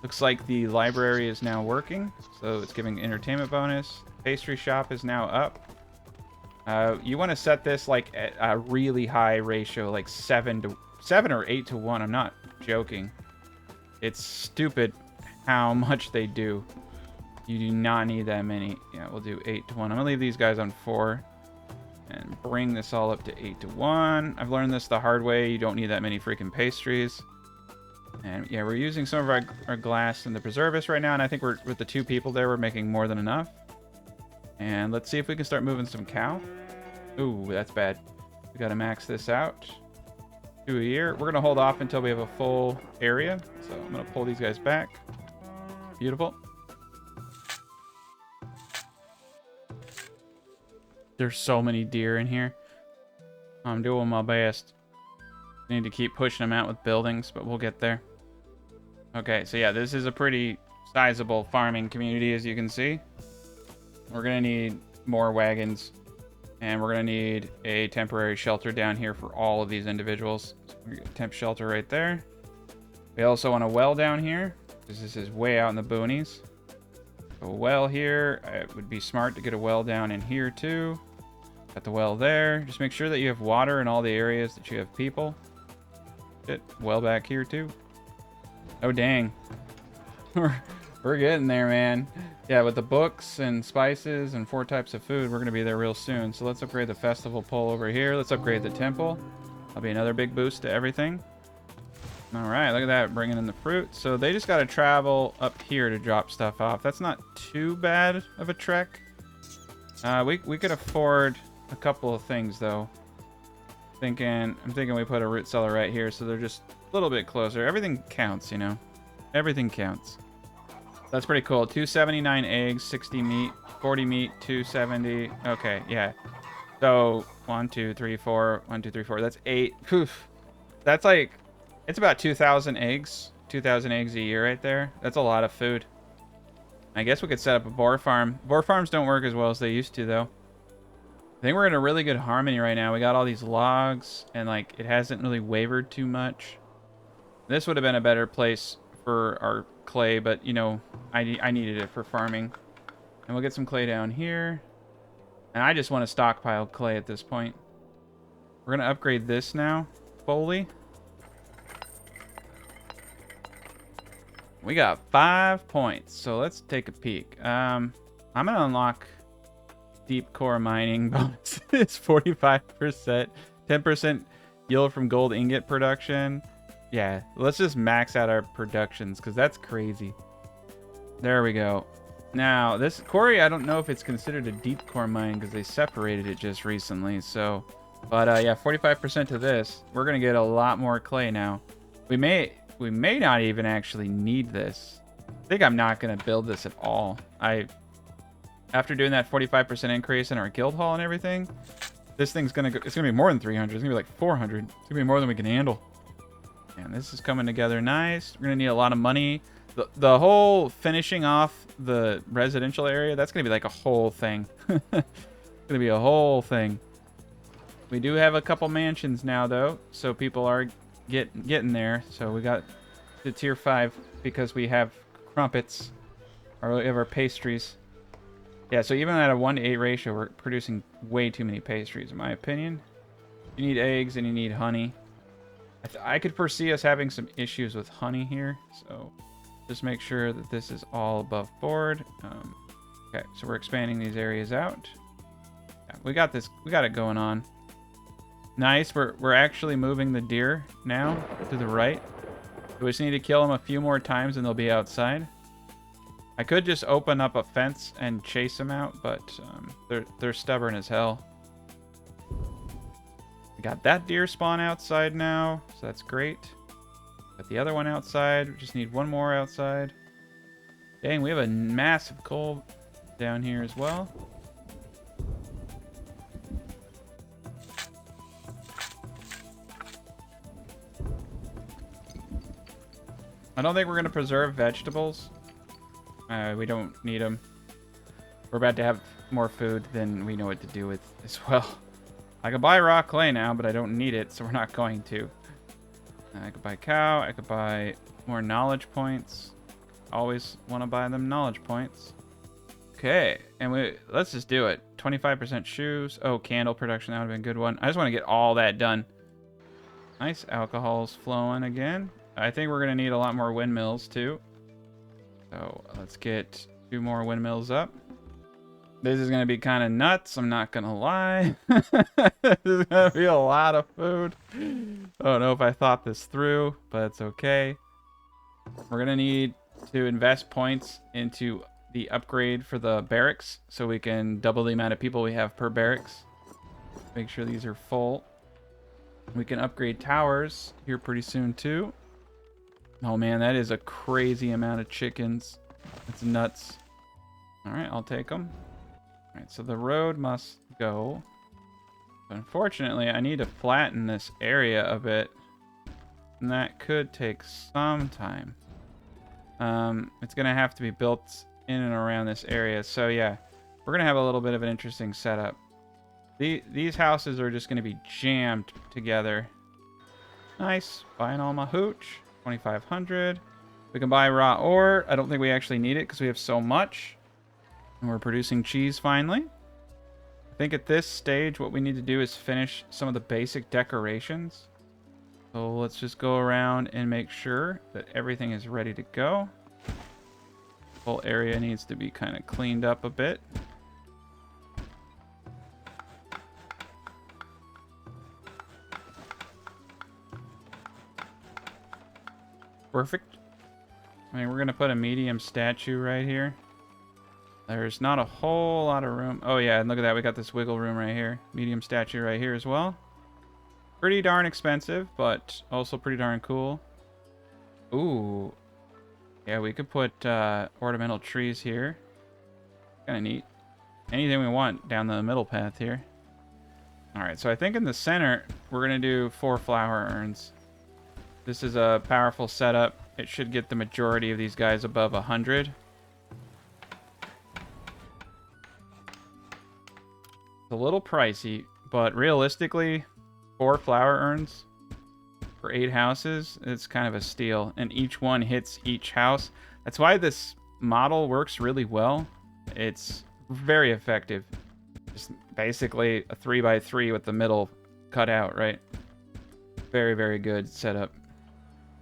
Looks like the library is now working, so it's giving entertainment bonus. Pastry shop is now up. You want to set this like at a really high ratio, like 7 or 8 to 1. I'm not joking. It's stupid how much they do. You do not need that many. Yeah, we'll do 8 to 1. I'm gonna leave these guys on 4 and bring this all up to 8 to 1. I've learned this the hard way. You don't need that many freaking pastries. And yeah, we're using some of our glass in the preservist right now, and I think we're with the 2 people there, we're making more than enough. And let's see if we can start moving some cow. Ooh, that's bad. We gotta max this out. 2 a year. We're gonna hold off until we have a full area. So I'm gonna pull these guys back. Beautiful. There's so many deer in here. I'm doing my best. Need to keep pushing them out with buildings, but we'll get there. Okay, so yeah, this is a pretty sizable farming community, as you can see. We're gonna need more wagons, and we're gonna need a temporary shelter down here for all of these individuals. So we get a temp shelter right there. We also want a well down here, because this is way out in the boonies. A well here. It would be smart to get a well down in here too. Got the well there. Just make sure that you have water in all the areas that you have people. Shit, well back here too. Oh dang. We're getting there, man. Yeah, with the books and spices and 4 types of food, we're going to be there real soon. So let's upgrade the festival pole over here. Let's upgrade the temple. That'll be another big boost to everything. All right, look at that, bringing in the fruit. So they just got to travel up here to drop stuff off. That's not too bad of a trek. We could afford a couple of things, though. I'm thinking we put a root cellar right here, so they're just a little bit closer. Everything counts, you know. Everything counts. That's pretty cool. 279 eggs, 60 meat, 40 meat, 270. Okay, yeah. So 1, 2, 3, 4. 1, 2, 3, 4. That's 8. Poof. That's like, it's about 2,000 eggs. 2,000 eggs a year right there. That's a lot of food. I guess we could set up a boar farm. Boar farms don't work as well as they used to, though. I think we're in a really good harmony right now. We got all these logs, and like it hasn't really wavered too much. This would have been a better place for our clay, but you know, I needed it for farming. And we'll get some clay down here. And I just want to stockpile clay at this point. We're going to upgrade this now fully. We got 5 points, so let's take a peek. I'm going to unlock deep core mining bonuses. 45%, 10% yield from gold ingot production. Yeah, let's just max out our productions because that's crazy. There we go. Now, this quarry, I don't know if it's considered a deep core mine because they separated it just recently. So, but yeah, 45% to this. We're going to get a lot more clay now. We may not even actually need this. I think I'm not going to build this at all. After doing that 45% increase in our guild hall and everything, this thing's going to go, it's going to be more than 300. It's going to be like 400. It's going to be more than we can handle. And this is coming together nice. We're going to need a lot of money. The whole finishing off the residential area, that's going to be like a whole thing. It's going to be a whole thing. We do have a couple mansions now, though, so people are getting there. So we got the tier 5 because we have crumpets, or we have our pastries. Yeah, so even at a 1-to-8 ratio, we're producing way too many pastries, in my opinion. You need eggs and you need honey. I could foresee us having some issues with honey here, so just make sure that this is all above board. Okay, so we're expanding these areas out. Yeah, we got this. We got it going on. Nice. We're actually moving the deer now to the right. We just need to kill them a few more times and they'll be outside. I could just open up a fence and chase them out, but they're stubborn as hell. We got that deer spawn outside now, so that's great. Got the other one outside. We just need one more outside. Dang, we have a massive coal down here as well. I don't think we're going to preserve vegetables. We don't need them. We're about to have more food than we know what to do with as well. I could buy raw clay now, but I don't need it, so we're not going to. I could buy cow. I could buy more knowledge points. Always want to buy them knowledge points. Okay, and let's just do it. 25% shoes. Oh, candle production. That would have been a good one. I just want to get all that done. Nice. Alcohol's flowing again. I think we're going to need a lot more windmills, too. So let's get 2 more windmills up. This is going to be kind of nuts. I'm not going to lie. This is going to be a lot of food. I don't know if I thought this through, but it's okay. We're going to need to invest points into the upgrade for the barracks so we can double the amount of people we have per barracks. Make sure these are full. We can upgrade towers here pretty soon, too. Oh, man, that is a crazy amount of chickens. That's nuts. All right, I'll take them. All right, so the road must go. Unfortunately, I need to flatten this area a bit. And that could take some time. It's going to have to be built in and around this area. So, yeah, we're going to have a little bit of an interesting setup. These houses are just going to be jammed together. Nice. Buying all my hooch. 2,500. We can buy raw ore. I don't think we actually need it because we have so much. And we're producing cheese finally. I think at this stage what we need to do is finish some of the basic decorations. So let's just go around and make sure that everything is ready to go. The whole area needs to be kind of cleaned up a bit. Perfect. I mean, we're going to put a medium statue right here. There's not a whole lot of room. Oh, yeah, and look at that. We got this wiggle room right here. Medium statue right here as well. Pretty darn expensive, but also pretty darn cool. Ooh. Yeah, we could put ornamental trees here. Kind of neat. Anything we want down the middle path here. All right, so I think in the center, we're going to do 4 flower urns. This is a powerful setup. It should get the majority of these guys above 100. It's a little pricey, but realistically, 4 flower urns for 8 houses, it's kind of a steal. And each one hits each house. That's why this model works really well. It's very effective. Just basically a 3x3 with the middle cut out, right? Very, very good setup.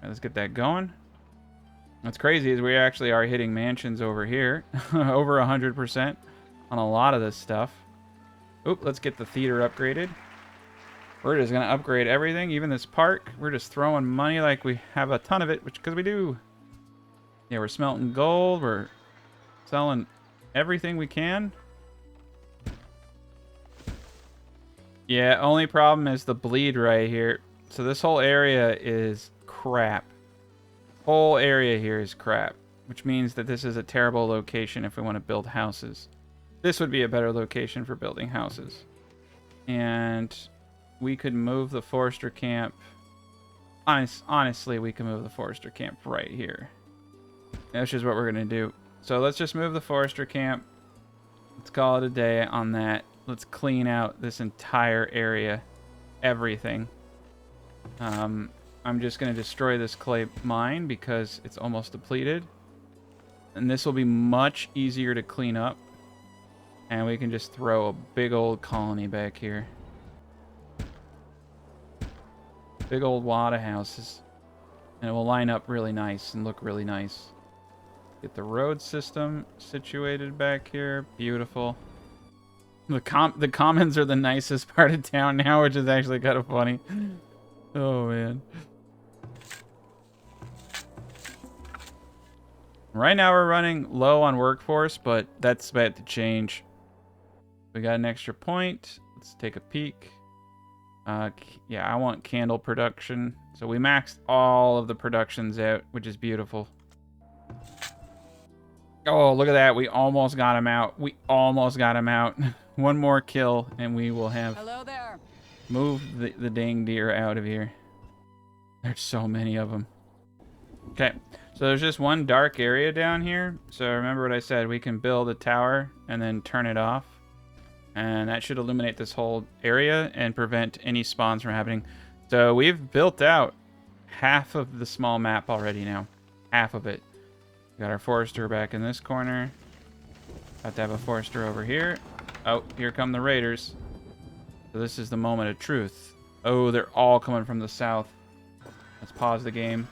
Right, let's get that going. What's crazy is we actually are hitting mansions over here. Over 100% on a lot of this stuff. Oop, let's get the theater upgraded. We're just going to upgrade everything, even this park. We're just throwing money like we have a ton of it, which because we do. Yeah, we're smelting gold. We're selling everything we can. Yeah, only problem is the bleed right here. So this whole area is crap. Whole area here is crap, which means that this is a terrible location if we want to build houses. This would be a better location for building houses. And we could move the forester camp. Honestly, we can move the forester camp right here. That's just what we're going to do. So let's just move the forester camp. Let's call it a day on that. Let's clean out this entire area. Everything. I'm just going to destroy this clay mine because it's almost depleted. And this will be much easier to clean up. And we can just throw a big old colony back here. Big old wad of houses. And it will line up really nice and look really nice. Get the road system situated back here. Beautiful. The commons are the nicest part of town now, which is actually kind of funny. Oh, man. Right now we're running low on workforce, but that's about to change. We got an extra point. Let's take a peek. Yeah, I want candle production. So we maxed all of the productions out, which is beautiful. Oh, look at that. We almost got him out. We almost got him out. One more kill, and we will have... Hello there. Move the dang deer out of here. There's so many of them. Okay, so there's just one dark area down here. So remember what I said. We can build a tower and then turn it off. And that should illuminate this whole area and prevent any spawns from happening. So we've built out half of the small map already now. Half of it. Got our forester back in this corner. Got to have a forester over here. Oh, here come the raiders. So this is the moment of truth. Oh, they're all coming from the south. Let's pause the game.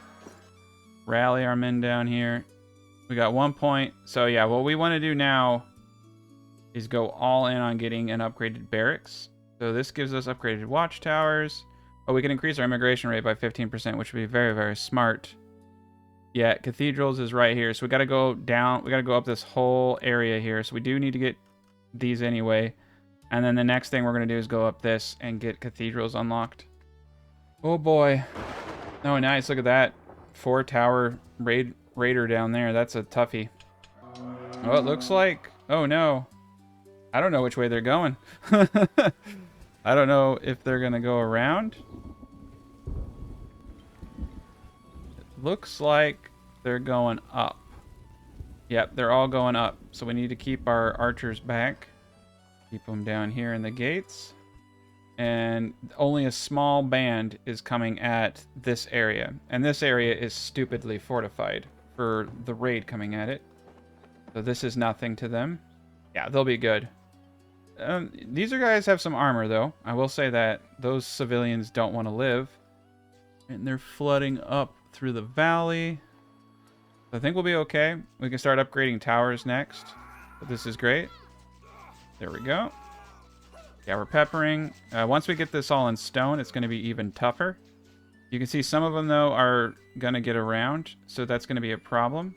Rally our men down here. We got 1 point. So yeah, what we want to do now is go all in on getting an upgraded barracks. So this gives us upgraded watchtowers. Oh, we can increase our immigration rate by 15%, which would be very, very smart. Yeah, cathedrals is right here. So we got to go down. We got to go up this whole area here. So we do need to get these anyway. And then the next thing we're going to do is go up this and get cathedrals unlocked. Oh boy. Oh, nice. Look at that. 4-tower raider down there. That's a toughie. Oh, it looks like... Oh, no. I don't know which way they're going. I don't know if they're going to go around. It looks like they're going up. Yep, they're all going up. So we need to keep our archers back. Keep them down here in the gates. And only a small band is coming at this area. And this area is stupidly fortified for the raid coming at it. So this is nothing to them. Yeah, they'll be good. These guys have some armor, though. I will say that. Those civilians don't want to live. And they're flooding up through the valley. I think we'll be okay. We can start upgrading towers next. But this is great. There we go. Yeah, we're peppering. Once we get this all in stone, it's going to be even tougher. You can see some of them, though, are going to get around. So that's going to be a problem.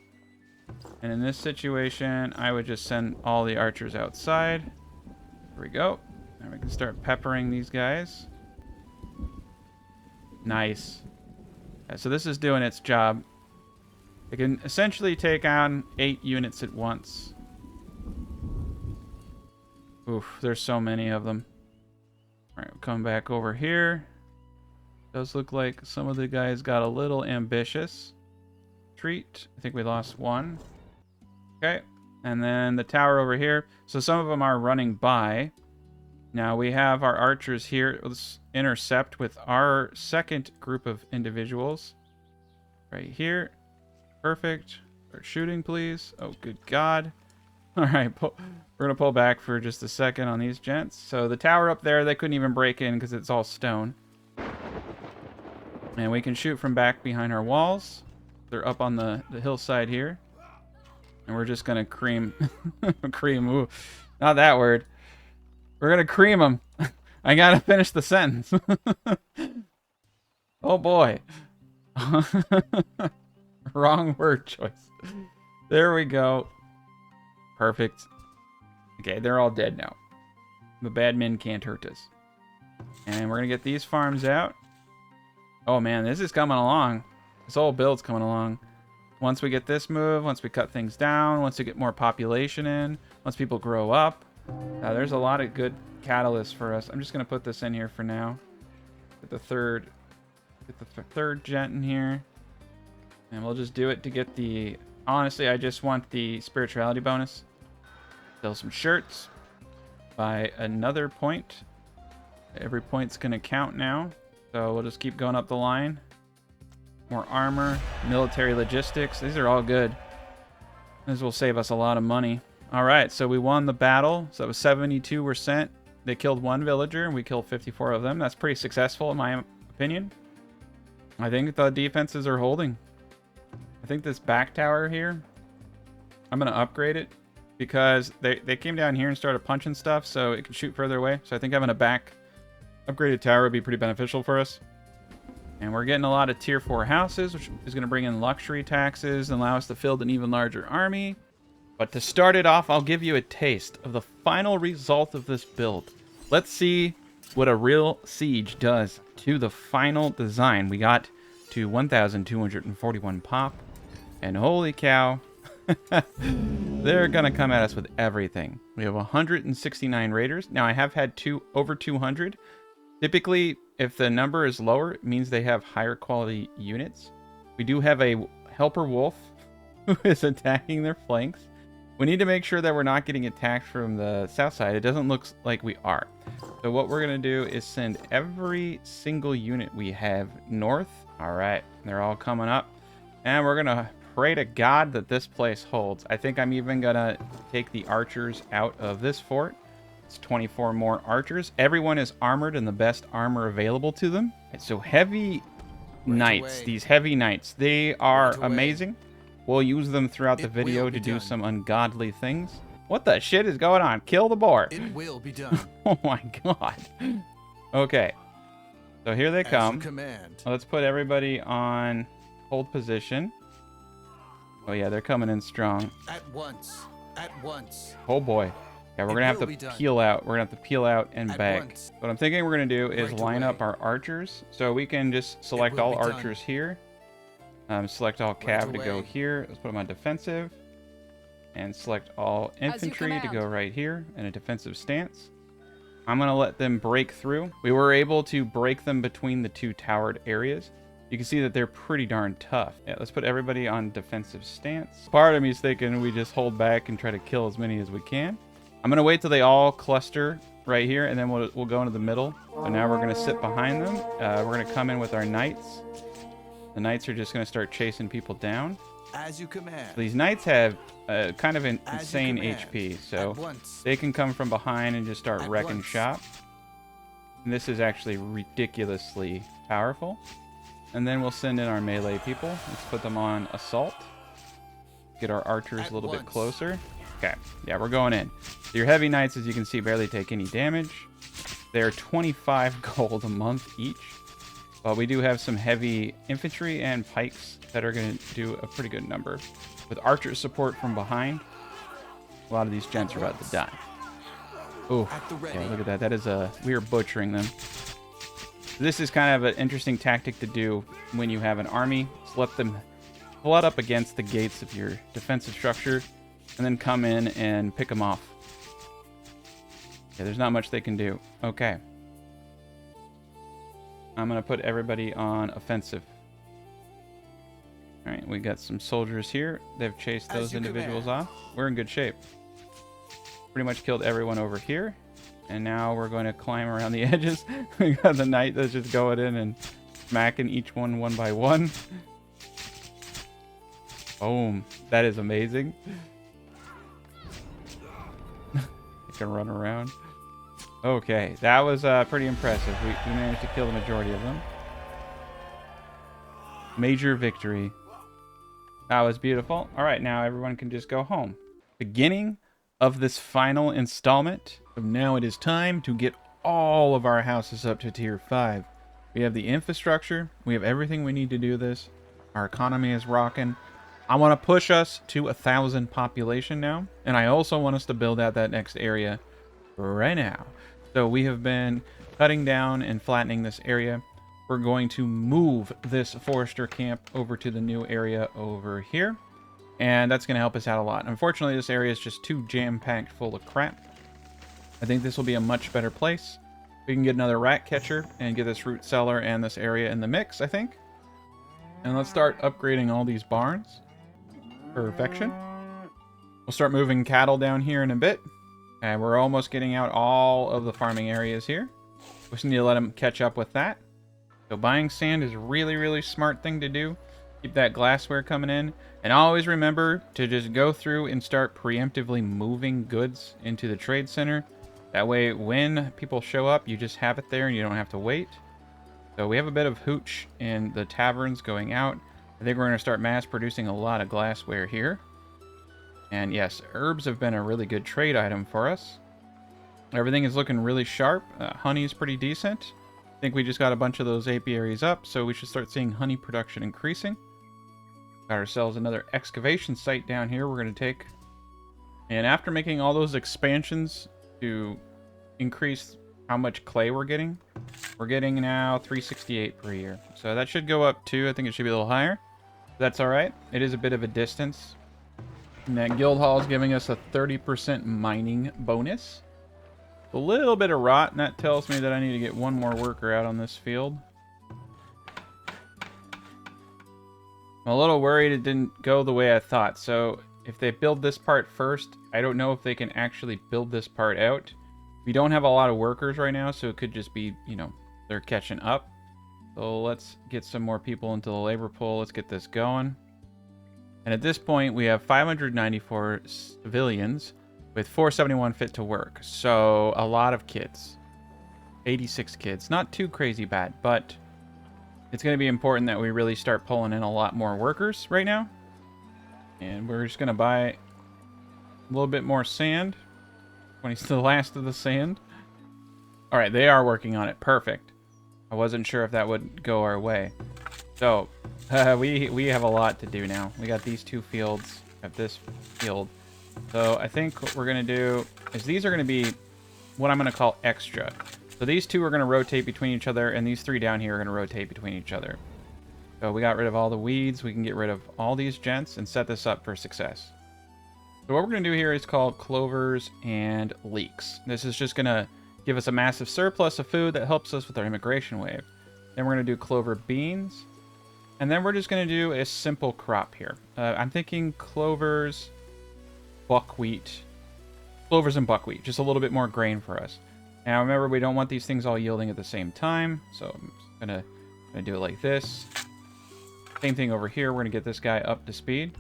And in this situation, I would just send all the archers outside. There we go. And we can start peppering these guys. Nice. So this is doing its job. It can essentially take on 8 units at once. Oof, there's so many of them. Alright, we'll come back over here. Does look like some of the guys got a little ambitious. Treat. I think we lost one. Okay. And then the tower over here. So some of them are running by. Now we have our archers here. Let's intercept with our second group of individuals. Right here. Perfect. Start shooting, please. Oh, good God. Alright, we're going to pull back for just a second on these gents. So the tower up there, they couldn't even break in because it's all stone. And we can shoot from back behind our walls. They're up on the hillside here. And we're just going to cream. Cream. Ooh, not that word. We're going to cream them. I got to finish the sentence. Oh, boy. Wrong word choice. There we go. Perfect. Okay, they're all dead now. The bad men can't hurt us. And we're going to get these farms out. Oh, man, this is coming along. This whole build's coming along. Once we get this move, once we cut things down, once we get more population in, once people grow up, there's a lot of good catalysts for us. I'm just going to put this in here for now. Get the third gent in here. And we'll just do it to get the... Honestly, I just want the spirituality bonus. Sell some shirts. Buy another point. Every point's going to count now. So we'll just keep going up the line. More armor. Military logistics. These are all good. This will save us a lot of money. Alright, so we won the battle. So that was 72 were sent. They killed 1 villager, and we killed 54 of them. That's pretty successful in my opinion. I think the defenses are holding. I think this back tower here, I'm going to upgrade it because they came down here and started punching stuff, so it can shoot further away. So I think having a back upgraded tower would be pretty beneficial for us. And we're getting a lot of tier 4 houses, which is going to bring in luxury taxes and allow us to field an even larger army. But to start it off, I'll give you a taste of the final result of this build. Let's see what a real siege does to the final design. We got to 1,241 pop, and holy cow, they're gonna come at us with everything. We have 169 raiders. Now I have had over 200. Typically, if the number is lower, it means they have higher quality units. We do have a helper wolf who is attacking their flanks. We need to make sure that we're not getting attacked from the south side. It doesn't look like we are. So what we're going to do is send every single unit we have north. All right, they're all coming up. And we're going to pray to God that this place holds. I think I'm even going to take the archers out of this fort. It's 24 more archers. Everyone is armored in the best armor available to them. So heavy knights, these heavy knights, they are amazing. We'll use them throughout the video to do some ungodly things. What the shit is going on? Kill the boar. It will be done. Oh my god. Okay. So here they come. Command. Let's put everybody on hold position. Oh yeah, they're coming in strong. At once. At once. Oh boy. Yeah, we're gonna have to peel out. We're gonna have to peel out and back. What I'm thinking we're gonna do is line up our archers. So we can just select all archers here. Select all cav to go here. Let's put them on defensive. And select all infantry to go right here in a defensive stance. I'm gonna let them break through. We were able to break them between the two towered areas. You can see that they're pretty darn tough. Yeah, let's put everybody on defensive stance. Part of me is thinking we just hold back and try to kill as many as we can. I'm gonna wait till they all cluster right here, and then we'll go into the middle. So now we're gonna sit behind them. We're gonna come in with our knights. The knights are just gonna start chasing people down. As you command. So these knights have kind of an insane HP, so they can come from behind and just start wrecking shop. And this is actually ridiculously powerful. And then we'll send in our melee people. Let's put them on assault. Get our archers a little bit closer. Okay, yeah, we're going in. So your heavy knights, as you can see, barely take any damage. They're 25 gold a month each. But we do have some heavy infantry and pikes that are going to do a pretty good number. With archer support from behind, a lot of these gents are about to die. Oh, yeah, look at that. That is we are butchering them. This is kind of an interesting tactic to do when you have an army. Just let them flood up against the gates of your defensive structure and then come in and pick them off. Yeah, there's not much they can do. Okay. I'm going to put everybody on offensive. All right, we got some soldiers here. They've chased those individuals off. We're in good shape. Pretty much killed everyone over here. And now we're going to climb around the edges. We got the knight that's just going in and smacking each one by one. Boom. That is amazing. They can run around. Okay, that was pretty impressive. We managed to kill the majority of them. Major victory. That was beautiful. All right, now everyone can just go home. Beginning of this final installment. So now it is time to get all of our houses up to tier 5. We have the infrastructure. We have everything we need to do this. Our economy is rocking. I want to push us to 1,000 population now. And I also want us to build out that next area right now. So we have been cutting down and flattening this area. We're going to move this forester camp over to the new area over here. And that's going to help us out a lot. Unfortunately, this area is just too jam-packed full of crap. I think this will be a much better place. We can get another rat catcher and get this root cellar and this area in the mix, I think. And let's start upgrading all these barns. Perfection. We'll start moving cattle down here in a bit. And we're almost getting out all of the farming areas here. We just need to let them catch up with that. So buying sand is a really, really smart thing to do. Keep that glassware coming in. And always remember to just go through and start preemptively moving goods into the trade center. That way, when people show up, you just have it there and you don't have to wait. So we have a bit of hooch in the taverns going out. I think we're going to start mass producing a lot of glassware here. And yes, herbs have been a really good trade item for us. Everything is looking really sharp. Honey is pretty decent. I think we just got a bunch of those apiaries up, so we should start seeing honey production increasing. Got ourselves another excavation site down here we're going to take. And after making all those expansions to increase how much clay we're getting. We're getting now 368 per year. So that should go up too. I think it should be a little higher. That's all right. It is a bit of a distance. And that guild hall is giving us a 30% mining bonus. A little bit of rot, and that tells me that I need to get one more worker out on this field. I'm a little worried it didn't go the way I thought. So if they build this part first, I don't know if they can actually build this part out. We don't have a lot of workers right now, so it could just be, you know, they're catching up. So let's get some more people into the labor pool. Let's get this going. And at this point, we have 594 civilians with 471 fit to work. So a lot of kids. 86 kids. Not too crazy bad, but it's going to be important that we really start pulling in a lot more workers right now. And we're just going to buy a little bit more sand. When he's the last of the sand. All right, they are working on it. Perfect. I wasn't sure if that would go our way. So, we have a lot to do now. We got these two fields. Got this field. So, I think what we're going to do is these are going to be what I'm going to call extra. So, these two are going to rotate between each other, and these three down here are going to rotate between each other. So, we got rid of all the weeds. We can get rid of all these gents and set this up for success. So what we're going to do here is called clovers and leeks. This is just going to give us a massive surplus of food that helps us with our immigration wave. Then we're going to do clover beans. And then we're just going to do a simple crop here. I'm thinking clovers, buckwheat. Clovers and buckwheat. Just a little bit more grain for us. Now remember, we don't want these things all yielding at the same time. So I'm just going to do it like this. Same thing over here. We're going to get this guy up to speed.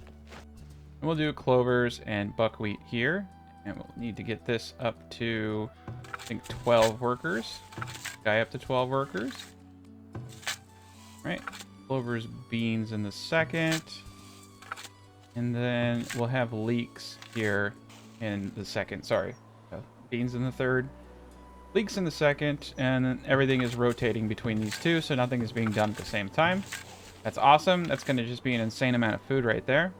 And we'll do clovers and buckwheat here. And we'll need to get this up to, I think, 12 workers. Guy up to 12 workers. Right. Clovers, beans in the second. And then we'll have leeks here in the second. Sorry. Beans in the third. Leeks in the second. And then everything is rotating between these two, so nothing is being done at the same time. That's awesome. That's going to just be an insane amount of food right there.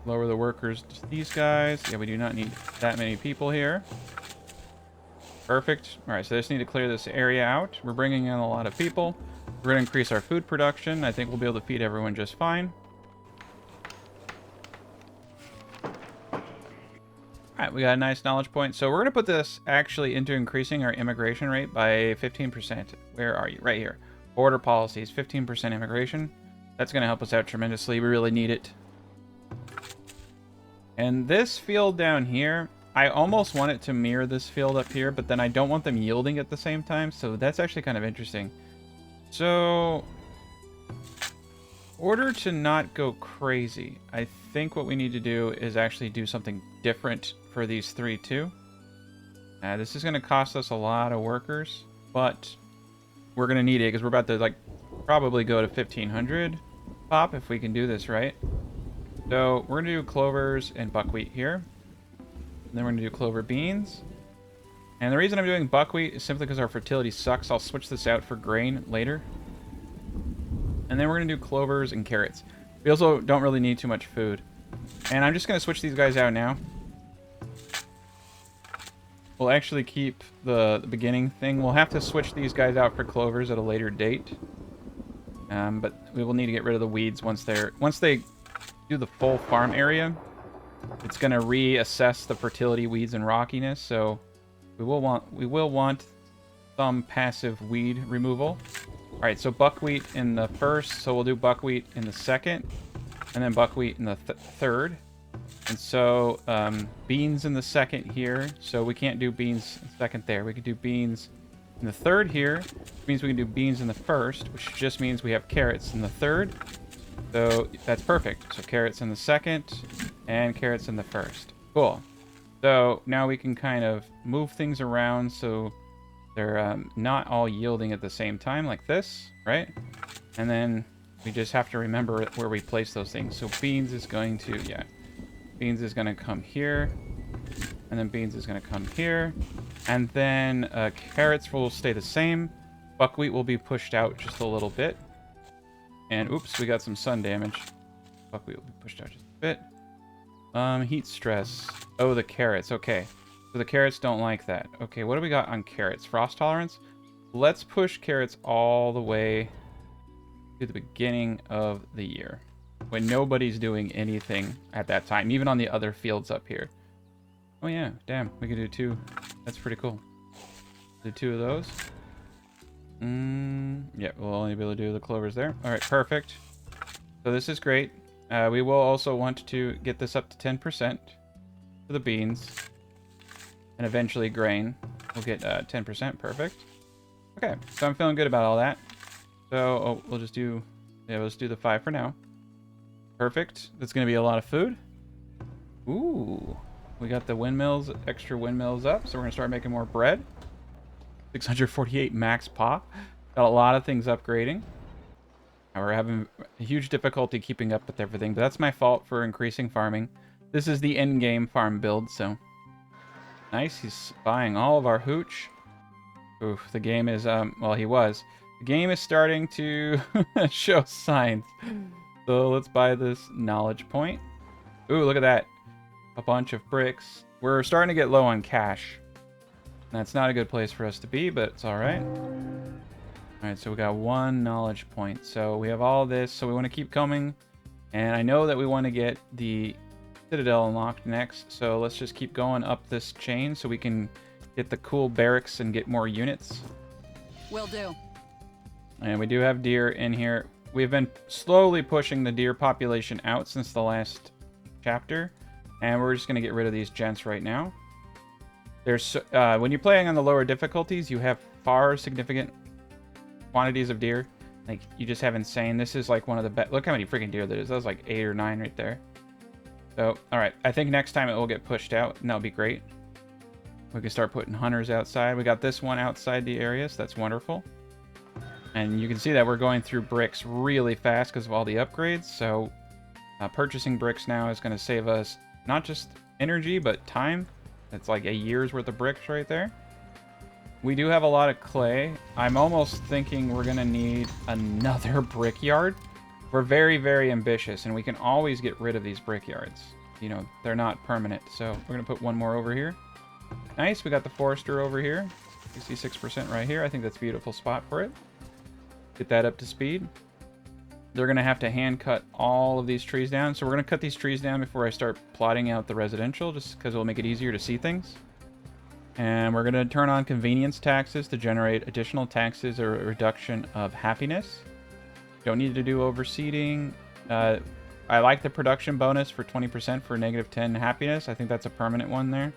Lower the workers to these guys. Yeah, we do not need that many people here. Perfect. All right, so I just need to clear this area out. We're bringing in a lot of people. We're going to increase our food production. I think we'll be able to feed everyone just fine. All right, we got a nice knowledge point. So we're going to put this actually into increasing our immigration rate by 15%. Where are you? Right here. Border policies, 15% immigration. That's going to help us out tremendously. We really need it. And this field down here, I almost want it to mirror this field up here, but then I don't want them yielding at the same time, so that's actually kind of interesting. So, in order to not go crazy, I think what we need to do is actually do something different for these three too. This is going to cost us a lot of workers, but we're going to need it because we're about to like probably go to 1500 pop if we can do this right. So we're going to do clovers and buckwheat here. And then we're going to do clover beans. And the reason I'm doing buckwheat is simply because our fertility sucks. I'll switch this out for grain later. And then we're going to do clovers and carrots. We also don't really need too much food. And I'm just going to switch these guys out now. We'll actually keep the beginning thing. We'll have to switch these guys out for clovers at a later date. But we will need to get rid of the weeds once they do the full farm area. It's going to reassess the fertility, weeds, and rockiness. So we will want some passive weed removal. All right, so buckwheat in the first. So we'll do buckwheat in the second, and then buckwheat in the third. And so beans in the second here. So we can't do beans in the second there. We could do beans in the third here, which means we can do beans in the first, which just means we have carrots in the third. So that's perfect. So carrots in the second and carrots in the first. Cool. So now we can kind of move things around so they're not all yielding at the same time like this, right? And then we just have to remember where we place those things. So beans is going to, beans is going to come here. And then beans is going to come here. And then carrots will stay the same. Buckwheat will be pushed out just a little bit. And oops, we got some sun damage. Buckwheat will be pushed out just a bit. Heat stress. Oh, the carrots. Okay. So the carrots don't like that. Okay, what do we got on carrots? Frost tolerance? Let's push carrots all the way to the beginning of the year, when nobody's doing anything at that time, even on the other fields up here. Oh yeah, damn, we can do 2. That's pretty cool. Do 2 of those. Yeah, we'll only be able to do the clovers there. All right, perfect. So this is great. We will also want to get this up to 10% for the beans, and eventually grain. We'll get 10%. Perfect. Okay, so I'm feeling good about all that. So we'll just do, yeah, let's do the 5 for now. Perfect. That's going to be a lot of food. Ooh, we got the windmills, extra windmills up, so we're going to start making more bread. 648 max pop. Got a lot of things upgrading. We're having a huge difficulty keeping up with everything, but that's my fault for increasing farming. This is the end game farm build, so nice. He's buying all of our hooch. Oof, the game is, well, he was. The game is starting to show signs. So let's buy this knowledge point. Ooh, look at that. A bunch of bricks. We're starting to get low on cash. That's not a good place for us to be, but it's all right. All right, so we got 1 knowledge point. So we have all this, so we want to keep coming. And I know that we want to get the Citadel unlocked next, so let's just keep going up this chain so we can get the cool barracks and get more units. Will do. And we do have deer in here. We've been slowly pushing the deer population out since the last chapter, and we're just going to get rid of these gents right now. There's when you're playing on the lower difficulties, you have far significant quantities of deer. Like, you just have insane. This is like one of the best. Look how many freaking deer there is. That was like 8 or 9 right there. So, all right. I think next time it will get pushed out, and that'll be great. We can start putting hunters outside. We got this one outside the area, so that's wonderful. And you can see that we're going through bricks really fast because of all the upgrades. So purchasing bricks now is going to save us not just energy, but time. It's like a year's worth of bricks right there. We do have a lot of clay. I'm almost thinking we're going to need another brickyard. We're very, very ambitious, and we can always get rid of these brickyards. You know, they're not permanent. So we're going to put one more over here. Nice. We got the forester over here. 66% right here. I think that's a beautiful spot for it. Get that up to speed. They're going to have to hand cut all of these trees down. So we're going to cut these trees down before I start plotting out the residential, just because it'll make it easier to see things. And we're going to turn on convenience taxes to generate additional taxes or a reduction of happiness. Don't need to do overseeding. I like the production bonus for 20% for -10 happiness. I think that's a permanent one there.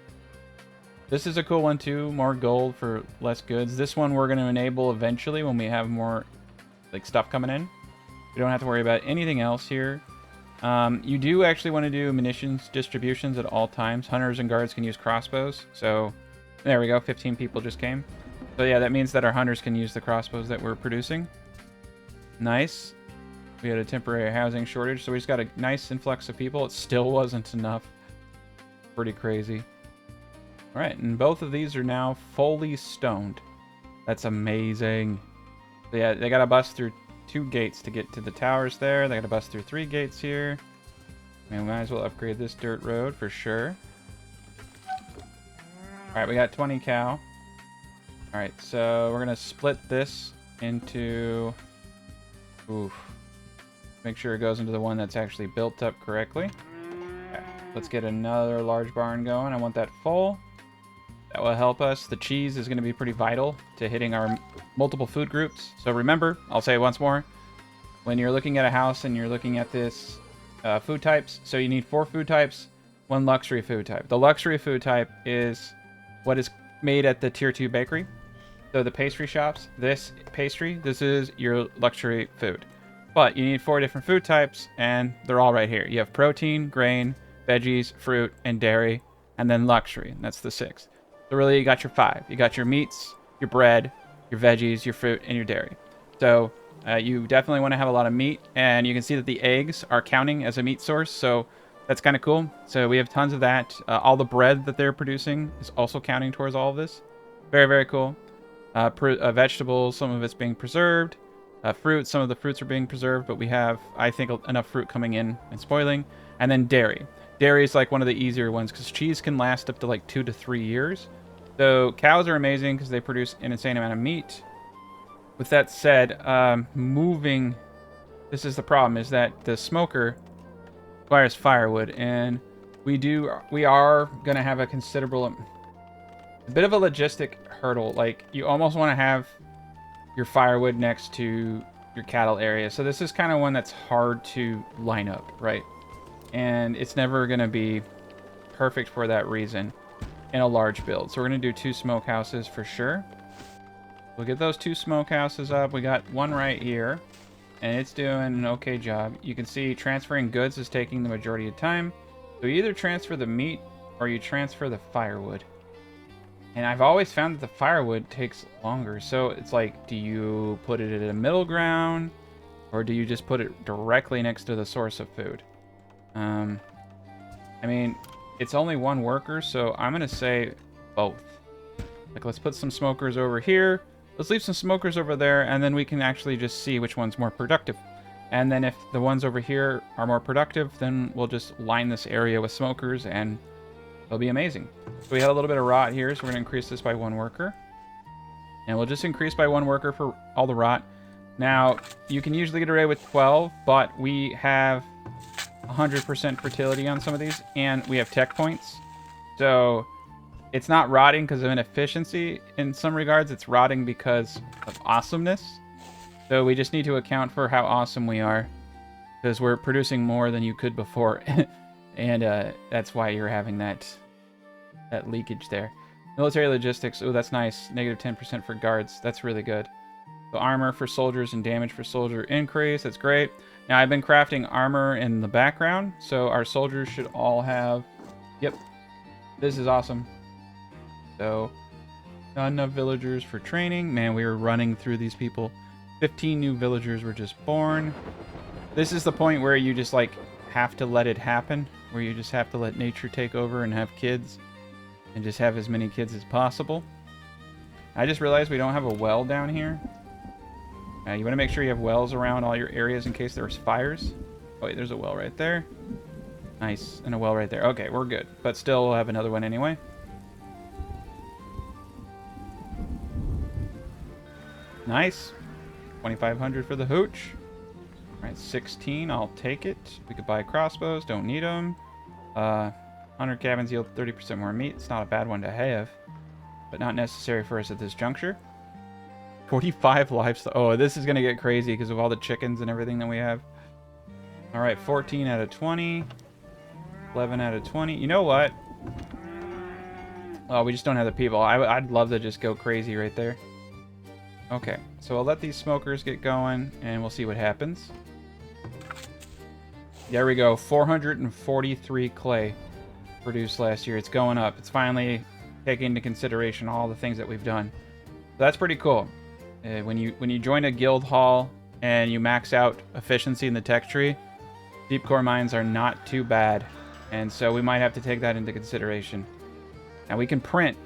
This is a cool one too. More gold for less goods. This one we're going to enable eventually when we have more like stuff coming in. We don't have to worry about anything else here. You do actually want to do munitions distributions at all times. Hunters and guards can use crossbows. So there we go. 15 people just came. So yeah, that means that our hunters can use the crossbows that we're producing. Nice. We had a temporary housing shortage, so we just got a nice influx of people. It still wasn't enough. Pretty crazy. All right, and both of these are now fully stoned. That's amazing. So yeah, they got to bust through 2 gates to get to the towers there. They got to bust through 3 gates here. And we might as well upgrade this dirt road for sure. All right, we got 20 cow. All right, so we're going to split this into... Oof. Make sure it goes into the one that's actually built up correctly. Okay, let's get another large barn going. I want that full. That will help us. The cheese is going to be pretty vital to hitting our multiple food groups. So remember, I'll say it once more, when you're looking at a house and you're looking at this food types, so you need 4 food types, 1 luxury food type. The luxury food type is what is made at the tier 2 bakery. So the pastry shops, this pastry, this is your luxury food. But you need 4 different food types, and they're all right here. You have protein, grain, veggies, fruit, and dairy, and then luxury, and that's the 6th. So really, you got your 5. You got your meats, your bread, your veggies, your fruit, and your dairy. So you definitely want to have a lot of meat, and you can see that the eggs are counting as a meat source, so that's kind of cool. So we have tons of that. All the bread that they're producing is also counting towards all of this. Very, very cool. Vegetables, some of it's being preserved. Fruit, some of the fruits are being preserved, but we have, I think, enough fruit coming in and spoiling. And then dairy. Dairy is like one of the easier ones because cheese can last up to like 2 to 3 years. So cows are amazing because they produce an insane amount of meat. With that said, moving, this is the problem, is that the smoker requires firewood, and we are going to have a bit of a logistic hurdle. Like, you almost want to have your firewood next to your cattle area. So this is kind of one that's hard to line up, right? And it's never going to be perfect for that reason in a large build. So we're going to do 2 smokehouses for sure. We'll get those 2 smokehouses up. We got one right here, and it's doing an okay job. You can see transferring goods is taking the majority of time. So you either transfer the meat or you transfer the firewood. And I've always found that the firewood takes longer. So it's like, do you put it at a middle ground, or do you just put it directly next to the source of food? I mean, it's only 1 worker, so I'm going to say both. Like, let's put some smokers over here. Let's leave some smokers over there, and then we can actually just see which one's more productive. And then if the ones over here are more productive, then we'll just line this area with smokers, and it'll be amazing. So we had a little bit of rot here, so we're going to increase this by 1 worker. And we'll just increase by 1 worker for all the rot. Now, you can usually get away with 12, but we have 100% fertility on some of these, and we have tech points. So it's not rotting because of inefficiency in some regards. It's rotting because of awesomeness. So we just need to account for how awesome we are, because we're producing more than you could before. And that's why you're having that leakage there. Military logistics. Oh, that's nice. Negative 10% for guards. That's really good. So armor for soldiers and damage for soldier increase. That's great. Now, I've been crafting armor in the background, so our soldiers should all have... Yep. This is awesome. So, not enough villagers for training. Man, we were running through these people. 15 new villagers were just born. This is the point where you just, like, have to let it happen. Where you just have to let nature take over and have kids. And just have as many kids as possible. I just realized we don't have a well down here. You want to make sure you have wells around all your areas in case there's fires. Oh, wait, there's a well right there. Nice. And a well right there. Okay, we're good. But still, we'll have another one anyway. Nice. 2,500 for the hooch. Alright, 16. I'll take it. We could buy crossbows. Don't need them. 100 cabins yield 30% more meat. It's not a bad one to have, but not necessary for us at this juncture. 45 livestock. Oh, this is going to get crazy because of all the chickens and everything that we have. Alright, 14 out of 20. 11 out of 20. You know what? Oh, we just don't have the people. I'd love to just go crazy right there. Okay, so I'll let these smokers get going, and we'll see what happens. There we go. 443 clay produced last year. It's going up. It's finally taking into consideration all the things that we've done. So that's pretty cool. When you join a guild hall and you max out efficiency in the tech tree, deep core mines are not too bad. And so we might have to take that into consideration. Now we can print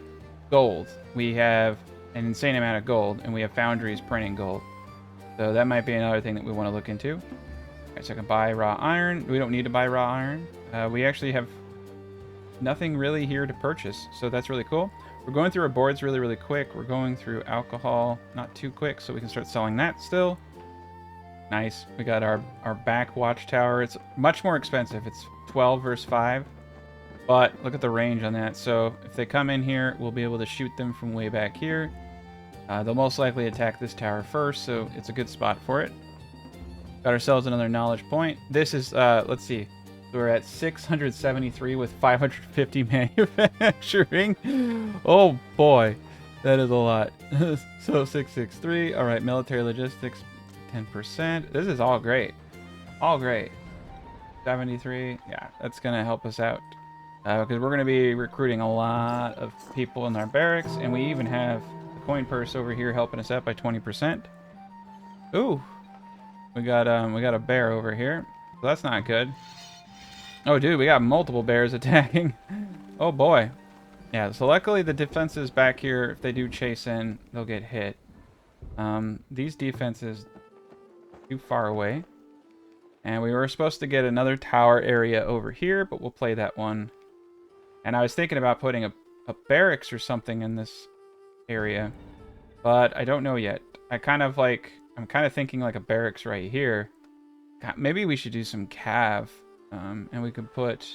gold. We have an insane amount of gold, and we have foundries printing gold. So that might be another thing that we want to look into. Okay, so I can buy raw iron. We don't need to buy raw iron. We actually have nothing really here to purchase, so that's really cool. We're going through our boards really, really quick. We're going through alcohol not too quick, so we can start selling that still. Nice. We got our back watchtower. It's much more expensive. It's 12 versus 5. But look at the range on that. So if they come in here, we'll be able to shoot them from way back here. They'll most likely attack this tower first, so it's a good spot for it. Got ourselves another knowledge point. This is, let's see. We're at 673 with 550 manufacturing. Oh boy, that is a lot. So 663. All right, military logistics, 10%. This is all great. All great. 73. Yeah, that's going to help us out. Because we're going to be recruiting a lot of people in our barracks. And we even have the coin purse over here helping us out by 20%. Ooh. We got a bear over here. So that's not good. Oh, dude, we got multiple bears attacking. Oh, boy. Yeah, so luckily the defenses back here, if they do chase in, they'll get hit. These defenses too far away. And we were supposed to get another tower area over here, but we'll play that one. And I was thinking about putting a barracks or something in this area, but I don't know yet. I'm kind of thinking like a barracks right here. God, maybe we should do some cav, and we could put,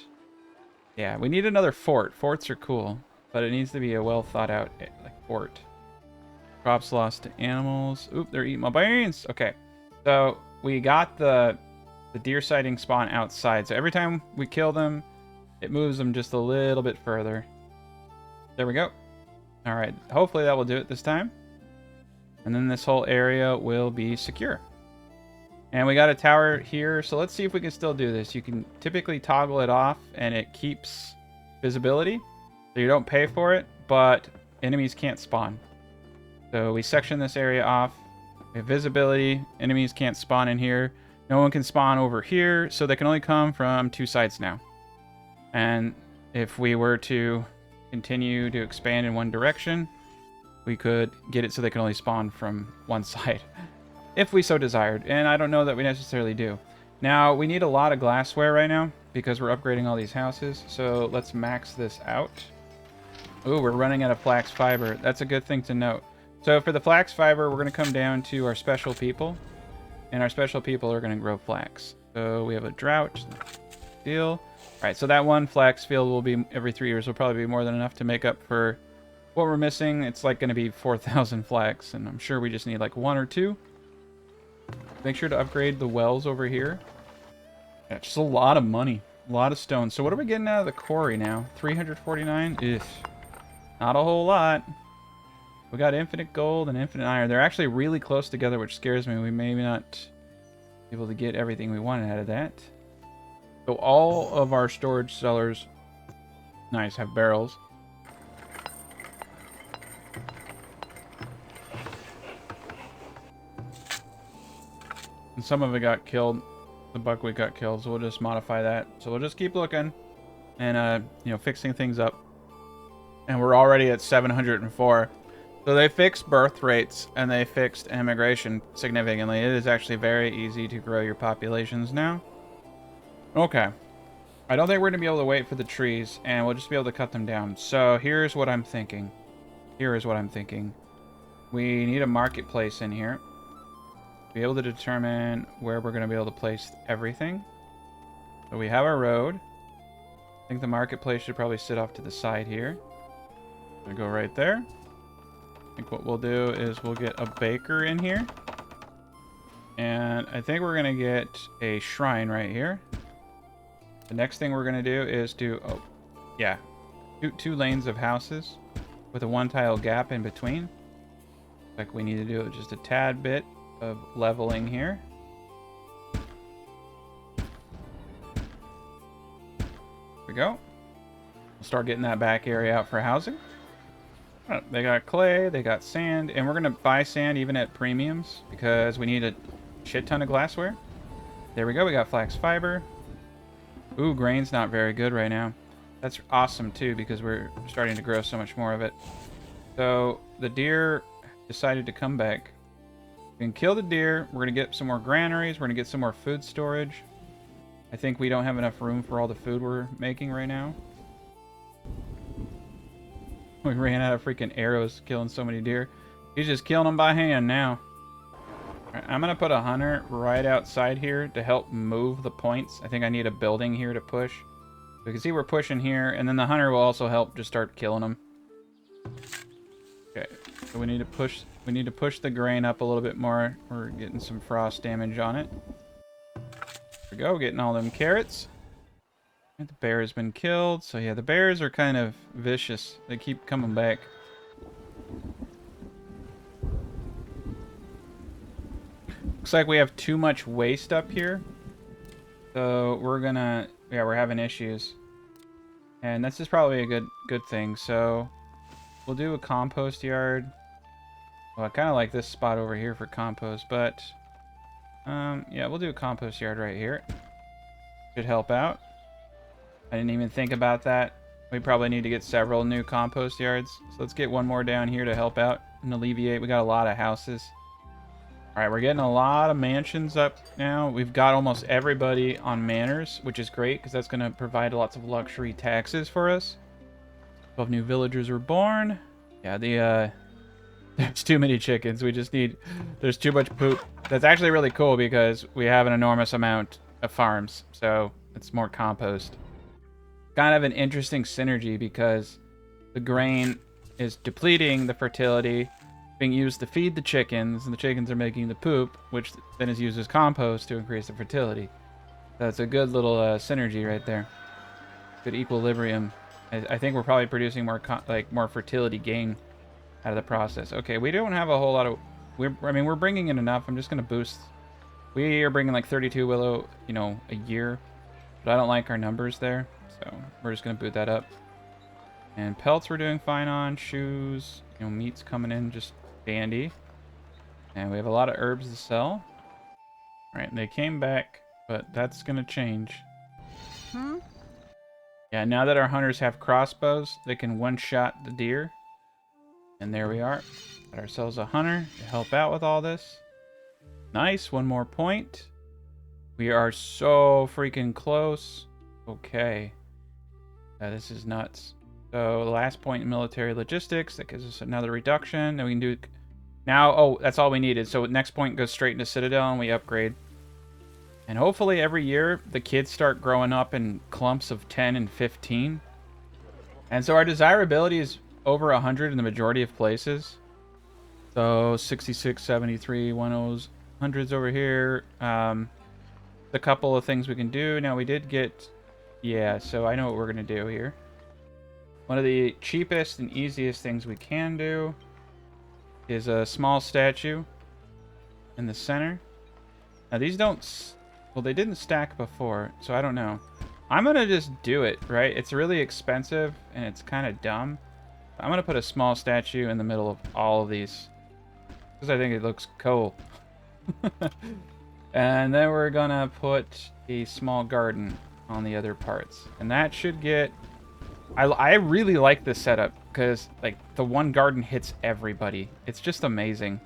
yeah, we need another fort. Forts are cool, but it needs to be a well thought out like fort. Crops lost to animals. Oop, they're eating my beans. Okay, so we got the deer sighting spawn outside. So every time we kill them, it moves them just a little bit further. There we go. All right, hopefully that will do it this time. And then this whole area will be secure. And we got a tower here, so let's see if we can still do this. You can typically toggle it off and it keeps visibility, so you don't pay for it, but enemies can't spawn. So we section this area off. We have visibility, enemies can't spawn in here. No one can spawn over here, so they can only come from 2 sides now. And if we were to continue to expand in one direction, we could get it so they can only spawn from one side, if we so desired. And I don't know that we necessarily do. Now, we need a lot of glassware right now, because we're upgrading all these houses. So let's max this out. Ooh, we're running out of flax fiber. That's a good thing to note. So for the flax fiber, we're going to come down to our special people. And our special people are going to grow flax. So we have a drought deal. All right, so that one flax field will be every 3 years. Will probably be more than enough to make up for what we're missing. It's like going to be 4,000 flax, and I'm sure we just need like 1 or 2. Make sure to upgrade the wells over here. Yeah, just a lot of money, a lot of stone. So what are we getting out of the quarry now? 349? Ugh, not a whole lot. We got infinite gold and infinite iron. They're actually really close together, which scares me. We may not be able to get everything we wanted out of that. So all of our storage cellars, nice, have barrels. And some of it got killed. The buckwheat got killed, so we'll just modify that. So we'll just keep looking and, you know, fixing things up. And we're already at 704. So they fixed birth rates and they fixed immigration significantly. It is actually very easy to grow your populations now. Okay. I don't think we're going to be able to wait for the trees, and we'll just be able to cut them down. So here's what I'm thinking. We need a marketplace in here. Be able to determine where we're going to be able to place everything. So we have our road. I think the marketplace should probably sit off to the side here. We'll go right there. I think what we'll do is we'll get a baker in here. And I think we're going to get a shrine right here. The next thing we're going to do is do, oh, yeah, two lanes of houses with a 1-tile gap in between. Like we need to do just a tad bit of leveling here. There we go. We'll start getting that back area out for housing. They got clay, they got sand, and we're going to buy sand even at premiums because we need a shit ton of glassware. There we go, we got flax fiber. Ooh, grain's not very good right now. That's awesome too because we're starting to grow so much more of it. So the deer decided to come back. We can kill the deer, we're going to get some more granaries, we're going to get some more food storage. I think we don't have enough room for all the food we're making right now. We ran out of freaking arrows killing so many deer. He's just killing them by hand now. Right, I'm going to put a hunter right outside here to help move the points. I think I need a building here to push. So you can see we're pushing here, and then the hunter will also help just start killing them. Okay, so we need to push the grain up a little bit more. We're getting some frost damage on it. There we go, getting all them carrots. The bear has been killed. So yeah, the bears are kind of vicious. They keep coming back. Looks like we have too much waste up here. So we're gonna, yeah, we're having issues. And this is probably a good thing. So we'll do a compost yard. Well, I kind of like this spot over here for compost, but yeah, we'll do a compost yard right here. Should help out. I didn't even think about that. We probably need to get several new compost yards. So let's get one more down here to help out and alleviate. We got a lot of houses. All right, we're getting a lot of mansions up now. We've got almost everybody on manors, which is great because that's going to provide lots of luxury taxes for us. 12 new villagers were born. Yeah, there's too many chickens. We just need... There's too much poop. That's actually really cool because we have an enormous amount of farms, so it's more compost. Kind of an interesting synergy because the grain is depleting the fertility, being used to feed the chickens, and the chickens are making the poop, which then is used as compost to increase the fertility. That's a good little synergy right there. Good equilibrium. I think we're probably producing more more fertility gain out of the process. Okay, we don't have a whole lot of... I mean, we're bringing in enough. I'm just going to boost... We are bringing like 32 willow, you know, a year. But I don't like our numbers there. So we're just going to boot that up. And pelts we're doing fine on. Shoes, you know, meat's coming in just dandy. And we have a lot of herbs to sell. Alright, they came back, but that's going to change. Yeah, now that our hunters have crossbows, they can one-shot the deer. And there we are. Got ourselves a hunter to help out with all this. Nice, one more point. We are so freaking close. Okay. This is nuts. So the last point in military logistics, that gives us another reduction. Then we can do... Now, oh, that's all we needed. So next point goes straight into Citadel and we upgrade. And hopefully every year the kids start growing up in clumps of 10 and 15. And so our desirability is over 100 in the majority of places. So 66, 73, 10s, hundreds over here. A couple of things we can do. Now we did get... Yeah, so I know what we're going to do here. One of the cheapest and easiest things we can do is a small statue in the center. Now these don't... Well, they didn't stack before, so I don't know. I'm going to just do it, right? It's really expensive and it's kind of dumb. I'm going to put a small statue in the middle of all of these because I think it looks cool. And then we're going to put a small garden on the other parts. And that should get... I really like this setup because like the one garden hits everybody. It's just amazing.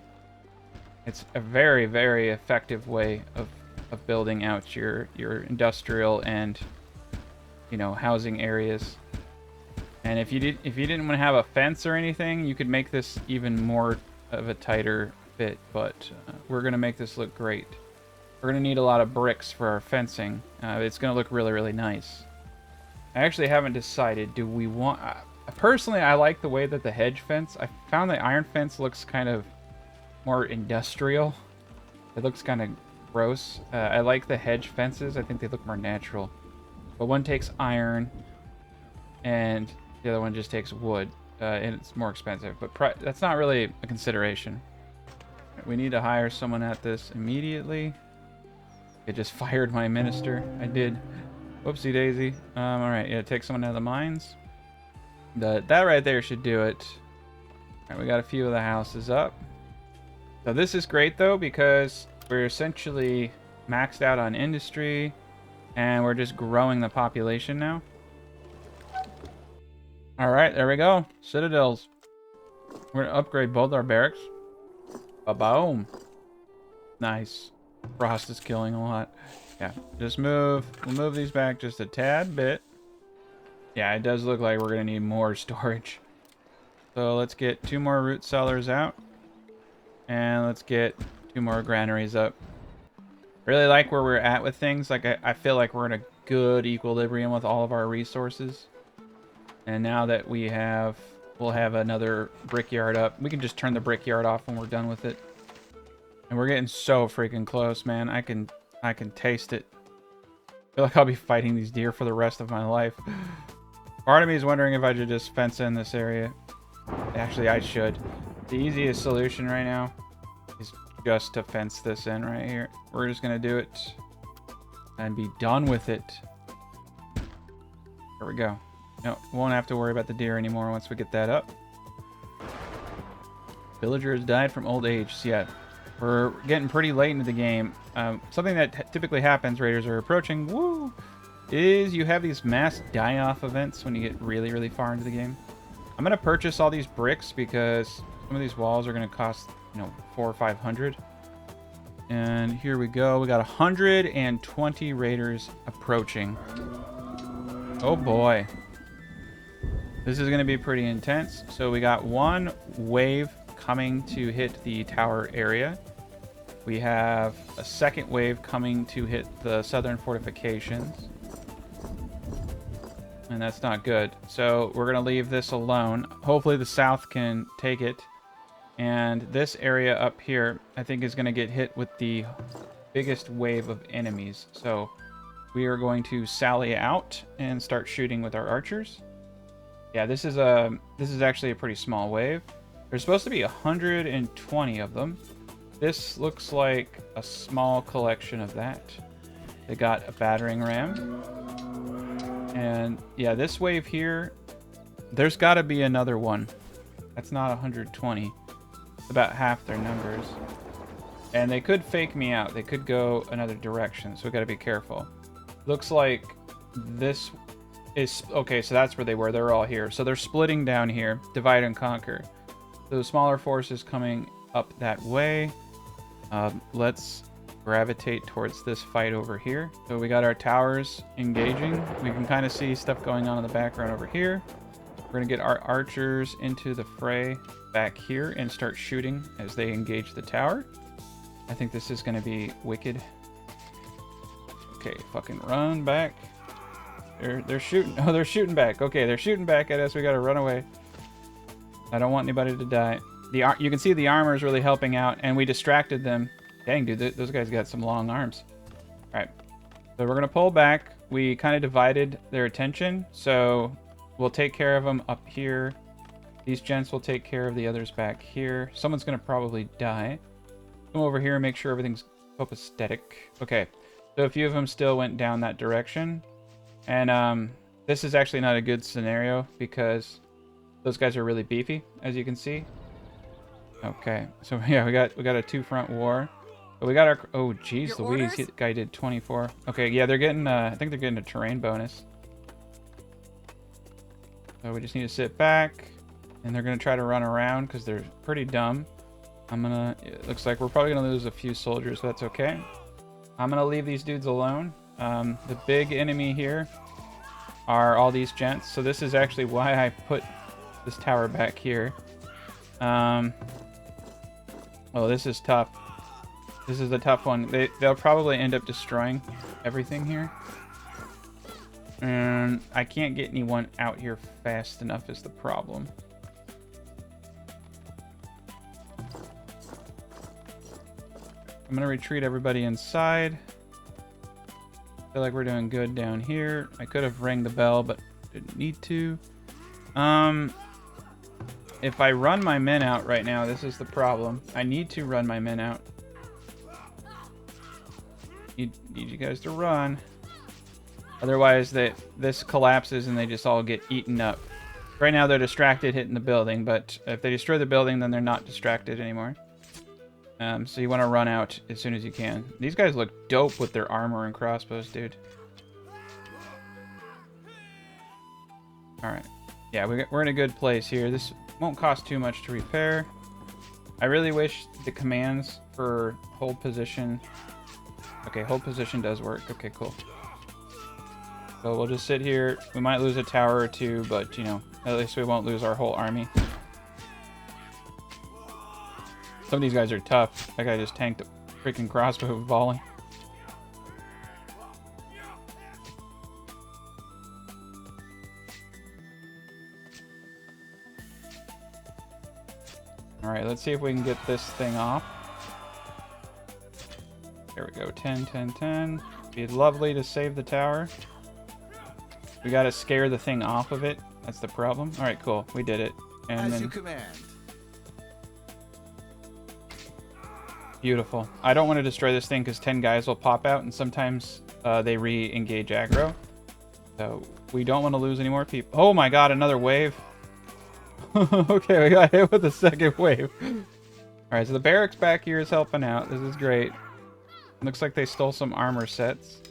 It's a very, very effective way of building out your industrial and, you know, housing areas. And if you didn't want to have a fence or anything, you could make this even more of a tighter fit. But we're gonna make this look great. We're gonna need a lot of bricks for our fencing. It's gonna look really, really nice. I actually haven't decided. Do we want? Personally, I like the way that the hedge fence. I found the iron fence looks kind of more industrial. It looks kind of gross. I like the hedge fences. I think they look more natural. But one takes iron, and the other one just takes wood, and it's more expensive. But that's not really a consideration. We need to hire someone at this immediately. I just fired my minister. I did. Whoopsie daisy. All right, yeah, take someone out of the mines. That right there should do it. All right, we got a few of the houses up. So this is great though because we're essentially maxed out on industry, and we're just growing the population now. All right, there we go. Citadels. We're gonna upgrade both our barracks. Ba-boom. Nice. Frost is killing a lot. Yeah, just move. We'll move these back just a tad bit. Yeah, it does look like we're gonna need more storage. So let's get 2 more root cellars out. And let's get 2 more granaries up. Really like where we're at with things. Like I feel like we're in a good equilibrium with all of our resources. And now that we'll have another brickyard up. We can just turn the brickyard off when we're done with it. And we're getting so freaking close, man. I can taste it. I feel like I'll be fighting these deer for the rest of my life. Part of me is wondering if I should just fence in this area. Actually, I should. The easiest solution right now is just to fence this in right here. We're just gonna do it and be done with it. There we go. No, won't have to worry about the deer anymore once we get that up. Villagers died from old age. So yeah, we're getting pretty late into the game. Something that typically happens, raiders are approaching, woo, is you have these mass die-off events when you get really, really far into the game. I'm going to purchase all these bricks because some of these walls are going to cost, you know, 400 or 500. And here we go. We got 120 raiders approaching. Oh boy. This is going to be pretty intense. So we got one wave coming to hit the tower area. We have a second wave coming to hit the southern fortifications. And that's not good. So we're going to leave this alone. Hopefully the south can take it. And this area up here, I think, is going to get hit with the biggest wave of enemies. So we are going to sally out and start shooting with our archers. Yeah, this is actually a pretty small wave. There's supposed to be 120 of them. This looks like a small collection of that. They got a battering ram. And yeah, this wave here, there's got to be another one. That's not 120. It's about half their numbers. And they could fake me out. They could go another direction, so we got to be careful. Looks like this is... Okay, so that's where they were. They're all here. So they're splitting down here. Divide and conquer. So the smaller forces coming up that way. Let's gravitate towards this fight over here. So we got our towers engaging. We can kind of see stuff going on in the background over here. We're going to get our archers into the fray back here and start shooting as they engage the tower. I think this is going to be wicked. Okay, fucking run back. They're shooting. Oh, they're shooting back. Okay, they're shooting back at us. We got to run away. I don't want anybody to die. You can see the armor is really helping out, and we distracted them. Dang, dude, those guys got some long arms. All right, so we're going to pull back. We kind of divided their attention, so we'll take care of them up here. These gents will take care of the others back here. Someone's going to probably die. Come over here and make sure everything's copacetic. Okay, so a few of them still went down that direction. And this is actually not a good scenario because those guys are really beefy, as you can see. Okay, so yeah, we got a two-front war. But we got our... Oh, geez, Louise, the guy did 24. Okay, yeah, they're getting... I think they're getting a terrain bonus. So we just need to sit back. And they're going to try to run around because they're pretty dumb. It looks like we're probably going to lose a few soldiers, but that's okay. I'm going to leave these dudes alone. The big enemy here are all these gents. So this is actually why I put this tower back here. Oh, this is tough. This is the tough one. They'll probably end up destroying everything here. And I can't get anyone out here fast enough is the problem. I'm going to retreat everybody inside. Feel like we're doing good down here. I could have rang the bell, but didn't need to. If I run my men out right now, this is the problem. I need to run my men out. Need you guys to run. Otherwise, this collapses and they just all get eaten up. Right now, they're distracted hitting the building, but if they destroy the building, then they're not distracted anymore. So you want to run out as soon as you can. These guys look dope with their armor and crossbows, dude. Alright. Yeah, we're in a good place here. This won't cost too much to repair. I really wish the commands for hold position... Okay, hold position does work. Okay, cool. So we'll just sit here. We might lose a tower or two, but, you know, at least we won't lose our whole army. Some of these guys are tough. That guy just tanked a freaking crossbow volley. Alright, let's see if we can get this thing off. There we go. 10, 10, 10. Be lovely to save the tower. We gotta scare the thing off of it. That's the problem. Alright, cool. We did it. And As then... you command. Beautiful. I don't want to destroy this thing because 10 guys will pop out and sometimes they re-engage aggro. So we don't want to lose any more people. Oh my god, another wave. Okay, we got hit with the second wave. Alright, so the barracks back here is helping out. This is great. Looks like they stole some armor sets.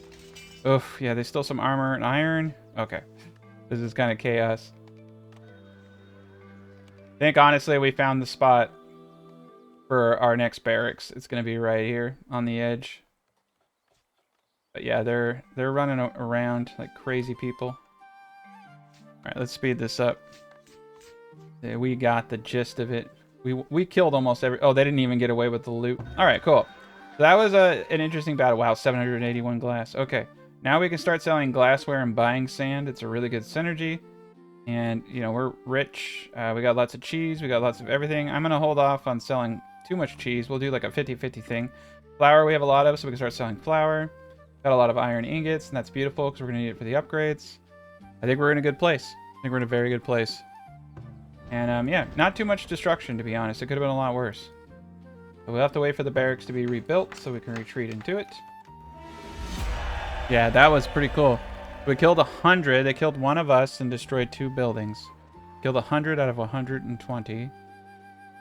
Oof, yeah, they stole some armor and iron. Okay. This is kind of chaos. I think, honestly, we found the spot. for our next barracks. It's going to be right here on the edge. But yeah, they're running around like crazy people. All right, let's speed this up. Yeah, we got the gist of it. We killed almost every... Oh, they didn't even get away with the loot. All right, cool. So that was an interesting battle. Wow, 781 glass. Okay, now we can start selling glassware and buying sand. It's a really good synergy. And, you know, we're rich. We got lots of cheese. We got lots of everything. I'm going to hold off on selling too much cheese. We'll do like a 50-50 thing. Flour we have a lot of, so we can start selling flour. Got a lot of iron ingots, and that's beautiful because we're going to need it for the upgrades. I think we're in a good place. I think we're in a very good place. And, yeah, not too much destruction, to be honest. It could have been a lot worse. But we'll have to wait for the barracks to be rebuilt so we can retreat into it. Yeah, that was pretty cool. We killed 100. They killed one of us and destroyed 2 buildings. Killed 100 out of 120.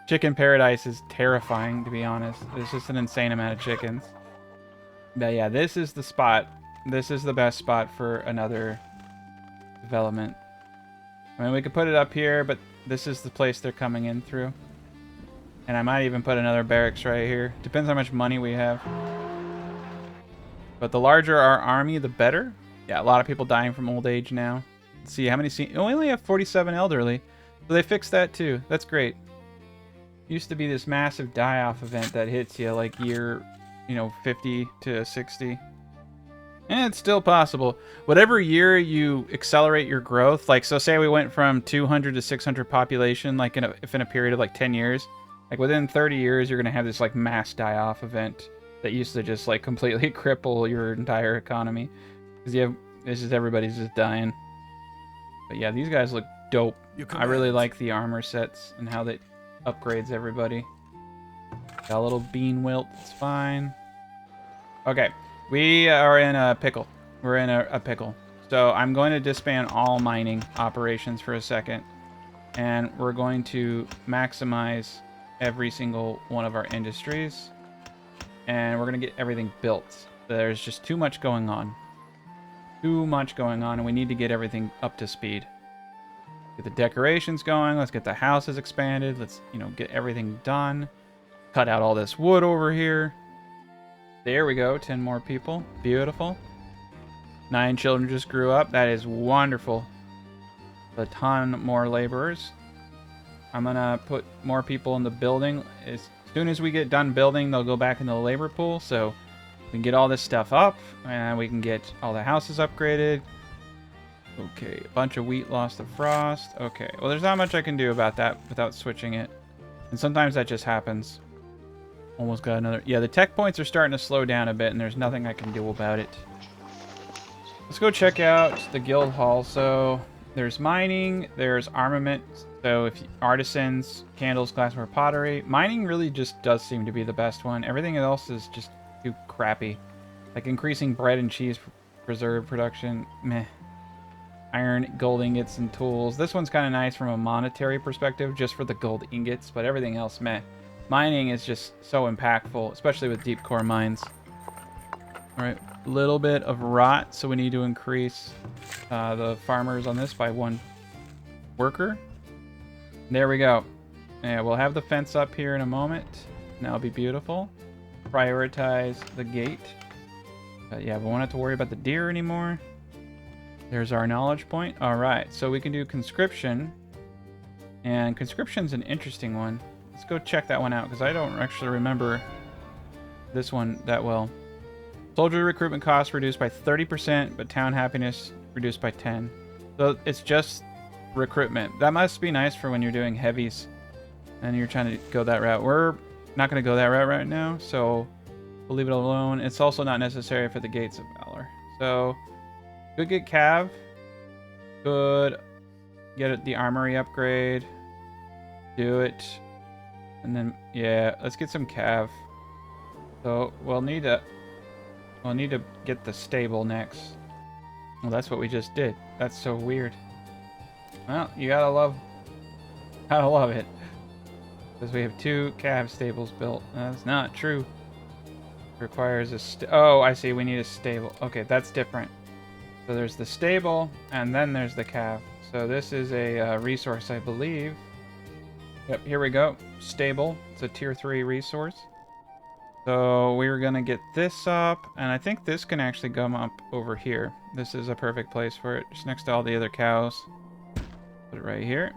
Chicken Paradise is terrifying, to be honest. It's just an insane amount of chickens. But yeah, this is the spot. This is the best spot for another development. I mean, we could put it up here, but this is the place they're coming in through. And I might even put another barracks right here. Depends how much money we have. But the larger our army, the better. Yeah, a lot of people dying from old age now. Let's see how many... We only have 47 elderly. So they fixed that too. That's great. Used to be this massive die-off event that hits you like year, you know, 50 to 60. And it's still possible. Whatever year you accelerate your growth, like, so say we went from 200 to 600 population, like if in a period of like 10 years, like within 30 years, you're going to have this like mass die-off event that used to just like completely cripple your entire economy. Because you have, this is everybody's just dying. But yeah, these guys look dope. I really like the armor sets and how that upgrades everybody. Got a little bean wilt, it's fine. Okay. We are in a pickle. We're in a pickle. So I'm going to disband all mining operations for a second. And we're going to maximize every single one of our industries. And we're going to get everything built. There's just too much going on. Too much going on, and we need to get everything up to speed. Get the decorations going. Let's get the houses expanded. Let's, you know, get everything done. Cut out all this wood over here. There we go, 10 more people. Beautiful. 9 children just grew up. That is wonderful. A ton more laborers. I'm gonna put more people in the building. As soon as we get done building, they'll go back in the labor pool, so we can get all this stuff up, and we can get all the houses upgraded. Okay, a bunch of wheat lost to frost. Okay, well, there's not much I can do about that without switching it. And sometimes that just happens. Almost got another... Yeah, the tech points are starting to slow down a bit, and there's nothing I can do about it. Let's go check out the guild hall. So there's mining, there's armament. So if artisans, candles, glassware, pottery. Mining really just does seem to be the best one. Everything else is just too crappy. Like increasing bread and cheese preserve production, meh. Iron, gold ingots, and tools. This one's kind of nice from a monetary perspective, just for the gold ingots, but everything else, meh. Mining is just so impactful, especially with deep core mines. Alright, a little bit of rot, so we need to increase the farmers on this by 1 worker. There we go. Yeah, we'll have the fence up here in a moment. That'll be beautiful. Prioritize the gate. Yeah, we won't have to worry about the deer anymore. There's our knowledge point. Alright, so we can do conscription. And conscription's an interesting one. Let's go check that one out, because I don't actually remember this one that well. Soldier recruitment costs reduced by 30%, but town happiness reduced by 10. So it's just recruitment. That must be nice for when you're doing heavies and you're trying to go that route. We're not going to go that route right now, so we'll leave it alone. It's also not necessary for the Gates of Valor. So, could get Cav. Could get the armory upgrade. Do it. And then, yeah, let's get some Cav. So, we'll need to get the stable next. Well, that's what we just did. That's so weird. Well, you gotta love it. Because we have 2 Cav stables built. That's not true. Requires a oh, I see. We need a stable. Okay, that's different. So there's the stable, and then there's the Cav. So this is a resource, I believe. Yep, here we go. Stable. It's a tier 3 resource. So we're going to get this up, and I think this can actually come up over here. This is a perfect place for it, just next to all the other cows. Put it right here.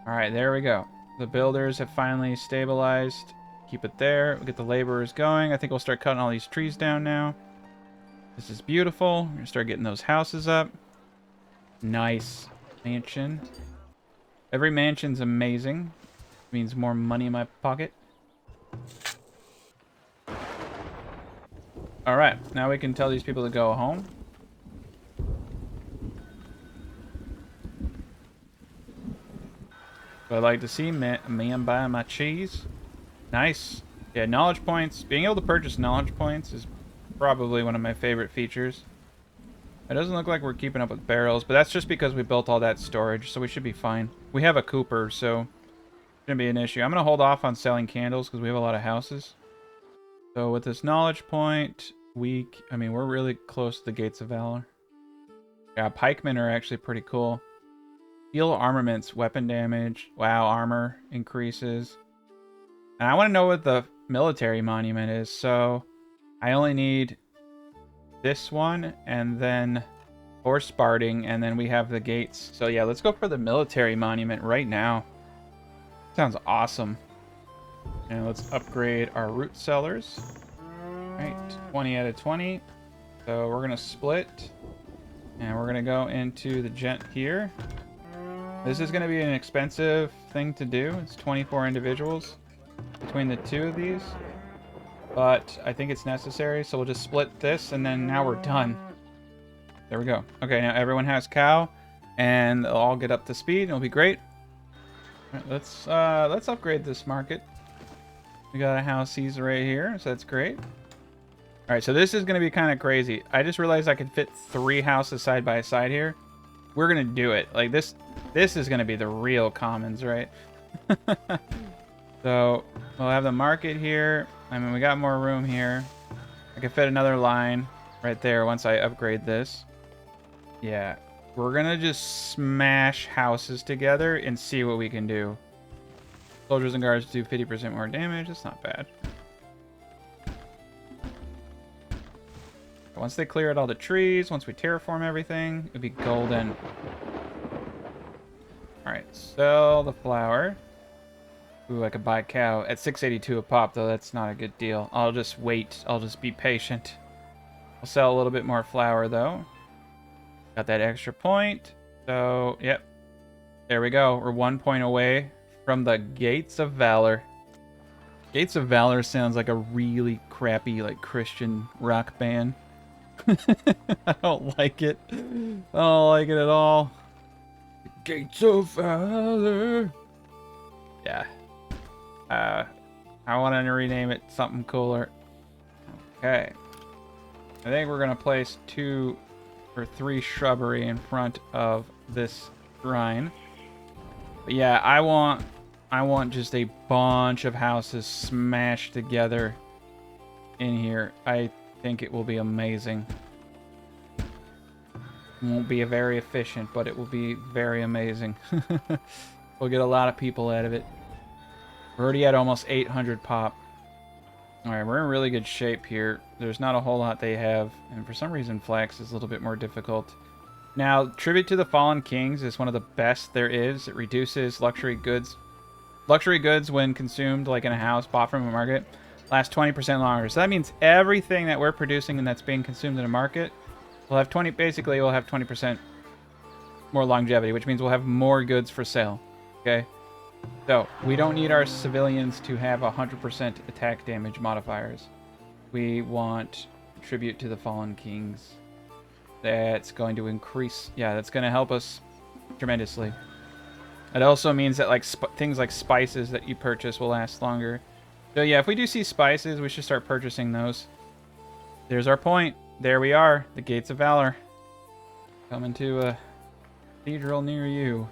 All right, there we go. The builders have finally stabilized. Keep it there. We'll get the laborers going. I think we'll start cutting all these trees down now. This is beautiful. We're going to start getting those houses up. Nice mansion. Every mansion's amazing. Means more money in my pocket. Alright, now we can tell these people to go home. So I'd like to see man buying my cheese. Nice. Yeah, knowledge points. Being able to purchase knowledge points is probably one of my favorite features. It doesn't look like we're keeping up with barrels, but that's just because we built all that storage, so we should be fine. We have a Cooper, so shouldn't be an issue. I'm going to hold off on selling candles because we have a lot of houses. So with this knowledge point, we're really close to the Gates of Valor. Yeah, pikemen are actually pretty cool. Steel armaments, weapon damage. Wow, armor increases. And I want to know what the military monument is, so I only need this one, and then horse barding, and then we have the gates. So yeah, let's go for the military monument right now. Sounds awesome. And let's upgrade our root cellars. Right, 20 out of 20. So we're gonna split, and we're gonna go into the gent here. This is gonna be an expensive thing to do. It's 24 individuals between the two of these, but I think it's necessary, so we'll just split this, and then now we're done. There we go. Okay, now everyone has cow, and they'll all get up to speed, and it'll be great. All right, let's upgrade this market. We got a house Caesar right here, so that's great. All right, so this is gonna be kind of crazy. I just realized I could fit 3 houses side by side here. We're gonna do it. Like this is gonna be the real commons, right? So we'll have the market here. I mean, we got more room here. I can fit another line right there once I upgrade this. Yeah, we're gonna just smash houses together and see what we can do. Soldiers and guards do 50% more damage. That's not bad. Once they clear out all the trees, once we terraform everything, it'll be golden. Alright, sell the flour. Ooh, I could buy a cow at 682 a pop, though. That's not a good deal. I'll just wait. I'll just be patient. I'll sell a little bit more flour, though. Got that extra point. So, yep. There we go. We're 1 point away from the Gates of Valor. Gates of Valor sounds like a really crappy, like, Christian rock band. I don't like it. I don't like it at all. Gates of Valor. Yeah. I want to rename it something cooler. Okay. I think we're going to place 2 or 3 shrubbery in front of this shrine. But yeah, I want just a bunch of houses smashed together in here. I think it will be amazing. It won't be very efficient, but it will be very amazing. We'll get a lot of people out of it. We're already at almost 800 pop. Alright, we're in really good shape here. There's not a whole lot they have, and for some reason flax is a little bit more difficult. Now, Tribute to the Fallen Kings is one of the best there is. It reduces luxury goods. Luxury goods, when consumed, like in a house, bought from a market, last 20% longer. So that means everything that we're producing and that's being consumed in a market will have 20% more longevity, which means we'll have more goods for sale. Okay? So, we don't need our civilians to have 100% attack damage modifiers. We want Tribute to the Fallen Kings. That's going to increase... Yeah, that's going to help us tremendously. It also means that like things like spices that you purchase will last longer. So yeah, if we do see spices, we should start purchasing those. There's our point. There we are. The Gates of Valor. Coming to a cathedral near you.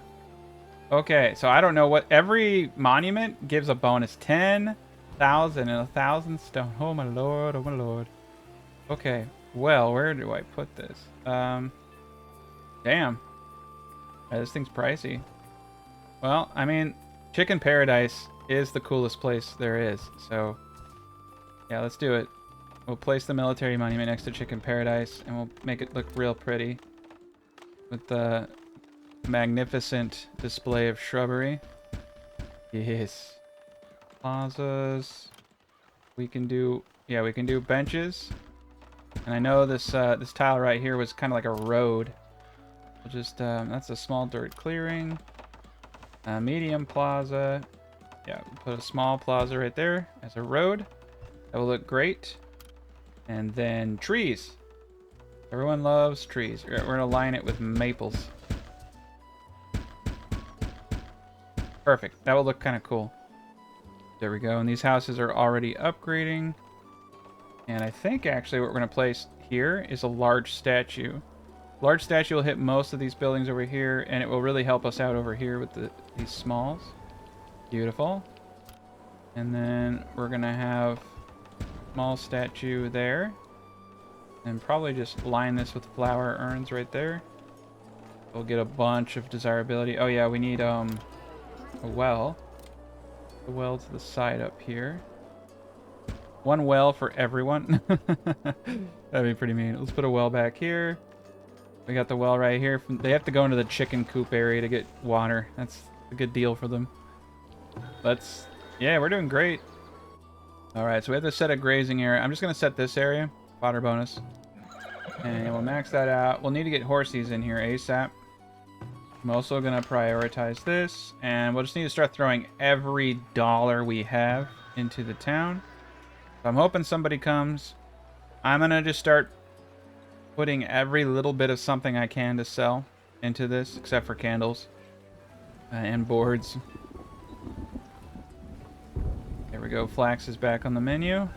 Okay, so I don't know what... Every monument gives a bonus. 10,000 and 1,000 stone. Oh my lord, oh my lord. Okay, well, where do I put this? Damn. Yeah, this thing's pricey. Well, I mean, Chicken Paradise is the coolest place there is. So, yeah, let's do it. We'll place the military monument next to Chicken Paradise, and we'll make it look real pretty with the magnificent display of shrubbery. Yes. Plazas. We can do, yeah, we can do benches. And I know this this tile right here was kind of like a road. We'll just, that's a small dirt clearing. Medium plaza. Yeah, we'll put a small plaza right there as a road. That will look great. And then trees. Everyone loves trees. We're going to line it with maples. Perfect. That will look kind of cool. There we go. And these houses are already upgrading. And I think actually what we're going to place here is a large statue. Large statue will hit most of these buildings over here, and it will really help us out over here with these smalls. Beautiful. And then we're going to have small statue there. And probably just line this with flower urns right there. We'll get a bunch of desirability. Oh yeah, we need a well. A well to the side up here. One well for everyone. That'd be pretty mean. Let's put a well back here. We got the well right here. They have to go into the chicken coop area to get water. That's a good deal for them. Yeah, we're doing great. Alright, so we have to set a grazing area. I'm just going to set this area. Fodder bonus. And we'll max that out. We'll need to get horsies in here ASAP. I'm also going to prioritize this. And we'll just need to start throwing every dollar we have into the town. So I'm hoping somebody comes. I'm going to just start putting every little bit of something I can to sell into this, except for candles and boards. There we go. Flax is back on the menu.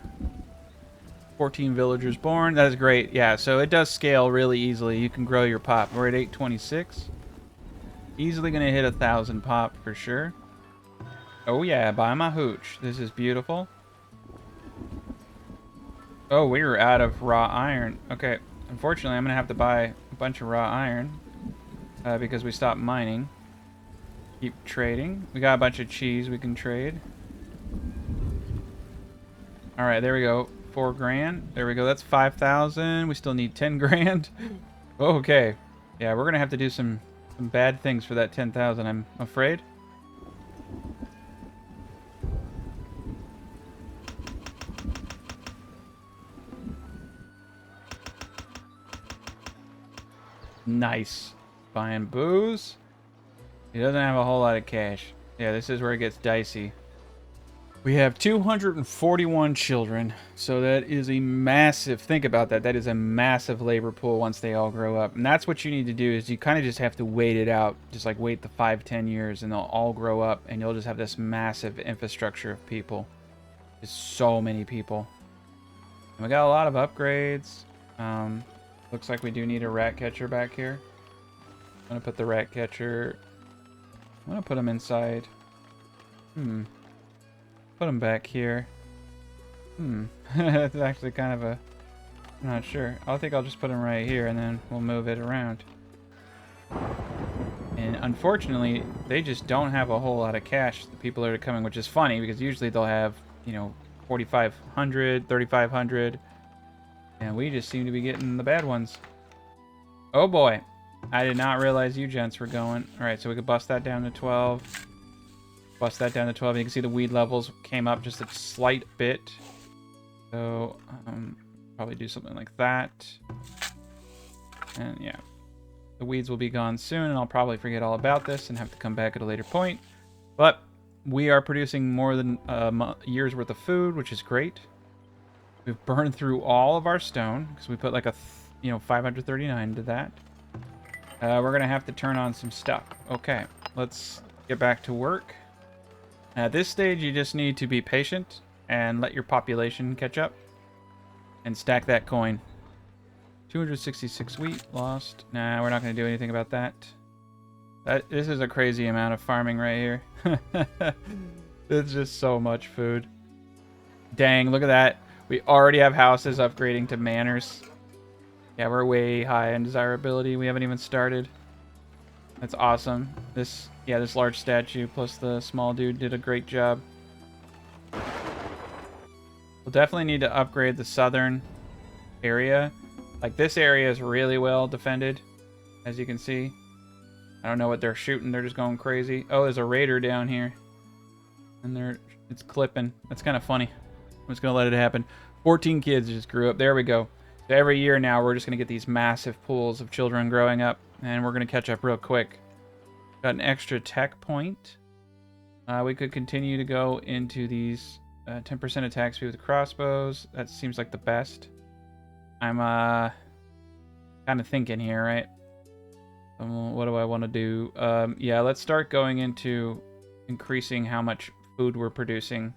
14 villagers born. That is great. Yeah, so it does scale really easily. You can grow your pop. We're at 826. Easily going to hit 1,000 pop for sure. Oh yeah, buy my hooch. This is beautiful. Oh, we were out of raw iron. Okay, unfortunately, I'm going to have to buy a bunch of raw iron because we stopped mining. Keep trading. We got a bunch of cheese we can trade. All right, there we go. 4 grand. There we go. That's 5,000. We still need 10 grand. Okay. Yeah, we're going to have to do some bad things for that 10,000, I'm afraid. Nice. Buying booze. He doesn't have a whole lot of cash. Yeah, this is where it gets dicey. We have 241 children, so that is a massive, think about that, that is a massive labor pool once they all grow up. And that's what you need to do, is you kind of just have to wait it out, just like wait the 5-10 years, and they'll all grow up, and you'll just have this massive infrastructure of people. Just so many people. And we got a lot of upgrades. Looks like we do need a rat catcher back here. I'm gonna put the rat catcher, I'm gonna put him inside. Put them back here. That's actually kind of a... I'm not sure. I think I'll just put them right here and then we'll move it around. And unfortunately, they just don't have a whole lot of cash, the people that are coming, which is funny because usually they'll have, you know, 4,500, 3,500. And we just seem to be getting the bad ones. Oh boy. I did not realize you gents were going. Alright, so we could bust that down to 12. Bust that down to 12. You can see the weed levels came up just a slight bit. So, probably do something like that. And yeah, the weeds will be gone soon, and I'll probably forget all about this and have to come back at a later point. But we are producing more than a year's worth of food, which is great. We've burned through all of our stone because we put like a, 539 to that. We're gonna have to turn on some stuff. Okay, let's get back to work. At this stage, you just need to be patient and let your population catch up and stack that coin. 266 wheat lost. Nah, we're not going to do anything about that. This is a crazy amount of farming right here. It's just so much food. Dang, look at that. We already have houses upgrading to manors. Yeah, we're way high in desirability. We haven't even started. That's awesome. This large statue plus the small dude did a great job. We'll definitely need to upgrade the southern area. Like, this area is really well defended, as you can see. I don't know what they're shooting. They're just going crazy. Oh, there's a raider down here. And it's clipping. That's kind of funny. I'm just going to let it happen. 14 kids just grew up. There we go. So every year now, we're just going to get these massive pools of children growing up. And we're going to catch up real quick. Got an extra tech point. We could continue to go into these 10% attack speed with crossbows. That seems like the best. I'm kind of thinking here, right? What do I want to do? Yeah, let's start going into increasing how much food we're producing.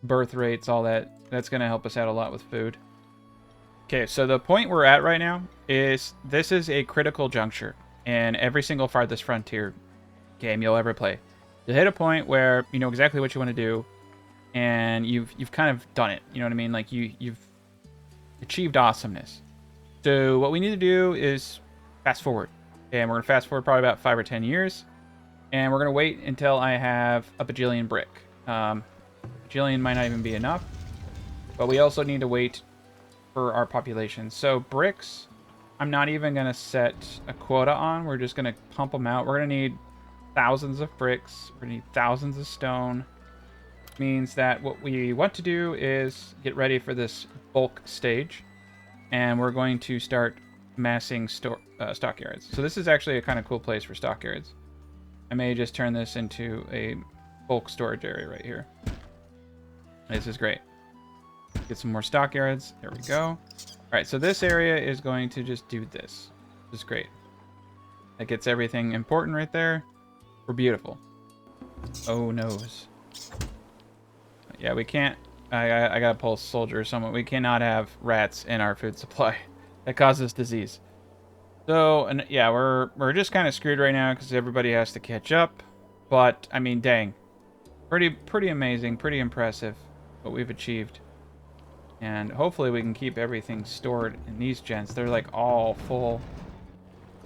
Birth rates, all that. That's going to help us out a lot with food. Okay, so the point we're at right now is this is a critical juncture in every single Farthest Frontier game you'll ever play. You'll hit a point where you know exactly what you want to do, and you've kind of done it. You know what I mean? Like you've achieved awesomeness. So what we need to do is fast forward. And we're going to fast forward probably about 5 or 10 years. And we're going to wait until I have a bajillion brick. Bajillion might not even be enough. But we also need to wait for our population. So bricks, I'm not even going to set a quota on. We're just going to pump them out. We're going to need thousands of bricks. We're going to need thousands of stone. Means that what we want to do is get ready for this bulk stage. And we're going to start massing stockyards. So this is actually a kind of cool place for stockyards. I may just turn this into a bulk storage area right here. This is great. Get some more stockyards. There we go. All right, so this area is going to just do this. This is great. That gets everything important right there. We're beautiful. Oh, noes. Yeah, we can't... I gotta pull a soldier or someone. We cannot have rats in our food supply. That causes disease. So, and yeah, we're just kind of screwed right now because everybody has to catch up. But, I mean, dang. Pretty amazing, pretty impressive what we've achieved. And hopefully we can keep everything stored in these gens. They're like all full.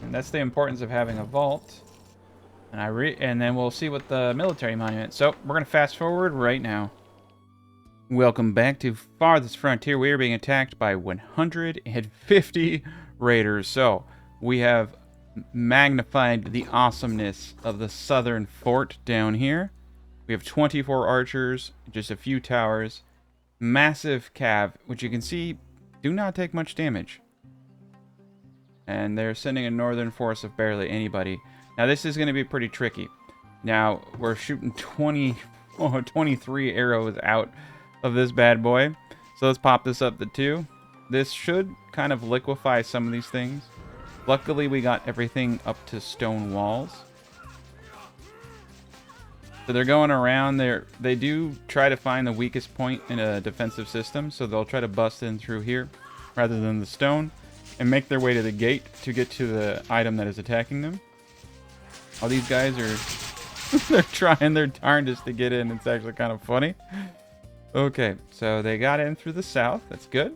And that's the importance of having a vault. And then we'll see what the military monument. So, we're going to fast forward right now. Welcome back to Farthest Frontier. We are being attacked by 150 raiders. So, we have magnified the awesomeness of the southern fort down here. We have 24 archers, just a few towers, massive cav, which you can see do not take much damage. And they're sending a northern force of barely anybody. Now, this is going to be pretty tricky. Now, we're shooting 23 arrows out of this bad boy. So let's pop this up to 2. This should kind of liquefy some of these things. Luckily, we got everything up to stone walls. So they're going around there. They do try to find the weakest point in a defensive system. So they'll try to bust in through here rather than the stone and make their way to the gate to get to the item that is attacking them. All these guys are they're trying their darndest to get in. It's actually kind of funny. Okay, so they got in through the south. That's good.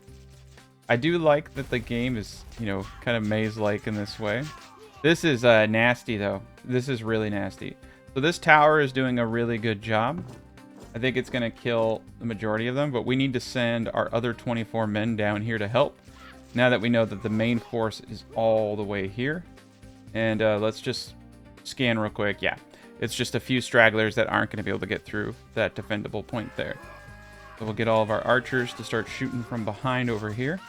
I do like that the game is, you know, kind of maze-like in this way. This is nasty, though. This is really nasty. So this tower is doing a really good job. I think it's going to kill the majority of them, but we need to send our other 24 men down here to help. Now that we know that the main force is all the way here. And let's just scan real quick. Yeah, it's just a few stragglers that aren't going to be able to get through that defendable point there. So we'll get all of our archers to start shooting from behind over here.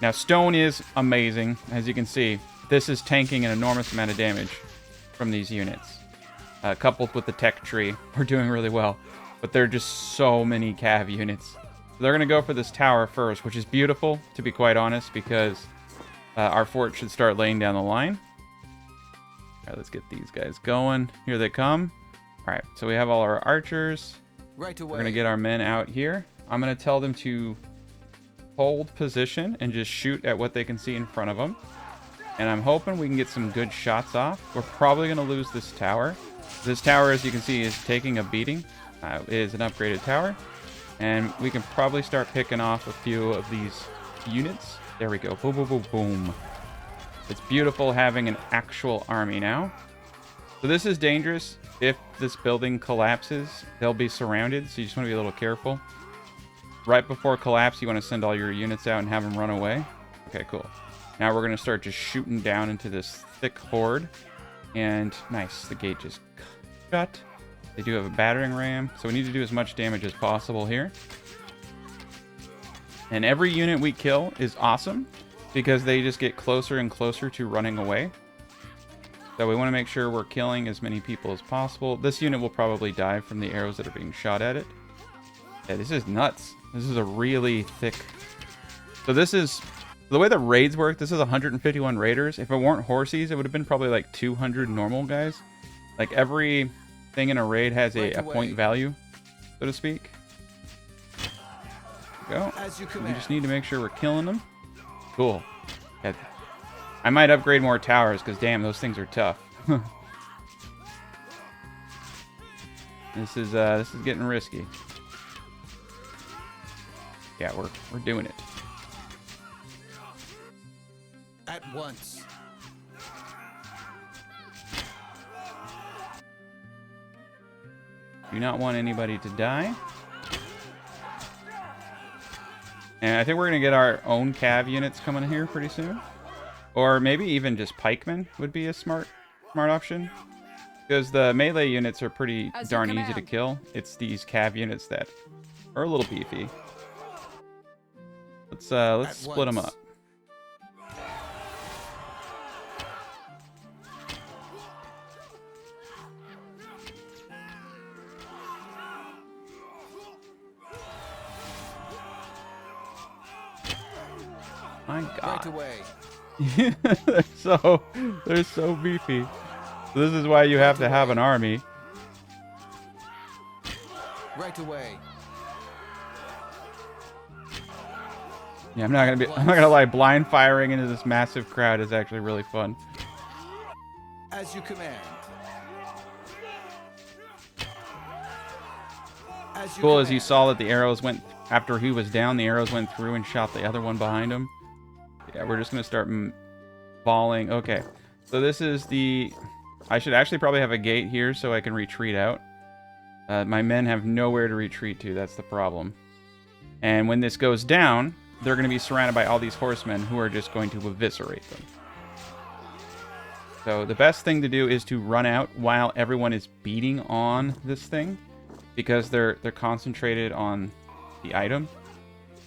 Now, stone is amazing. As you can see, this is tanking an enormous amount of damage from these units. Coupled with the tech tree, we're doing really well. But there are just so many cav units. So they're going to go for this tower first, which is beautiful, to be quite honest, because our fort should start laying down the line. All right, let's get these guys going. Here they come. All right, so we have all our archers. Right away. We're going to get our men out here. I'm going to tell them to hold position and just shoot at what they can see in front of them. And I'm hoping we can get some good shots off. We're probably going to lose this tower. This tower, as you can see, is taking a beating. It is an upgraded tower. And we can probably start picking off a few of these units. There we go. Boom, boom, boom, boom. It's beautiful having an actual army now. So this is dangerous. If this building collapses, they'll be surrounded, so you just want to be a little careful. Right before collapse, you want to send all your units out and have them run away. Okay, cool. Now we're going to start just shooting down into this thick horde. And nice, the gate just shut. They do have a battering ram, so we need to do as much damage as possible here. And every unit we kill is awesome because they just get closer and closer to running away. So we want to make sure we're killing as many people as possible. This unit will probably die from the arrows that are being shot at it. Yeah, this is nuts. This is a really thick... So this is... The way the raids work, this is 151 raiders. If it weren't horsies, it would have been probably like 200 normal guys. Like every thing in a raid has a point value, so to speak. There we go. We just need to make sure we're killing them. Cool. Yeah. I might upgrade more towers, because damn, those things are tough. This is getting risky. Yeah, we're doing it. At once. Do not want anybody to die. And I think we're going to get our own cav units coming in here pretty soon. Or maybe even just pikemen would be a smart option. Because the melee units are pretty darn easy to kill. It's these cav units that are a little beefy. Let's split them up. My God. Right away. they're so beefy. So this is why you have to have an army. Right away. Yeah, I'm not gonna lie, blind firing into this massive crowd is actually really fun. As you command. Cool as you saw that the arrows went after he was down, the arrows went through and shot the other one behind him. Yeah, we're just gonna start falling. Okay, so this is the... I should actually probably have a gate here so I can retreat out. My men have nowhere to retreat to. That's the problem. And when this goes down, they're going to be surrounded by all these horsemen who are just going to eviscerate them. So the best thing to do is to run out while everyone is beating on this thing, because they're concentrated on the item.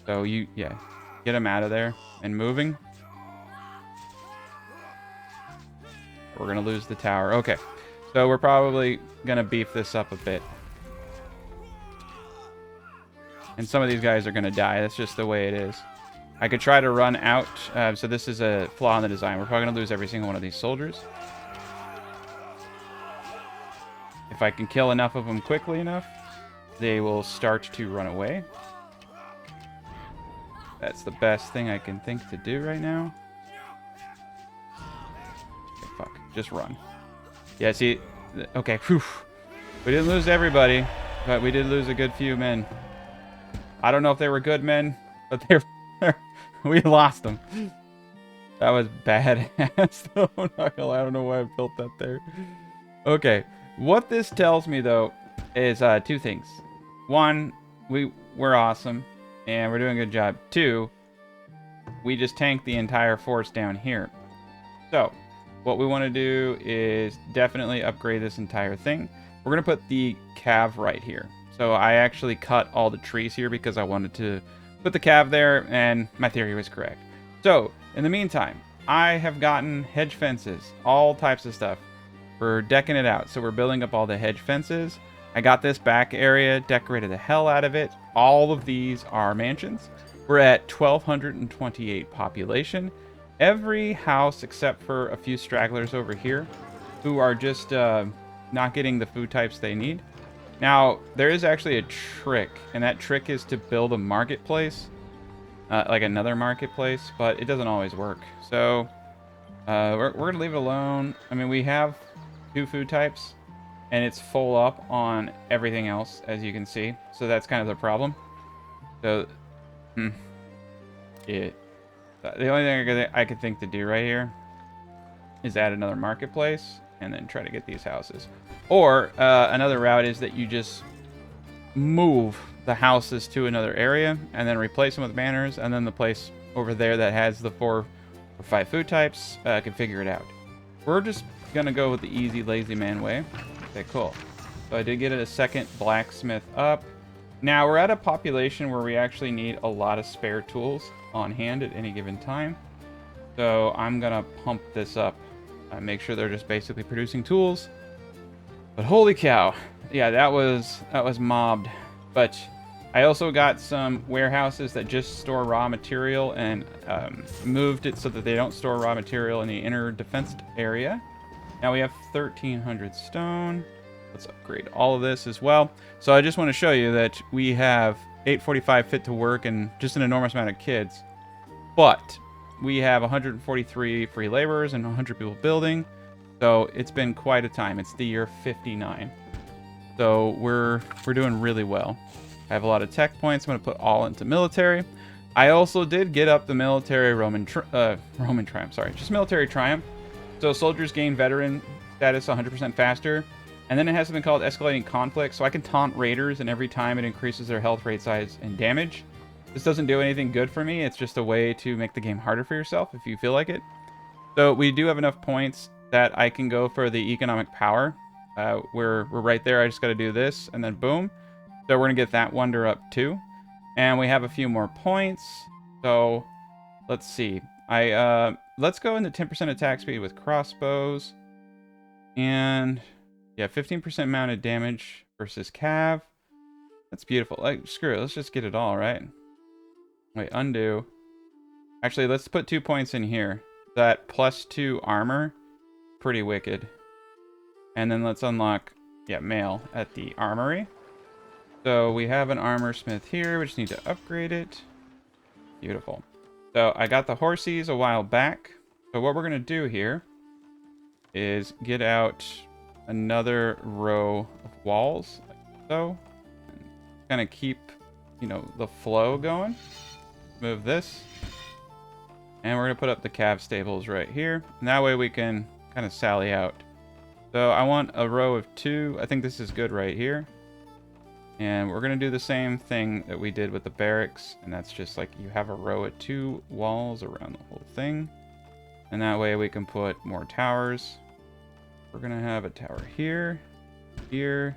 So yeah, get them out of there and moving. We're going to lose the tower. Okay, so we're probably going to beef this up a bit. And some of these guys are going to die. That's just the way it is. I could try to run out. So this is a flaw in the design. We're probably going to lose every single one of these soldiers. If I can kill enough of them quickly enough, they will start to run away. That's the best thing I can think to do right now. Okay, fuck. Just run. Yeah, see... Okay, whew. We didn't lose everybody, but we did lose a good few men. I don't know if they were good men, but they were... we lost them. That was badass, though. Not gonna lie, I don't know why I built that there. Okay, what this tells me, though, is two things. One, we're awesome, and we're doing a good job. Two, we just tanked the entire force down here. So, what we want to do is definitely upgrade this entire thing. We're going to put the cav right here. So I actually cut all the trees here because I wanted to put the cav there, and my theory was correct. So, in the meantime, I have gotten hedge fences, all types of stuff. We're decking it out. So we're building up all the hedge fences. I got this back area, decorated the hell out of it. All of these are mansions. We're at 1,228 population. Every house except for a few stragglers over here who are just not getting the food types they need. Now, there is actually a trick, and that trick is to build a marketplace, like another marketplace, but it doesn't always work. So, we're going to leave it alone. I mean, we have 2 food types, and it's full up on everything else, as you can see. So that's kind of the problem. So, the only thing I could think to do right here is add another marketplace. and then try to get these houses. Or another route is that you just move the houses to another area and then replace them with banners, and then the place over there that has the 4 or 5 food types can figure it out. We're just gonna go with the easy lazy man way. Okay, cool. So I did get a second blacksmith up. Now we're at a population where we actually need a lot of spare tools on hand at any given time. So I'm gonna pump this up. Make sure they're just basically producing tools. But holy cow, yeah, that was mobbed. But I also got some warehouses that just store raw material and moved it so that they don't store raw material in the inner defensed area. Now we have 1,300 stone. Let's upgrade all of this as well. So I just want to show you that we have 845 fit to work and just an enormous amount of kids. But we have 143 free laborers and 100 people building. So it's been quite a time. It's the year 59. So we're doing really well. I have a lot of tech points. I'm going to put all into military. I also did get up the military Roman Triumph. Sorry, just military Triumph. So soldiers gain veteran status 100% faster. And then it has something called escalating conflict. So I can taunt raiders, and every time it increases their health, rate, size, and damage. This doesn't do anything good for me. It's just a way to make the game harder for yourself if you feel like it. So we do have enough points that I can go for the economic power. We're right there. I just got to do this, and then boom. So we're going to get that wonder up too. And we have a few more points. So let's see. Let's go into 10% attack speed with crossbows. And yeah, 15% mounted damage versus cav. That's beautiful. Like, screw it. Let's just get it all, right? Wait, undo. Actually, let's put 2 points in here. That +2 armor. Pretty wicked. And then let's unlock, yeah, mail at the armory. So we have an armor smith here. We just need to upgrade it. Beautiful. So I got the horsies a while back. So what we're going to do here is get out another row of walls, like so. Kind of keep, you know, the flow going. Move this. And we're going to put up the calf stables right here. And that way we can kind of sally out. So I want a row of 2. I think this is good right here. And we're going to do the same thing that we did with the barracks. And that's just like you have a row of 2 walls around the whole thing. And that way we can put more towers. We're going to have a tower here, here,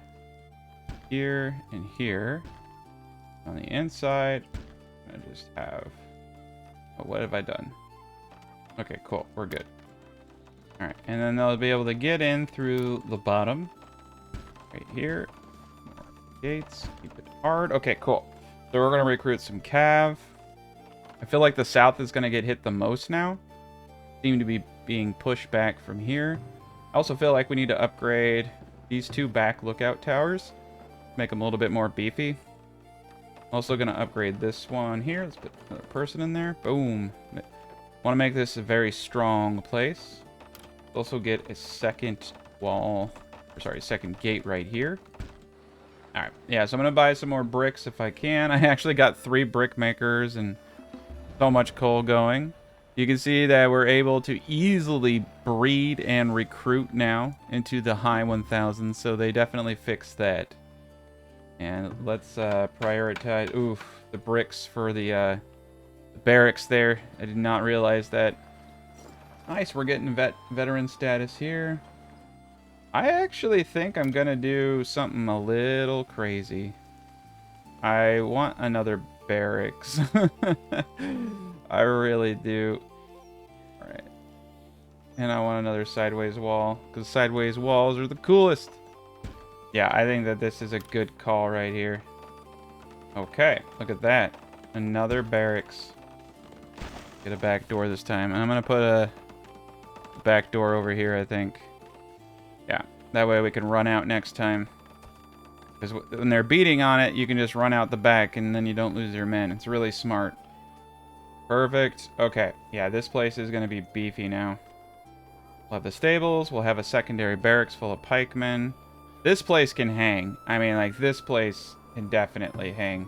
here, and here. On the inside, I just have... Oh, what have I done? Okay, cool. We're good. Alright, and then they'll be able to get in through the bottom. Right here. More gates. Keep it hard. Okay, cool. So we're going to recruit some cav. I feel like the south is going to get hit the most now. Seem to be being pushed back from here. I also feel like we need to upgrade these 2 back lookout towers. Make them a little bit more beefy. Also going to upgrade this one here. Let's put another person in there. Boom. Want to make this a very strong place. Also get a second wall, or sorry, second gate right here. All right. Yeah, so I'm going to buy some more bricks if I can. I actually got 3 brick makers and so much coal going. You can see that we're able to easily breed and recruit now into the high 1000s, so they definitely fixed that. And let's prioritize, the bricks for the barracks there. I did not realize that. Nice, we're getting veteran status here. I actually think I'm going to do something a little crazy. I want another barracks. I really do. Alright. And I want another sideways wall, because sideways walls are the coolest. Yeah, I think that this is a good call right here. Okay, look at that. Another barracks. Get a back door this time. And I'm going to put a back door over here, I think. Yeah, that way we can run out next time. Because when they're beating on it, you can just run out the back and then you don't lose your men. It's really smart. Perfect. Okay, yeah, this place is going to be beefy now. We'll have the stables. We'll have a secondary barracks full of pikemen. This place can hang. I mean, like, this place can definitely hang.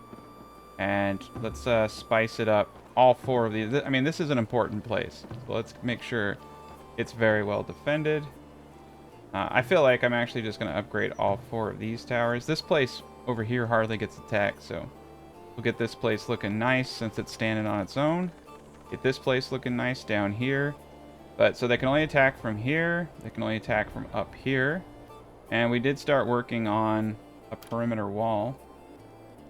And let's spice it up. All 4 of these. I mean, this is an important place. So let's make sure it's very well defended. I feel like I'm actually just going to upgrade all 4 of these towers. This place over here hardly gets attacked, so we'll get this place looking nice since it's standing on its own. Get this place looking nice down here. But so they can only attack from here. They can only attack from up here. And we did start working on a perimeter wall.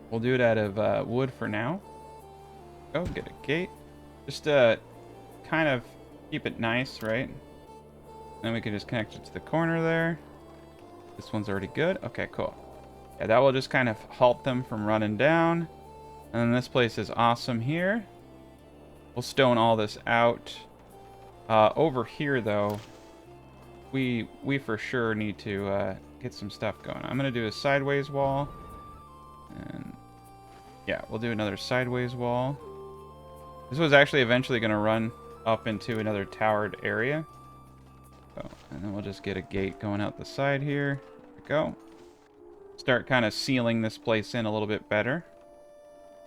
We'll do it out of wood for now. Go get a gate. Just kind of keep it nice, right? Then we can just connect it to the corner there. This one's already good. Okay, cool. Yeah, that will just kind of halt them from running down. And then this place is awesome here. We'll stone all this out. Over here, though, we for sure need to get some stuff going. I'm going to do a sideways wall. And yeah, we'll do another sideways wall. This was actually eventually going to run up into another towered area. So, and then we'll just get a gate going out the side here. There we go. Start kind of sealing this place in a little bit better.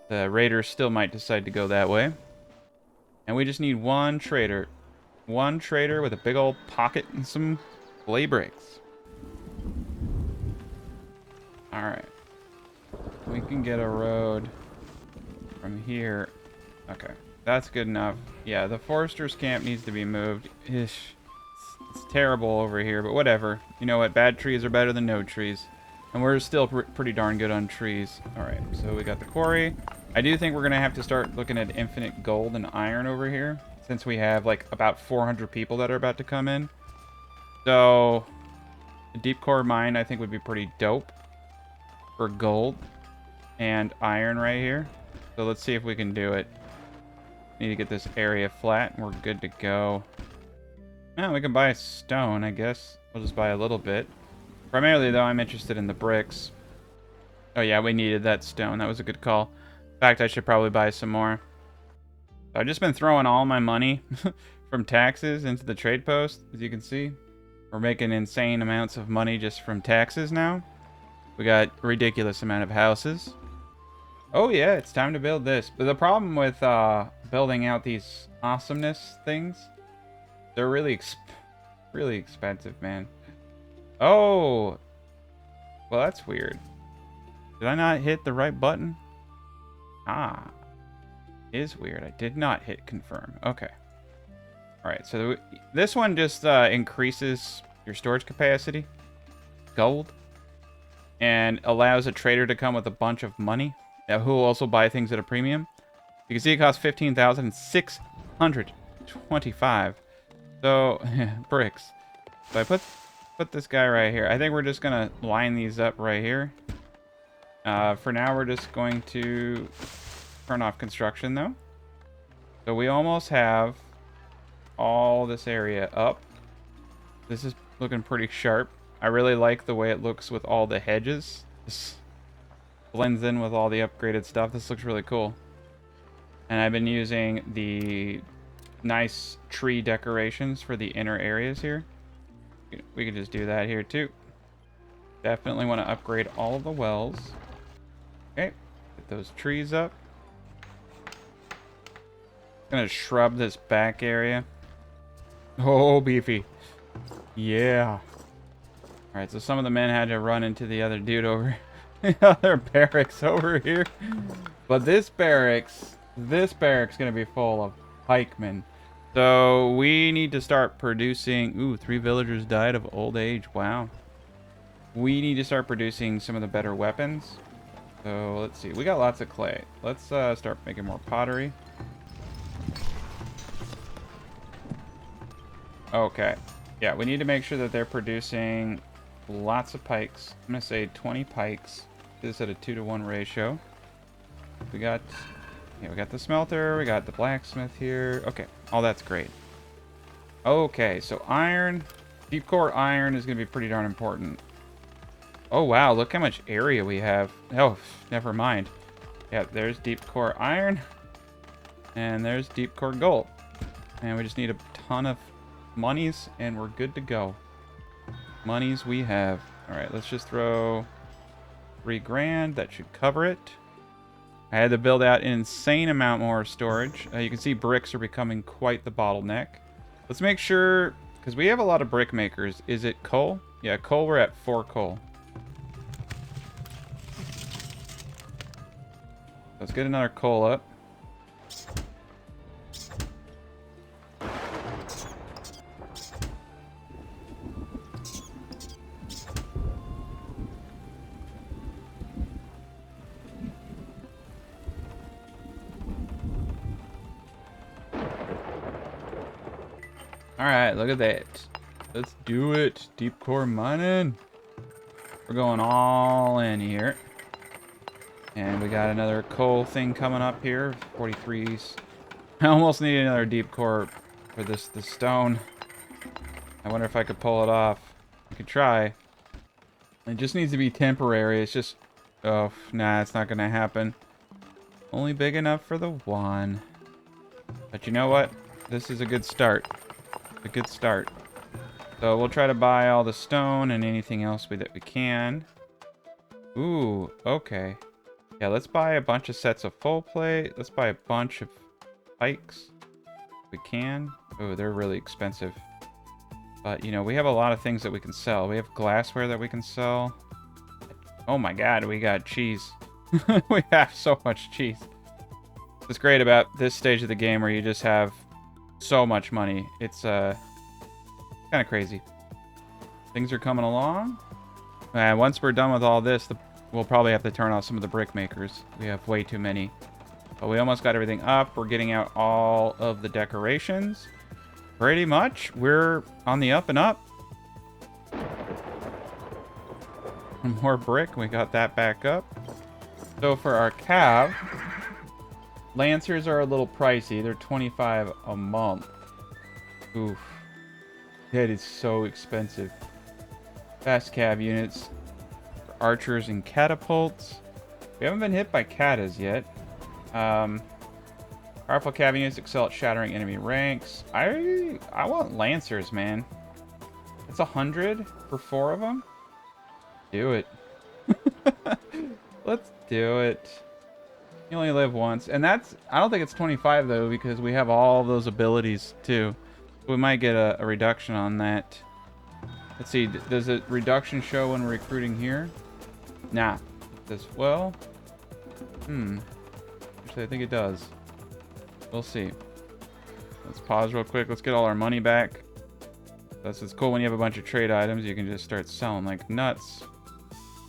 The raiders still might decide to go that way. And we just need one trader. One trader with a big old pocket and some clay bricks. Alright. We can get a road from here. Okay. That's good enough. Yeah, the forester's camp needs to be moved. Ish. It's terrible over here, but whatever. You know what? Bad trees are better than no trees. And we're still pretty darn good on trees. Alright, so we got the quarry. I do think we're going to have to start looking at infinite gold and iron over here, since we have like about 400 people that are about to come in. So, a deep core mine I think would be pretty dope for gold and iron right here. So let's see if we can do it. Need to get this area flat and we're good to go. Now we can buy stone, I guess. We'll just buy a little bit. Primarily though, I'm interested in the bricks. Oh yeah, we needed that stone. That was a good call. In fact, I should probably buy some more. I've just been throwing all my money from taxes into the trade post, as you can see. We're making insane amounts of money just from taxes now. We got a ridiculous amount of houses. Oh yeah, it's time to build this. But the problem with building out these awesomeness things, they're really expensive, man. Oh! Well, that's weird. Did I not hit the right button? Ah. Is weird. I did not hit confirm. Okay. Alright, so this one just increases your storage capacity. Gold. And allows a trader to come with a bunch of money. Who will also buy things at a premium. You can see it costs 15,625. So, bricks. So I put this guy right here. I think we're just going to line these up right here. For now, we're just going to turn off construction, though. So we almost have all this area up. This is looking pretty sharp. I really like the way it looks with all the hedges. This blends in with all the upgraded stuff. This looks really cool. And I've been using the nice tree decorations for the inner areas here. We can just do that here too. Definitely want to upgrade all of the wells. Okay, get those trees up. Gonna shrub this back area. Oh, beefy. Yeah. Alright, so some of the men had to run into the other dude over the other barracks over here. But this barracks gonna be full of pikemen. So we need to start producing. Ooh, 3 villagers died of old age. Wow. We need to start producing some of the better weapons. So let's see. We got lots of clay. Let's start making more pottery. Okay. Yeah, we need to make sure that they're producing lots of pikes. I'm going to say 20 pikes. This is at a 2-to-1 ratio. We got the smelter. We got the blacksmith here. Okay. All that's great. Okay, so iron. Deep core iron is going to be pretty darn important. Oh, wow. Look how much area we have. Oh, never mind. Yeah, there's deep core iron. And there's deep core gold. And we just need a ton of monies, and we're good to go. Monies we have. Alright, let's just throw 3 grand. That should cover it. I had to build out an insane amount more storage. You can see bricks are becoming quite the bottleneck. Let's make sure, Because we have a lot of brick makers. Is it coal? Yeah, coal, we're at 4 coal. Let's get another coal up. Alright, look at that. Let's do it. Deep core mining. We're going all in here. And we got another coal thing coming up here. 43s. I almost need another deep core for the stone. I wonder if I could pull it off. I could try. It just needs to be temporary. It's just... Oh, nah, it's not going to happen. Only big enough for the one. But you know what? This is a good start. A good start. So we'll try to buy all the stone and anything else that we can. Ooh, okay. Yeah, let's buy a bunch of sets of full plate. Let's buy a bunch of pikes. If we can. Oh, they're really expensive. But, you know, we have a lot of things that we can sell. We have glassware that we can sell. Oh my god, we got cheese. We have so much cheese. What's great about this stage of the game where you just have so much money. It's kind of crazy. Things are coming along. And once we're done with all this, we'll probably have to turn off some of the brick makers. We have way too many. But we almost got everything up. We're getting out all of the decorations. Pretty much. We're on the up and up. More brick. We got that back up. So for our cav, Lancers are a little pricey. They're 25 a month. Oof. That is so expensive. Fast cav units. Archers and catapults. We haven't been hit by katas yet. Powerful cav units excel at shattering enemy ranks. I want Lancers, man. It's 100 for 4 of them. Do it. Let's do it. You only live once. And that's... I don't think it's 25, though, because we have all those abilities, too. We might get a reduction on that. Let's see. Does a reduction show when we're recruiting here? Nah. Does... Well... Actually, I think it does. We'll see. Let's pause real quick. Let's get all our money back. It's cool when you have a bunch of trade items. You can just start selling like nuts.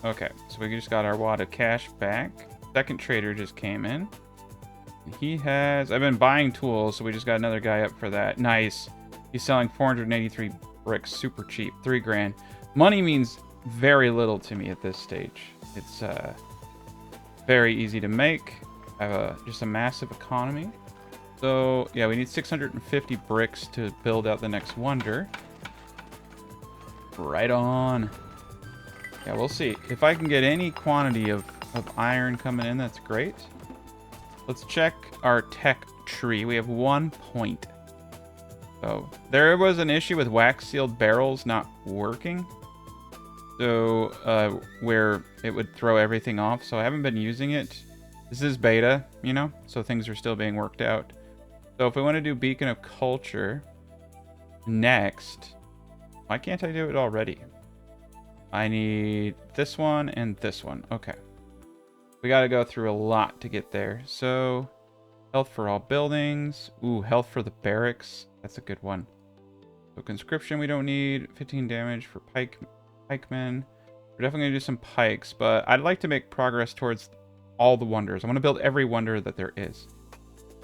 Okay, so we just got our wad of cash back. Second trader just came in. He has... I've been buying tools, so we just got another guy up for that. Nice. He's selling 483 bricks. Super cheap. 3 grand. Money means very little to me at this stage. It's very easy to make. I have just a massive economy. So, yeah, we need 650 bricks to build out the next wonder. Right on. Yeah, we'll see. If I can get any quantity of iron coming in, that's great. Let's check our tech tree. We have 1 point. So, there was an issue with wax-sealed barrels not working. So, where it would throw everything off. So, I haven't been using it. This is beta, you know? So, things are still being worked out. So, if we want to do Beacon of Culture next... Why can't I do it already? I need this one and this one. Okay. We got to go through a lot to get there. So, health for all buildings. Ooh, health for the barracks. That's a good one. So, conscription we don't need. 15 damage for pikemen. We're definitely going to do some pikes, but I'd like to make progress towards all the wonders. I want to build every wonder that there is.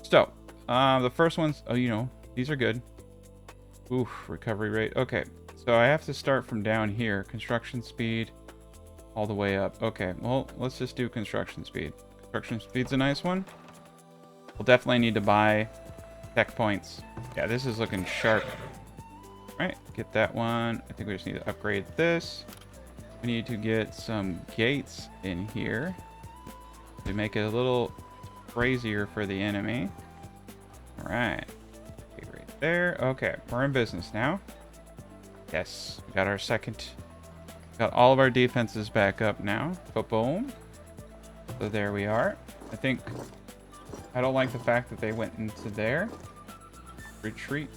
So, the first ones, oh, you know, these are good. Oof, recovery rate. Okay. So I have to start from down here. Construction speed all the way up. Okay, well, let's just do construction speed. Construction speed's a nice one. We'll definitely need to buy tech points. Yeah, this is looking sharp. All right, get that one. I think we just need to upgrade this. We need to get some gates in here to make it a little crazier for the enemy. All right. Okay, right there. Okay, we're in business now. Yes, we got our second. Got all of our defenses back up now. Boom. So there we are. I think I don't like the fact that they went into there. Retreat.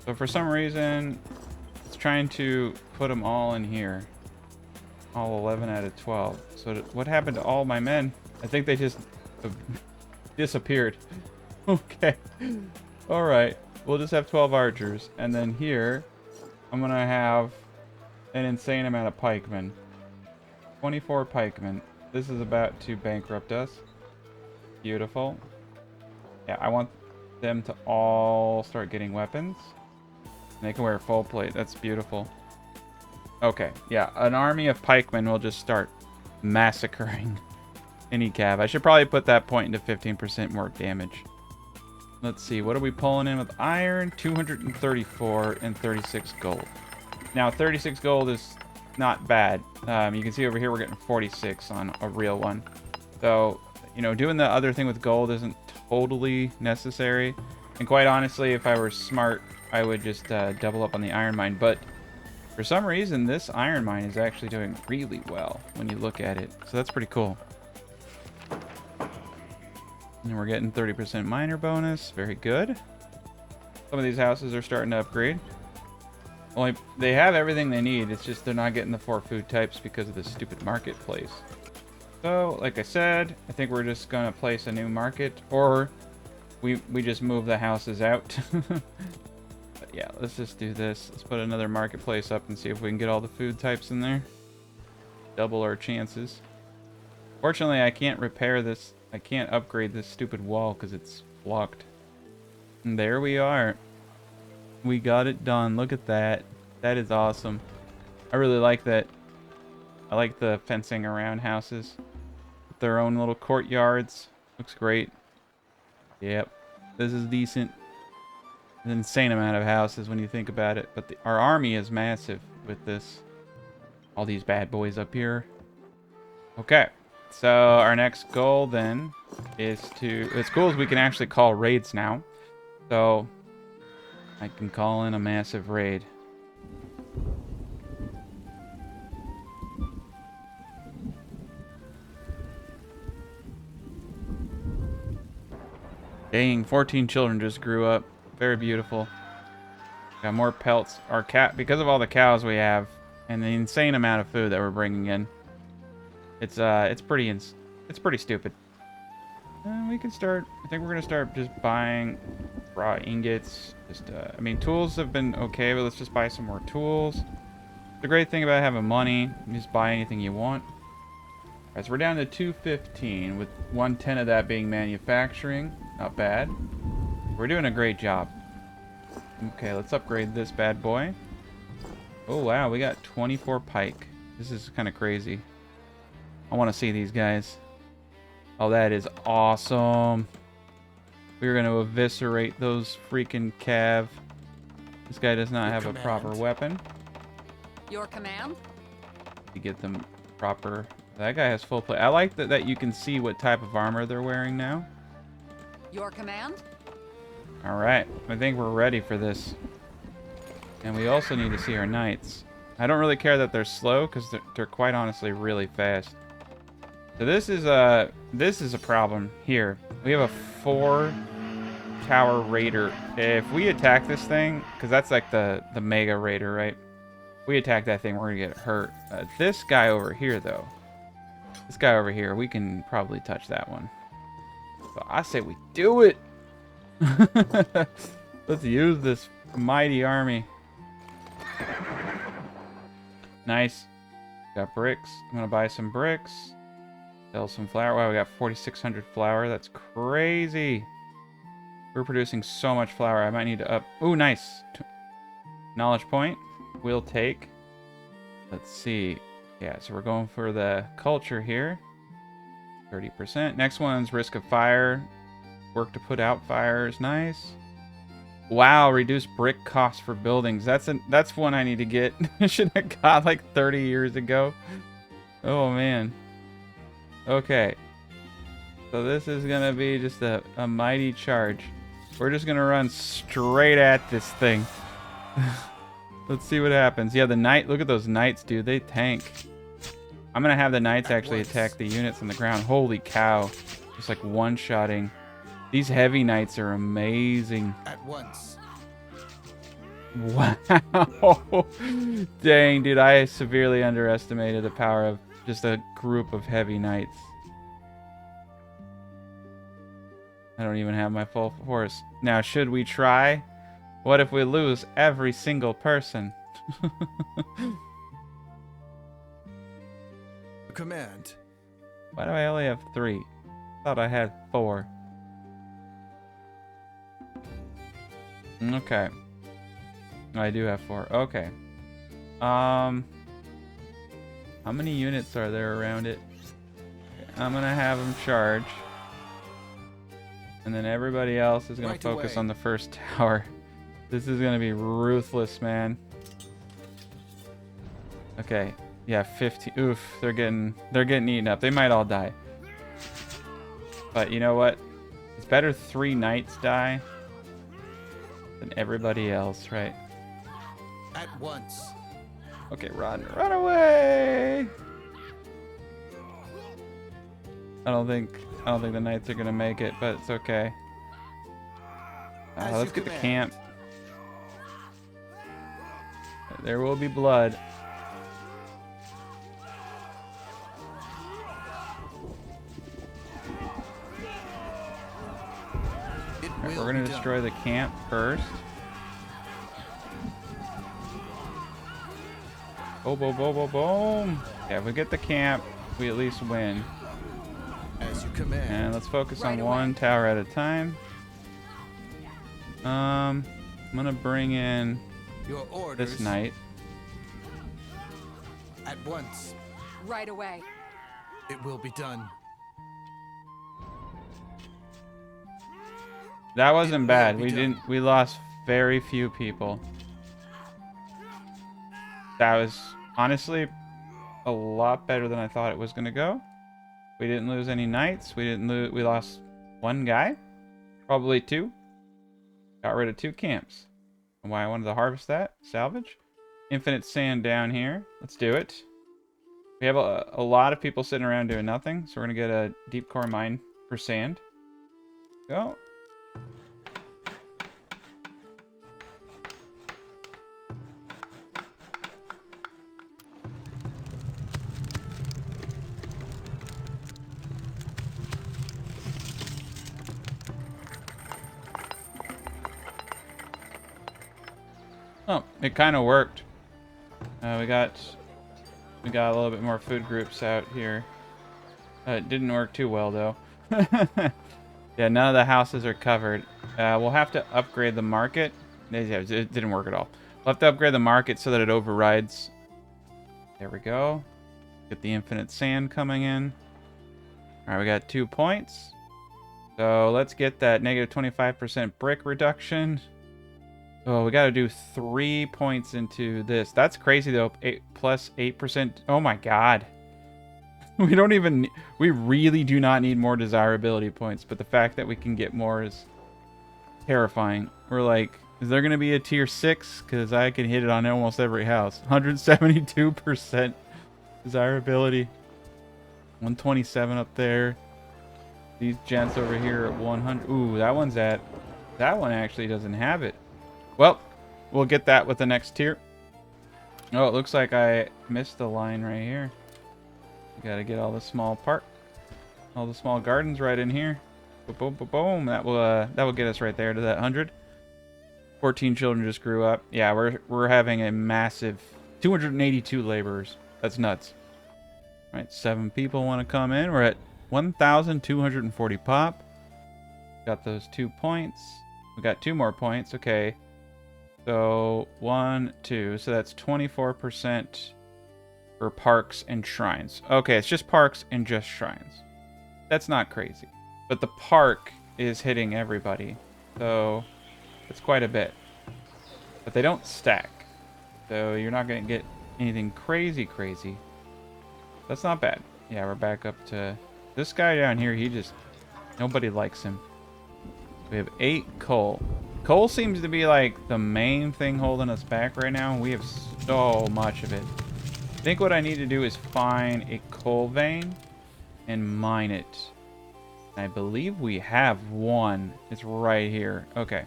So for some reason, it's trying to put them all in here. All 11 out of 12. So what happened to all my men? I think they just disappeared. Okay. All right. We'll just have 12 archers. And then here, I'm going to have an insane amount of pikemen. 24 pikemen. This is about to bankrupt us. Beautiful. Yeah, I want them to all start getting weapons. They can wear full plate. That's beautiful. Okay, yeah, an army of pikemen will just start massacring any cav. I should probably put that point into 15% more damage. Let's see, what are we pulling in with iron? 234 and 36 gold. Now, 36 gold is not bad. You can see over here we're getting 46 on a real one. So, you know, doing the other thing with gold isn't totally necessary. And quite honestly, if I were smart, I would just double up on the iron mine. But for some reason, this iron mine is actually doing really well when you look at it. So that's pretty cool. And we're getting 30% miner bonus. Very good. Some of these houses are starting to upgrade. Only they have everything they need. It's just they're not getting the 4 food types because of the stupid marketplace. So, like I said, I think we're just going to place a new market. Or we just move the houses out. But yeah, let's just do this. Let's put another marketplace up and see if we can get all the food types in there. Double our chances. Fortunately, I can't repair this. I can't upgrade this stupid wall because it's blocked. And there we are. We got it done. Look at that. That is awesome. I really like that. I like the fencing around houses. With their own little courtyards. Looks great. Yep. This is decent. An insane amount of houses when you think about it. But our army is massive with this. All these bad boys up here. Okay. So our next goal then is to... What's cool is we can actually call raids now. So I can call in a massive raid. Dang, 14 children just grew up. Very beautiful. Got more pelts. Our cat, because of all the cows we have and the insane amount of food that we're bringing in, it's pretty stupid. We can start. I think we're gonna start just buying raw ingots. Just I mean, tools have been okay, but let's just buy some more tools. The great thing about having money, you just buy anything you want. All right, so we're down to 215 with 110 of that being manufacturing. Not bad. We're doing a great job. Okay, let's upgrade this bad boy. Oh wow, we got 24 pike. This is kind of crazy. I want to see these guys. Oh, that is awesome. We're going to eviscerate those freaking cav. This guy does not have a proper weapon. Your command? To get them proper. That guy has full plate. I like that you can see what type of armor they're wearing now. Your command? All right. I think we're ready for this. And we also need to see our knights. I don't really care that they're slow because they're quite honestly really fast. So this is a problem here. We have a 4 tower raider. If we attack this thing, because that's like the mega raider, right? If we attack that thing, we're gonna get hurt. This guy over here, though. This guy over here, we can probably touch that one. So I say we do it. Let's use this mighty army. Nice. Got bricks. I'm gonna buy some bricks. Sell some flour. Wow, we got 4,600 flour. That's crazy. We're producing so much flour. I might need to up. Ooh, nice. Knowledge point. We'll take. Let's see. Yeah, so we're going for the culture here. 30%. Next one's risk of fire. Work to put out fires. Nice. Wow, reduce brick cost for buildings. That's one I need to get. Should have got like 30 years ago. Oh man. Okay. So this is gonna be just a mighty charge. We're just gonna run straight at this thing. Let's see what happens. Yeah, the knight. Look at those knights, dude. They tank. I'm gonna have the knights actually attack the units on the ground. Holy cow! Just like one-shotting. These heavy knights are amazing. At once. Wow. Dang, dude, I severely underestimated the power of just a group of heavy knights. I don't even have my full force. Now, should we try? What if we lose every single person? Command. Why do I only have 3? Thought I had 4. Okay. I do have 4. Okay. How many units are there around it? I'm gonna have them charge. And then everybody else is gonna focus on the first tower. This is gonna be ruthless, man. Okay. Yeah, 50. Oof, they're getting eaten up. They might all die. But you know what? It's better 3 knights die than everybody else, right? At once. Okay, run away! I don't think the knights are gonna make it, but it's okay. Let's get the camp. There will be blood. Right, we're gonna destroy the camp first. Boom, boom, boom, boom, boom. Yeah, if we get the camp, we at least win. As you command. And let's focus on one tower at a time. I'm gonna bring in Your orders. this knight. At once. Right away. It will be done. That wasn't bad. We lost very few people. That was honestly a lot better than I thought it was gonna go. We didn't lose any knights. We lost 1 guy, probably 2. Got rid of 2 camps. And why I wanted to harvest that salvage. Infinite sand down here. Let's do it. We have a lot of people sitting around doing nothing, so we're gonna get a deep core mine for sand. Go. Oh, it kind of worked. We got a little bit more food groups out here. It didn't work too well though. Yeah, none of the houses are covered. We'll have to upgrade the market. It didn't work at all. We'll have to upgrade the market so that it overrides. There we go. Get the infinite sand coming in. All right, we got 2 points. So let's get that negative 25% brick reduction. Oh, we got to do 3 points into this. That's crazy though. Plus 8%. Oh my god. We really do not need more desirability points, but the fact that we can get more is terrifying. We're like, is there going to be a tier 6? Because I can hit it on almost every house. 172% desirability. 127 up there. These gents over here at 100. Ooh, that one actually doesn't have it. Well, we'll get that with the next tier. Oh, it looks like I missed the line right here. Gotta get all the small gardens right in here. Boom, boom, boom. That will get us right there to that 100. 14 children just grew up. Yeah, we're having a massive 282 laborers. That's nuts. All right, 7 people want to come in. We're at 1,240 pop. Got those 2 points. We got 2 more points. Okay. So 1, 2. So that's 24%. For parks and shrines. Okay, it's just parks and just shrines. That's not crazy. But the park is hitting everybody. So it's quite a bit. But they don't stack. So you're not going to get anything crazy. That's not bad. Yeah, we're back up to... This guy down here, nobody likes him. We have 8 coal. Coal seems to be like the main thing holding us back right now. We have so much of it. I think what I need to do is find a coal vein and mine it. I believe we have one. It's right here. Okay.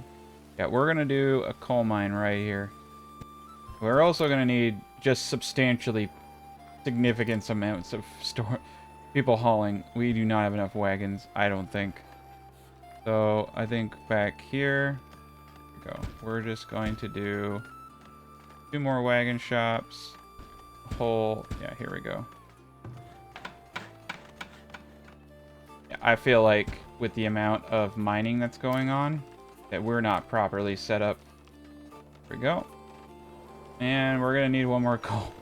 Yeah, we're going to do a coal mine right here. We're also going to need just substantially significant amounts of people hauling. We do not have enough wagons, I don't think. So I think back here, we're just going to do 2 more wagon shops. Yeah, here we go. Yeah, I feel like with the amount of mining that's going on, that we're not properly set up. Here we go. And we're gonna need 1 more coal.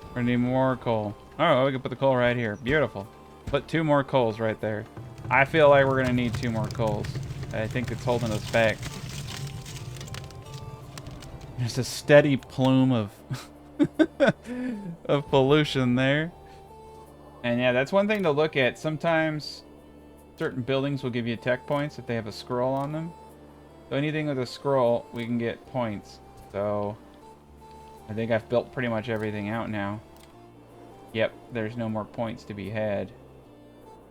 We're gonna need more coal. Oh, we can put the coal right here. Beautiful. Put 2 more coals right there. I feel like we're gonna need 2 more coals. I think it's holding us back. There's a steady plume of of pollution there. And yeah, that's one thing to look at. Sometimes certain buildings will give you tech points if they have a scroll on them. So anything with a scroll, we can get points. So I think I've built pretty much everything out now. Yep, there's no more points to be had.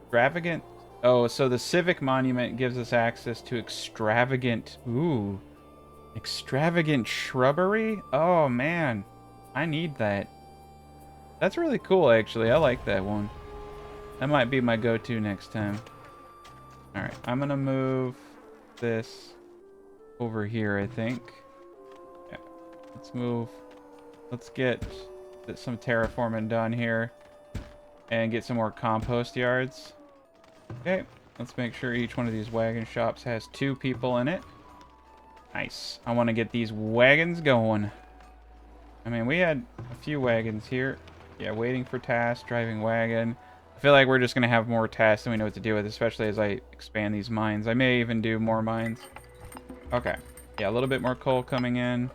Extravagant. Oh, so the civic monument gives us access to extravagant. Ooh. Extravagant shrubbery? Oh, man. I need that. That's really cool, actually. I like that one. That might be my go-to next time. Alright, I'm gonna move this over here, I think. Yeah. Let's get some terraforming done here. And get some more compost yards. Okay, let's make sure each one of these wagon shops has 2 people in it. Nice. I want to get these wagons going. I mean, we had a few wagons here. Yeah, waiting for tasks, driving wagon. I feel like we're just going to have more tasks than we know what to do with, especially as I expand these mines. I may even do more mines. Okay. Yeah, a little bit more coal coming in.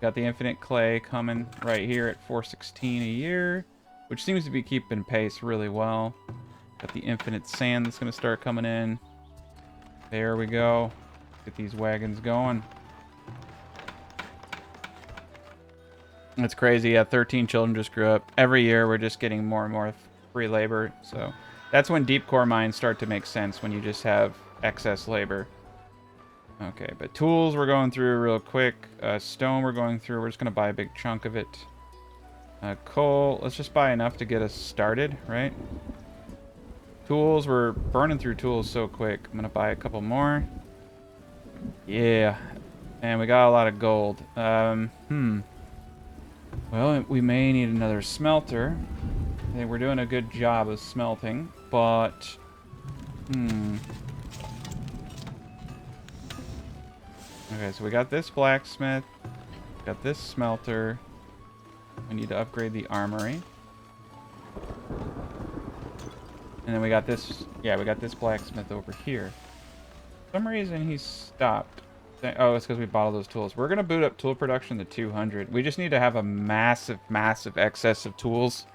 Got the infinite clay coming right here at 416 a year, which seems to be keeping pace really well. Got the infinite sand that's going to start coming in. There we go. Get these wagons going. That's crazy. Yeah, 13 children just grew up. Every year we're just getting more and more free labor. So that's when deep core mines start to make sense, when you just have excess labor. Okay, but tools we're going through real quick. Stone we're going through. We're just going to buy a big chunk of it. Coal, let's just buy enough to get us started, right? Tools, we're burning through tools so quick. I'm going to buy a couple more. Yeah. And we got a lot of gold. Well, we may need another smelter. I think we're doing a good job of smelting, but... Okay, so we got this blacksmith. Got this smelter. We need to upgrade the armory. And then we got this... Yeah, we got this blacksmith over here. For some reason, he stopped. Oh, it's because we bought all those tools. We're going to boot up tool production to 200. We just need to have a massive, massive excess of tools.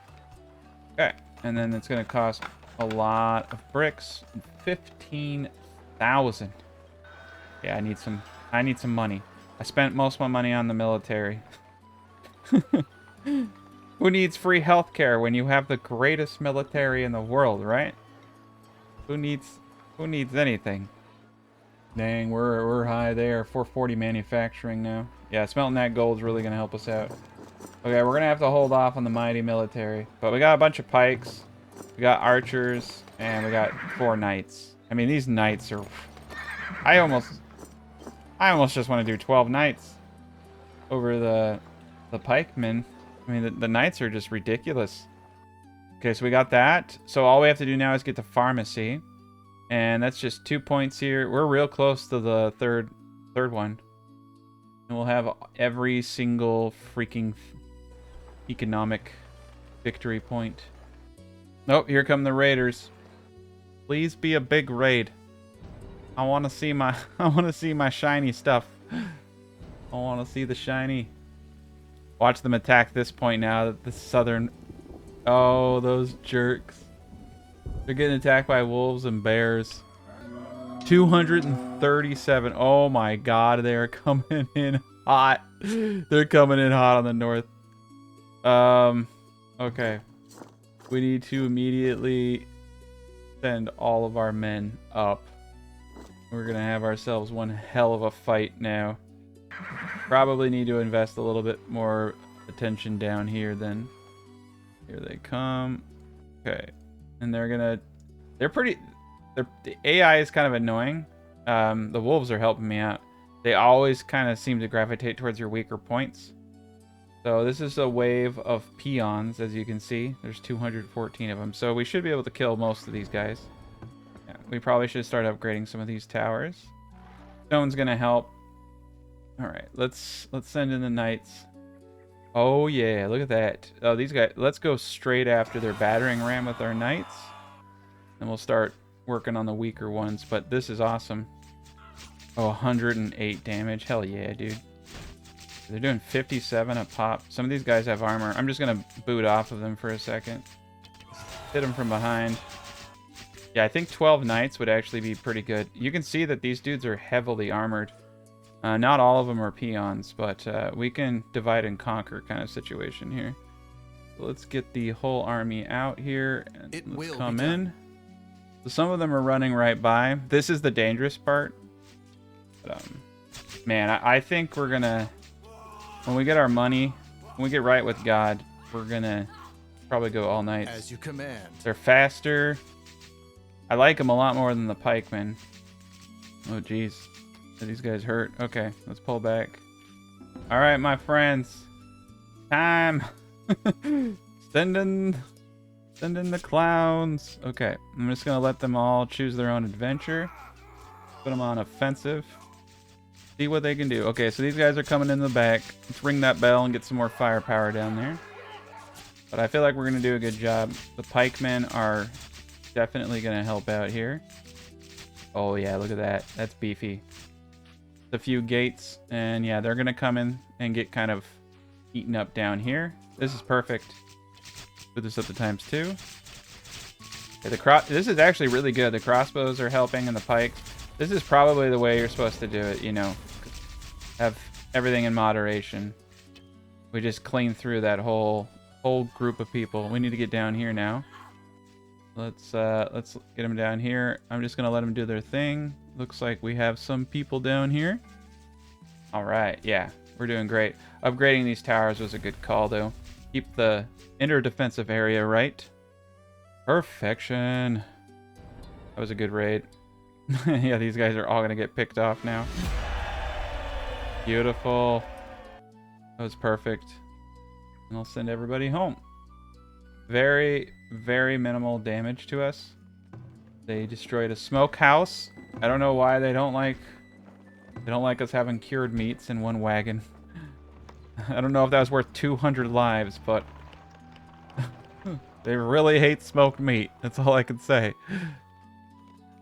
Okay. And then it's going to cost a lot of bricks. 15,000. Yeah, I need some money. I spent most of my money on the military. Who needs free healthcare when you have the greatest military in the world, right? Who needs anything? Dang, we're high there. 440 manufacturing now. Yeah, smelting that gold is really gonna help us out. Okay, we're gonna have to hold off on the mighty military, but we got a bunch of pikes, we got archers, and we got 4 knights. I mean, these knights are... I almost just want to do 12 knights over the pikemen. I mean, the knights are just ridiculous. Okay, so we got that. So all we have to do now is get to pharmacy. And that's just 2 points here. We're real close to the third one. And we'll have every single freaking economic victory point. Oh, here come the raiders. Please be a big raid. I want to see my shiny stuff. I want to see the shiny. Watch them attack this point now that the southern... Oh, those jerks. They're getting attacked by wolves and bears. 237. Oh my god, they're coming in hot. They're coming in hot on the north. Okay. We need to immediately send all of our men up. We're gonna have ourselves one hell of a fight now. Probably need to invest a little bit more attention down here then. Here they come. Okay. And the AI is kind of annoying. The wolves are helping me out. They always kind of seem to gravitate towards your weaker points. So this is a wave of peons, as you can see. There's 214 of them. So we should be able to kill most of these guys. Yeah, we probably should start upgrading some of these towers. Stone's gonna help. All right, let's send in the knights. Oh yeah, look at that. Oh, these guys. Let's go straight after their battering ram with our knights, and we'll start working on the weaker ones. But this is awesome. Oh, 108 damage. Hell yeah, dude. They're doing 57 a pop. Some of these guys have armor. I'm just gonna boot off of them for a second. Hit them from behind. Yeah, I think 12 knights would actually be pretty good. You can see that these dudes are heavily armored. Not all of them are peons, but we can divide and conquer kind of situation here. So let's get the whole army out here and let's come in. So some of them are running right by. This is the dangerous part. But, man, I think we're gonna, when we get our money, when we get right with God, we're gonna probably go all knights. As you command. They're faster. I like them a lot more than the pikemen. Oh, jeez. Are these guys hurt? Okay, let's pull back. All right, my friends. Time. Send in the clowns. Okay, I'm just going to let them all choose their own adventure. Put them on offensive. See what they can do. Okay, so these guys are coming in the back. Let's ring that bell and get some more firepower down there. But I feel like we're going to do a good job. The pikemen are definitely going to help out here. Oh, yeah, look at that. That's beefy. A few gates, and yeah, they're gonna come in and get kind of eaten up down here. This is perfect. Put this up to ×2. Okay, this is actually really good. The crossbows are helping, and the pikes. This is probably the way you're supposed to do it. You know, have everything in moderation. We just clean through that whole group of people. We need to get down here now. Let's get them down here. I'm just gonna let them do their thing. Looks like we have some people down here. All right, yeah, we're doing great. Upgrading these towers was a good call, though. Keep the inner defensive area right. Perfection. That was a good raid. Yeah, these guys are all gonna get picked off now. Beautiful. That was perfect. And I'll send everybody home. Very, very minimal damage to us. They destroyed a smokehouse. I don't know why they don't like us having cured meats in one wagon. I don't know if that was worth 200 lives, but they really hate smoked meat. That's all I can say.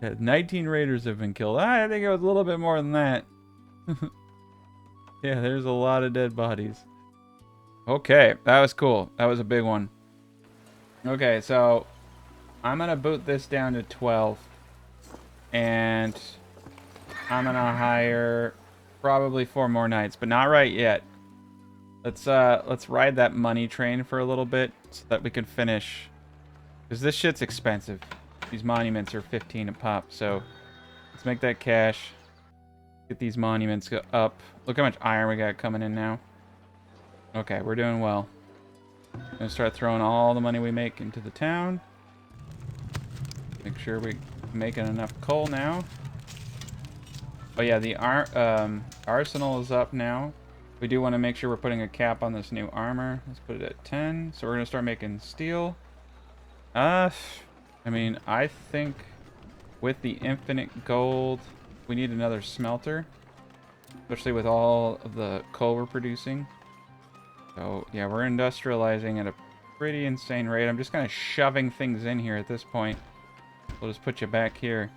Yeah, 19 raiders have been killed. I think it was a little bit more than that. Yeah, there's a lot of dead bodies. Okay, that was cool. That was a big one. Okay, so I'm gonna boot this down to 12. And I'm gonna hire probably 4 more knights, but not right yet. Let's ride that money train for a little bit so that we can finish, because this shit's expensive. These monuments are 15 a pop, so let's make that cash. Get these monuments up. Look how much iron we got coming in now. Okay, we're doing well. Gonna start throwing all the money we make into the town. Make sure we making enough coal now. Oh yeah, the arsenal is up now. We do want to make sure we're putting a cap on this new armor. Let's put it at 10. So we're gonna start making steel. I mean, I think with the infinite gold, we need another smelter, especially with all of the coal we're producing. So yeah, we're industrializing at a pretty insane rate. I'm just kind of shoving things in here at this point. We'll just put you back here.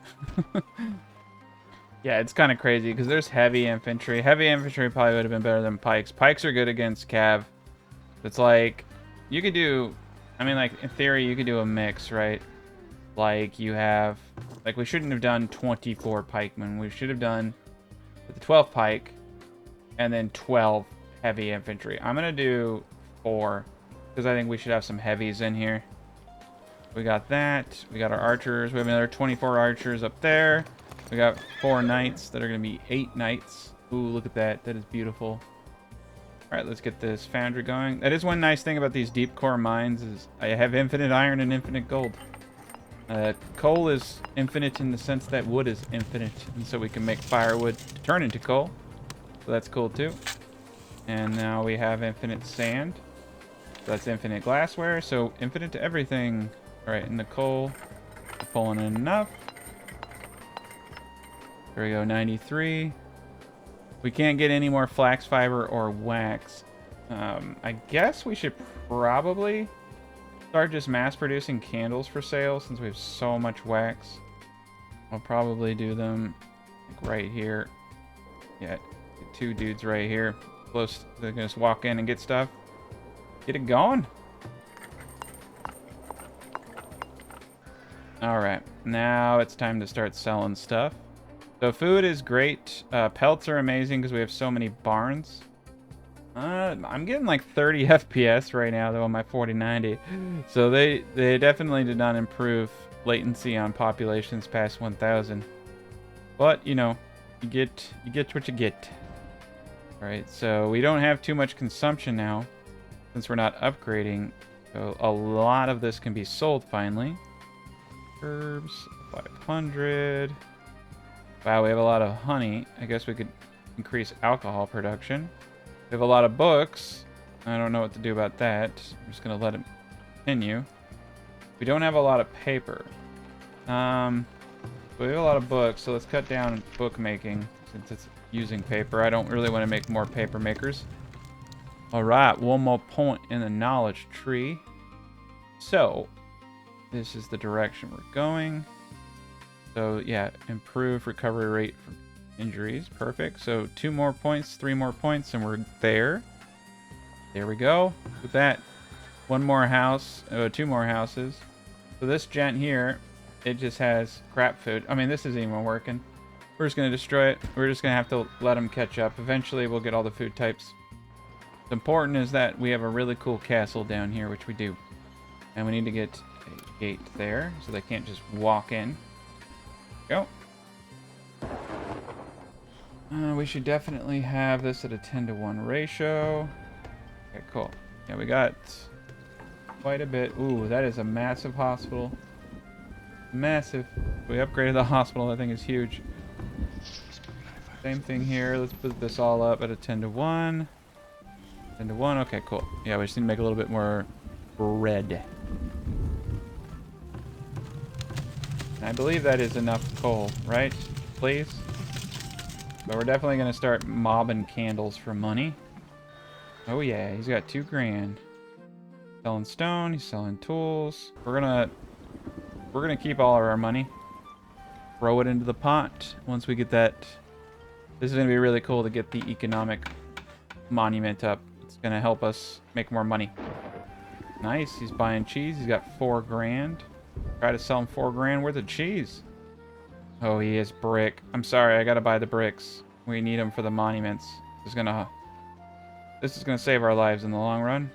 Yeah, it's kind of crazy because there's heavy infantry. Heavy infantry probably would have been better than pikes. Pikes are good against cav. It's like, you could do, I mean, like, in theory, you could do a mix, right? Like, you have, like, we shouldn't have done 24 pikemen. We should have done the 12 pike and then 12 heavy infantry. I'm going to do 4 because I think we should have some heavies in here. We got that. We got our archers. We have another 24 archers up there. We got 4 knights that are going to be 8 knights. Ooh, look at that. That is beautiful. All right, let's get this foundry going. That is one nice thing about these deep core mines is I have infinite iron and infinite gold. Coal is infinite in the sense that wood is infinite, and so we can make firewood to turn into coal. So that's cool too. And now we have infinite sand. So that's infinite glassware, so infinite to everything. All right, and the coal, we're pulling in enough. There we go, 93. We can't get any more flax fiber or wax. I guess we should probably start just mass producing candles for sale since we have so much wax. I'll probably do them like right here. Yeah, 2 dudes right here. Close, they're gonna just walk in and get stuff. Get it going. All right, now it's time to start selling stuff. So food is great. Pelts are amazing because we have so many barns. I'm getting like 30 FPS right now though on my 4090. So they definitely did not improve latency on populations past 1000. But you know, you get what you get. All right, so we don't have too much consumption now since we're not upgrading. So a lot of this can be sold finally. Herbs, 500. Wow, we have a lot of honey. I guess we could increase alcohol production. We have a lot of books. I don't know what to do about that. I'm just going to let it continue. We don't have a lot of paper. We have a lot of books, so let's cut down bookmaking since it's using paper. I don't really want to make more paper makers. All right, one more point in the knowledge tree. So, this is the direction we're going. So yeah, improve recovery rate from injuries. Perfect. So 2 more points, 3 more points, and we're there. There we go. With that, 1 more house, 2 more houses. So this gent here, it just has crap food. I mean, this isn't even working. We're just going to destroy it. We're just going to have to let them catch up. Eventually, we'll get all the food types. What's important is that we have a really cool castle down here, which we do. And we need to get a gate there, so they can't just walk in. Go. We should definitely have this at a 10-to-1 ratio. Okay, cool. Yeah, we got quite a bit. Ooh, that is a massive hospital. Massive. We upgraded the hospital. I think is huge. Same thing here. Let's put this all up at a 10-to-1. 10-to-1. Okay, cool. Yeah, we just need to make a little bit more bread. I believe that is enough coal, right? Please? But we're definitely going to start mobbing candles for money. Oh yeah, he's got 2 grand. Selling stone, he's selling tools. We're gonna keep all of our money. Throw it into the pot once we get that. This is gonna be really cool to get the economic monument up. It's gonna help us make more money. Nice, he's buying cheese. He's got 4 grand. Try to sell him 4 grand worth of cheese. Oh, he is brick. I'm sorry, I gotta buy the bricks. We need them for the monuments. This is gonna save our lives in the long run.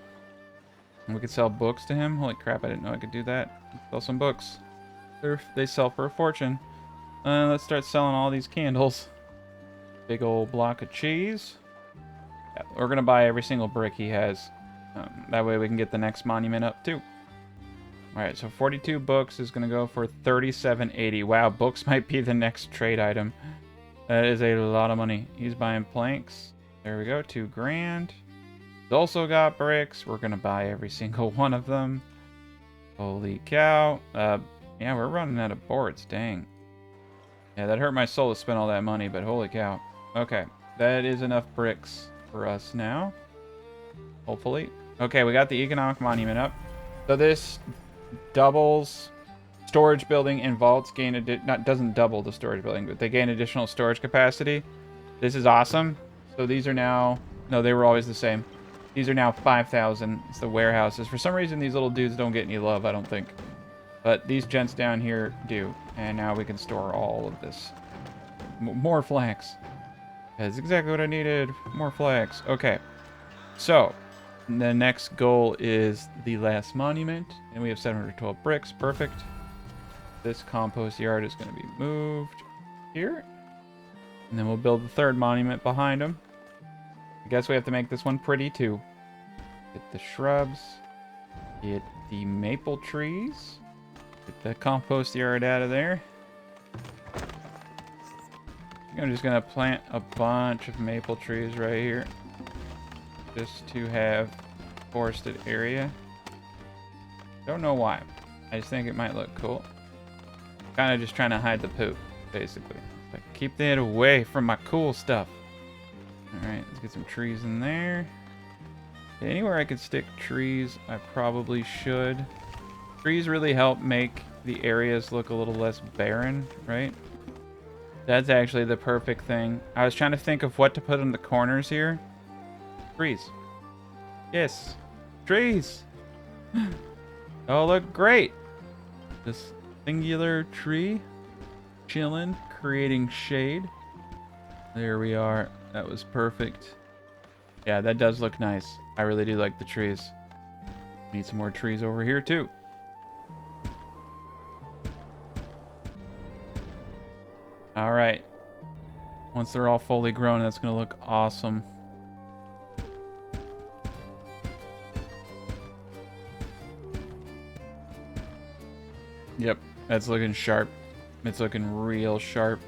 And we could sell books to him. Holy crap, I didn't know I could do that. Sell some books. They sell for a fortune. Let's start selling all these candles. Big old block of cheese. Yeah, we're gonna buy every single brick he has. That way we can get the next monument up too. Alright, so 42 books is going to go for 37.80. Wow, books might be the next trade item. That is a lot of money. He's buying planks. There we go, 2 grand. He's also got bricks. We're going to buy every single one of them. Holy cow. Yeah, we're running out of boards, dang. Yeah, that hurt my soul to spend all that money, but holy cow. Okay, that is enough bricks for us now. Hopefully. Okay, we got the economic monument up. So this doubles storage building and vaults gain doesn't double the storage building, but they gain additional storage capacity. This is awesome. So these are now, no, they were always the same. These are now 5,000. It's the warehouses. For some reason, these little dudes don't get any love, I don't think. But these gents down here do. And now we can store all of this. More flax. That's exactly what I needed. More flax. Okay. So the next goal is the last monument, and we have 712 bricks. Perfect. This compost yard is going to be moved here. And then we'll build the third monument behind him. I guess we have to make this one pretty too. Get the shrubs. Get the maple trees. Get the compost yard out of there. I'm just gonna plant a bunch of maple trees right here. Just to have forested area. Don't know why. I just think it might look cool. Kind of just trying to hide the poop, basically. Like, keep that away from my cool stuff. Alright, let's get some trees in there. Anywhere I could stick trees, I probably should. Trees really help make the areas look a little less barren, right? That's actually the perfect thing. I was trying to think of what to put in the corners here. Trees. Yes. Trees! Oh, look great! This singular tree. Chilling, creating shade. There we are. That was perfect. Yeah, that does look nice. I really do like the trees. Need some more trees over here too. All right. Once they're all fully grown, that's going to look awesome. Yep, that's looking sharp. It's looking real sharp.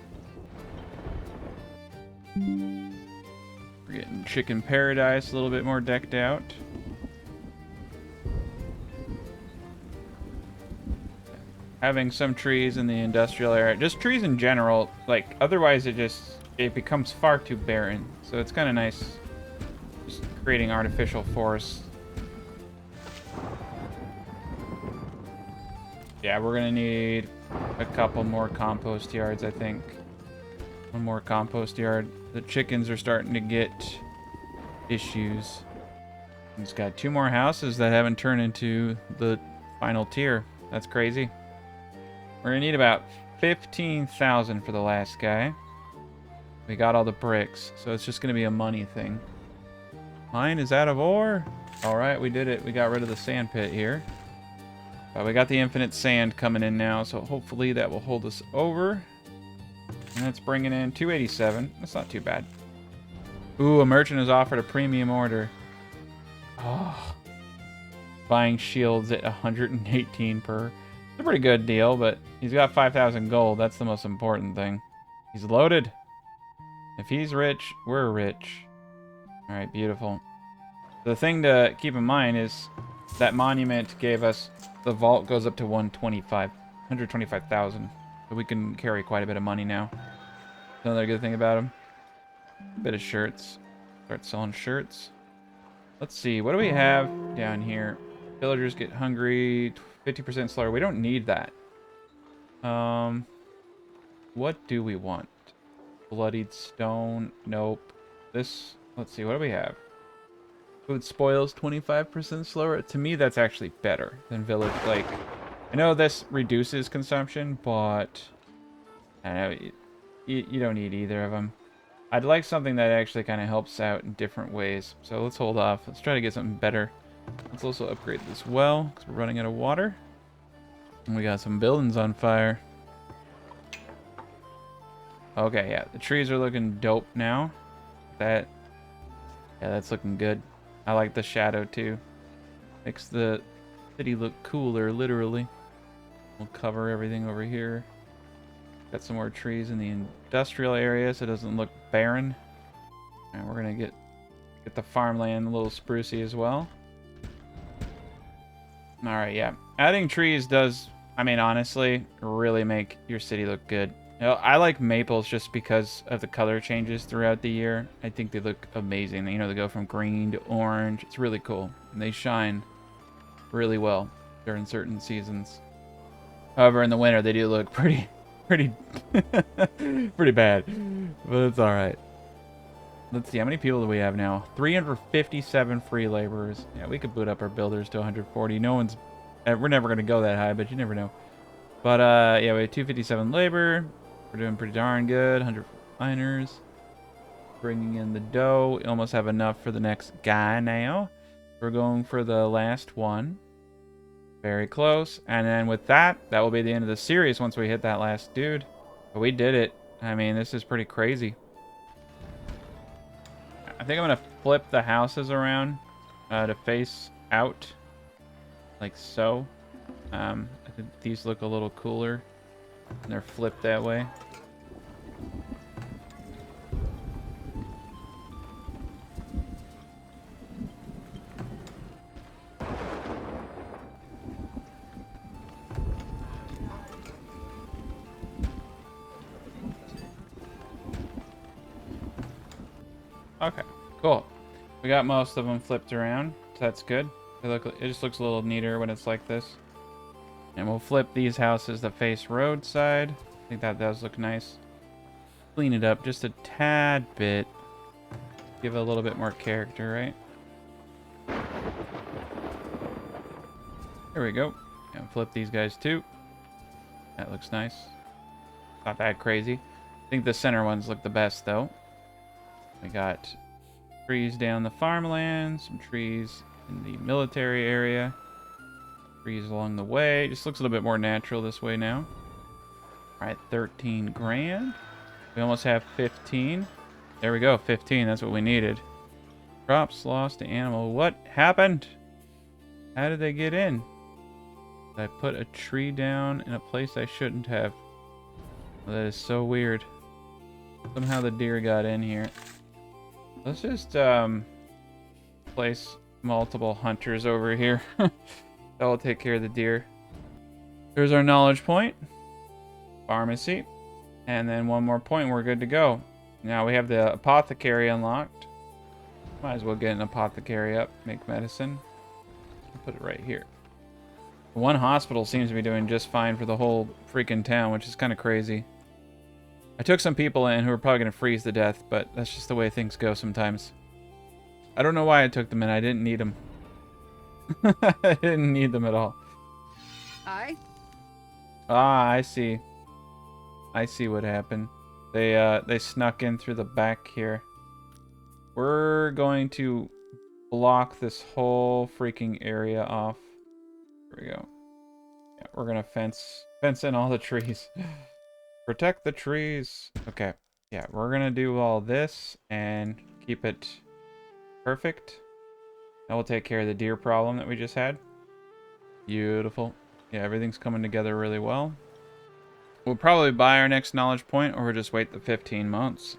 We're getting Chicken Paradise a little bit more decked out. Having some trees in the industrial area, just trees in general, like otherwise it becomes far too barren. So it's kind of nice just creating artificial forests. Yeah, we're gonna need a couple more compost yards, I think. One more compost yard. The chickens are starting to get issues. It's got 2 more houses that haven't turned into the final tier. That's crazy. We're gonna need about 15,000 for the last guy. We got all the bricks, so it's just gonna be a money thing. Mine is out of ore. All right, we did it. We got rid of the sand pit here. But we got the infinite sand coming in now, so hopefully that will hold us over. And that's bringing in 287. That's not too bad. Ooh, a merchant has offered a premium order. Oh. Buying shields at 118 per. It's a pretty good deal, but he's got 5,000 gold. That's the most important thing. He's loaded. If he's rich, we're rich. All right, beautiful. The thing to keep in mind is that monument gave us, the vault goes up to 125,000. So we can carry quite a bit of money now. Another good thing about him. A bit of shirts. Start selling shirts. Let's see, what do we have down here? Villagers get hungry, 50% slower. We don't need that. What do we want? Bloodied stone. Nope. This, let's see, what do we have? Food spoils 25% slower. To me, that's actually better than village. Like, I know this reduces consumption, but I don't know, you don't need either of them. I'd like something that actually kind of helps out in different ways. So let's hold off. Let's try to get something better. Let's also upgrade this well, because we're running out of water. And we got some buildings on fire. Okay, yeah, the trees are looking dope now. Yeah, that's looking good. I like the shadow too. Makes the city look cooler, literally. We'll cover everything over here. Got some more trees in the industrial area so it doesn't look barren. And we're gonna get the farmland a little sprucey as well. Alright, yeah. Adding trees does, I mean, honestly, really make your city look good. You know, I like maples just because of the color changes throughout the year. I think they look amazing. You know, they go from green to orange. It's really cool. And they shine really well during certain seasons. However, in the winter, they do look pretty bad. But it's alright. Let's see, how many people do we have now? 357 free laborers. Yeah, we could boot up our builders to 140. No one's... We're never going to go that high, but you never know. But, yeah, we have 257 labor. We're doing pretty darn good. 100 miners. Bringing in the dough. We almost have enough for the next guy now. We're going for the last one. Very close. And then with that, that will be the end of the series once we hit that last dude. But we did it. I mean, this is pretty crazy. I think I'm gonna flip the houses around to face out, like so. I think these look a little cooler, and they're flipped that way. Okay, cool. We got most of them flipped around, so that's good. It just looks a little neater when it's like this. And we'll flip these houses that face roadside. I think that does look nice. Clean it up just a tad bit. Give it a little bit more character, right? There we go. And flip these guys too. That looks nice. Not that crazy. I think the center ones look the best though. We got trees down the farmland, some trees in the military area, trees along the way. Just looks a little bit more natural this way now. All right, 13 grand. We almost have 15. There we go, 15. That's what we needed. Crops lost to animal. What happened? How did they get in? Did I put a tree down in a place I shouldn't have? Well, that is so weird. Somehow the deer got in here. Let's just place multiple hunters over here. That will take care of the deer. There's our knowledge point. Pharmacy. And then one more point, we're good to go. Now we have the apothecary unlocked. Might as well get an apothecary up, make medicine. Put it right here. One hospital seems to be doing just fine for the whole freaking town, which is kind of crazy. I took some people in who were probably going to freeze to death, but that's just the way things go sometimes. I don't know why I took them in. I didn't need them. I didn't need them at all. Aye. Ah, I see. I see what happened. They snuck in through the back here. We're going to block this whole freaking area off. Here we go. Yeah, we're gonna fence in all the trees. Protect the trees. Okay. Yeah, we're gonna do all this and keep it perfect. That will take care of the deer problem that we just had. Beautiful. Yeah, everything's coming together really well. We'll probably buy our next knowledge point, or we'll just wait the 15 months.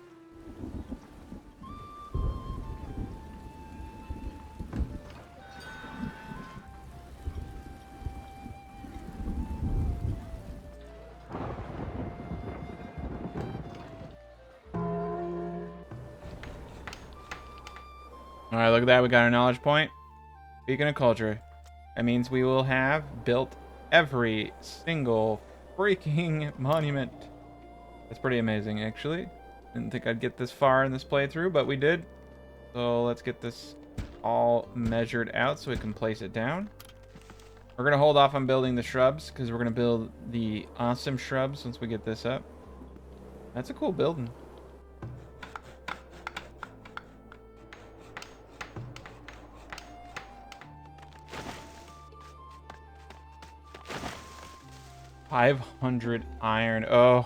Alright, look at that. We got our knowledge point. Beacon of culture. That means we will have built every single freaking monument. That's pretty amazing, actually. Didn't think I'd get this far in this playthrough, but we did. So let's get this all measured out so we can place it down. We're going to hold off on building the shrubs because we're going to build the awesome shrubs once we get this up. That's a cool building. $500 iron. Oh,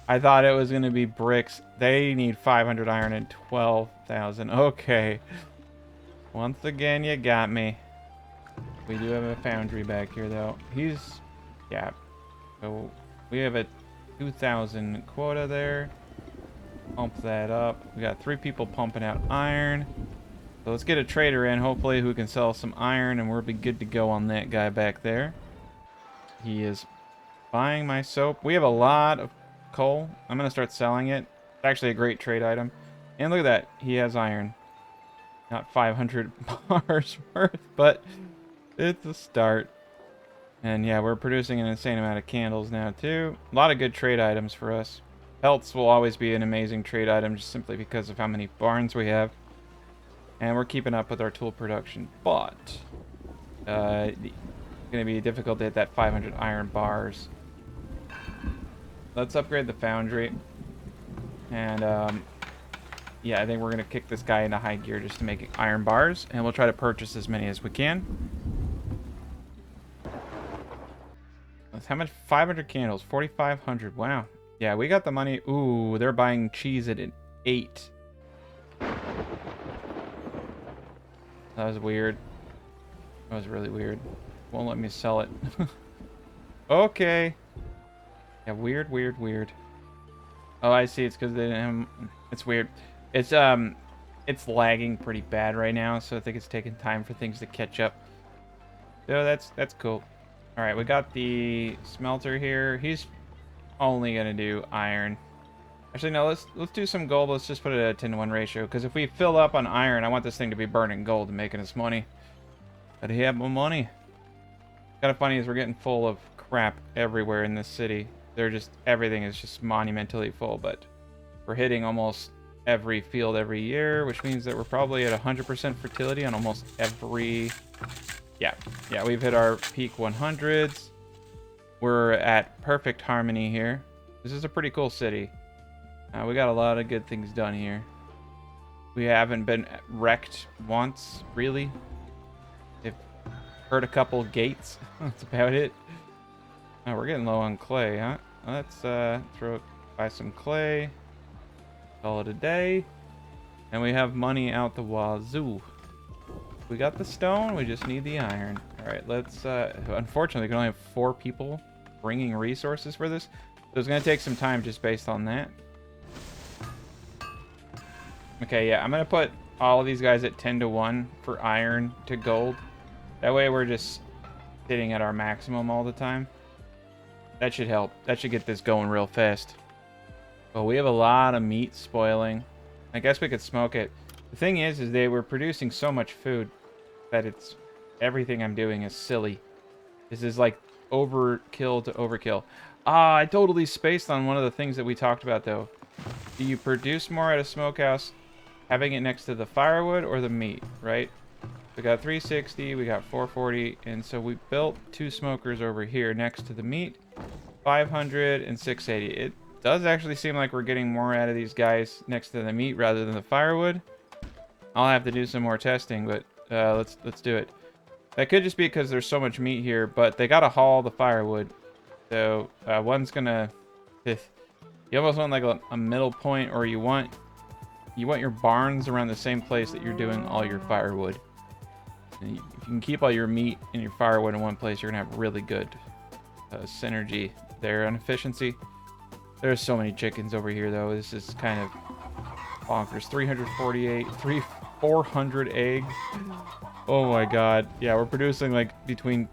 I thought it was going to be bricks. They need 500 iron and 12,000. Okay. Once again, you got me. We do have a foundry back here, though. Yeah. So we have a 2,000 quota there. Pump that up. We got 3 people pumping out iron. So let's get a trader in, hopefully, who can sell some iron, and we'll be good to go on that guy back there. He is buying my soap. We have a lot of coal. I'm going to start selling it. It's actually a great trade item. And look at that. He has iron. Not 500 bars worth, but it's a start. And yeah, we're producing an insane amount of candles now too. A lot of good trade items for us. Pelts will always be an amazing trade item just simply because of how many barns we have. And we're keeping up with our tool production. But it's going to be difficult to hit that 500 iron bars. Let's upgrade the foundry. And yeah, I think we're going to kick this guy into high gear just to make iron bars. And we'll try to purchase as many as we can. How much? 500 candles. 4,500. Wow. Yeah, we got the money. Ooh, they're buying cheese at an 8. That was weird. That was really weird. Won't let me sell it. Okay. Yeah, weird, weird, weird. Oh, I see. It's because they didn't have... It's weird. It's lagging pretty bad right now, so I think it's taking time for things to catch up. So that's cool. All right, we got the smelter here. He's only gonna do iron. Actually, no. Let's do some gold. Let's just put it at a 10-to-1 ratio, because if we fill up on iron, I want this thing to be burning gold and making us money. Gotta have more money. Kind of funny is we're getting full of crap everywhere in this city. Everything is just monumentally full, but we're hitting almost every field every year, which means that we're probably at 100% fertility on almost every... Yeah, we've hit our peak 100s. We're at perfect harmony here. This is a pretty cool city. We got a lot of good things done here. We haven't been wrecked once, really. They've hurt a couple gates. That's about it. Oh, we're getting low on clay, huh? Let's buy some clay. Call it a day. And we have money out the wazoo. We got the stone, we just need the iron. Alright, let's... unfortunately, we can only have 4 people bringing resources for this. So it's going to take some time just based on that. Okay, yeah, I'm going to put all of these guys at 10-to-1 for iron to gold. That way we're just sitting at our maximum all the time. That should help. That should get this going real fast. Well, we have a lot of meat spoiling. I guess we could smoke it. The thing is they were producing so much food that everything I'm doing is silly. This is like overkill to overkill. I totally spaced on one of the things that we talked about, though. Do you produce more at a smokehouse having it next to the firewood or the meat, right? We got 360, we got 440, and so we built 2 smokers over here next to the meat. 500 and 680. It does actually seem like we're getting more out of these guys next to the meat rather than the firewood. I'll have to do some more testing, but let's do it. That could just be because there's so much meat here, but they gotta haul the firewood. So one's gonna... You almost want like a middle point, or you want your barns around the same place that you're doing all your firewood. And if you can keep all your meat and your firewood in one place, you're gonna have really good synergy there on efficiency. There's so many chickens over here, though. This is kind of bonkers. 348, 400 eggs. Oh my god. Yeah, we're producing like between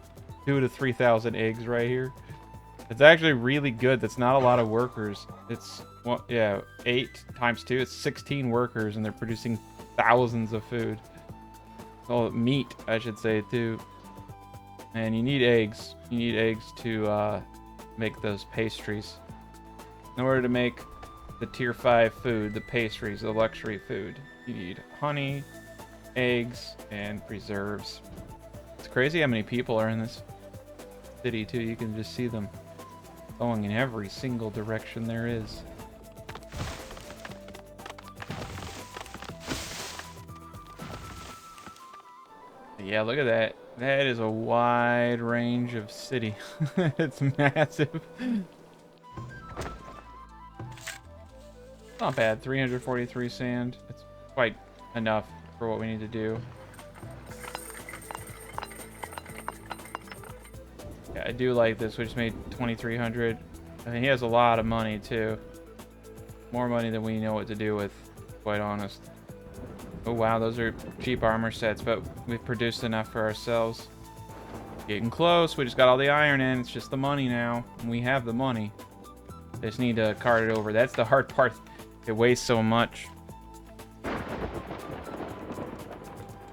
2,000 to 3,000 eggs right here. It's actually really good. That's not a lot of workers. It's, well, yeah, 8 times 2. It's 16 workers, and they're producing thousands of food. Oh, meat, I should say, too. And you need eggs. You need eggs to make those pastries. In order to make the tier 5 food, the pastries, the luxury food, you need honey, eggs, and preserves. It's crazy how many people are in this city, too. You can just see them going in every single direction there is. Yeah, look at that. That is a wide range of city. It's massive. Not bad. 343 sand. It's quite enough for what we need to do. Yeah, I do like this. We just made 2,300. I mean, he has a lot of money too. More money than we know what to do with, quite honest. Oh wow, those are cheap armor sets, but we've produced enough for ourselves. Getting close. We just got all the iron in. It's just the money now. And we have the money. Just need to cart it over. That's the hard part. It weighs so much.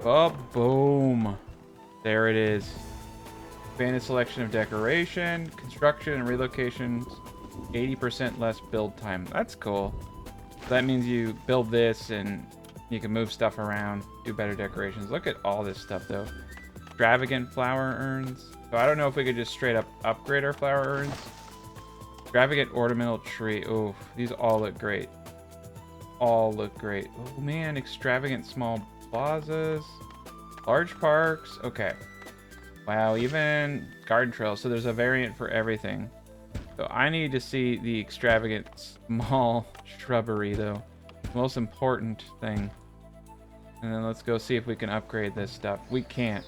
Oh, boom. There it is. Expanded selection of decoration, construction, and relocations. 80% less build time. That's cool. That means you build this and you can move stuff around, do better decorations. Look at all this stuff, though. Extravagant flower urns. So I don't know if we could just straight up upgrade our flower urns. Extravagant ornamental tree. Ooh, these all look great. All look great. Oh man, extravagant small plazas. Large parks. Okay. Wow, even garden trails. So there's a variant for everything. So I need to see the extravagant small shrubbery, though. Most important thing. And then let's go see if we can upgrade this stuff. We can't.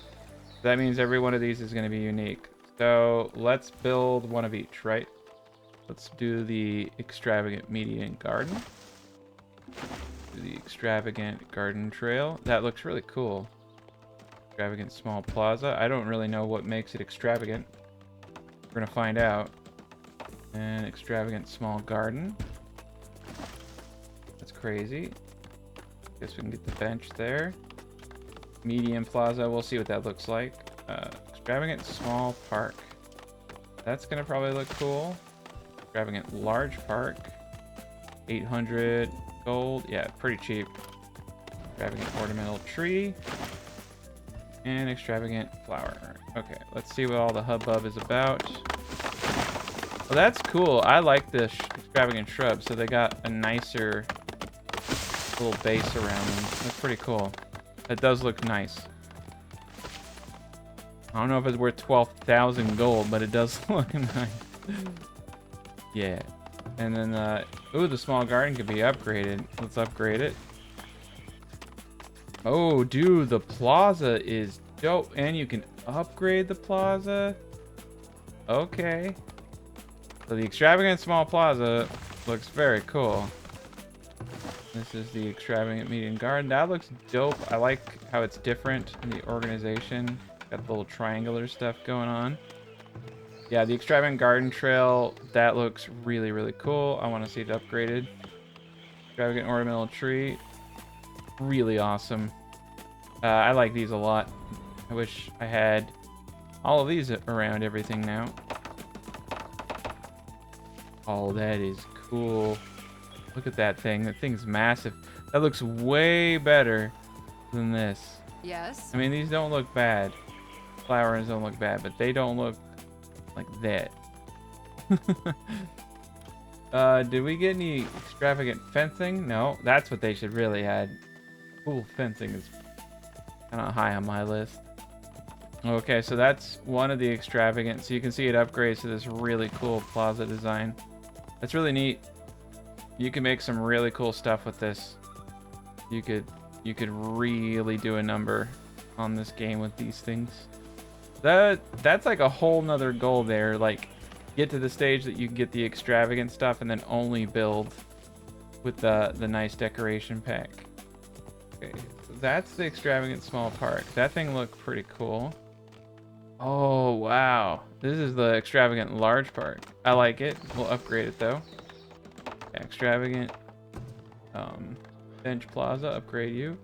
That means every one of these is going to be unique. So let's build one of each, right? Let's do the extravagant median garden. Do the extravagant garden trail. That looks really cool. Extravagant small plaza. I don't really know what makes it extravagant. We're going to find out. And extravagant small garden. That's crazy. Guess we can get the bench there. Medium plaza. We'll see what that looks like. Extravagant small park. That's gonna probably look cool. Extravagant large park. 800 gold. Yeah, pretty cheap. Extravagant ornamental tree. And extravagant flower. Okay, let's see what all the hubbub is about. Well, that's cool. I like this extravagant shrub. So they got a nicer little base around them. That's pretty cool. That does look nice. I don't know if it's worth 12,000 gold, but it does look nice. Yeah. And then, ooh, the small garden could be upgraded. Let's upgrade it. Oh, dude, the plaza is dope. And you can upgrade the plaza. Okay. So the extravagant small plaza looks very cool. This is the extravagant median garden. That looks dope. I like how it's different in the organization. Got the little triangular stuff going on. Yeah, the extravagant garden trail, that looks really, really cool. I want to see it upgraded. Extravagant ornamental tree. Really awesome. I like these a lot. I wish I had all of these around everything now. Oh, that is cool. Look at that thing. That thing's massive. That looks way better than this. Yes. I mean, these don't look bad. Flowers don't look bad, but they don't look like that. Did we get any extravagant fencing? No, that's what they should really add. Cool fencing is kind of high on my list. Okay, so that's one of the extravagant. So you can see it upgrades to this really cool plaza design. That's really neat. You can make some really cool stuff with this. You could really do a number on this game with these things. That's like a whole nother goal there. Like, get to the stage that you can get the extravagant stuff and then only build with the nice decoration pack. Okay, so that's the extravagant small park. That thing looked pretty cool. Oh, wow. This is the extravagant large park. I like it. We'll upgrade it though. Extravagant bench plaza, upgrade you.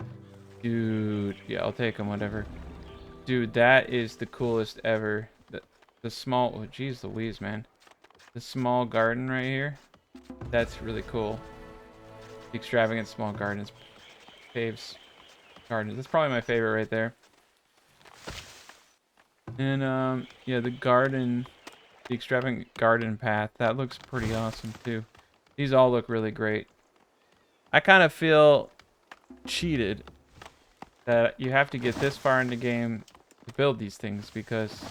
Dude, yeah, I'll take them, whatever. Dude, that is the coolest ever. The small, oh geez Louise, man. The small garden right here, that's really cool. The extravagant small gardens. Paves gardens. That's probably my favorite right there. And yeah, the garden, the extravagant garden path, that looks pretty awesome too. These all look really great. I kind of feel cheated that you have to get this far in the game to build these things because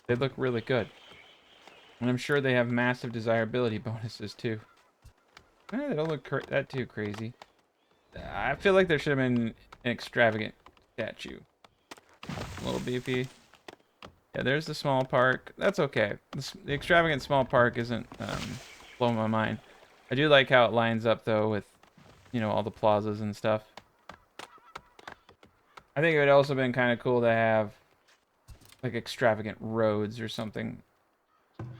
they look really good. And I'm sure they have massive desirability bonuses too. They don't look that too crazy. I feel like there should have been an extravagant statue. A little beefy. Yeah, there's the small park. That's okay. The extravagant small park isn't blowing my mind. I do like how it lines up though with, you know, all the plazas and stuff. I think it would also been kind of cool to have like extravagant roads or something.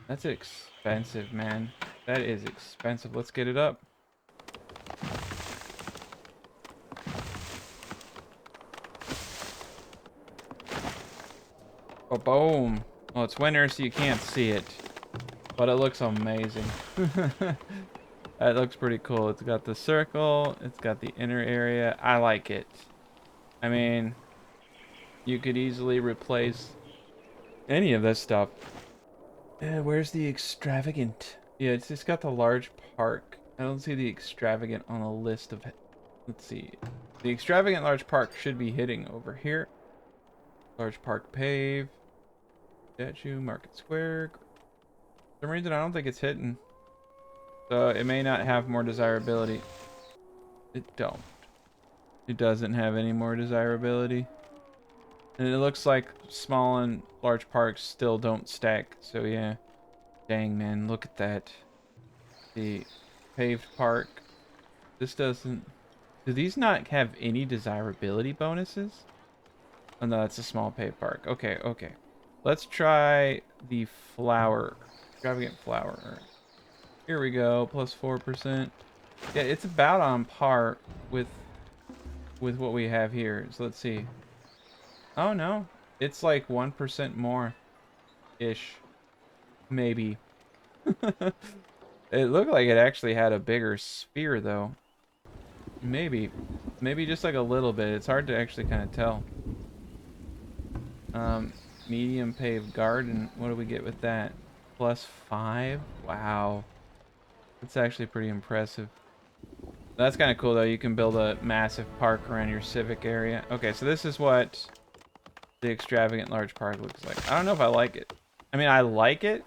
That's expensive, man. That is expensive. Let's get it up. Oh, boom. Well, it's winter, so you can't see it. But it looks amazing. That looks pretty cool. It's got the circle. It's got the inner area. I like it. I mean, you could easily replace any of this stuff. Where's the extravagant? Yeah, it's just got the large park. I don't see the extravagant on a list of... Let's see. The extravagant large park should be hitting over here. Large park pave. Statue, Market Square. some reason I don't think it's hitting. So it may not have more desirability. It don't. It doesn't have any more desirability. And it looks like small and large parks still don't stack. So yeah. Dang, man, look at that. The paved park. This doesn't... Do these not have any desirability bonuses? Oh no, that's a small paved park. Okay, okay. Let's try the flower. Extravagant flower. Here we go, plus 4%. Yeah, it's about on par with what we have here. So let's see. Oh no, it's like 1% more ish. Maybe. It looked like it actually had a bigger sphere though. Maybe just like a little bit. It's hard to actually kind of tell. Medium paved garden. What do we get with that? Plus 5? Wow. That's actually pretty impressive. That's kind of cool though. You can build a massive park around your civic area. Okay, so this is what the extravagant large park looks like. I don't know if I like it. I mean, I like it,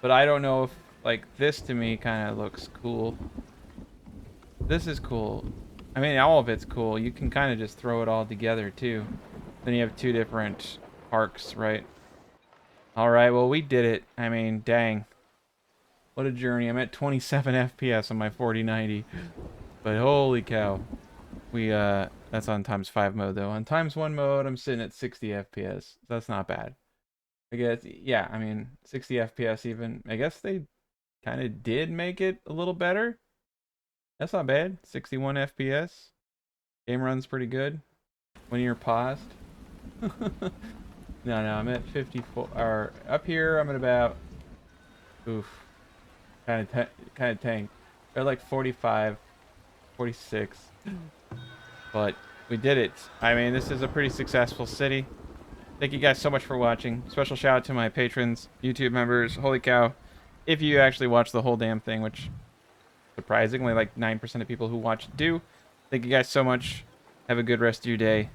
but I don't know if, like, this to me kind of looks cool. This is cool. I mean, all of it's cool. You can kind of just throw it all together too. Then you have 2 different parks, right? All right, well, we did it. I mean, dang. What a journey. I'm at 27 FPS on my 4090. But holy cow. That's on ×5 mode though. On ×1 mode, I'm sitting at 60 FPS. That's not bad. I guess, yeah, I mean, 60 FPS even. I guess they kind of did make it a little better. That's not bad. 61 FPS. Game runs pretty good when you're paused. No, I'm at 54. Or up here, I'm at about. Oof. Kind of tank. They're like 45, 46. But we did it. I mean, this is a pretty successful city. Thank you guys so much for watching. Special shout out to my patrons, YouTube members. Holy cow. If you actually watch the whole damn thing, which surprisingly like 9% of people who watch do. Thank you guys so much. Have a good rest of your day.